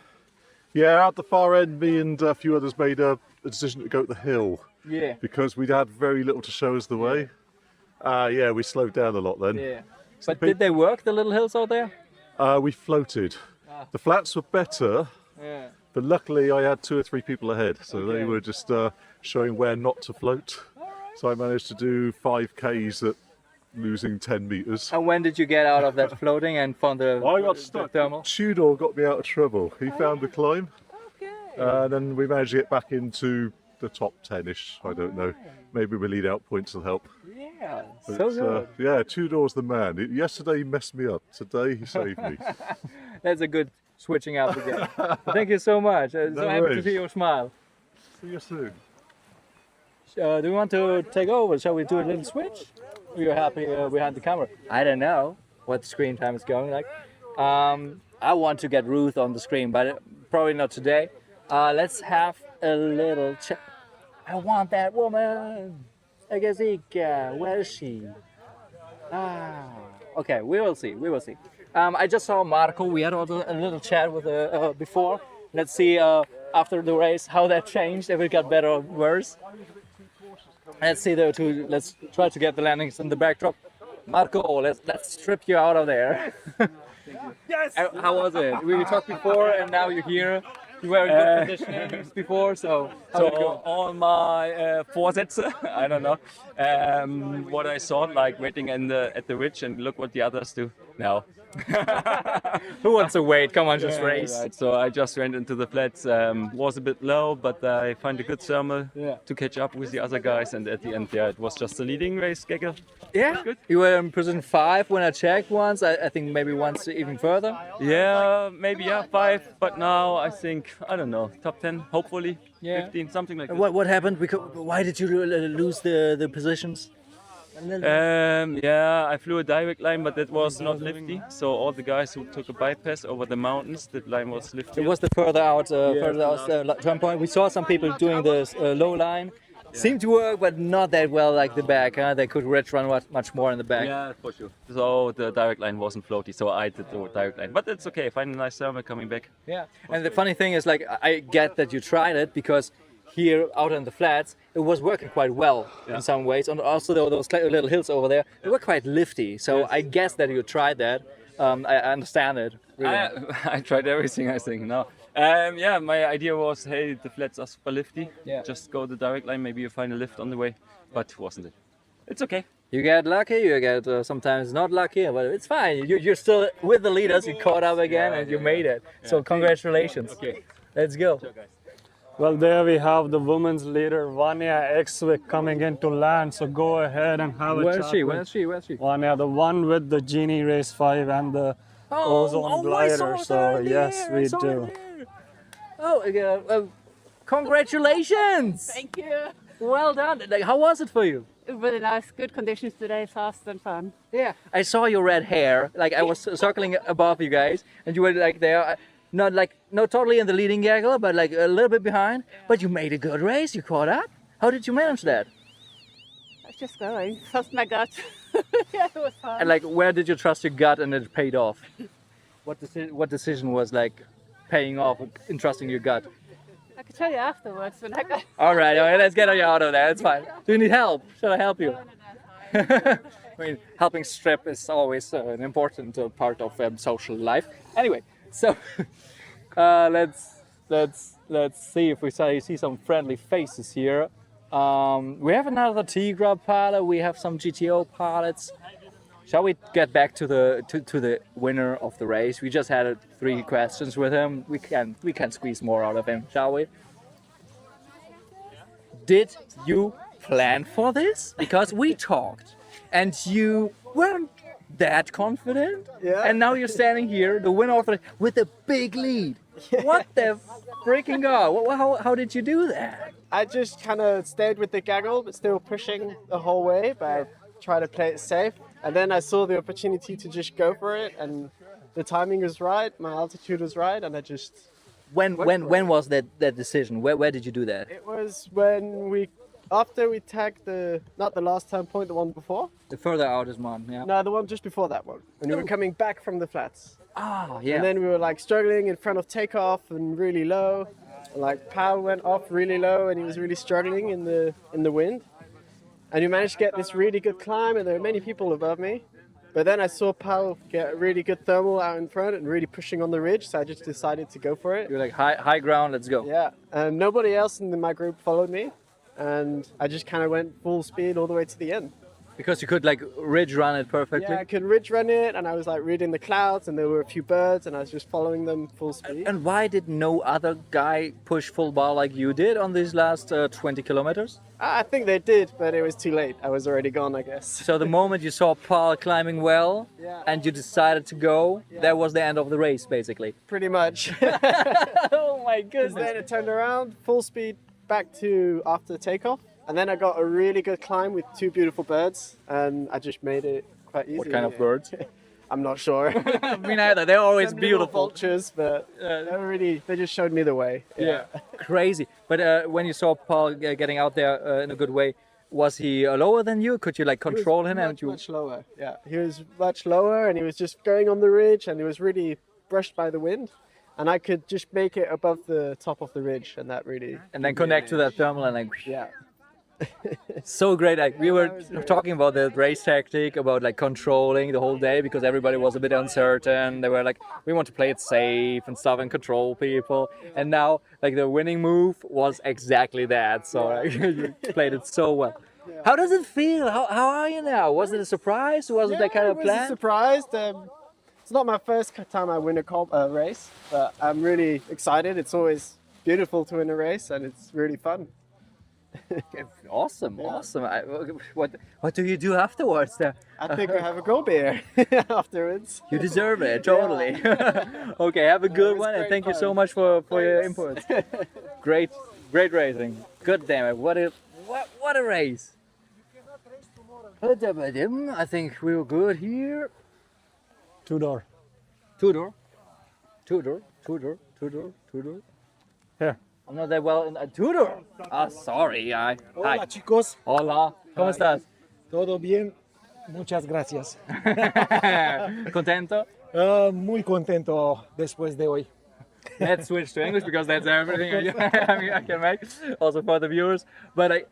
Yeah, at the far end, me and a few others made a decision to go up the hill. Yeah. Because we'd had very little to show us the way. Yeah, we slowed down a lot then. Yeah. But did they work, the little hills out there? We floated. The flats were better. Yeah. But luckily I had 2 or 3 people ahead, so they were just showing where not to float. So I managed to do 5Ks at losing 10 meters. And when did you get out of that floating and found the I got stuck. Thermal? Tudor got me out of trouble. He found the climb. And then we managed to get back into the top 10-ish, I don't know. Maybe my lead out points will help. Yeah, But, so good. yeah, Tudor's the man. Yesterday he messed me up. Today he saved me. That's a good switching up again. Thank you so much. So happy to see your smile. See you soon. Do we want to take over? Shall we do a little switch? Are you happy behind the camera? I don't know what screen time is going like. I want to get Ruth on the screen, but probably not today. Let's have a little chat. I want that woman. Agazika, where is she? Okay, we will see. We will see. I just saw Marco. We had a little chat with before. Let's see after the race how that changed. If it got better or worse. Let's see the two. Let's try to get the landings in the backdrop. Marco, let's strip you out of there. Yes. How was it? We talked before, and now you're here. You were in good condition before, so all my foresets, I don't know what I saw, like waiting at the ridge, and look what the others do now. Who wants to wait? Come on, just race. Right. So I just went into the flats. Was a bit low, but I found a good thermal to catch up with the other guys, and at the end, it was just a leading race, Gecko. Yeah, good. You were in position 5 when I checked once. I think maybe once even further. Yeah, maybe 5, but now I think, I don't know, top 10, hopefully, 15, something like that. What happened? Why did you lose the positions? Yeah, I flew a direct line, but that was not lifty. So all the guys who took a bypass over the mountains, that line was lifty. It was the further out turn point. We saw some people doing this low line. Seemed to work, but not that well like the back. They could ridge run much more in the back. Yeah, for sure. So the direct line wasn't floaty, so I did the direct line. But it's okay, find a nice thermal coming back. Yeah, and the funny thing is, like, I get that you tried it because here out on the flats, it was working quite well in some ways. And also those little hills over there, they were quite lifty. So I guess that you tried that. I understand it. Really. I tried everything, I think, now. Yeah, my idea was, hey, the flats are super lifty. Yeah. Just go the direct line, maybe you find a lift on the way. But wasn't it? It's okay. You get lucky, you get sometimes not lucky, but it's fine. You're still with the leaders, you caught up again and you made it. So congratulations. Okay. Let's go. Well, there we have the women's leader, Vanya Exwick, coming in to land. So go ahead and have a chat. Where is she? Vanya, the one with the Genie Race 5 and the Ozone glider. So yes, we do. Congratulations! Thank you. Well done. Like, how was it for you? Really nice, good conditions today, fast and fun. Yeah, I saw your red hair. Like, I was circling above you guys, and you were like there. not totally in the leading gaggle, but like a little bit behind. But you made a good race. You caught up. How did you manage that? I was just going. Trust my gut. Yeah, it was fun. And like, where did you trust your gut and it paid off? What decision was like paying off in trusting your gut? I could tell you afterwards when I got. All right, let's get you out of there. It's fine. Do you need help? Shall I help you? I mean, helping strip is always an important part of social life. Anyway, so let's see if we see some friendly faces here. We have another Tigra pilot. We have some GTO pilots. Shall we get back to the winner of the race? We just had 3 questions with him. We can squeeze more out of him, shall we? Did you plan for this? Because we talked, and you weren't that confident. Yeah. And now you're standing here, the winner of the with a big lead. Yeah. What the freaking god? How did you do that? I just kind of stayed with the gaggle, but still pushing the whole way. But I try to play it safe. And then I saw the opportunity to just go for it, and the timing was right, my altitude was right, and I just. When was that decision? Where did you do that? It was when after we tagged not the last turn point, the one before. The further out is one, yeah. No, the one just before that one. When we were coming back from the flats. Ah, yeah. And then we were like struggling in front of takeoff and really low. Like power went off really low, and he was really struggling in the wind. And we managed to get this really good climb, and there were many people above me. But then I saw Pal get a really good thermal out in front and really pushing on the ridge, so I just decided to go for it. You're like, high ground, let's go. Yeah, and nobody else in my group followed me, and I just kind of went full speed all the way to the end. Because you could like ridge run it perfectly? Yeah, I could ridge run it, and I was like reading the clouds, and there were a few birds, and I was just following them full speed. And why did no other guy push full bar like you did on these last 20 kilometers? I think they did, but it was too late. I was already gone, I guess. So the moment you saw Paul climbing well, yeah, and you decided to go, yeah, that was the end of the race, basically. Pretty much. Oh my goodness. Then it turned around, full speed back to after takeoff. And then I got a really good climb with 2 beautiful birds, and I just made it quite easy. What kind of birds? I'm not sure. Me neither. They're always Some beautiful. Vultures, but they just showed me the way. Yeah, crazy. But when you saw Paul getting out there in a good way, was he lower than you? Could you like control him? Much lower. Yeah, he was much lower, and he was just going on the ridge, and he was really brushed by the wind. And I could just make it above the top of the ridge, and that really. And then connect to that thermal and like. Yeah. So great. Like we were talking about the race tactic, about like controlling the whole day, because everybody was a bit uncertain. They were like, we want to play it safe and stuff and control people. And now like the winning move was exactly that. So like, you played it so well. Yeah. How does it feel? How are you now? Was it a surprise? Was it that kind of plan? It was a surprise. It's not my first time I win a race, but I'm really excited. It's always beautiful to win a race, and it's really fun. Awesome, yeah. Awesome. What do you do afterwards? I think we have a go beer afterwards. You deserve it, totally. Yeah. Okay, have a good one, and thank you so much for your input. Great racing. Good damn it, what a race. I think we were good here. Two-door. Here. I'm not that well in a two-door. Ah, sorry. Hi. Hola, chicos. Hola. ¿Cómo estás? Todo bien. Muchas gracias. ¿Contento? Muy contento después de hoy. Let's switch to English because that's everything I can make, also for the viewers. But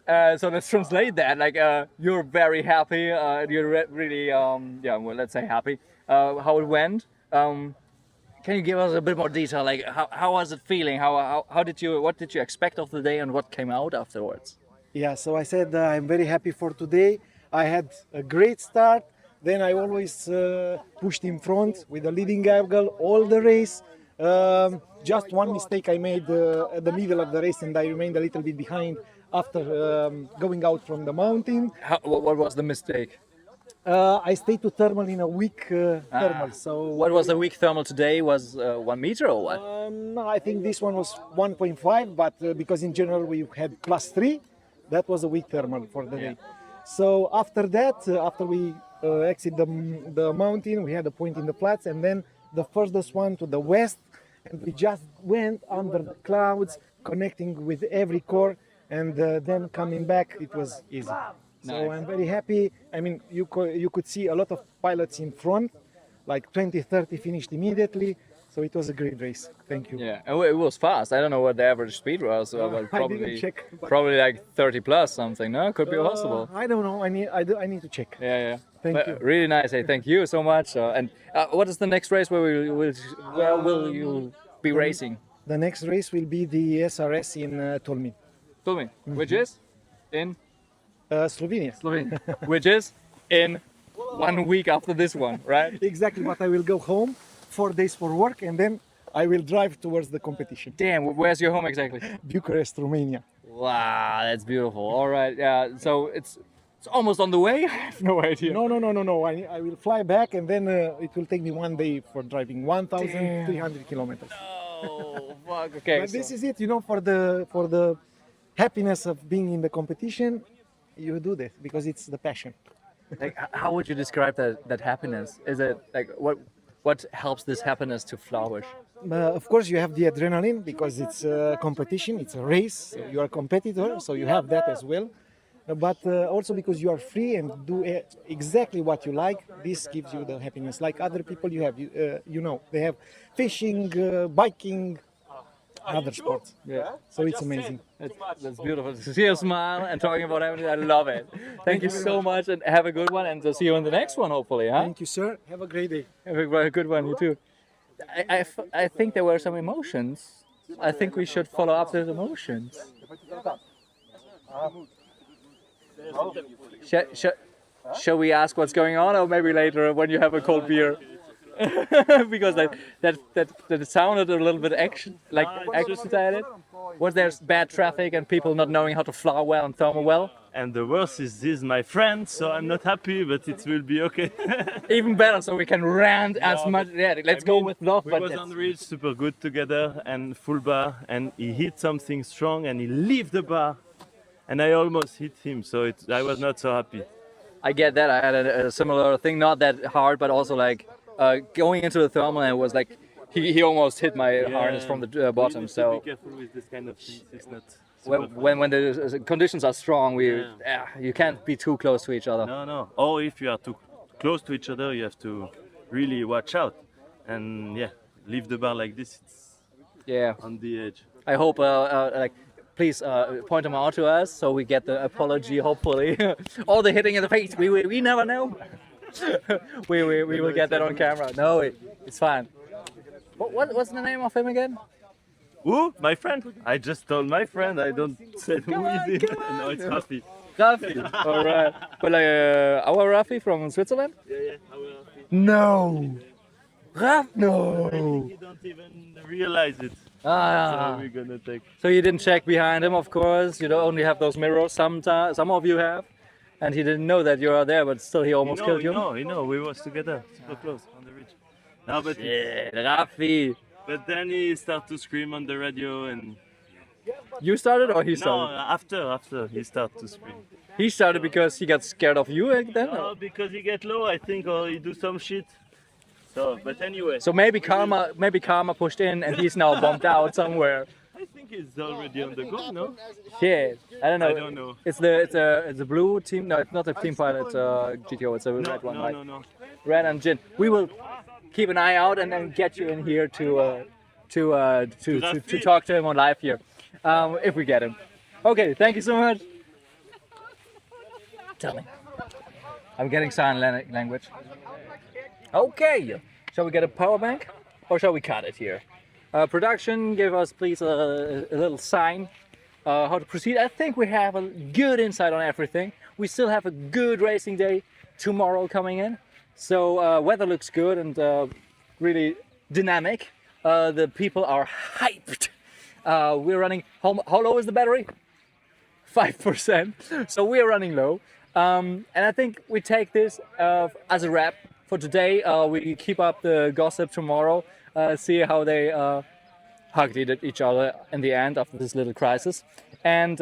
so let's translate that. Like you're very happy. You're really well, let's say happy. How it went. Can you give us a bit more detail? Like how was it feeling? What did you expect of the day, and what came out afterwards? Yeah, so I said I'm very happy for today. I had a great start. Then I always pushed in front with the leading gaggle all the race. Just one mistake I made at the middle of the race, and I remained a little bit behind after going out from the mountain. What was the mistake? I stayed to thermal in a weak thermal. So what was the weak thermal today? Was 1 meter or what? No, I think this one was 1.5, but because in general we had +3, that was a weak thermal for the day. So after that, after we exit the mountain, we had a point in the flats, and then the furthest one to the west, and we just went under the clouds, connecting with every core, and then coming back, it was easy. So Nice. I'm very happy. I mean, you could see a lot of pilots in front, like 20, 30 finished immediately. So it was a great race. Thank you. Yeah, and it was fast. I don't know what the average speed was, but I didn't probably check, but- probably like 30 plus something. No, could be possible. I don't know. I need to check. Yeah. Thank But you. Really nice. Hey, thank you so much. And what is the next race where will you be racing? The next race will be the SRS in Tolmin. Tolmin, which is in Slovenia. Slovenia, which is in 1 week after this one, right? Exactly, but I will go home 4 days for work and then I will drive towards the competition. Damn, where's your home exactly? Bucharest, Romania. Wow, that's beautiful. All right, yeah. So it's almost on the way. I have no idea. No. I will fly back and then it will take me 1 day for driving 1,300 kilometers. Oh, fuck. Okay. But this is it, you know, for the happiness of being in the competition, you do this because it's the passion. Like, how would you describe that happiness? Is it like what helps this happiness to flourish? Of course, you have the adrenaline because it's a competition, it's a race. You are a competitor, so you have that as well. But also because you are free and do exactly what you like, this gives you the happiness. Like other people, you have, you know, they have fishing, biking, other sports. Yeah. So it's amazing. That's beautiful. To see you smile and talking about everything, I love it. Thank you so much and have a good one, and see you in the next one, hopefully. Huh? Thank you, sir. Have a great day. Have a good one, you too. I think there were some emotions. I think we should follow up those emotions. Shall we ask what's going on, or maybe later when you have a cold beer? Because that sounded a little bit excited. Was there bad traffic and people not knowing how to fly well and thermal well? And the worst is this, my friend, so I'm not happy, but it will be okay. Even better, so we can rant as much. Yeah, let's go with love. We But was on the ridge super good together and full bar, and he hit something strong and he left the bar, and I almost hit him, so I was not so happy. I get that. I had a similar thing, not that hard, but also like going into the thermal, and it was like he almost hit my harness from the bottom. We So need to be careful with this kind of things. It's not when the conditions are strong, you can't be too close to each other. No. Or if you are too close to each other, you have to really watch out. And yeah, leave the bar like this. It's on the edge. I hope please point them out to us so we get the apology. Hopefully, all the hitting in the face. We never know. we will get that on camera. No, it's fine. What's the name of him again? Who? My friend? I just told my friend. I don't say who is it. No, it's Rafi. Rafi. All right. But our Rafi from Switzerland? Yeah, our Rafi. No. No. You don't even realize it. Ah. So we're gonna take. So you didn't check behind him, of course. You don't only have those mirrors. Some of you have, and he didn't know that you are there, but still he almost killed you. You know, we was together, super close on the ridge. No, but yeah, Rafi. But then he started to scream on the radio, and you started or he started? No, after he started to scream. He started because he got scared of you then? No, because he get low, I think, or he do some shit. So, but anyway. So maybe karma pushed in, and he's now bumped out somewhere. I think he's already on the go, no? Shit, I don't know. I don't know. It's a blue team. No, it's not a team pilot GTO. It's a red one, right? No. Red and Jin. We will keep an eye out and then get you in here to talk to him on live here, if we get him. Okay, thank you so much. Tell me. I'm getting sign language. Okay, shall we get a power bank or shall we cut it here? Production, give us please a little sign how to proceed. I think we have a good insight on everything. We still have a good racing day tomorrow coming in. So weather looks good and really dynamic. The people are hyped. We're running, how low is the battery? 5%. So we're running low. And I think we take this as a wrap for today. We keep up the gossip tomorrow, see how they hugged each other in the end after this little crisis. And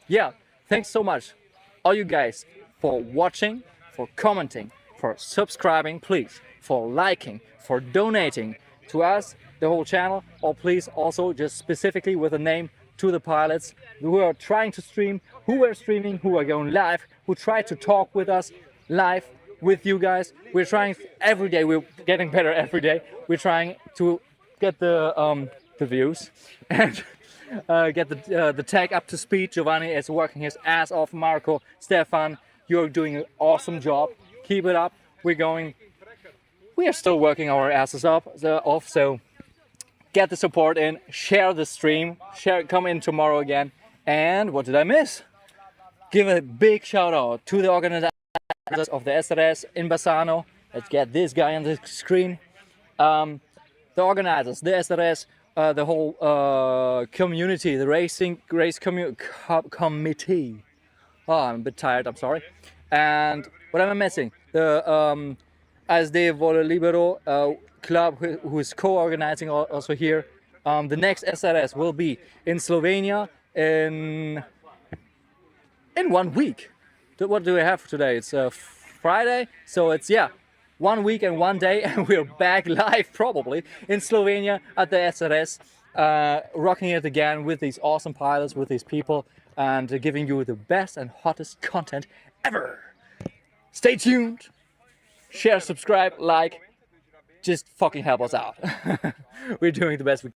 yeah, thanks so much, all you guys, for watching, for commenting, for subscribing, please, for liking, for donating to us. the whole channel, or please also just specifically with a name to the pilots who are trying to stream, who are streaming, who are going live, who try to talk with us live with you guys. We're trying every day, we're getting better every day. We're trying to get the views and get the tag up to speed. Giovanni is working his ass off. Marco, Stefan, you're doing an awesome job. Keep it up. We are still working our asses off, so get the support in, share the stream, come in tomorrow again. And what did I miss? Give a big shout out to the organizers of the SRS in Bassano. Let's get this guy on the screen. The organizers, the SRS, the whole community, the race committee. Oh, I'm a bit tired, I'm sorry. And what am I missing? The ASD Volo Libero club, who is co-organizing also here. The next SRS will be in Slovenia in 1 week. What do we have today? It's Friday, so it's 1 week and 1 day, and we're back live probably in Slovenia at the SRS, rocking it again with these awesome pilots, with these people, and giving you the best and hottest content ever. Stay tuned, share, subscribe, like, just fucking help us out. We're doing the best we can.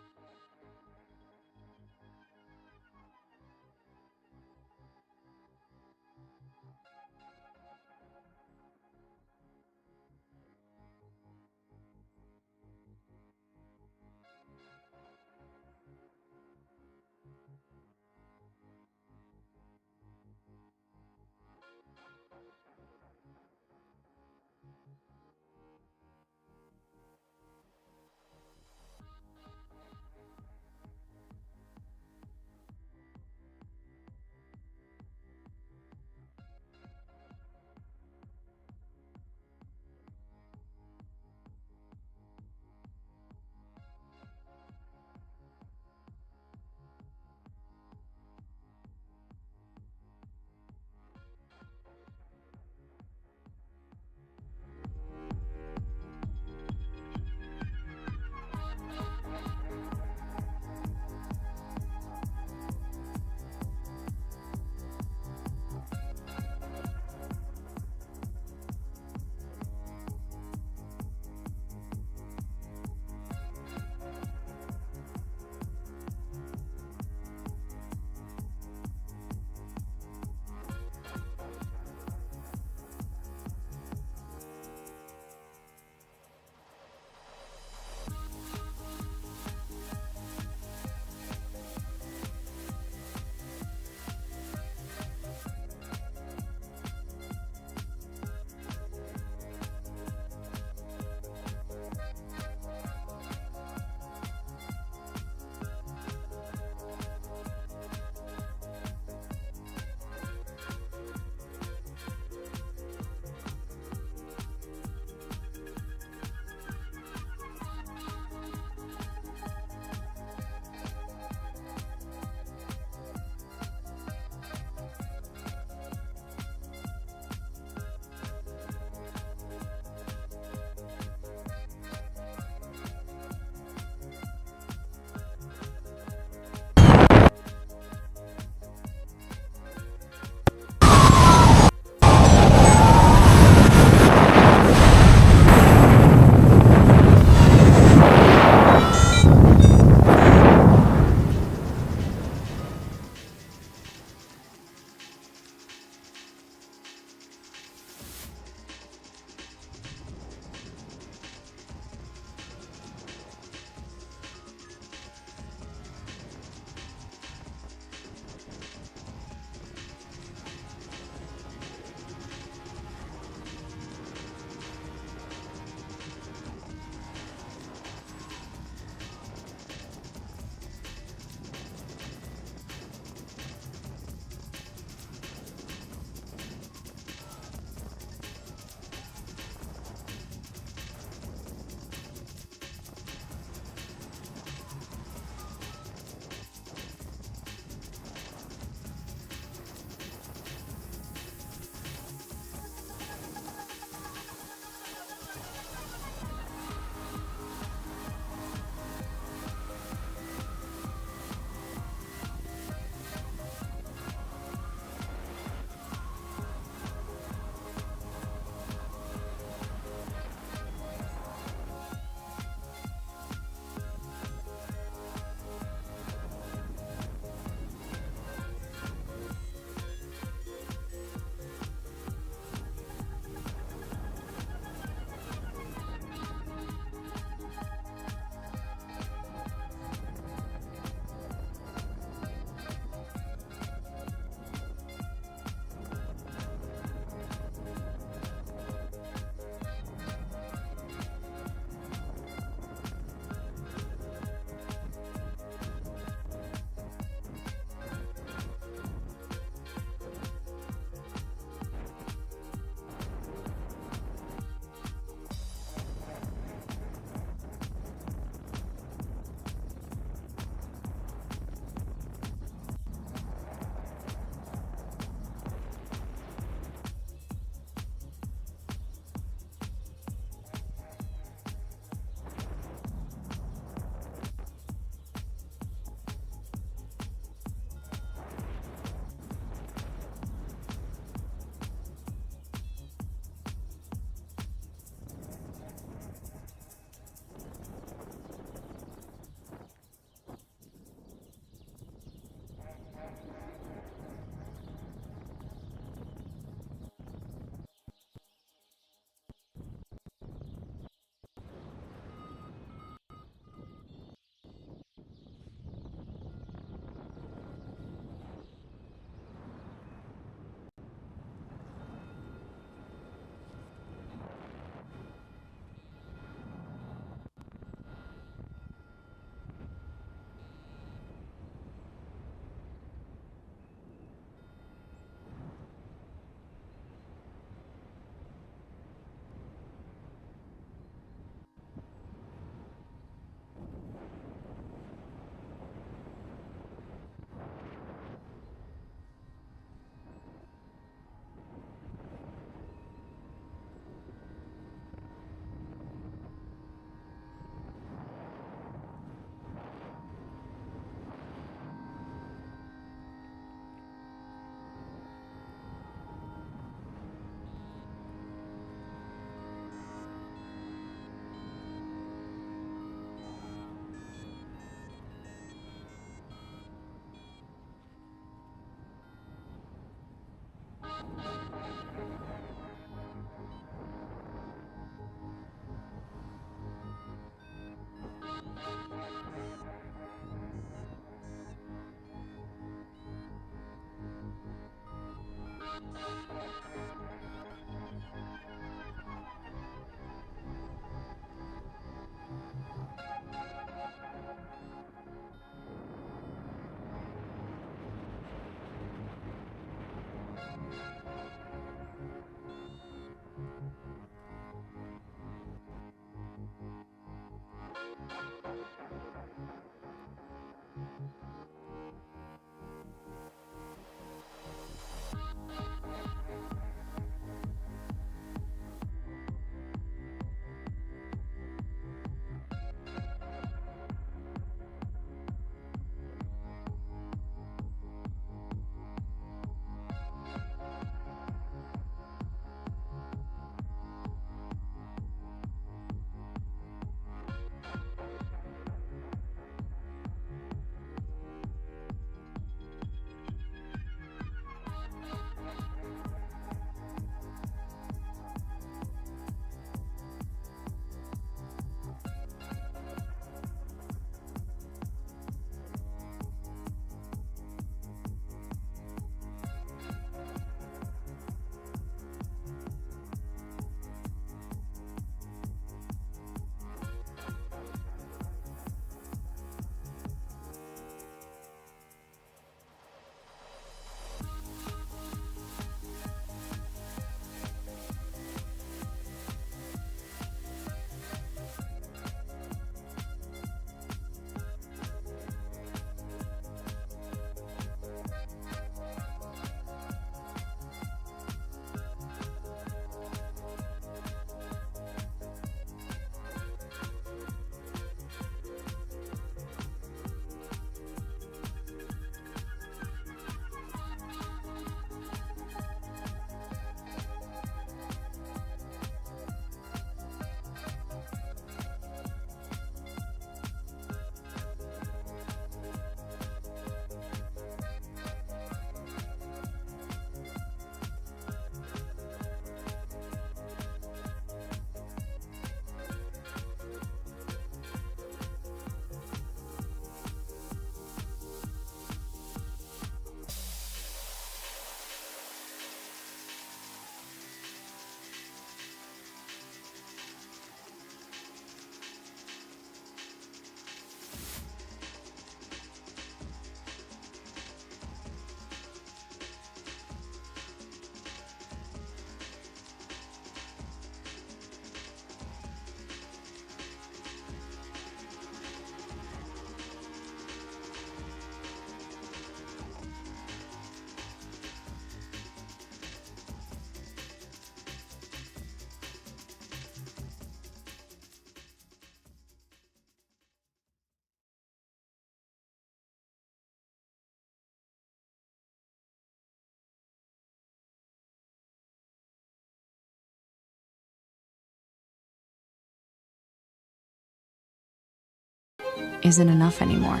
isn't enough anymore.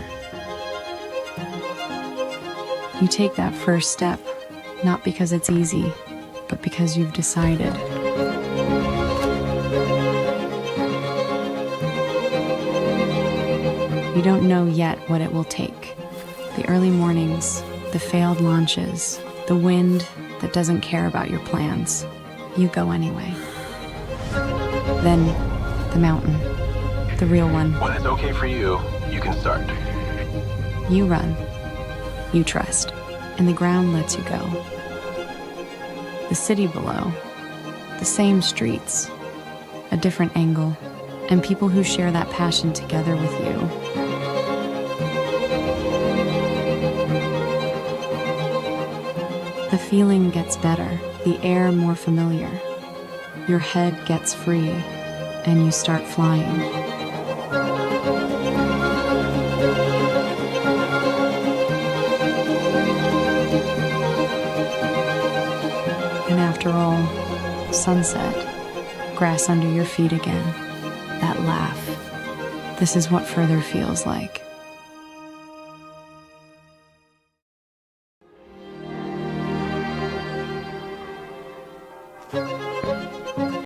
You take that first step, not because it's easy, but because you've decided. You don't know yet what it will take. The early mornings, the failed launches, the wind that doesn't care about your plans. You go anyway. Then, the mountain, the real one. When it's okay for you, you can start. You run. You trust. And the ground lets you go. The city below, the same streets, a different angle, and people who share that passion together with you. The feeling gets better, the air more familiar. Your head gets free, and you start flying. And after all, sunset, grass under your feet again, that laugh. This is what further feels like.